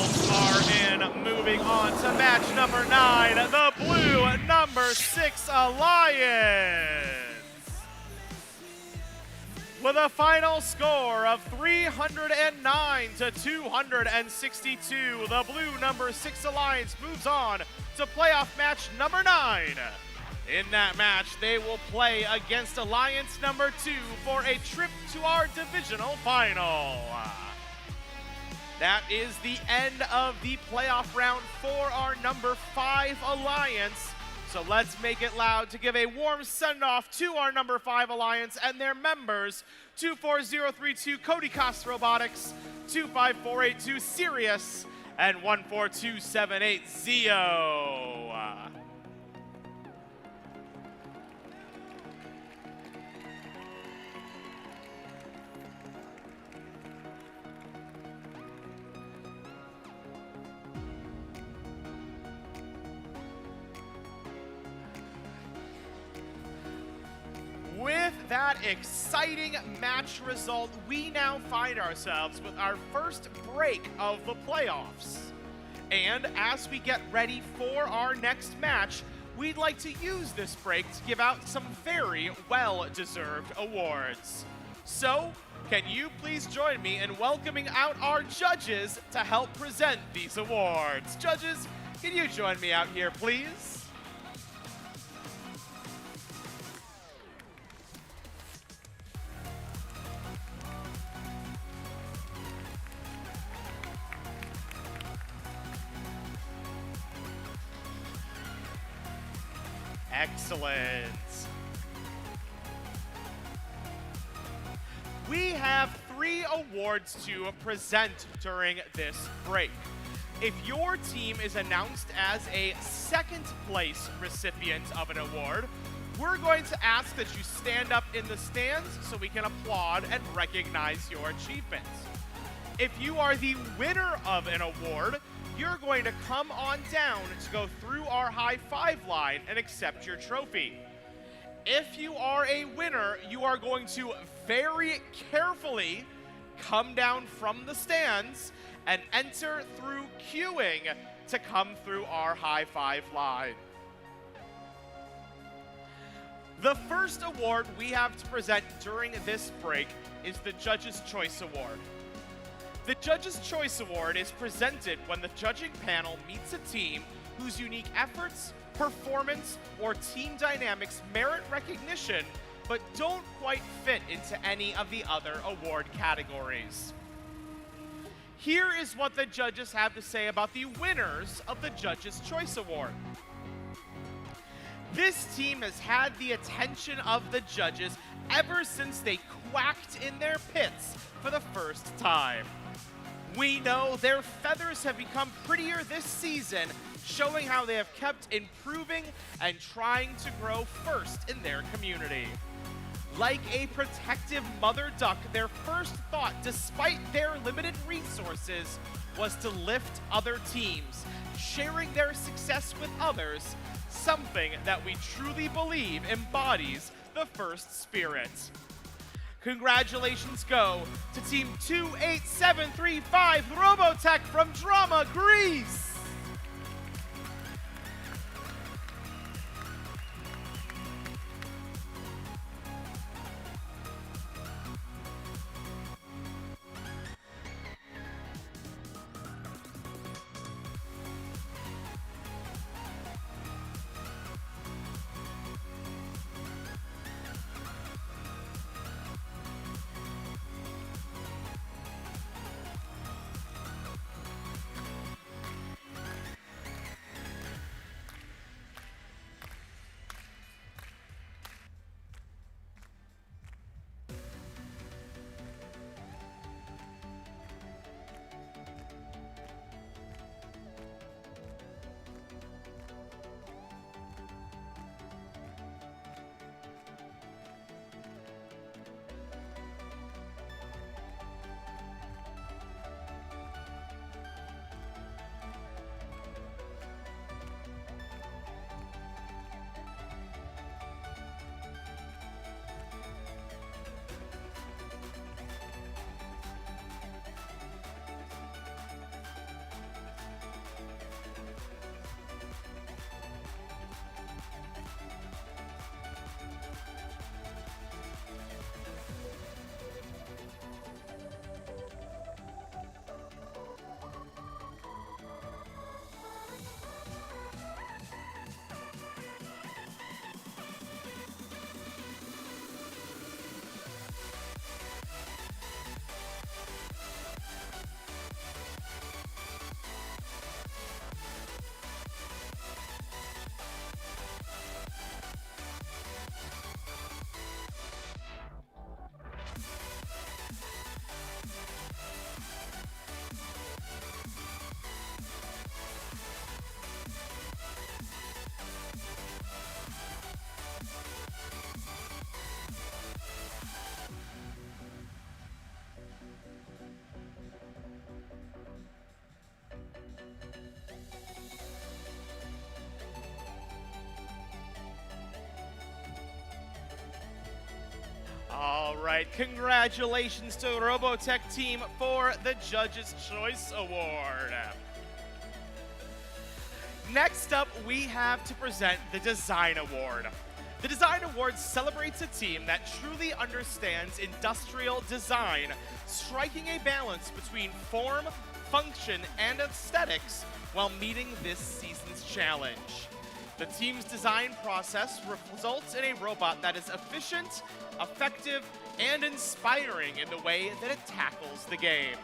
results are in. Moving on to match number 9, the blue number 6 Alliance. With a final score of 309 to 262, the blue number 6 Alliance moves on to playoff match number 9. In that match, they will play against Alliance number 2 for a trip to our divisional final. That is the end of the playoff round for our number 5 Alliance. So let's make it loud to give a warm send-off to our number 5 Alliance and their members, 24032 Cody Cost Robotics, 25482 Sirius, and 14278 Zio. With that exciting match result, we now find ourselves with our first break of the playoffs. And as we get ready for our next match, we'd like to use this break to give out some very well-deserved awards. So, can you please join me in welcoming out our judges to help present these awards? Judges, can you join me out here, please? Excellent. We have 3 awards to present during this break. If your team is announced as a second place recipient of an award, we're going to ask that you stand up in the stands so we can applaud and recognize your achievement. If you are the winner of an award, you're going to come on down to go through our high five line and accept your trophy. If you are a winner, you are going to very carefully come down from the stands and enter through queuing to come through our high five line. The first award we have to present during this break is the Judge's Choice Award. The Judge's Choice Award is presented when the judging panel meets a team whose unique efforts, performance, or team dynamics merit recognition, but don't quite fit into any of the other award categories. Here is what the judges have to say about the winners of the Judge's Choice Award. This team has had the attention of the judges ever since they quacked in their pits for the first time. We know their feathers have become prettier this season, showing how they have kept improving and trying to grow first in their community. Like a protective mother duck, their first thought, despite their limited resources, was to lift other teams, sharing their success with others, something that we truly believe embodies the first spirit. Congratulations go to Team 28735 Robotech from Drama, Greece! All right, congratulations to the Robotech team for the Judges' Choice Award. Next up, we have to present the Design Award. The Design Award celebrates a team that truly understands industrial design, striking a balance between form, function, and aesthetics while meeting this season's challenge. The team's design process results in a robot that is efficient, effective, and inspiring in the way that it tackles the game.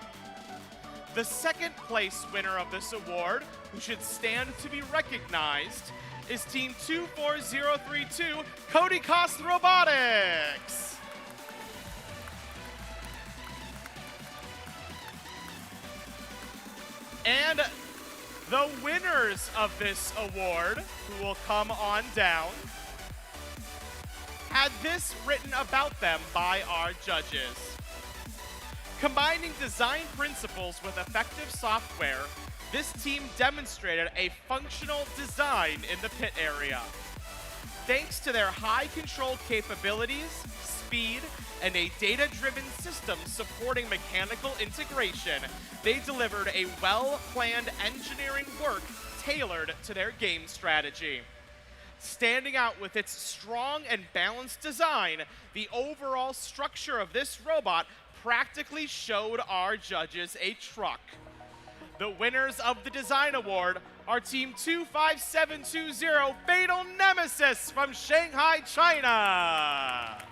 The second place winner of this award, who should stand to be recognized, is Team 24032, Cody Cost Robotics. And the winners of this award, who will come on down, had this written about them by our judges. Combining design principles with effective software, this team demonstrated a functional design in the pit area. Thanks to their high control capabilities, speed, and a data-driven system supporting mechanical integration, they delivered a well-planned engineering work tailored to their game strategy. Standing out with its strong and balanced design, the overall structure of this robot practically showed our judges a truck. The winners of the Design Award are Team 25720, Fatal Nemesis from Shanghai, China.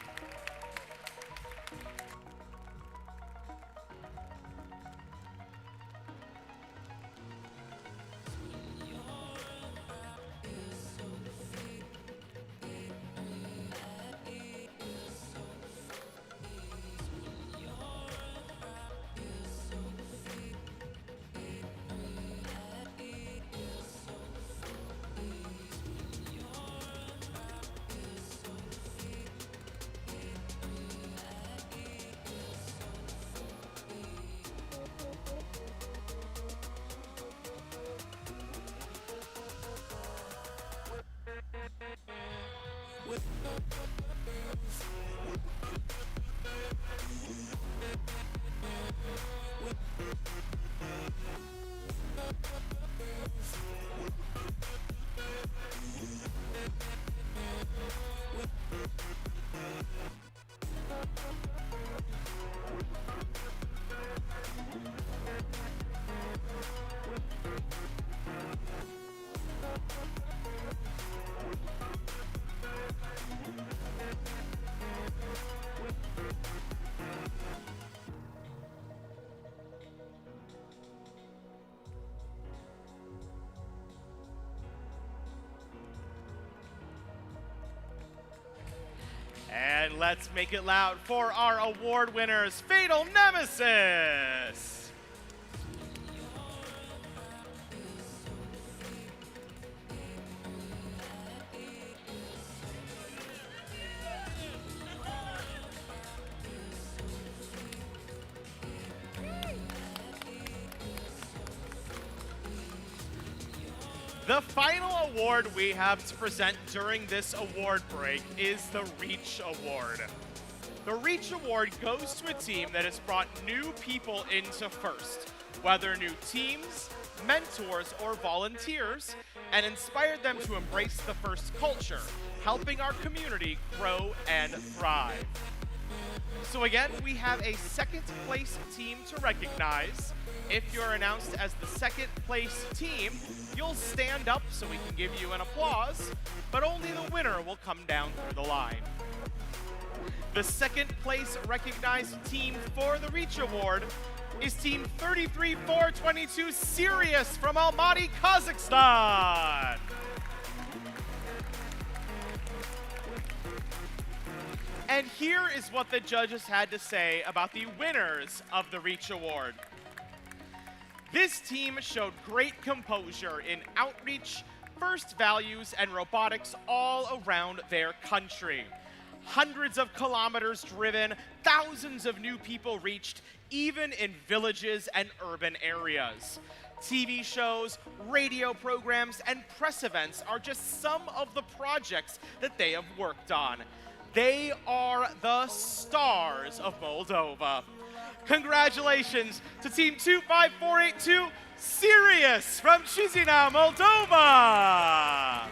And let's make it loud for our award winners, Fatal Nemesis. The final award we have to present during this award break is the Reach Award. The Reach Award goes to a team that has brought new people into FIRST, whether new teams, mentors, or volunteers, and inspired them to embrace the FIRST culture, helping our community grow and thrive. So again, we have a second place team to recognize. If you're announced as the second place team, you'll stand up so we can give you an applause, but only the winner will come down through the line. The second place recognized team for the Reach Award is Team 33422 Sirius from Almaty, Kazakhstan. And here is what the judges had to say about the winners of the Reach Award. This team showed great composure in outreach, FIRST values, and robotics all around their country. Hundreds of kilometers driven, thousands of new people reached, even in villages and urban areas. TV shows, radio programs, and press events are just some of the projects that they have worked on. They are the stars of Moldova. Congratulations to Team 25482, Sirius from Chisinau, Moldova.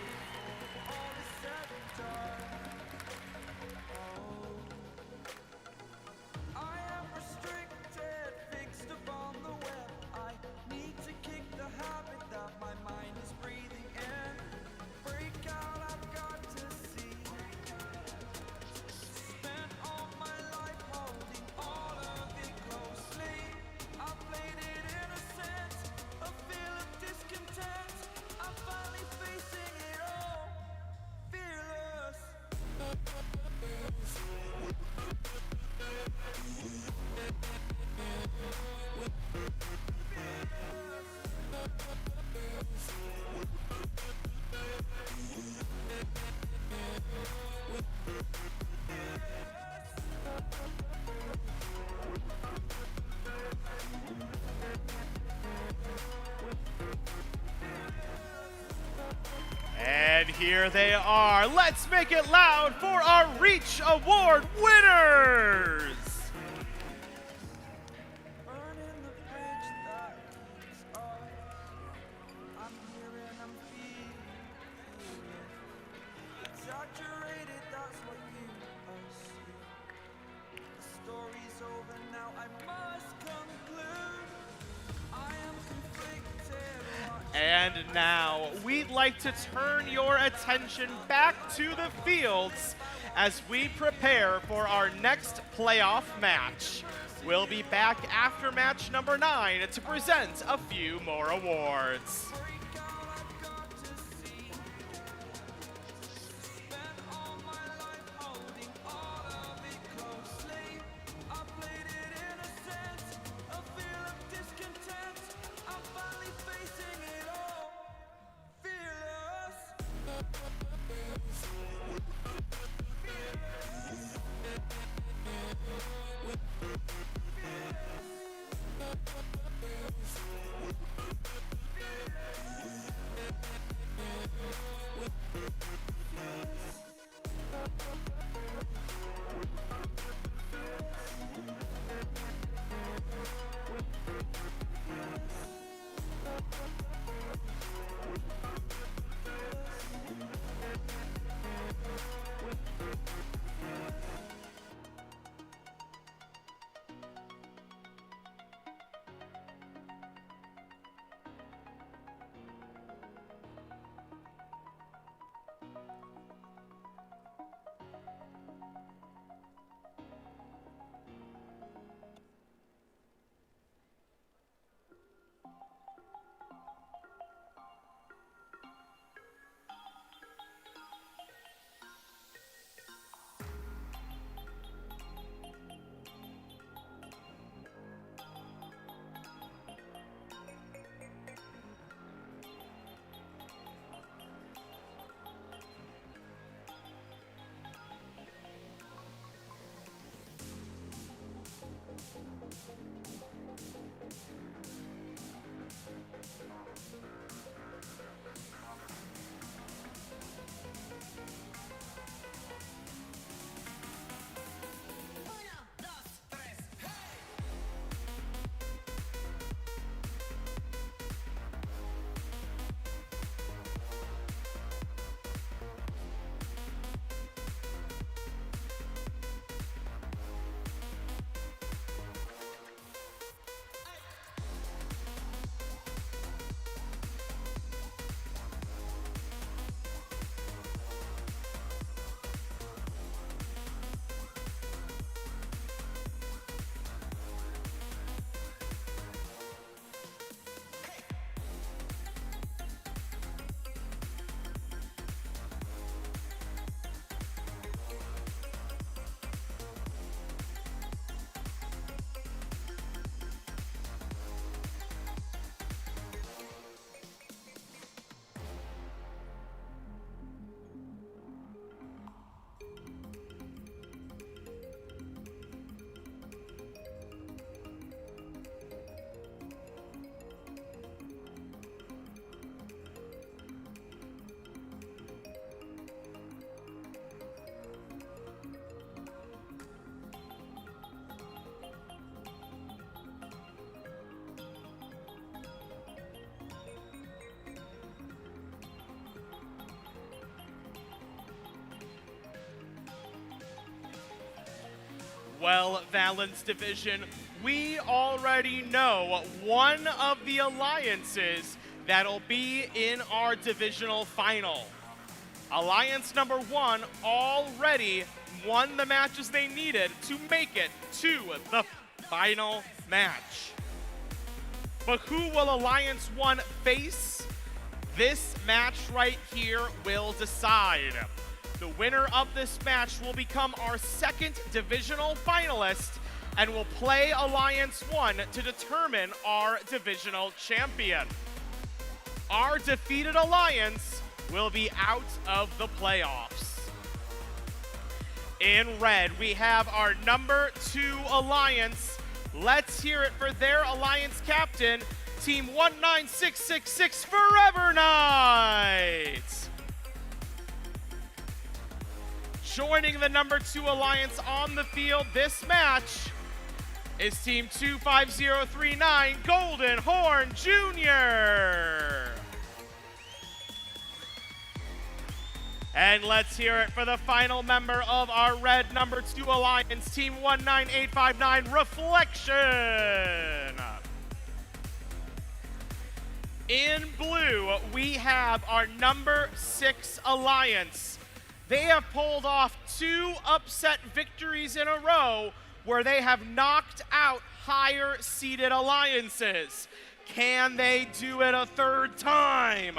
And here they are. Let's make it loud for our Reach Award winners! And now, we'd like to turn your attention back to the fields as we prepare for our next playoff match. We'll be back after match number 9 to present a few more awards. Well, Valens Division, we already know one of the alliances that'll be in our divisional final. Alliance number 1 already won the matches they needed to make it to the final match. But who will Alliance 1 face? This match right here will decide. The winner of this match will become our second divisional finalist and will play Alliance 1 to determine our divisional champion. Our defeated alliance will be out of the playoffs. In red, we have our number 2 alliance. Let's hear it for their alliance captain, Team 19666 Forever Knight. Joining the number 2 alliance on the field this match is Team 25039 Golden Horn Jr. And let's hear it for the final member of our red number 2 alliance, Team 19859 Reflection. In blue, we have our number 6 alliance. They have pulled off 2 upset victories in a row where they have knocked out higher seeded alliances. Can they do it a third time?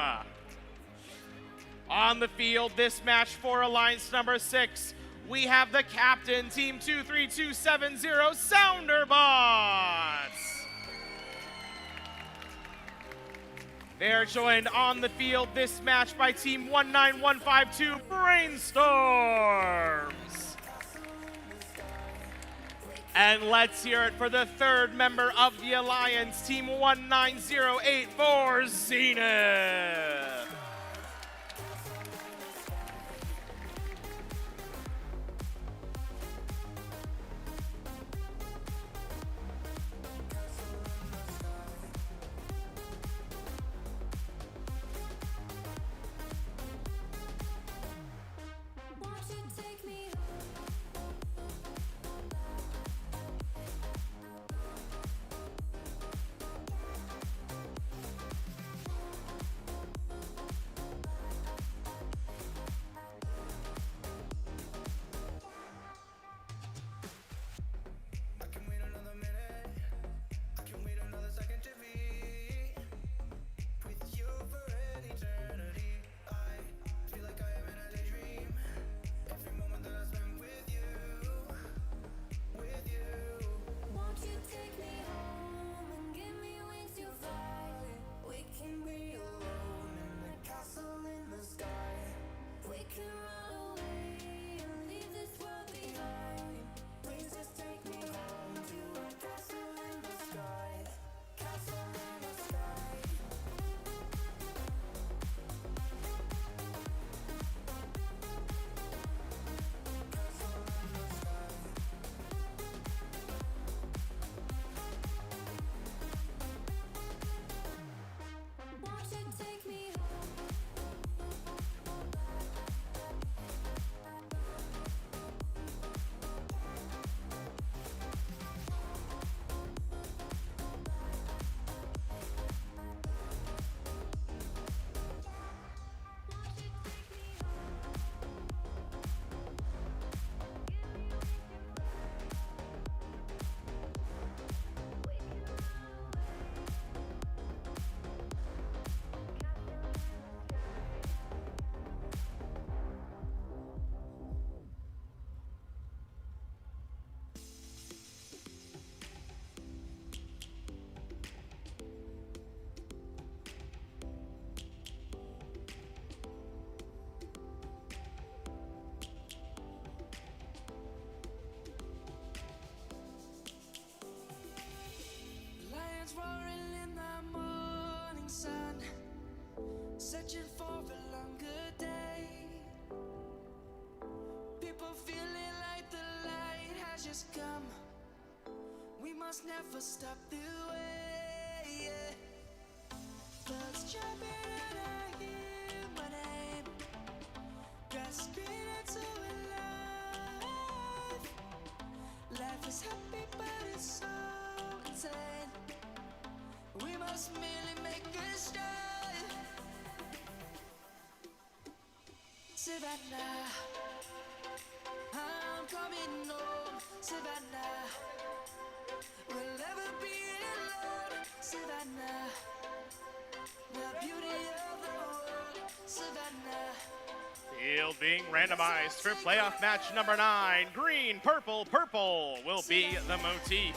On the field, this match for alliance number 6, we have the captain, Team 23270 Sounderbots. They're joined on the field this match by Team 19152 Brainstorms. And let's hear it for the third member of the alliance, Team 19084 Zenith. Roaring in the morning sun, searching for a longer day. People feeling like the light has just come. We must never stop the way. Yeah. Birds jumping and I hear my name, grasping into a life. Life must merely make a start. Savannah, I'm coming home. Savannah, we'll never be alone. Savannah, the beauty of the world. Savannah. Field being randomized for playoff match number 9. Green, purple, purple will be the motif.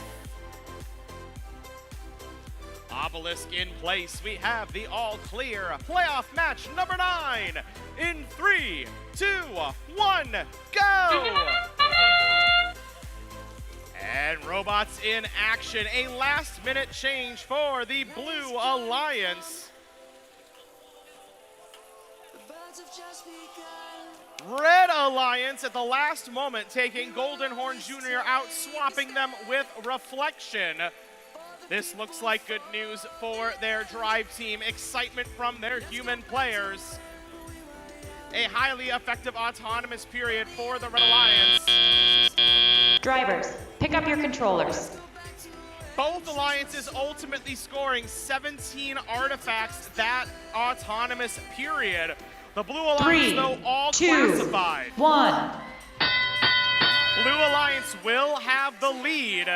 Obelisk in place. We have the all clear playoff match number 9. In 3, 2, 1, go! And robots in action. A last minute change for the Blue Alliance. Red Alliance at the last moment taking Golden Horn Jr. out, swapping them with Reflection. This looks like good news for their drive team. Excitement from their human players. A highly effective autonomous period for the Red Alliance. Drivers, pick up your controllers. Both alliances ultimately scoring 17 artifacts that autonomous period. The Blue Alliance, 3, though, all 2, classified. 1. Blue Alliance will have the lead.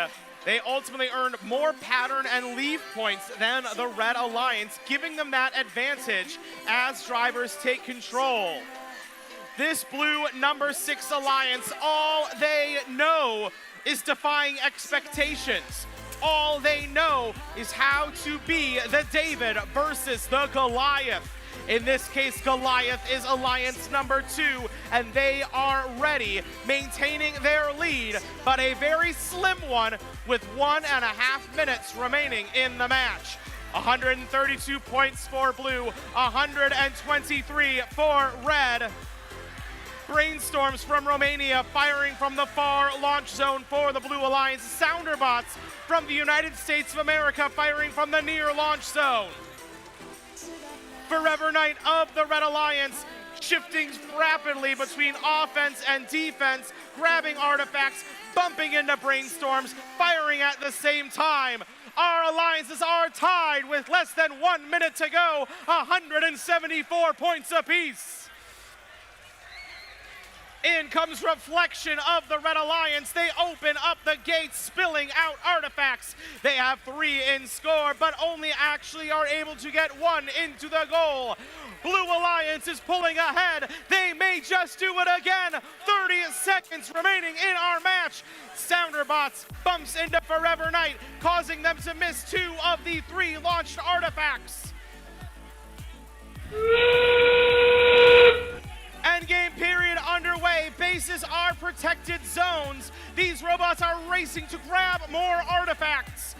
They ultimately earned more pattern and leave points than the Red Alliance, giving them that advantage as drivers take control. This blue number 6 Alliance, all they know is defying expectations. All they know is how to be the David versus the Goliath. In this case, Goliath is Alliance number 2, and they are ready, maintaining their lead, but a very slim one with 1.5 minutes remaining in the match. 132 points for blue, 123 for red. Brainstorms from Romania firing from the far launch zone for the Blue Alliance. Sounderbots from the United States of America firing from the near launch zone. Forever Knight of the Red Alliance shifting rapidly between offense and defense, grabbing artifacts, bumping into brainstorms, firing at the same time. Our alliances are tied with less than 1 minute to go, 174 points apiece. In comes Reflection of the Red Alliance. They open up the gates, spilling out artifacts. They have 3 in score, but only actually are able to get 1 into the goal. Blue Alliance is pulling ahead. They may just do it again. 30 seconds remaining in our match. Sounderbots bumps into Forever Knight, causing them to miss 2 of the 3 launched artifacts. Endgame period underway. Bases are protected zones. These robots are racing to grab more artifacts.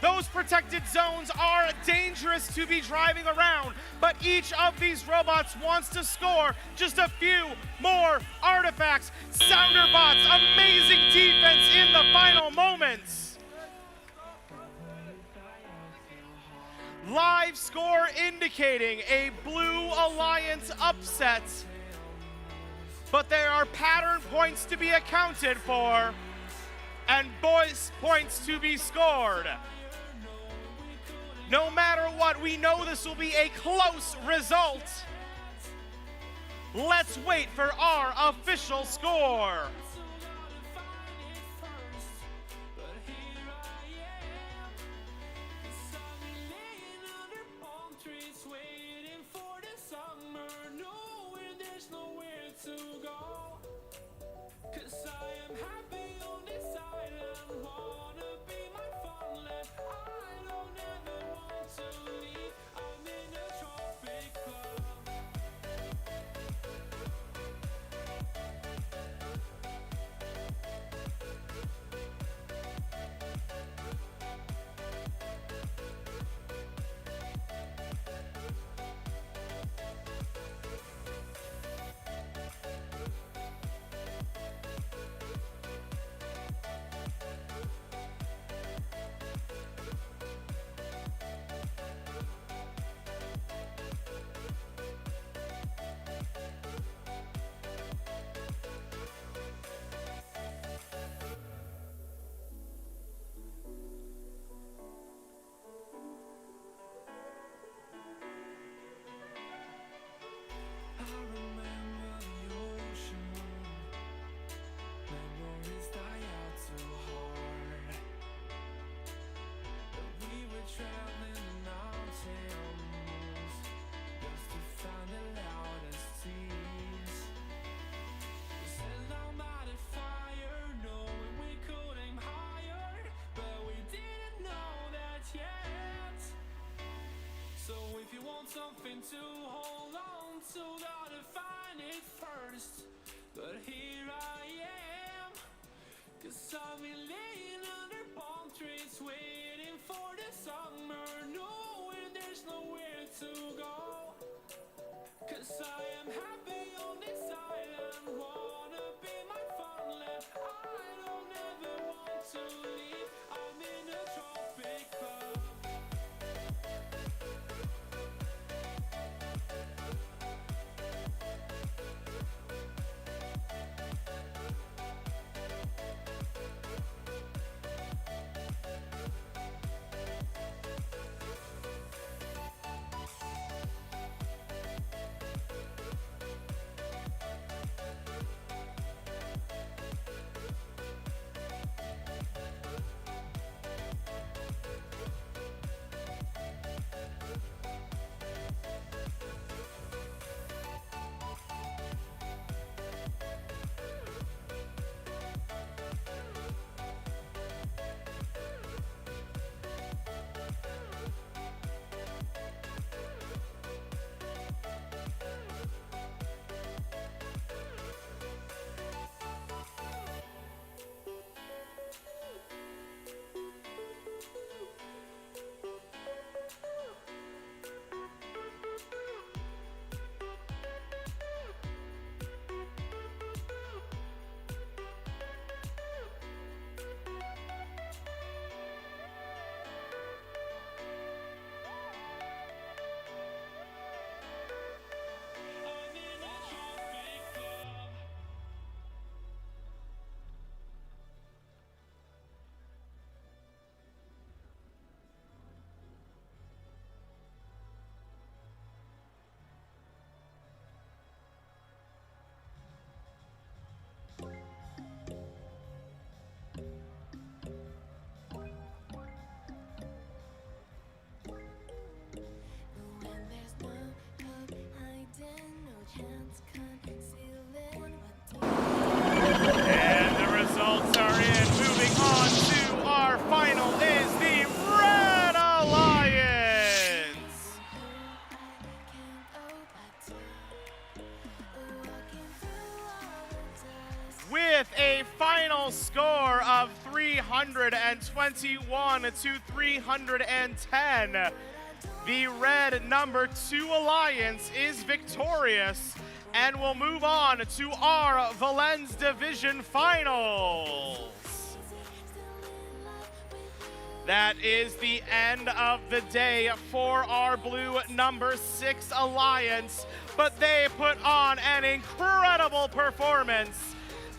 Those protected zones are dangerous to be driving around, but each of these robots wants to score just a few more artifacts. Sounderbots, amazing defense in the final moments. Live score indicating a Blue Alliance upset. But there are pattern points to be accounted for and voice points to be scored. No matter what, we know this will be a close result. Let's wait for our official score. something to hold on to, gotta find it first. But here I am, 'cause I've been laying under palm trees, waiting for the summer, knowing there's nowhere to go. 'Cause I am happy on this island, wanna be my farmland. I don't ever want to leave, I'm in a tropic club. And the results are in. Moving on to our final is the Red Alliance. With a final score of 321 to 310, the red number 2 Alliance is victorious and will move on to our Valens Division Finals. That is the end of the day for our blue number 6 Alliance, but they put on an incredible performance.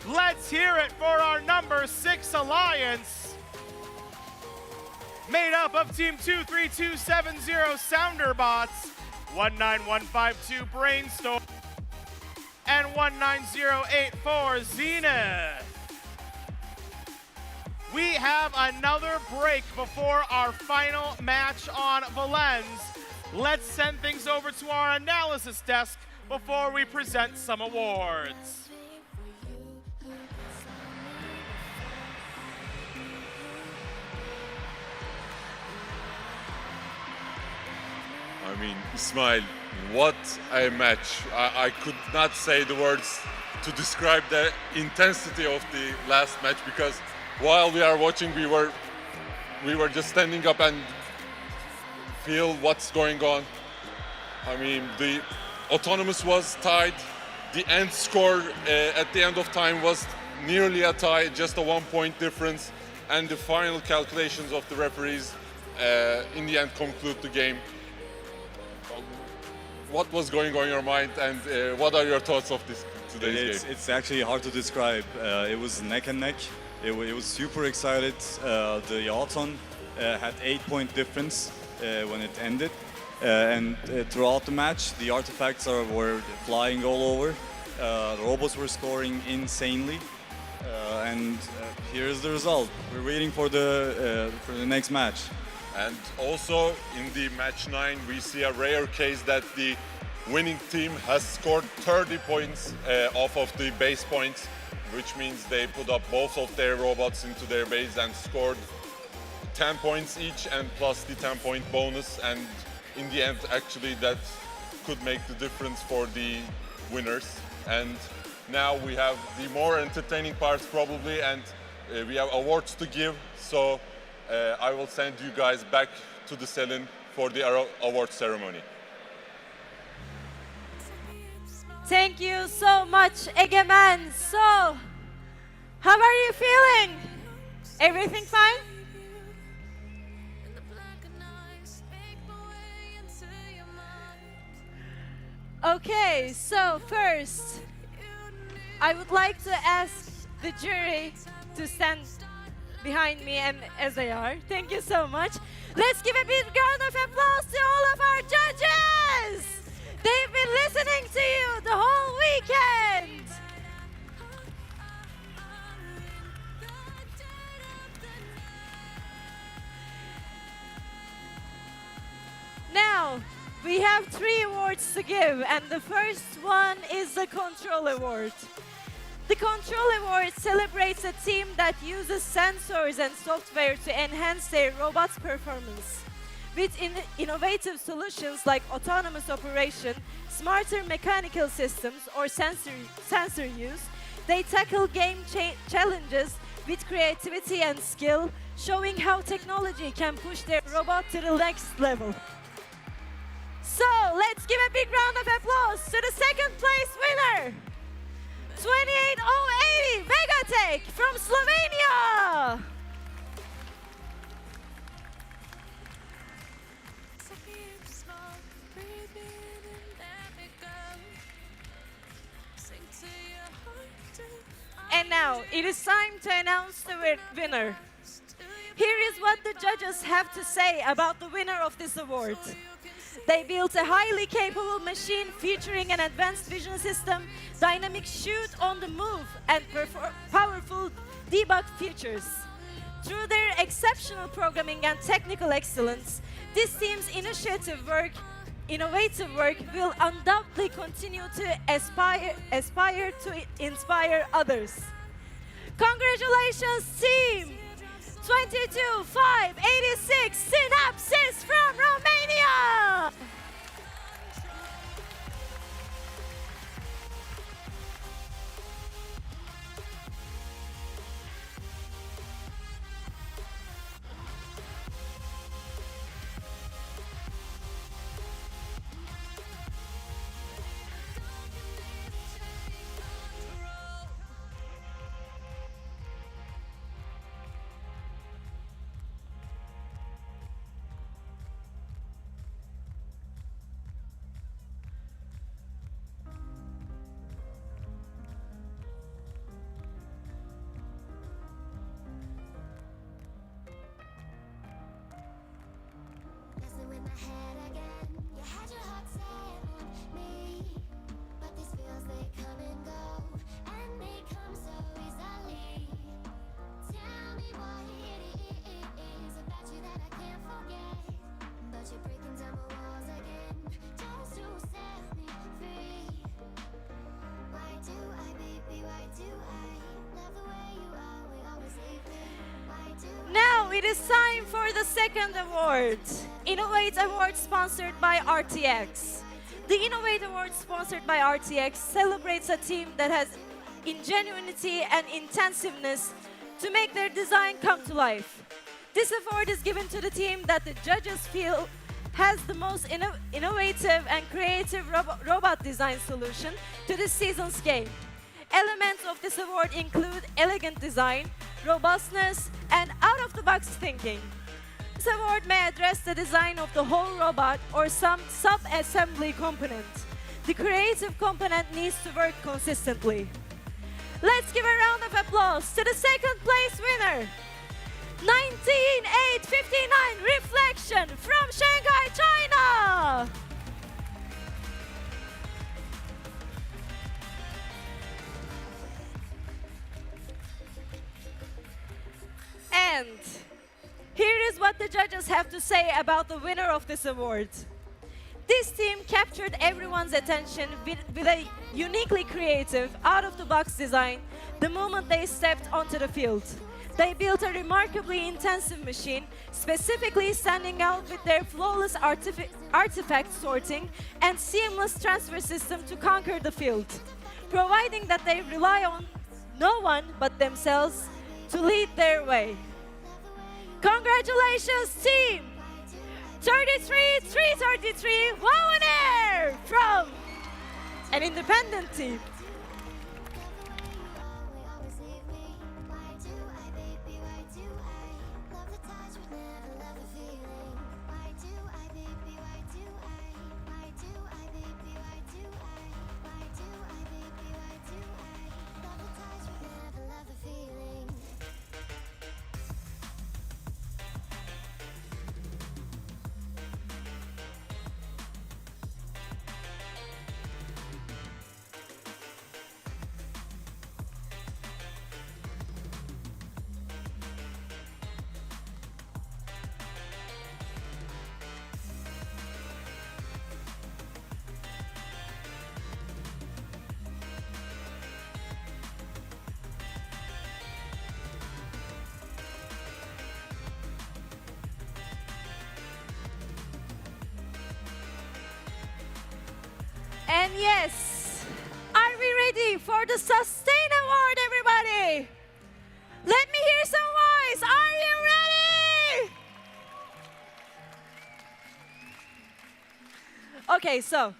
Let's hear it for our number 6 Alliance, made up of Team 23270 Sounderbots, 19152 Brainstorm, and 19084 Zenith. We have another break before our final match on Valens. Let's send things over to our analysis desk before we present some awards. I mean, Ismail, what a match. I could not say the words to describe the intensity of the last match, because while we are watching, we were just standing up and feel what's going on. I mean, the autonomous was tied. The end score at the end of time was nearly a tie, just a 1 point difference. And the final calculations of the referees in the end conclude the game. What was going on in your mind, and what are your thoughts of today's game? It's actually hard to describe. It was neck and neck. It was super excited. The Yalton had 8 point difference when it ended. And throughout the match, the artifacts were flying all over. The robots were scoring insanely. And here's the result. We're waiting for the next match. And also in the match 9, we see a rare case that the winning team has scored 30 points off of the base points, which means they put up both of their robots into their base and scored 10 points each, and plus the 10-point bonus. And in the end, actually, that could make the difference for the winners. And now we have the more entertaining parts probably, and we have awards to give. So I will send you guys back to the salon for the award ceremony. Thank you so much, Egemen. So, how are you feeling? Everything fine? Okay, so first, I would like to ask the jury to stand behind me and as they are. Thank you so much. Let's give a big round of applause to all of our judges. They've been listening to you the whole weekend. Now, we have 3 awards to give, and the first one is the Control Award. The Control Award celebrates a team that uses sensors and software to enhance their robot's performance. With innovative solutions like autonomous operation, smarter mechanical systems, or sensor use, they tackle game challenges with creativity and skill, showing how technology can push their robot to the next level. So, let's give a big round of applause to the second place winner, 28080 Vegatech from Slovenia. And now, it is time to announce the winner. Here is what the judges have to say about the winner of this award. They built a highly capable machine featuring an advanced vision system, dynamic shoot on the move, and powerful debug features. Through their exceptional programming and technical excellence, this team's innovative work will undoubtedly continue to aspire to inspire others. Congratulations, team! 22586 Synapses from Romania! Now it is time for the second award, Innovate Award sponsored by RTX. The Innovate Award sponsored by RTX celebrates a team that has ingenuity and intensiveness to make their design come to life. This award is given to the team that the judges feel has the most innovative and creative robot design solution to this season's game. Elements of this award include elegant design, robustness, and out-of-the-box thinking. This award may address the design of the whole robot or some sub-assembly component. The creative component needs to work consistently. Let's give a round of applause to the second place winner, 19859 Reflection from Shanghai, China! And here is what the judges have to say about the winner of this award. This team captured everyone's attention with a uniquely creative, out-of-the-box design the moment they stepped onto the field. They built a remarkably intensive machine, specifically standing out with their flawless artifact sorting and seamless transfer system to conquer the field, providing that they rely on no one but themselves to lead their way. Congratulations, team! 33-333 Wagoner from an independent team. And yes, are we ready for the Sustain Award, everybody? Let me hear some voice. Are you ready? Okay, so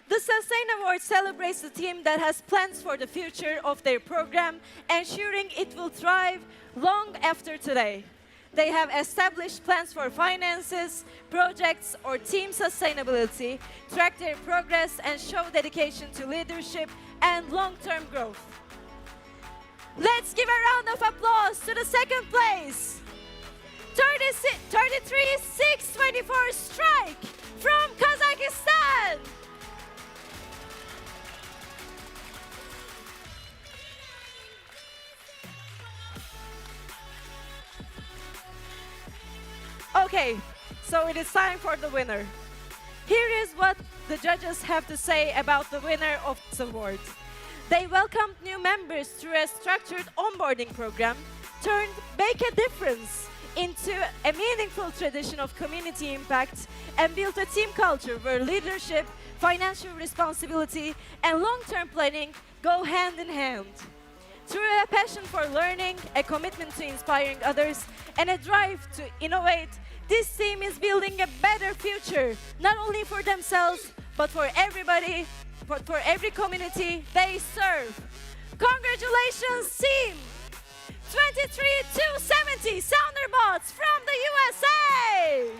the Sustain Award celebrates the team that has plans for the future of their program, ensuring it will thrive long after today. They have established plans for finances, projects, or team sustainability, track their progress, and show dedication to leadership and long-term growth. Let's give a round of applause to the second place. 33-624 Strike from Kazakhstan. Okay, so it is time for the winner. Here is what the judges have to say about the winner of this award. They welcomed new members through a structured onboarding program, turned Make a Difference into a meaningful tradition of community impact, and built a team culture where leadership, financial responsibility, and long-term planning go hand in hand. Through a passion for learning, a commitment to inspiring others, and a drive to innovate, this team is building a better future, not only for themselves, but for everybody, but for every community they serve. Congratulations, team! 23-270 Sounderbots from the USA!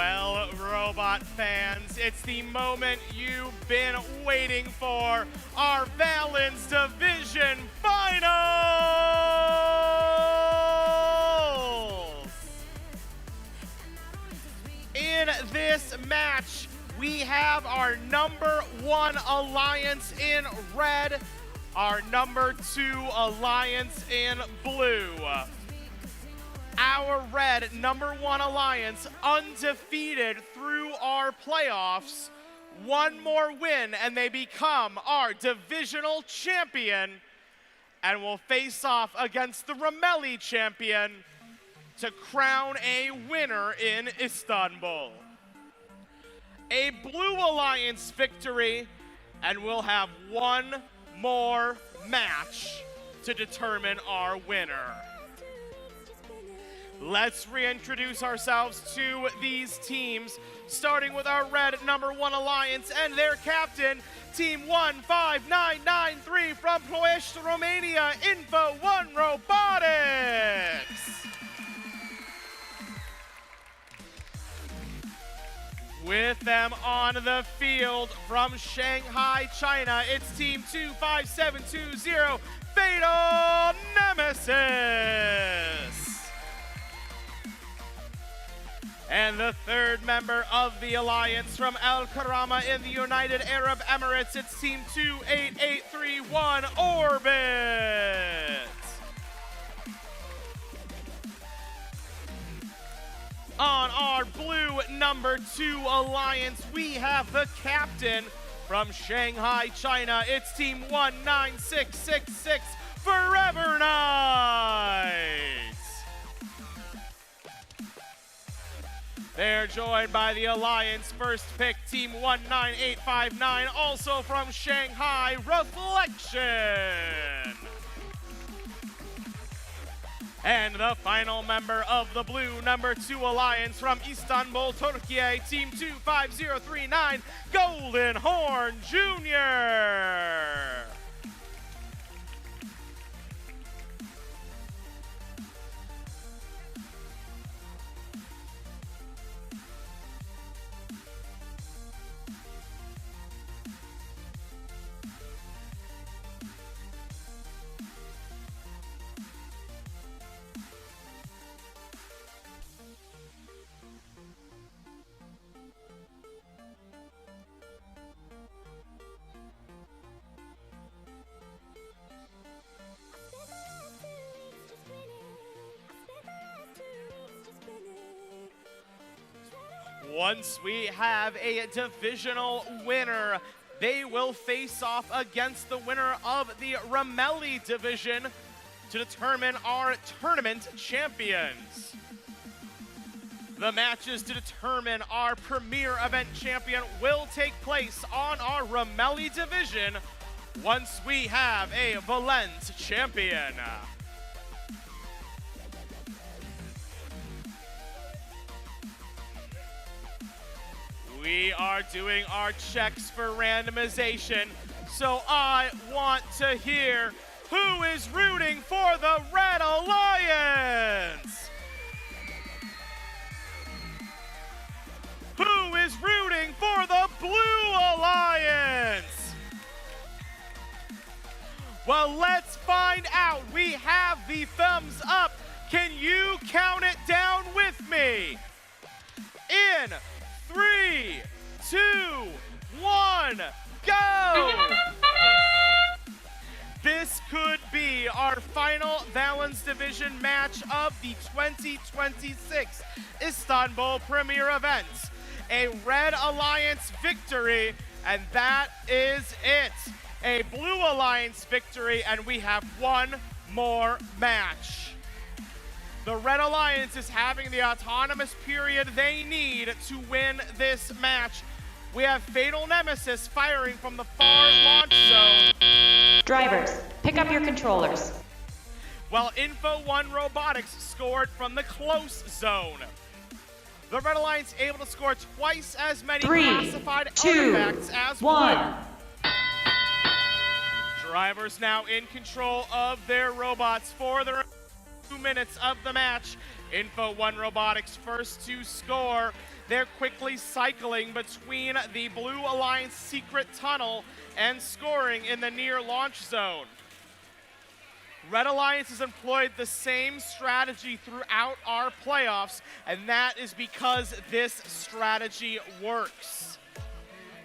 Well, robot fans, it's the moment you've been waiting for, our Valens Division Finals! In this match, we have our #1 alliance in red, our #2 alliance in blue. Our red #1 alliance, undefeated through our playoffs. One more win and they become our divisional champion and will face off against the Romelli champion to crown a winner in Istanbul. A blue alliance victory, and we'll have one more match to determine our winner. Let's reintroduce ourselves to these teams, starting with our red #1 alliance and their captain, Team 15993 from Ploiești, Romania, Info 1 Robotics. With them on the field from Shanghai, China, it's Team 25720, Fatal Nemesis. And the third member of the alliance from Al Karama in the United Arab Emirates, it's Team 28831, Orbit. On our blue #2 alliance, we have the captain from Shanghai, China. It's Team 19666, Forever Knights. They're joined by the alliance first pick, Team 19859, also from Shanghai, Reflection. And the final member of the blue #2 alliance from Istanbul, Turkey, Team 25039, Golden Horn Jr. Once we have a divisional winner, they will face off against the winner of the Romelli division to determine our tournament champions. The matches to determine our premier event champion will take place on our Romelli division once we have a Valens champion. We are doing our checks for randomization, so I want to hear who is rooting for the Red Alliance. Who is rooting for the Blue Alliance? Well, let's find out. We have the thumbs up. Can you count it down with me? In 3, 2, 1, go! This could be our final Valens Division match of the 2026 Istanbul Premier Event. A Red Alliance victory, and that is it. A Blue Alliance victory, and we have one more match. The Red Alliance is having the autonomous period they need to win this match. We have Fatal Nemesis firing from the far launch zone. Drivers, pick up your controllers. While Info 1 Robotics scored from the close zone. The Red Alliance able to score twice as many 3, classified 2, artifacts as 1. Blue. Drivers now in control of their robots for the minutes of the match. Info One Robotics first to score. They're quickly cycling between the Blue Alliance secret tunnel and scoring in the near launch zone. Red Alliance has employed the same strategy throughout our playoffs, and that is because this strategy works.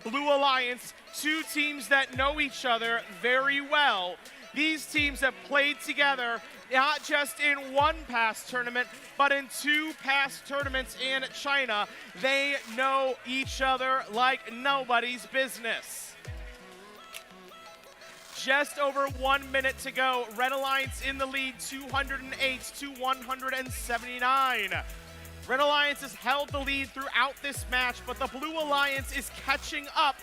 Blue Alliance, two teams that know each other very well. These teams have played together not just in one past tournament, but in two past tournaments in China. They know each other like nobody's business. Just over 1 minute to go. Red Alliance in the lead, 208 to 179. Red Alliance has held the lead throughout this match, but the Blue Alliance is catching up.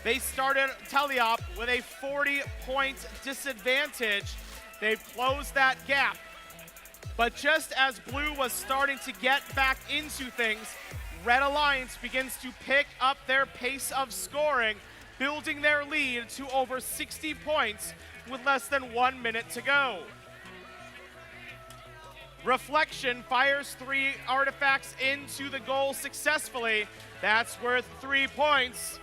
They started Teleop with a 40-point disadvantage. They've closed that gap. But just as Blue was starting to get back into things, Red Alliance begins to pick up their pace of scoring, building their lead to over 60 points with less than 1 minute to go. Reflection fires 3 artifacts into the goal successfully. That's worth 3 points.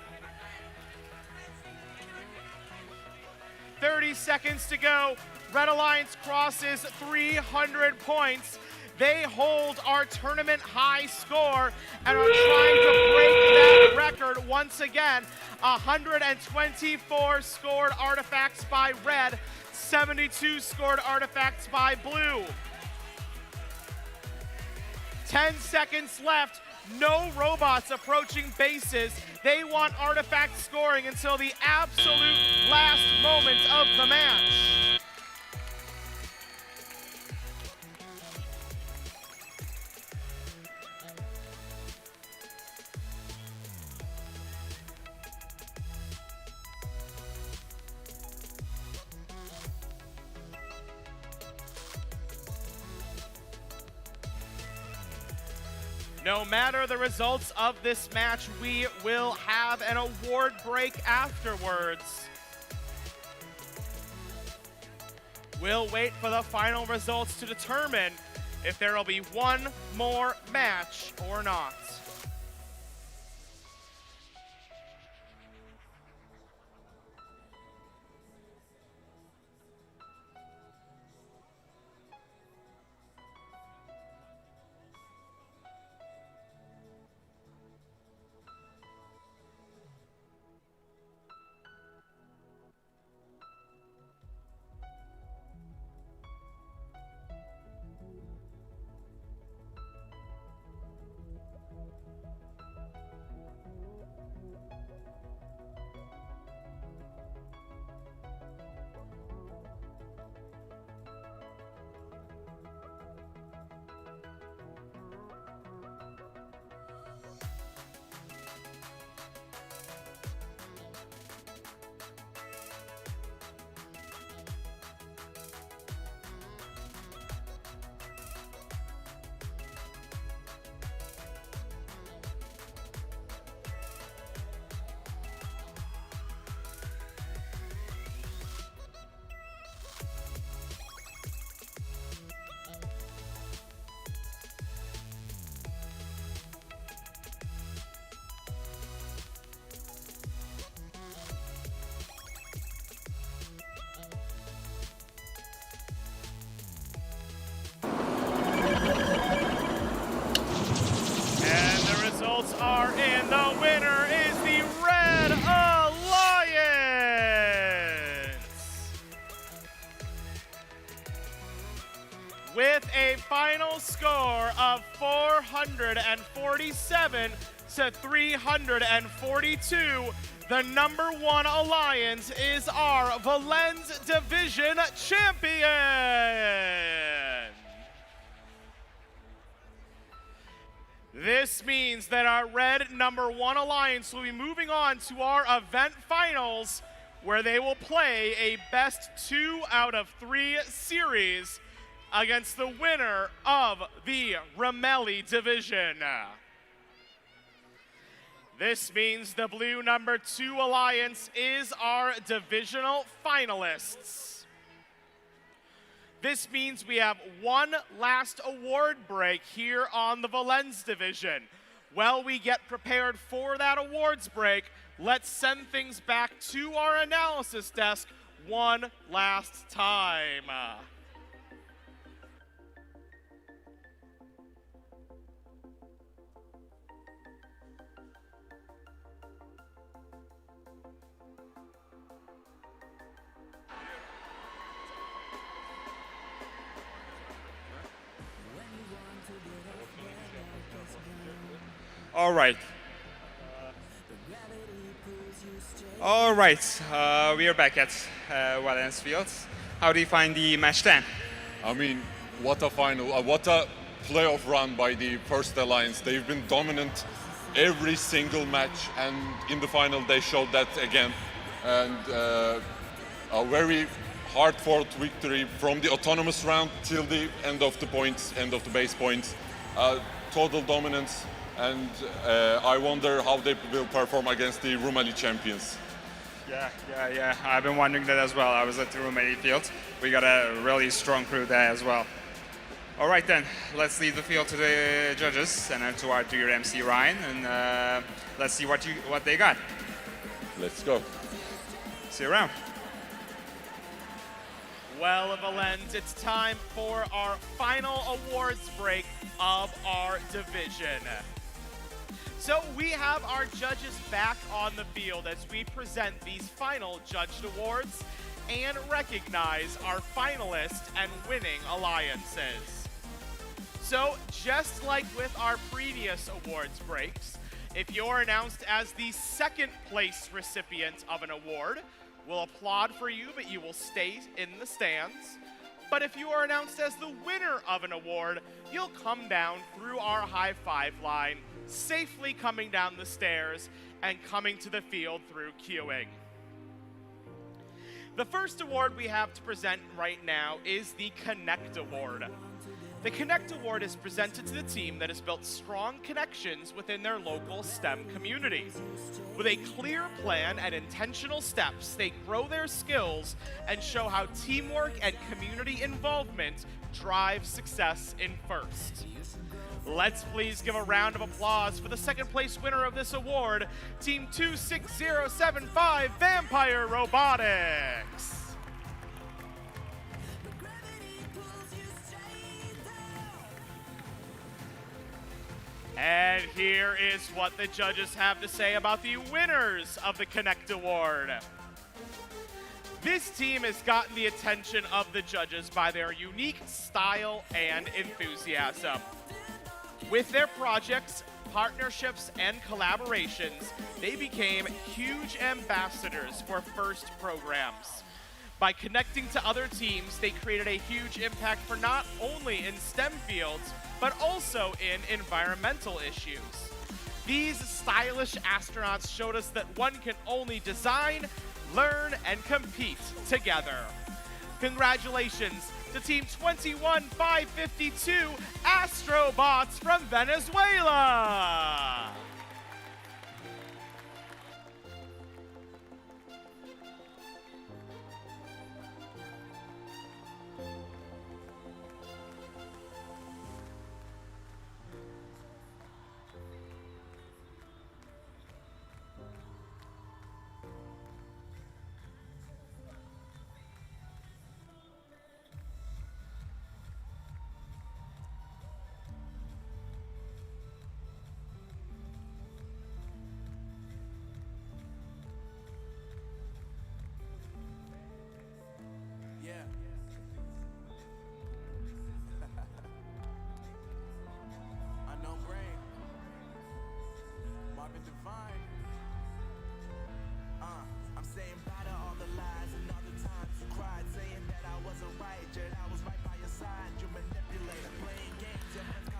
30 seconds to go. Red Alliance crosses 300 points. They hold our tournament high score and are trying to break that record once again. 124 scored artifacts by Red, 72 scored artifacts by Blue. 10 seconds left. No robots approaching bases. They want artifact scoring until the absolute last moment of the match. No matter the results of this match, we will have an award break afterwards. We'll wait for the final results to determine if there will be one more match or not. Are in. The winner is the Red Alliance with a final score of 447 to 342. The #1 alliance is our Valens Division champion. This means that our red #1 alliance will be moving on to our event finals, where they will play a best 2 out of 3 series against the winner of the Ramelli division. This means the blue #2 alliance is our divisional finalists. This means we have one last award break here on the Valens division. While we get prepared for that awards break, let's send things back to our analysis desk one last time. All right. All right, we are back at Valens Fields. How do you find the match 10? I mean, what a final, what a playoff run by the First Alliance. They've been dominant every single match, and in the final they showed that again. And a very hard-fought victory from the autonomous round till the end of the points, end of the base points. Total dominance, and I wonder how they will perform against the Rumeli champions. Yeah. I've been wondering that as well. I was at the Rumeli field. We got a really strong crew there as well. All right then, let's leave the field to the judges and to our dear MC Ryan, and let's see what they got. Let's go. See you around. Well, Valens, it's time for our final awards break of our division. So we have our judges back on the field as we present these final judged awards and recognize our finalists and winning alliances. So just like with our previous awards breaks, if you're announced as the second place recipient of an award, we'll applaud for you, but you will stay in the stands. But if you are announced as the winner of an award, you'll come down through our high five line, safely coming down the stairs and coming to the field through queuing. The first award we have to present right now is the Connect Award. The Connect Award is presented to the team that has built strong connections within their local STEM community. With a clear plan and intentional steps, they grow their skills and show how teamwork and community involvement drive success in FIRST. Let's please give a round of applause for the second place winner of this award, Team 26075 Vampire Robotics. And here is what the judges have to say about the winners of the Connect Award. This team has gotten the attention of the judges by their unique style and enthusiasm. With their projects, partnerships, and collaborations, they became huge ambassadors for FIRST programs. By connecting to other teams, they created a huge impact for not only in STEM fields, but also in environmental issues. These stylish astronauts showed us that one can only design, learn, and compete together. Congratulations to Team 21552 Astrobots from Venezuela!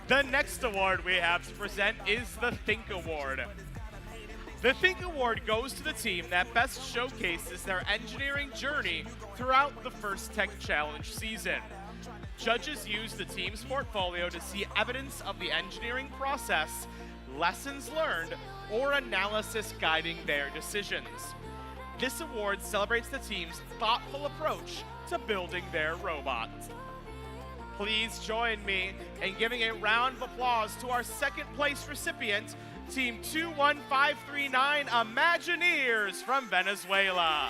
The next award we have to present is the Think Award. The Think Award goes to the team that best showcases their engineering journey throughout the FIRST Tech Challenge season. Judges use the team's portfolio to see evidence of the engineering process, lessons learned, or analysis guiding their decisions. This award celebrates the team's thoughtful approach to building their robot. Please join me in giving a round of applause to our second place recipient, Team 21539 Imagineers from Venezuela.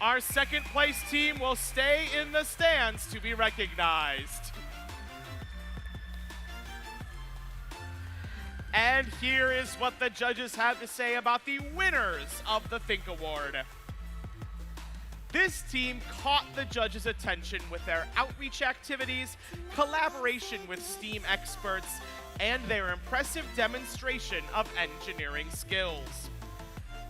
Our second place team will stay in the stands to be recognized. And here is what the judges have to say about the winners of the Think Award. This team caught the judges' attention with their outreach activities, collaboration with STEAM experts, and their impressive demonstration of engineering skills.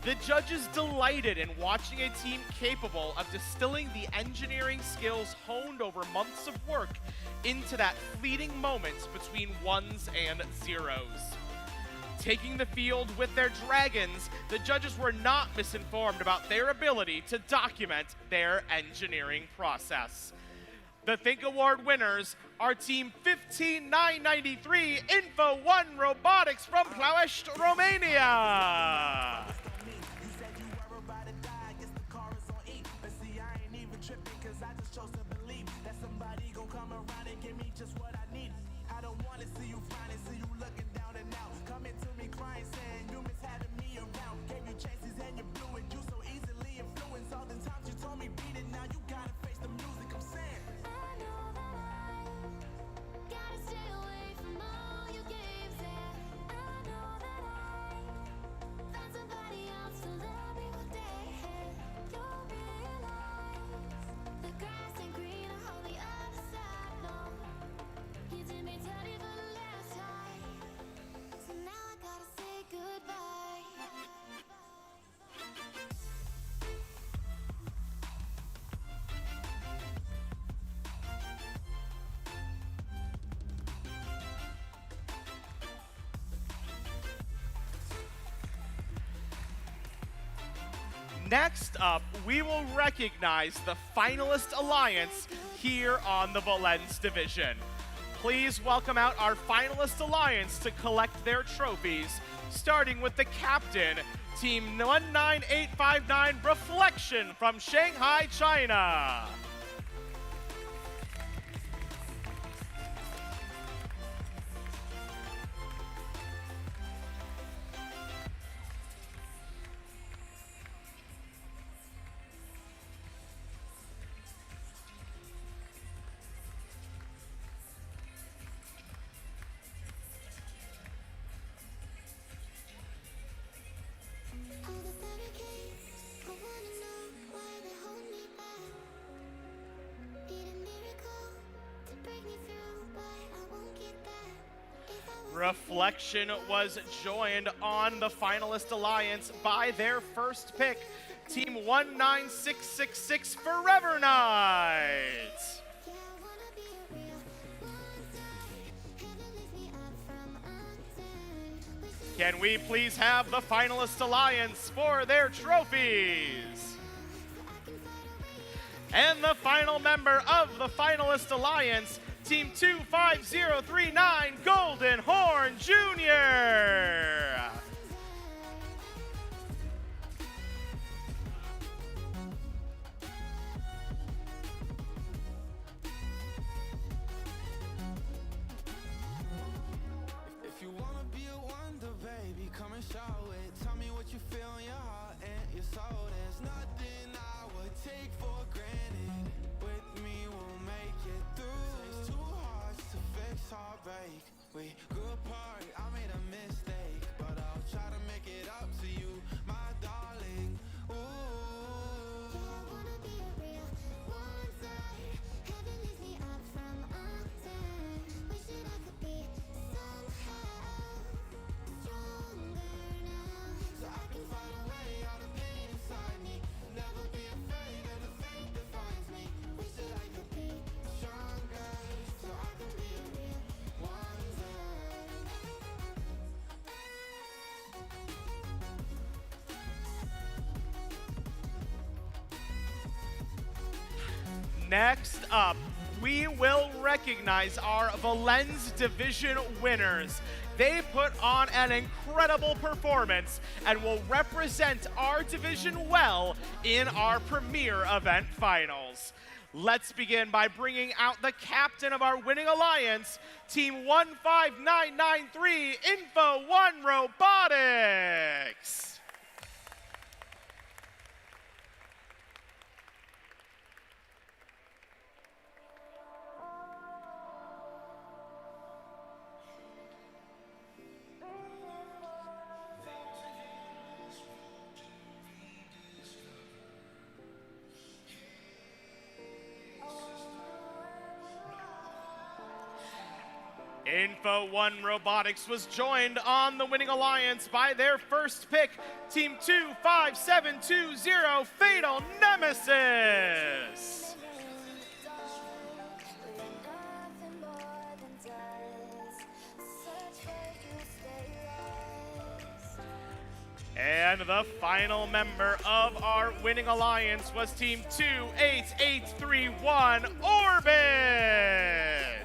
The judges delighted in watching a team capable of distilling the engineering skills honed over months of work into that fleeting moment between ones and zeros. Taking the field with their dragons, the judges were not misinformed about their ability to document their engineering process. The Think Award winners are Team 15993 Info 1 Robotics from Ploiești, Romania. Next up, we will recognize the finalist alliance here on the Valens division. Please welcome out our finalist alliance to collect their trophies, starting with the captain, Team 19859 Reflection from Shanghai, China. Reflection was joined on the finalist alliance by their first pick, Team 19666 Forever Night. Can we please have the finalist alliance for their trophies? And the final member of the finalist alliance, Team 25039 Golden Horn Jr. If you wanna be a wonder, baby, come and show it. Tell me what you feel in your heart and your soul. There's nothing I would take for granted. With me, we'll make it through. It's too hard to fix heartbreak. We grew apart, I made a mistake, but I'll try to make it up to you, my darling. Ooh. I wanna be a real wonder. Heaven lifts me up from under. Wishing I could be somehow stronger now, so I can fight away all the pain inside me. Never be afraid of the fate that finds me. Wish that I could be stronger, so I can be a real wonder. Next up, we will recognize our Valens division winners They put on an incredible performance and will represent our division well in our premier event finals. Let's begin by bringing out the captain of our winning alliance, Team 15993, Info One Robotics. Info One Robotics was joined on the winning alliance by their first pick, Team 25720, Fatal Nemesis. And the final member of our winning alliance was Team 28831, Orbit.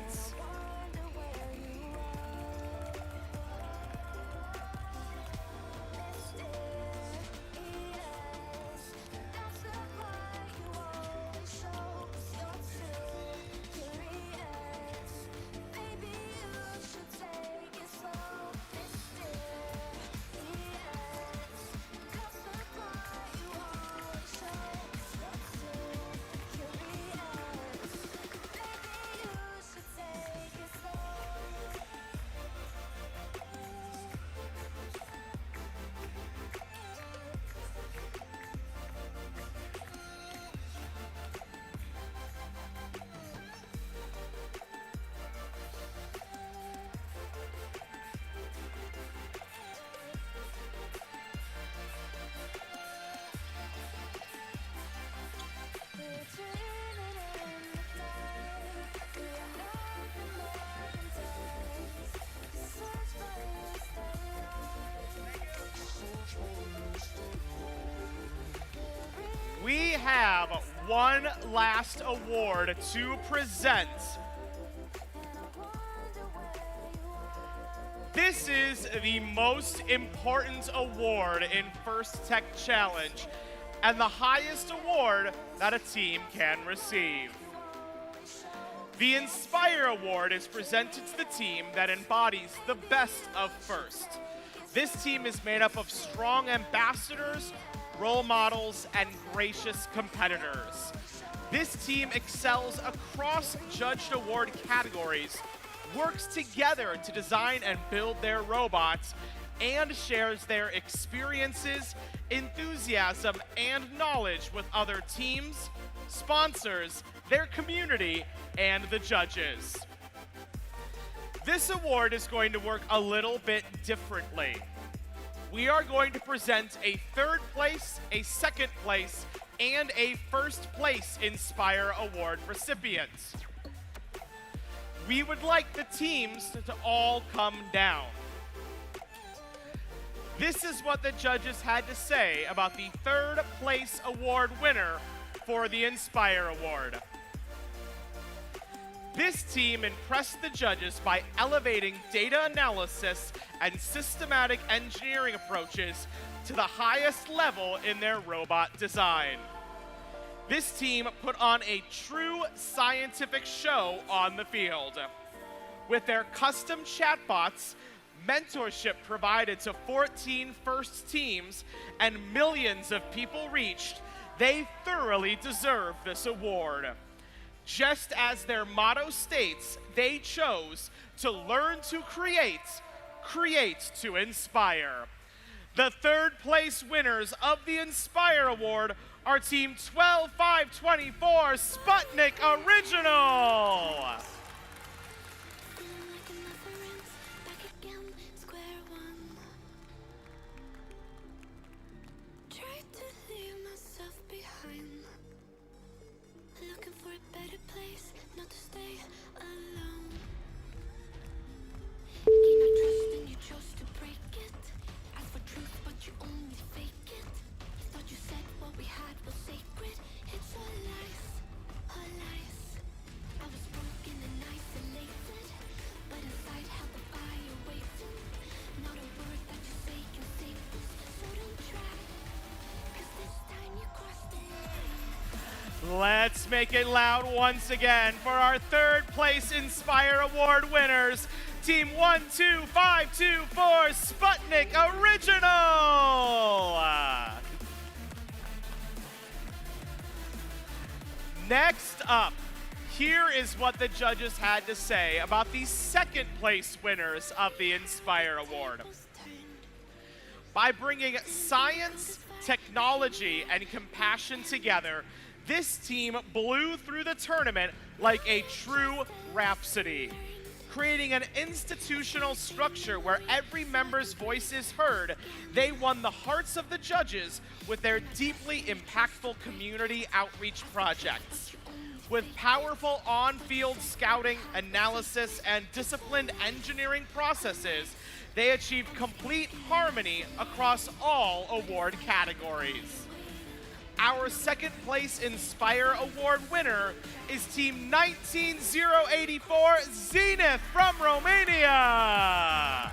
We have one last award to present. This is the most important award in First Tech Challenge and the highest award that a team can receive. The Inspire Award is presented to the team that embodies the best of First. This team is made up of strong ambassadors, role models, and gracious competitors. This team excels across judged award categories, works together to design and build their robots, and shares their experiences, enthusiasm, and knowledge with other teams, sponsors, their community, and the judges. This award is going to work a little bit differently. We are going to present a third place, a second place, and a first place Inspire Award recipients. We would like the teams to all come down. This is what the judges had to say about the third place award winner for the Inspire Award. This team impressed the judges by elevating data analysis and systematic engineering approaches to the highest level in their robot design. This team put on a true scientific show on the field. With their custom chatbots, mentorship provided to 14 first teams, and millions of people reached, they thoroughly deserve this award. Just as their motto states, they chose to learn to create, create to inspire. The third place winners of the Inspire Award are Team 12524 Sputnik Original. It's all lies, all lies. I was broken and Let's make it loud once again for our third place Inspire Award winners. Team 12524 Sputnik Original. Next up, here is what the judges had to say about the second place winners of the Inspire Award. By bringing science, technology, and compassion together, this team blew through the tournament like a true rhapsody, creating an institutional structure where every member's voice is heard. They won the hearts of the judges with their deeply impactful community outreach projects. With powerful on-field scouting, analysis, and disciplined engineering processes, they achieved complete harmony across all award categories. Our second place Inspire Award winner is Team 19084 Zenith from Romania.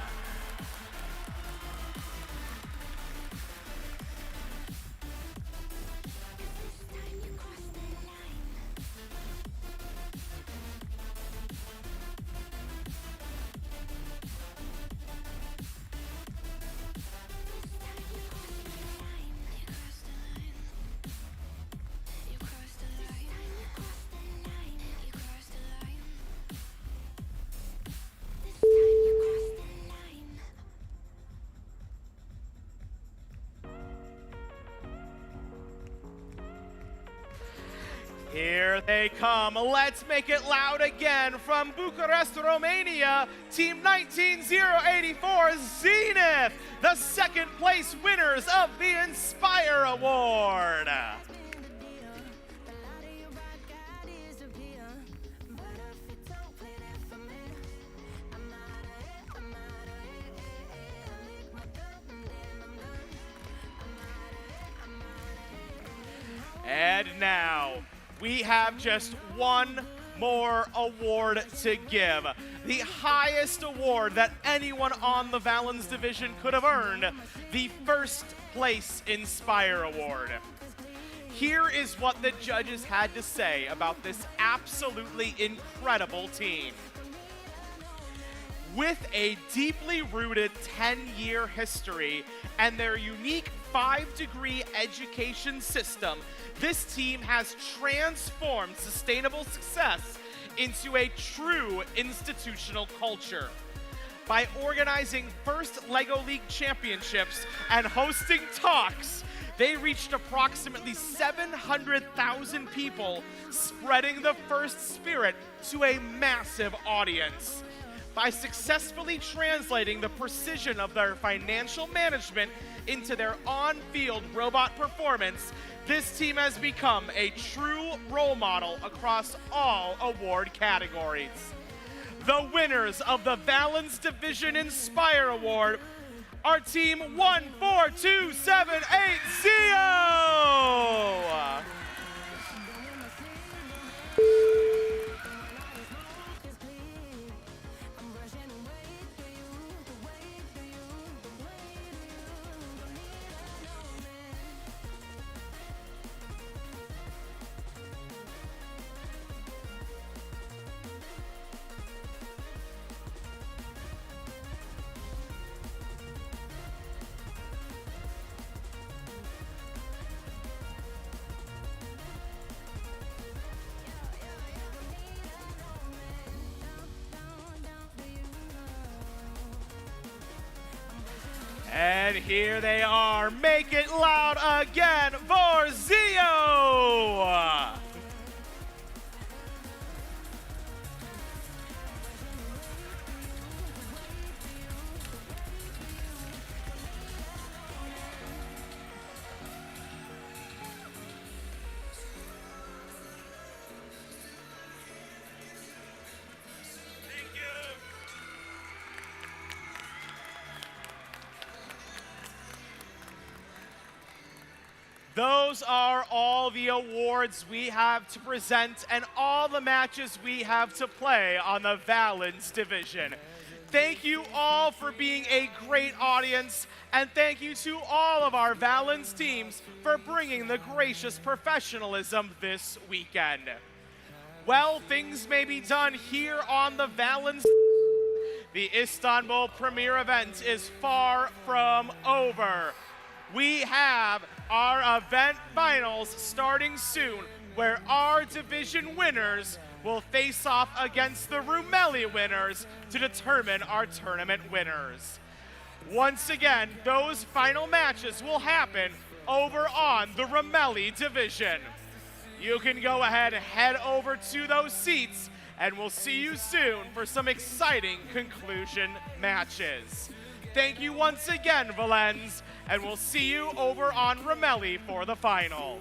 Here they come. Let's make it loud again from Bucharest, Romania, Team 19084 Zenith, the second place winners of the Inspire Award. And now, we have just one more award to give. The highest award that anyone on the Valens division could have earned, the first place Inspire Award. Here is what the judges had to say about this absolutely incredible team. With a deeply rooted 10-year history and their unique 5-degree education system, this team has transformed sustainable success into a true institutional culture. By organizing first LEGO League championships and hosting talks, they reached approximately 700,000 people, spreading the first spirit to a massive audience. By successfully translating the precision of their financial management into their on-field robot performance, this team has become a true role model across all award categories. The winners of the Valens Division Inspire Award are Team 14278 Zio! And here they are. Make it loud again for Zio! Those are all the awards we have to present and all the matches we have to play on the Valens division. Thank you all for being a great audience, and thank you to all of our Valens teams for bringing the gracious professionalism this weekend. Well, things may be done here on the Valens. The Istanbul Premier Event is far from over. We have our event finals starting soon, where our division winners will face off against the Rumeli winners to determine our tournament winners. Once again, those final matches will happen over on the Rumeli division. You can go ahead and head over to those seats, and we'll see you soon for some exciting conclusion matches. Thank you once again, Valens, and we'll see you over on Rumeli for the final.